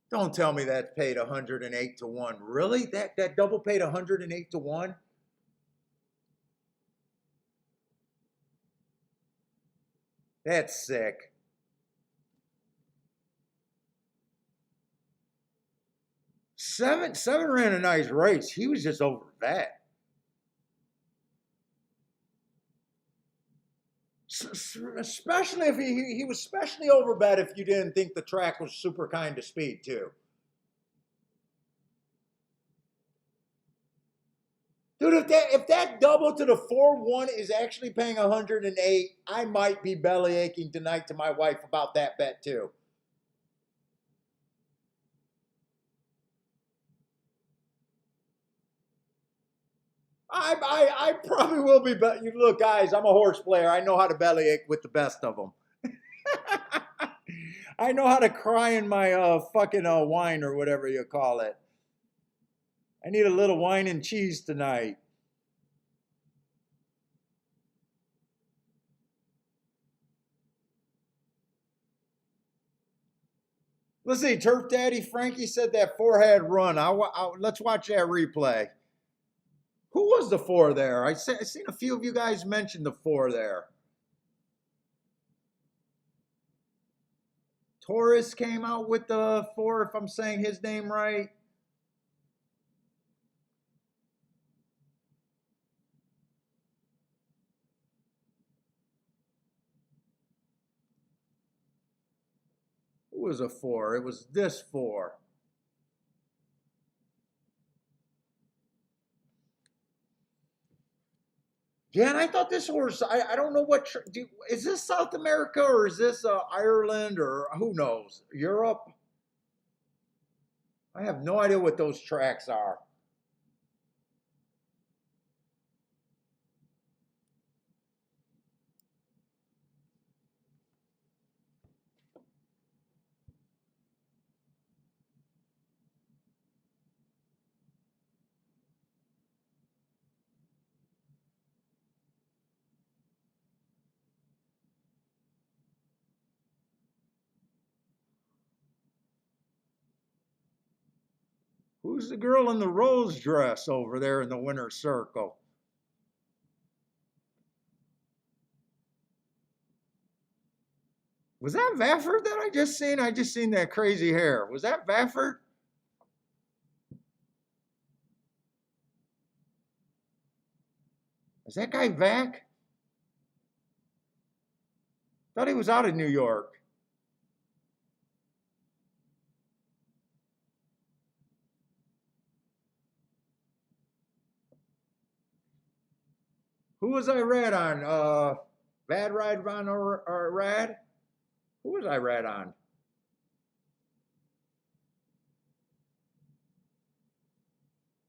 Don't tell me that paid 108 to 1. Really? That double paid 108 to 1? That's sick. Seven ran a nice race. He was just over that. Especially if he was especially overbet if you didn't think the track was super kind of speed too. Dude, if that double to the 4-1 is actually paying 108, I might be belly aching tonight to my wife about that bet too. I probably will be. But you look, guys, I'm a horse player. I know how to bellyache with the best of them. I know how to cry in my fucking wine or whatever you call it. I need a little wine and cheese tonight. Let's see. Turf Daddy Frankie said that 4 had run. Let's watch that replay. Who was the 4 there? I seen a few of you guys mention the 4 there. Torres came out with the 4, if I'm saying his name right. Who was a 4? It was this 4. Yeah, and I thought this horse, I don't know what, is this South America or is this Ireland or who knows? Europe? I have no idea what those tracks are. Who's the girl in the rose dress over there in the winner's circle? Was that Vafford that I just seen? I just seen that crazy hair. Was that Vafford? Is that guy Vac? Thought he was out of New York. Who was I read on? Bad Ride Von or Rad? Who was I read on?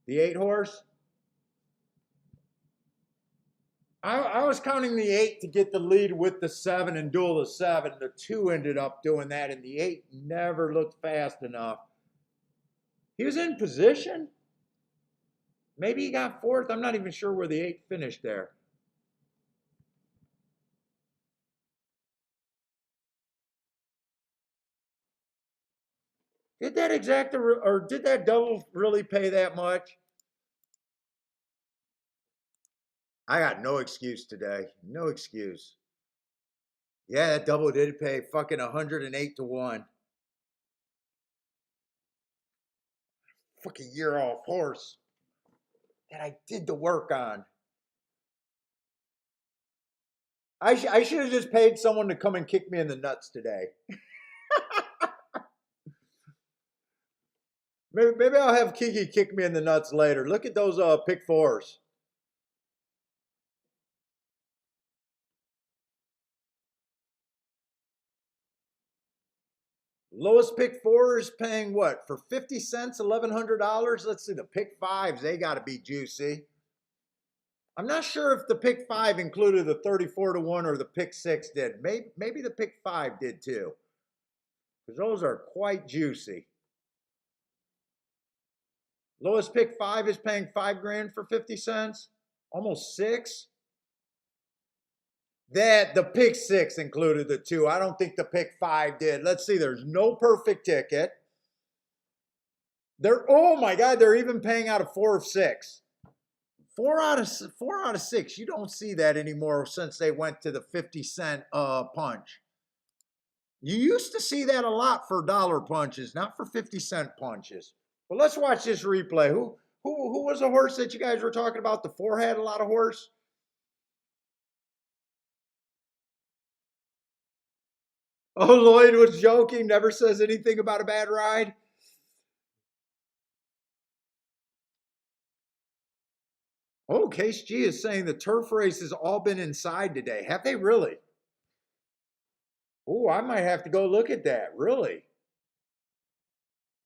The 8 horse? I was counting the 8 to get the lead with the 7 and duel the 7. The 2 ended up doing that, and the 8 never looked fast enough. He was in position. Maybe he got 4th. I'm not even sure where the 8 finished there. Did that exact or did that double really pay that much? I got no excuse today. No excuse. Yeah, that double did pay fucking 108 to 1. Fucking year off horse that I did the work on. I should have just paid someone to come and kick me in the nuts today. Maybe I'll have Kiki kick me in the nuts later. Look at those pick fours. Lowest pick four is paying what for 50 cents, $1,100. Let's see the pick fives. They got to be juicy. I'm not sure if the pick five included the 34 to 1 or the pick six did. Maybe the pick five did too, because those are quite juicy. Lowest pick five is paying 5 grand for 50 cents, almost six. That the pick six included the two. I don't think the pick five did. Let's see, there's no perfect ticket. They're, oh my God, they're even paying out of 4 of 6. 4 out of 6. You don't see that anymore since they went to the 50 cent punch. You used to see that a lot for dollar punches, not for 50 cent punches. But let's watch this replay. Who was the horse that you guys were talking about? The four had a lot of horse. Oh, Lloyd was joking. Never says anything about a bad ride. Oh, Case G is saying the turf race has all been inside today. Have they really? Oh, I might have to go look at that. Really?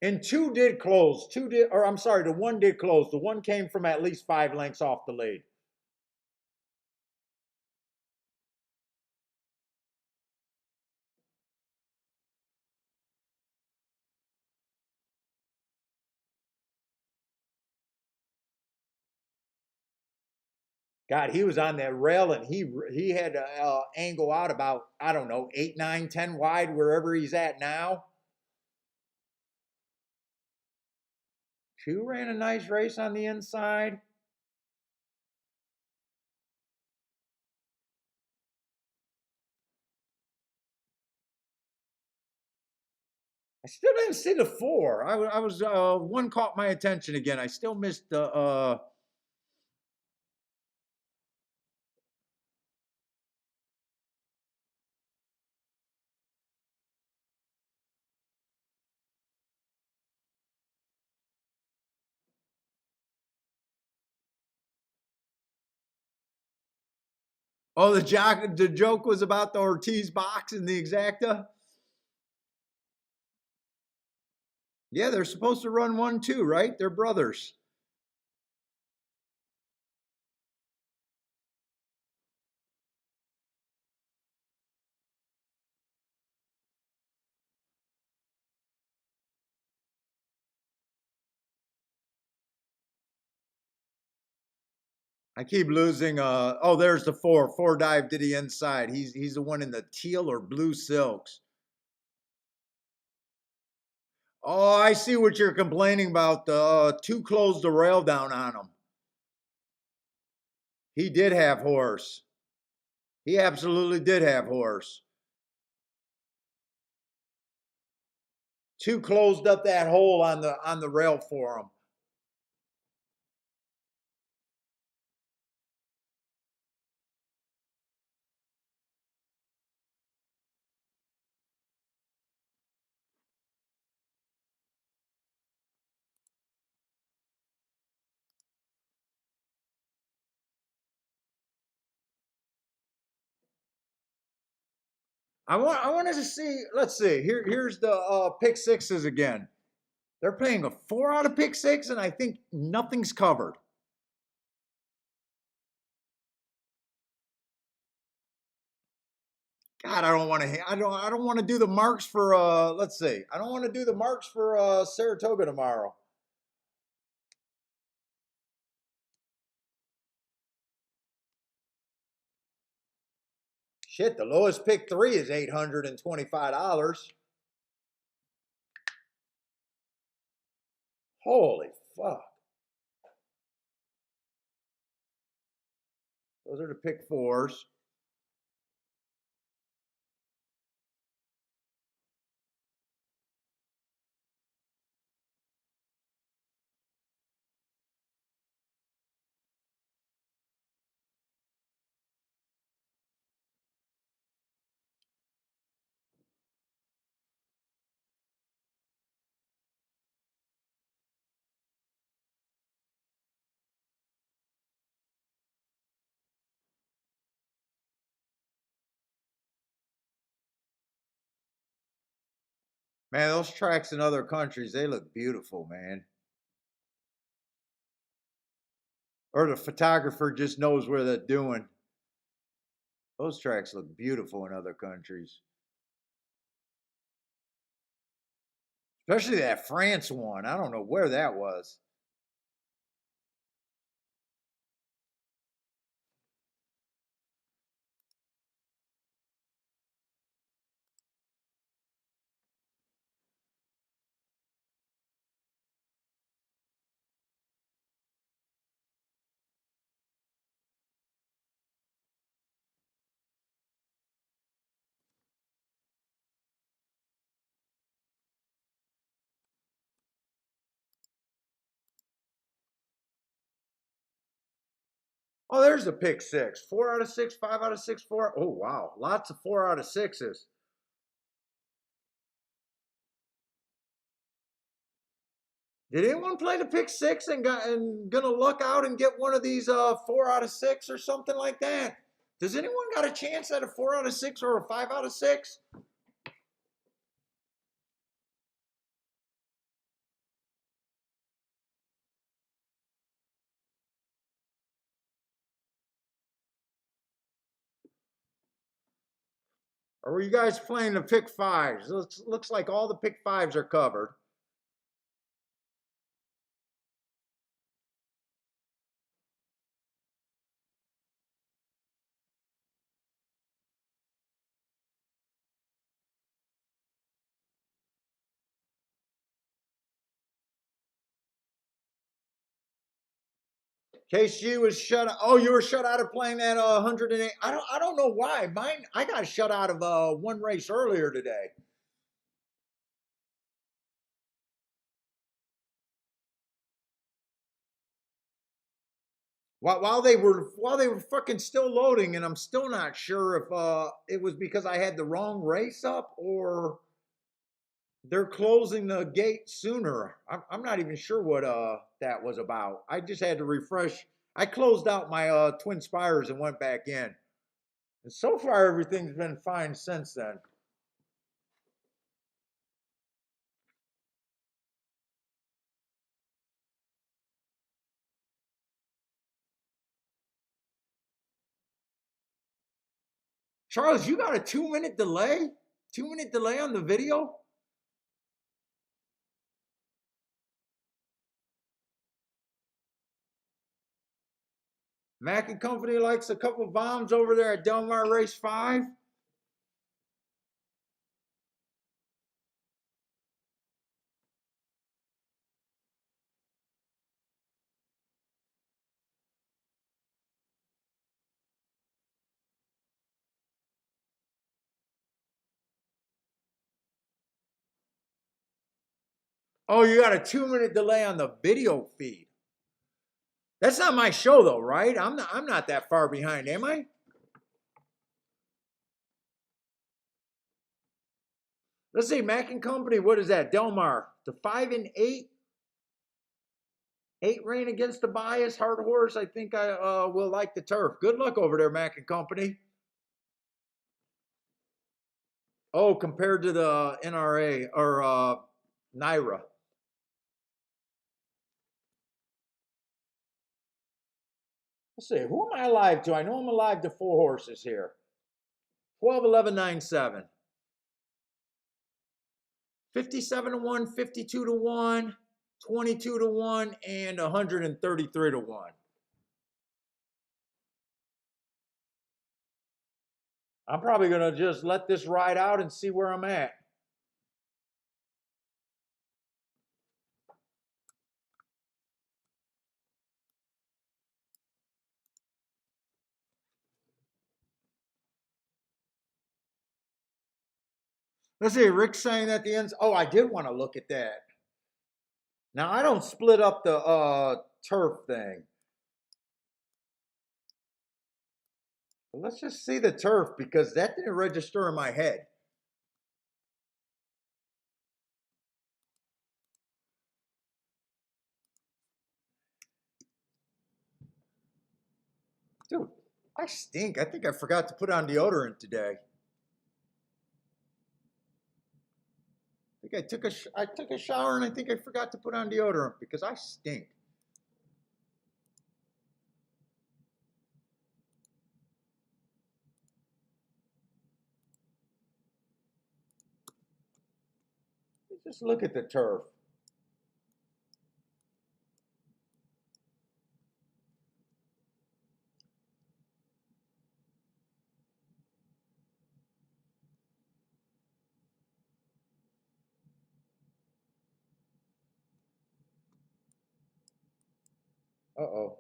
And two did close. Two did, or I'm sorry, the one did close. The one came from at least 5 lengths off the lead. God, he was on that rail and he had to angle out about, I don't know, 8, 9, 10 wide wherever he's at now. Two ran a nice race on the inside. I still didn't see the four. I was one caught my attention again. I still missed the. Oh, the joke was about the Ortiz box and the exacta. Yeah, they're supposed to run one too, right? They're brothers. I keep losing. Oh, there's the four. Four dive to the inside. He's the one in the teal or blue silks. Oh, I see what you're complaining about. The two closed the rail down on him. He did have horse. He absolutely did have horse. Two closed up that hole on the rail for him. I wanted to see. Let's see. Here's the pick sixes again. They're playing a 4 out of pick 6, and I think nothing's covered. God, I don't want to. I don't want to do the marks for. Let's see. I don't want to do the marks for Saratoga tomorrow. Shit, the lowest pick three is $825. Holy fuck! Those are the pick fours. Man, those tracks in other countries, they look beautiful, man. Or the photographer just knows what they're doing. Those tracks look beautiful in other countries. Especially that France one. I don't know where that was. Oh, there's a pick six. 4 out of 6, 5 out of 6, four. Oh, wow. Lots of 4 out of 6s. Did anyone play the pick six and gonna luck out and get one of these 4 out of 6 or something like that? Does anyone got a chance at a 4 out of 6 or a 5 out of 6? Or were you guys playing the pick fives? Looks like all the pick fives are covered. KC was shut out. Oh, you were shut out of playing that 108. I don't know why. Mine I got shut out of one race earlier today. While they were fucking still loading, and I'm still not sure if it was because I had the wrong race up or they're closing the gate sooner. I'm not even sure what that was about. I just had to refresh. I closed out my Twin Spires and went back in. And so far everything's been fine since then. Charles, you got a 2 minute delay? 2 minute delay on the video? Mac and Company likes a couple bombs over there at Del Mar Race 5. Oh, you got a 2 minute delay on the video feed. That's not my show though, right? I'm not that far behind, am I? Let's see, Mac and Company, what is that? Del Mar, the 5 and 8. 8 rain against the bias, hard horse. I think I will like the turf. Good luck over there, Mac and Company. Oh, compared to the NRA or Naira. Let's see, who am I alive to? I know I'm alive to 4 horses here. 12, 11, 9, 7. 57 to 1, 52 to 1, 22 to 1, and 133 to 1. I'm probably going to just let this ride out and see where I'm at. Let's see, Rick's saying at the end. Oh, I did want to look at that. Now, I don't split up the turf thing. But let's just see the turf because that didn't register in my head. Dude, I stink. I think I forgot to put on deodorant today. think I took a shower and I think I forgot to put on deodorant because I stink. Just look at the turf. Uh-oh.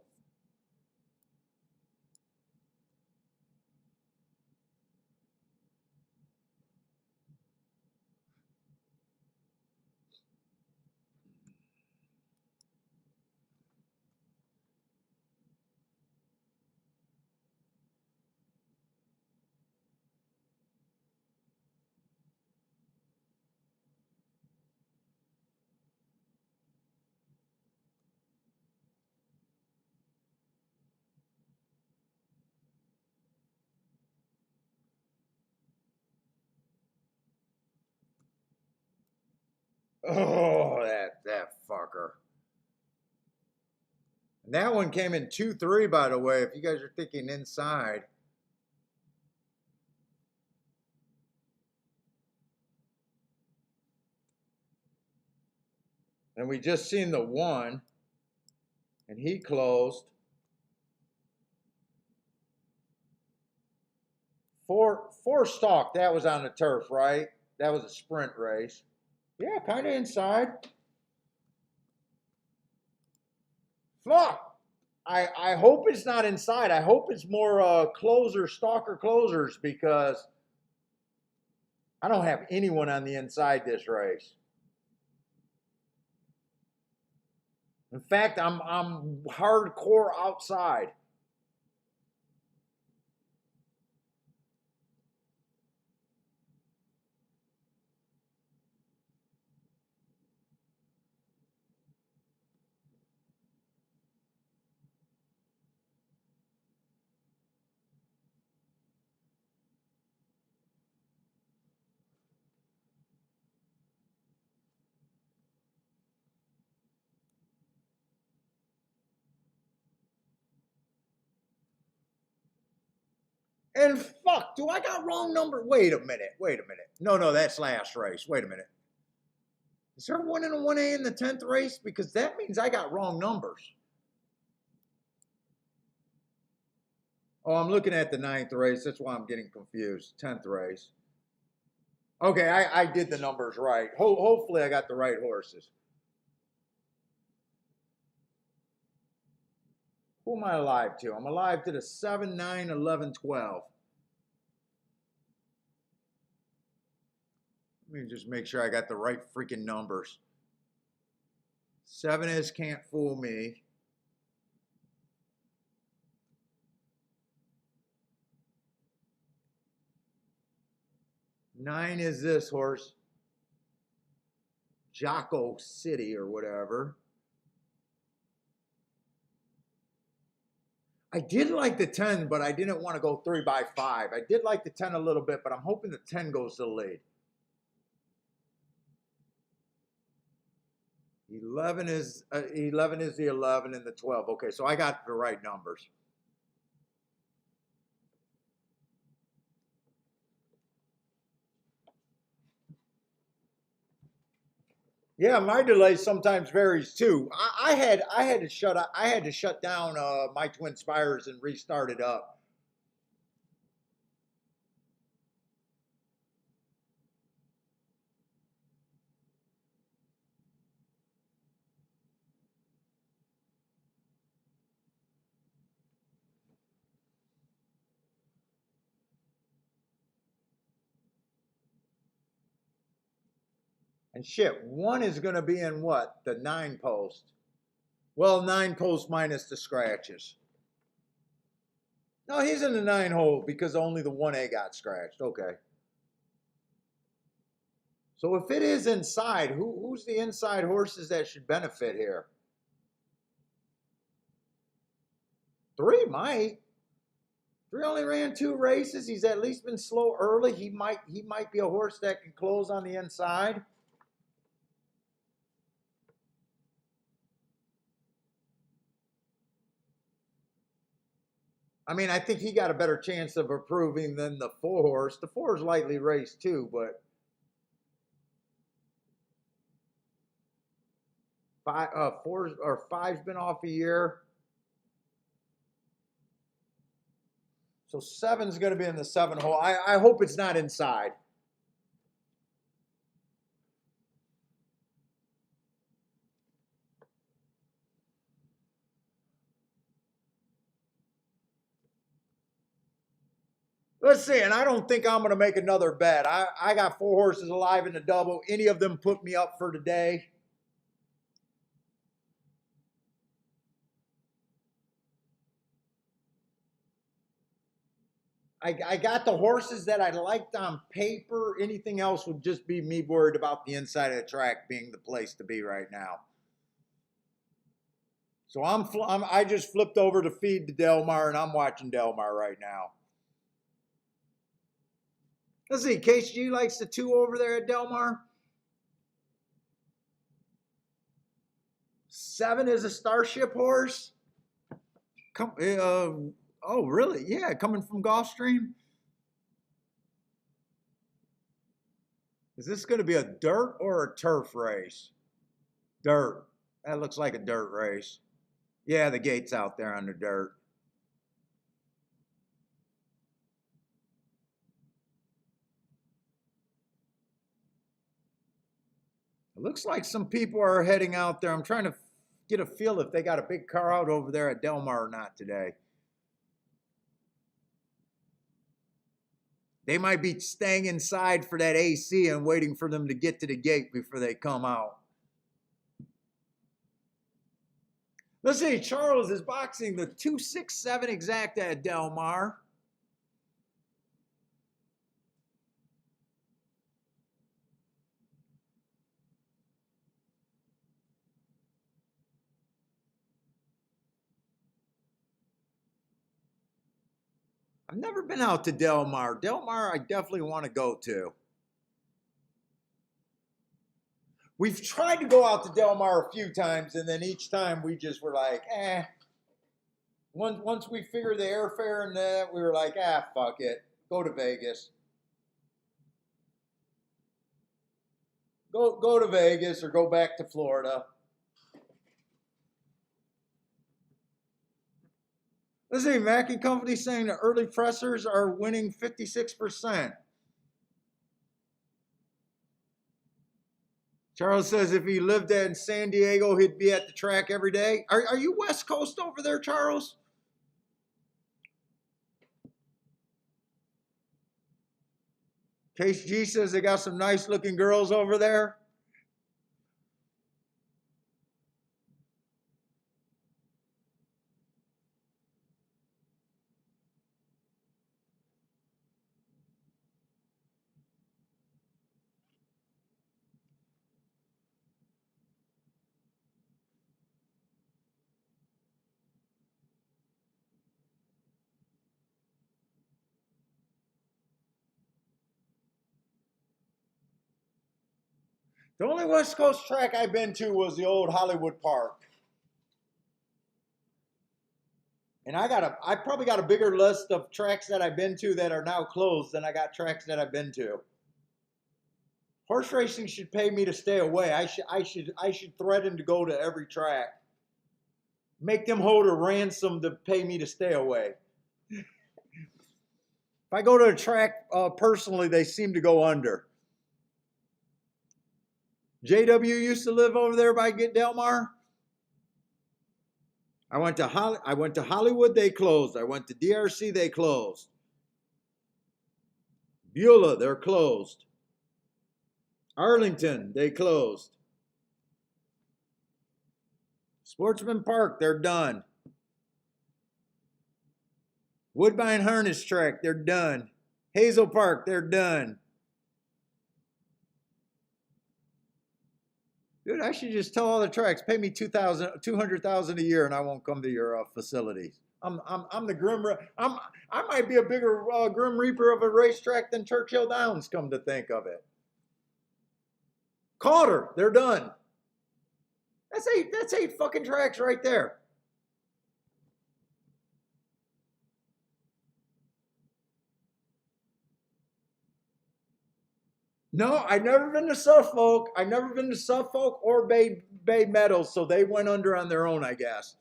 Oh, that fucker. And that one came in 2-3, by the way, if you guys are thinking inside. And we just seen the one, and he closed. Four stalk, that was on the turf, right? That was a sprint race. Yeah, kind of inside. Fuck. I hope it's not inside. I hope it's more stalker closers, because I don't have anyone on the inside this race. In fact, I'm hardcore outside. And fuck, do I got wrong number? Wait a minute. No, that's last race. Wait a minute. Is there a 1 and a 1A in the 10th race? Because that means I got wrong numbers. Oh, I'm looking at the 9th race. That's why I'm getting confused. 10th race. Okay, I did the numbers right. Hopefully I got the right horses. Who am I alive to? I'm alive to the 7, 9, 11, 12. Let me just make sure I got the right freaking numbers. 7 is Can't Fool Me. Nine is this horse, Jocko City or whatever. I did like the 10, but I didn't want to go 3 by 5. I did like the 10 a little bit, but I'm hoping the 10 goes to the lead. 11 is the 11 and the 12. Okay, so I got the right numbers. Yeah, my delay sometimes varies too. I had to shut down my Twin Spires and restart it up. And shit, one is going to be in what? The 9 post. Well, 9 post minus the scratches. No, he's in the 9 hole because only the 1A got scratched. Okay. So if it is inside, who's the inside horses that should benefit here? 3 might. 3 only ran 2 races. He's at least been slow early. He might be a horse that can close on the inside. I mean, I think he got a better chance of approving than the 4 horse. The 4 is lightly raced too, but fours or five's been off a year. So 7's going to be in the 7 hole. I hope it's not inside. Let's see, and I don't think I'm going to make another bet. I got 4 horses alive in the double. Any of them put me up for today. I got the horses that I liked on paper. Anything else would just be me worried about the inside of the track being the place to be right now. So I just flipped over to feed to Delmar, and I'm watching Delmar right now. Let's see, Case G likes the 2 over there at Delmar. 7 is a Starship horse. Oh, really? Yeah, coming from Gulfstream. Is this going to be a dirt or a turf race? Dirt. That looks like a dirt race. Yeah, the gate's out there on the dirt. It looks like some people are heading out there. I'm trying to get a feel if they got a big car out over there at Delmar or not today. They might be staying inside for that AC and waiting for them to get to the gate before they come out. Let's see, Charles is boxing the 267 exact at Delmar. I've never been out to Delmar. Delmar, I definitely want to go to. We've tried to go out to Delmar a few times, and then each time we just were like, eh. Once we figured the airfare and that, we were like, fuck it. Go to Vegas. Go to Vegas or go back to Florida. Let's see, Mackey Company saying the early pressers are winning 56%. Charles says if he lived in San Diego, he'd be at the track every day. Are you West Coast over there, Charles? Case G says they got some nice looking girls over there. The only West Coast track I've been to was the old Hollywood Park. And I probably got a bigger list of tracks that I've been to that are now closed than I got tracks that I've been to. Horse racing should pay me to stay away. I should threaten to go to every track. Make them hold a ransom to pay me to stay away. If I go to a track personally, they seem to go under. JW used to live over there by Delmar. I went to Hollywood, they closed. I went to DRC, they closed. Beulah, they're closed. Arlington, they closed. Sportsman Park, they're done. Woodbine Harness Track, they're done. Hazel Park, they're done. Dude, I should just tell all the tracks, pay me $200,000 a year, and I won't come to your facilities. I'm the Grim. I might be a bigger Grim Reaper of a racetrack than Churchill Downs. Come to think of it, Calder, they're done. That's eight fucking tracks right there. No, I never been to Suffolk. I never been to Suffolk or Bay Meadows, so they went under on their own, I guess.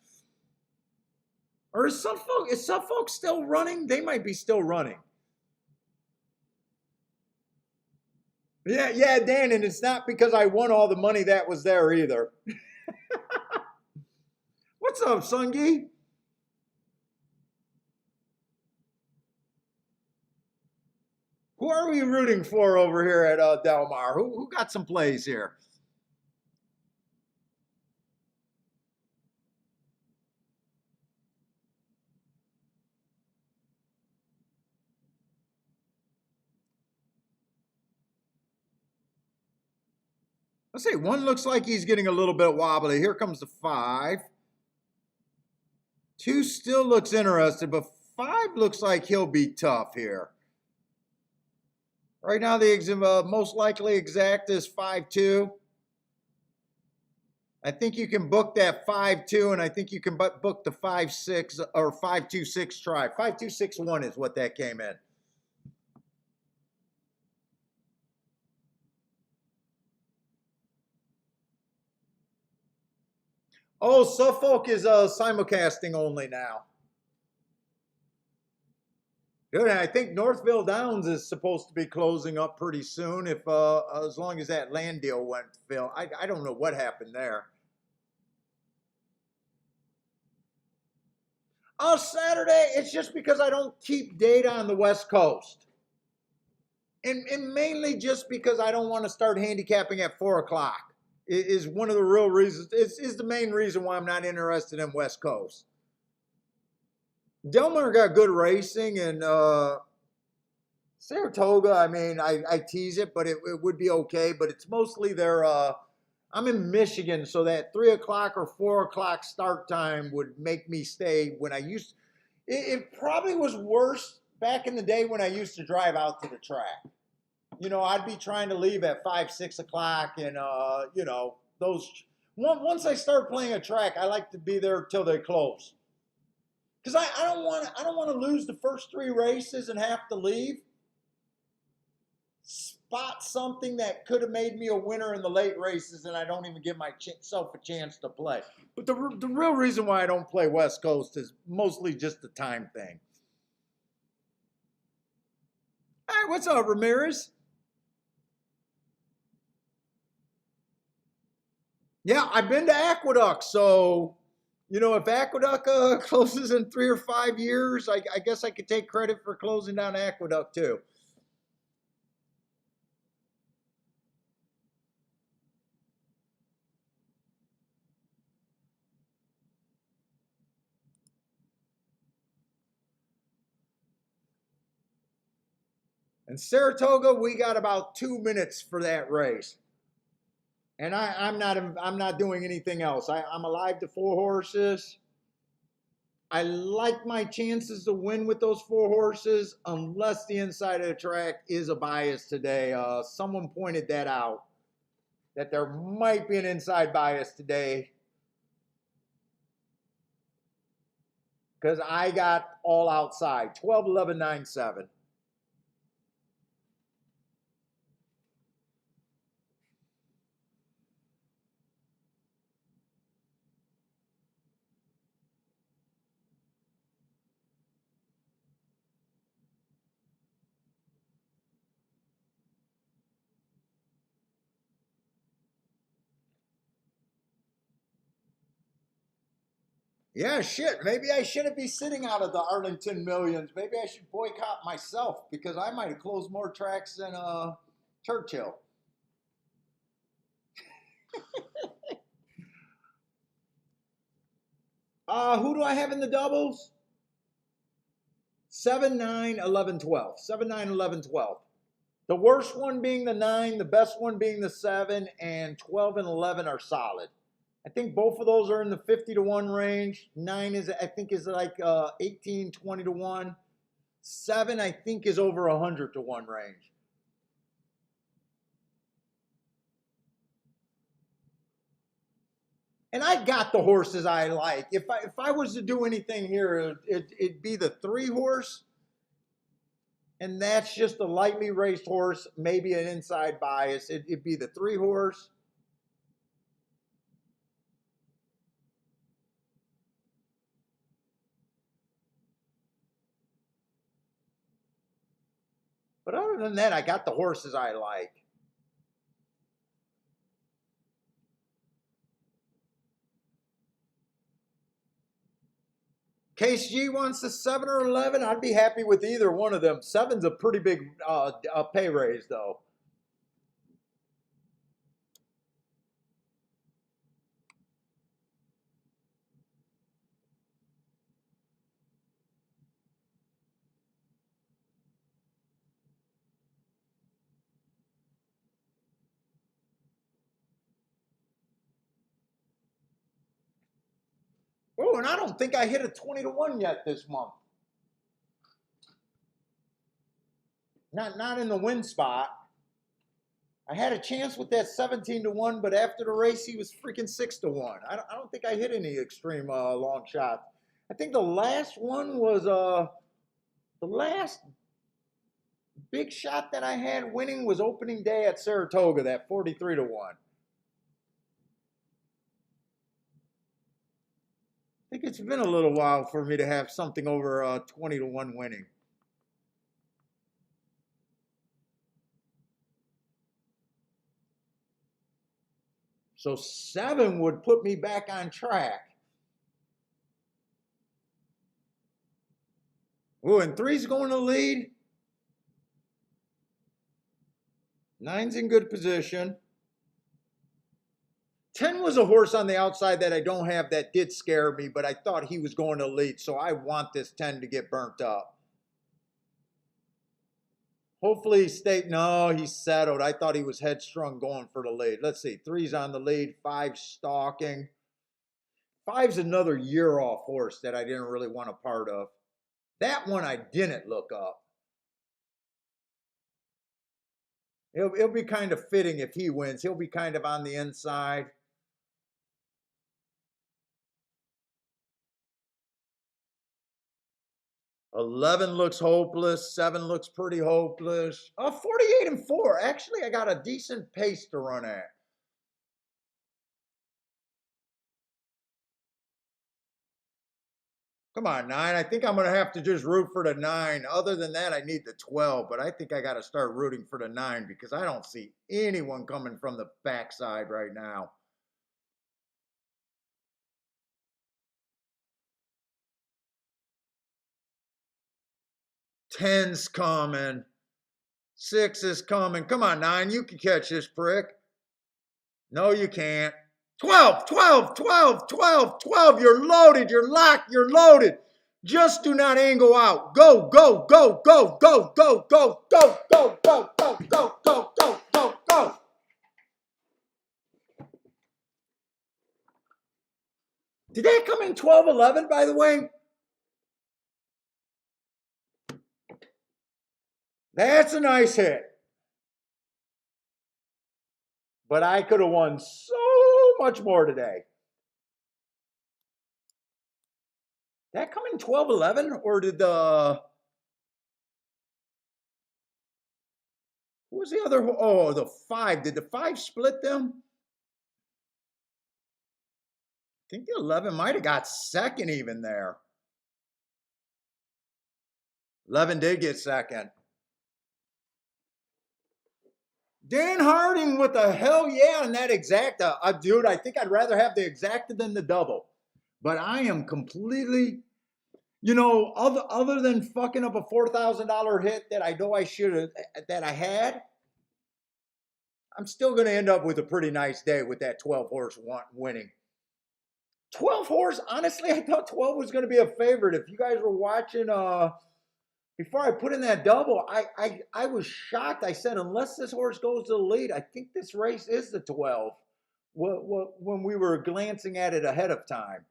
Or is Suffolk still running? They might be still running. Yeah, yeah, Dan, and it's not because I won all the money that was there either. What's up, Sungi? Who are we rooting for over here at Del Mar? Who got some plays here? Let's see. One looks like he's getting a little bit wobbly. Here comes the five. Two still looks interested, but five looks like he'll be tough here. Right now, the most likely exact is 5-2. I think you can book that 5-2, and I think you can book the 5-6 or 5-2-6 try. 5-2-6-1 is what that came in. Oh, Suffolk is simulcasting only now. Good. I think Northville Downs is supposed to be closing up pretty soon. If as long as that land deal went, Phil. I don't know what happened there. Oh, Saturday. It's just because I don't keep data on the West Coast, and mainly just because I don't want to start handicapping at 4 o'clock. Is one of the real reasons. Is the main reason why I'm not interested in West Coast. Del Mar got good racing, and Saratoga, I mean, I tease it, but it would be okay. But it's mostly their. I'm in Michigan, so that 3 o'clock or 4 o'clock start time would make me stay when I used. It probably was worse back in the day when I used to drive out to the track. I'd be trying to leave at 5, 6 o'clock, and those. Once I start playing a track, I like to be there till they close. Because I don't want to lose the first three races and have to leave. Spot something that could have made me a winner in the late races, and I don't even give myself a chance to play. But the real reason why I don't play West Coast is mostly just the time thing. All right, what's up, Ramirez? Yeah, I've been to Aqueduct, so if Aqueduct closes in 3 or 5 years, I guess I could take credit for closing down Aqueduct too. In Saratoga, we got about 2 minutes for that race, and I'm not doing anything else. I'm alive to four horses. I like my chances to win with those four horses, unless the inside of the track is a bias today. Someone pointed that out, that there might be an inside bias today, because I got all outside 12, 11, 9, 7. Yeah, shit. Maybe I shouldn't be sitting out of the Arlington Millions. Maybe I should boycott myself, because I might have closed more tracks than Churchill. Who do I have in the doubles? 7, 9, 11, 12. 7, 9, 11, 12. The worst one being the 9, the best one being the 7, and 12 and 11 are solid. I think both of those are in the 50-1 range. 9 I think is like 18, 20-1. 7, I think, is over 100-1 range. And I got the horses I like. If I was to do anything here, it'd be the 3 horse. And that's just a lightly raced horse, maybe an inside bias. It'd be the 3 horse. But other than that, I got the horses I like. Case G wants the 7 or 11. I'd be happy with either one of them. Seven's a pretty big pay raise, though. Oh, and I don't think I hit a 20 to 1 yet this month. Not in the win spot. I had a chance with that 17 to 1, but after the race, he was freaking 6 to 1. I don't think I hit any extreme long shots. I think the last one was the last big shot that I had winning was opening day at Saratoga, that 43 to 1. I think it's been a little while for me to have something over 20 to 1 winning. So 7 would put me back on track. Ooh, and 3's going to lead. 9's in good position. 10 was a horse on the outside that I don't have that did scare me, but I thought he was going to lead, so I want this 10 to get burnt up. Hopefully he stayed. No, he's settled. I thought he was headstrong going for the lead. Let's see. 3's on the lead. 5's stalking. 5's another year off horse that I didn't really want a part of. That one I didn't look up. It'll be kind of fitting if he wins. He'll be kind of on the inside. $11 looks hopeless. 7 looks pretty hopeless. 48 and 4. Actually, I got a decent pace to run at. Come on, 9. I think I'm going to have to just root for the 9. Other than that, I need the 12. But I think I got to start rooting for the 9 because I don't see anyone coming from the backside right now. Ten's coming. 6 is coming. Come on, 9. You can catch this prick. No, you can't. 12, 12, 12, 12, 12. You're loaded. You're locked. You're loaded. Just do not angle out. Go, go, go, go, go, go, go, go, go, go, go, go, go, go, go, go. Did that come in 12, 11, by the way? That's a nice hit. But I could have won so much more today. Did that come in 12, 11? Or did the... Who was the other? Oh, the 5. Did the 5 split them? I think the 11 might have got second even there. 11 did get second. Dan Harding with a hell yeah on that exacta. Dude, I think I'd rather have the exacta than the double. But I am completely, other than fucking up a $4,000 hit that I know I should have, that I had, I'm still going to end up with a pretty nice day with that 12 horse winning. 12 horse, honestly, I thought 12 was going to be a favorite. If you guys were watching, before I put in that double, I was shocked. I said, unless this horse goes to the lead, I think this race is the 12 when we were glancing at it ahead of time.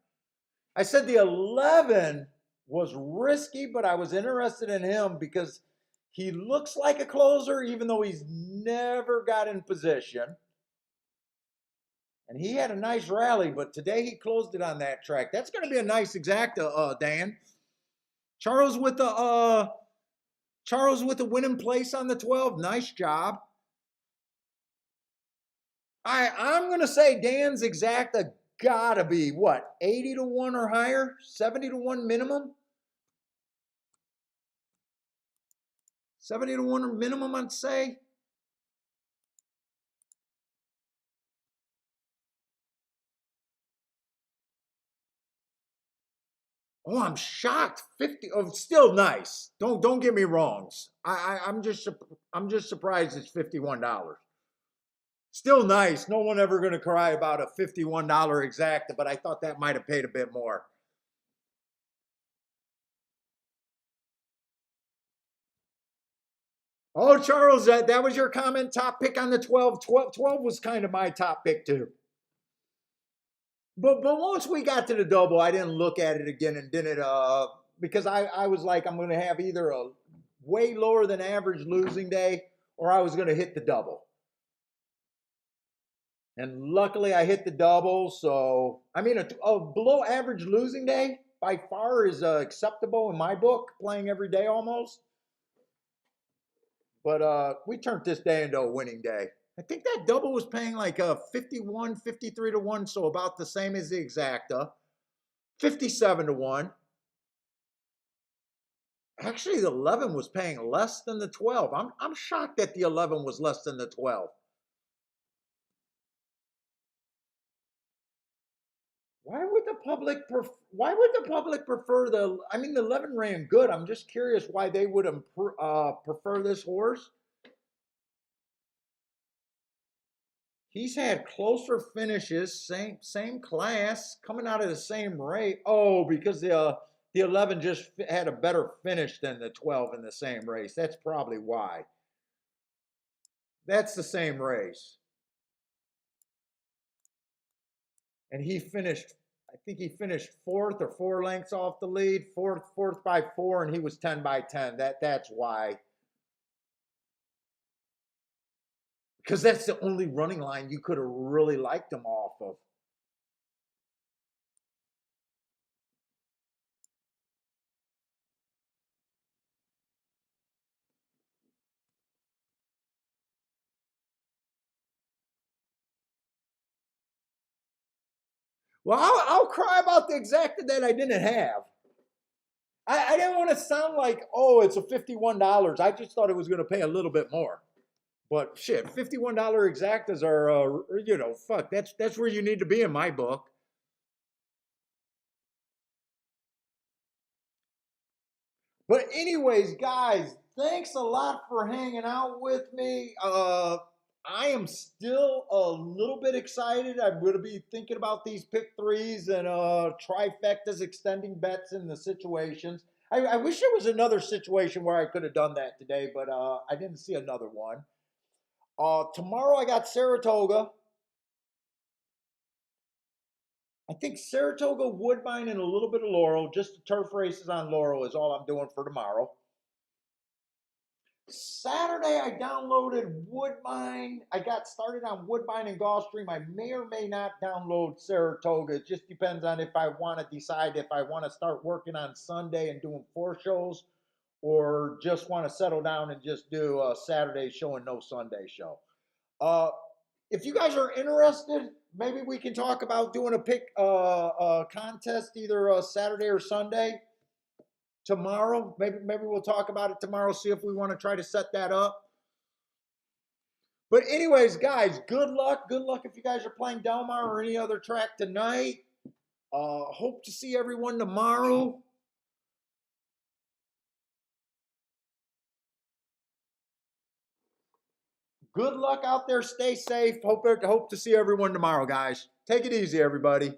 I said the 11 was risky, but I was interested in him because he looks like a closer, even though he's never got in position. And he had a nice rally, but today he closed it on that track. That's going to be a nice exacta, Dan. Charles with the Charles with the winning place on the 12. Nice job. I'm going to say Dan's exacta gotta be what, 80 to 1 or higher? 70 to 1 minimum? 70 to 1 or minimum, I'd say. Oh, I'm shocked. 50. Oh, still nice. Don't get me wrong. I'm just surprised it's $51. Still nice. No one ever going to cry about a $51 exacta, but I thought that might have paid a bit more. Oh, Charles, that was your comment. Top pick on the 12. 12 was kind of my top pick too. But once we got to the double, I didn't look at it again and didn't because I was like, I'm going to have either a way lower than average losing day or I was going to hit the double. And luckily I hit the double. So, I mean, a below average losing day by far is acceptable in my book, playing every day almost. But we turned this day into a winning day. I think that double was paying like 51, 53 to 1, so about the same as the exacta. 57 to 1. Actually, the 11 was paying less than the 12. I'm shocked that the 11 was less than the 12. Why would the public prefer the, I mean, the 11 ran good. I'm just curious why they would prefer this horse. He's had closer finishes, same class, coming out of the same race. Oh, because the 11 just had a better finish than the 12 in the same race. That's probably why. That's the same race. And he finished, I think he finished fourth or 4 lengths off the lead, fourth by 4, and he was 10 by 10. That's why. Because that's the only running line you could have really liked him off of. Well, I'll cry about the exacta that I didn't have. I didn't want to sound like, oh, it's a $51. I just thought it was going to pay a little bit more. But shit, $51 exactas are, fuck, that's where you need to be in my book. But anyways, guys, thanks a lot for hanging out with me. I am still a little bit excited. I'm going to be thinking about these pick threes and trifectas, extending bets in the situations. I wish there was another situation where I could have done that today, but I didn't see another one. Tomorrow I got Saratoga. I think Saratoga, Woodbine, and a little bit of Laurel. Just the turf races on Laurel is all I'm doing for tomorrow. Saturday, I downloaded Woodbine. I got started on Woodbine and Gulfstream. I may or may not download Saratoga. It just depends on if I want to decide if I want to start working on Sunday and doing 4 shows or just want to settle down and just do a Saturday show and no Sunday show. If you guys are interested, maybe we can talk about doing a pick contest either Saturday or Sunday tomorrow. Maybe we'll talk about it tomorrow, see if we want to try to set that up. But anyways, guys, good luck. Good luck if you guys are playing Del Mar or any other track tonight. Hope to see everyone tomorrow. Good luck out there. Stay safe. Hope to see everyone tomorrow, guys. Take it easy, everybody.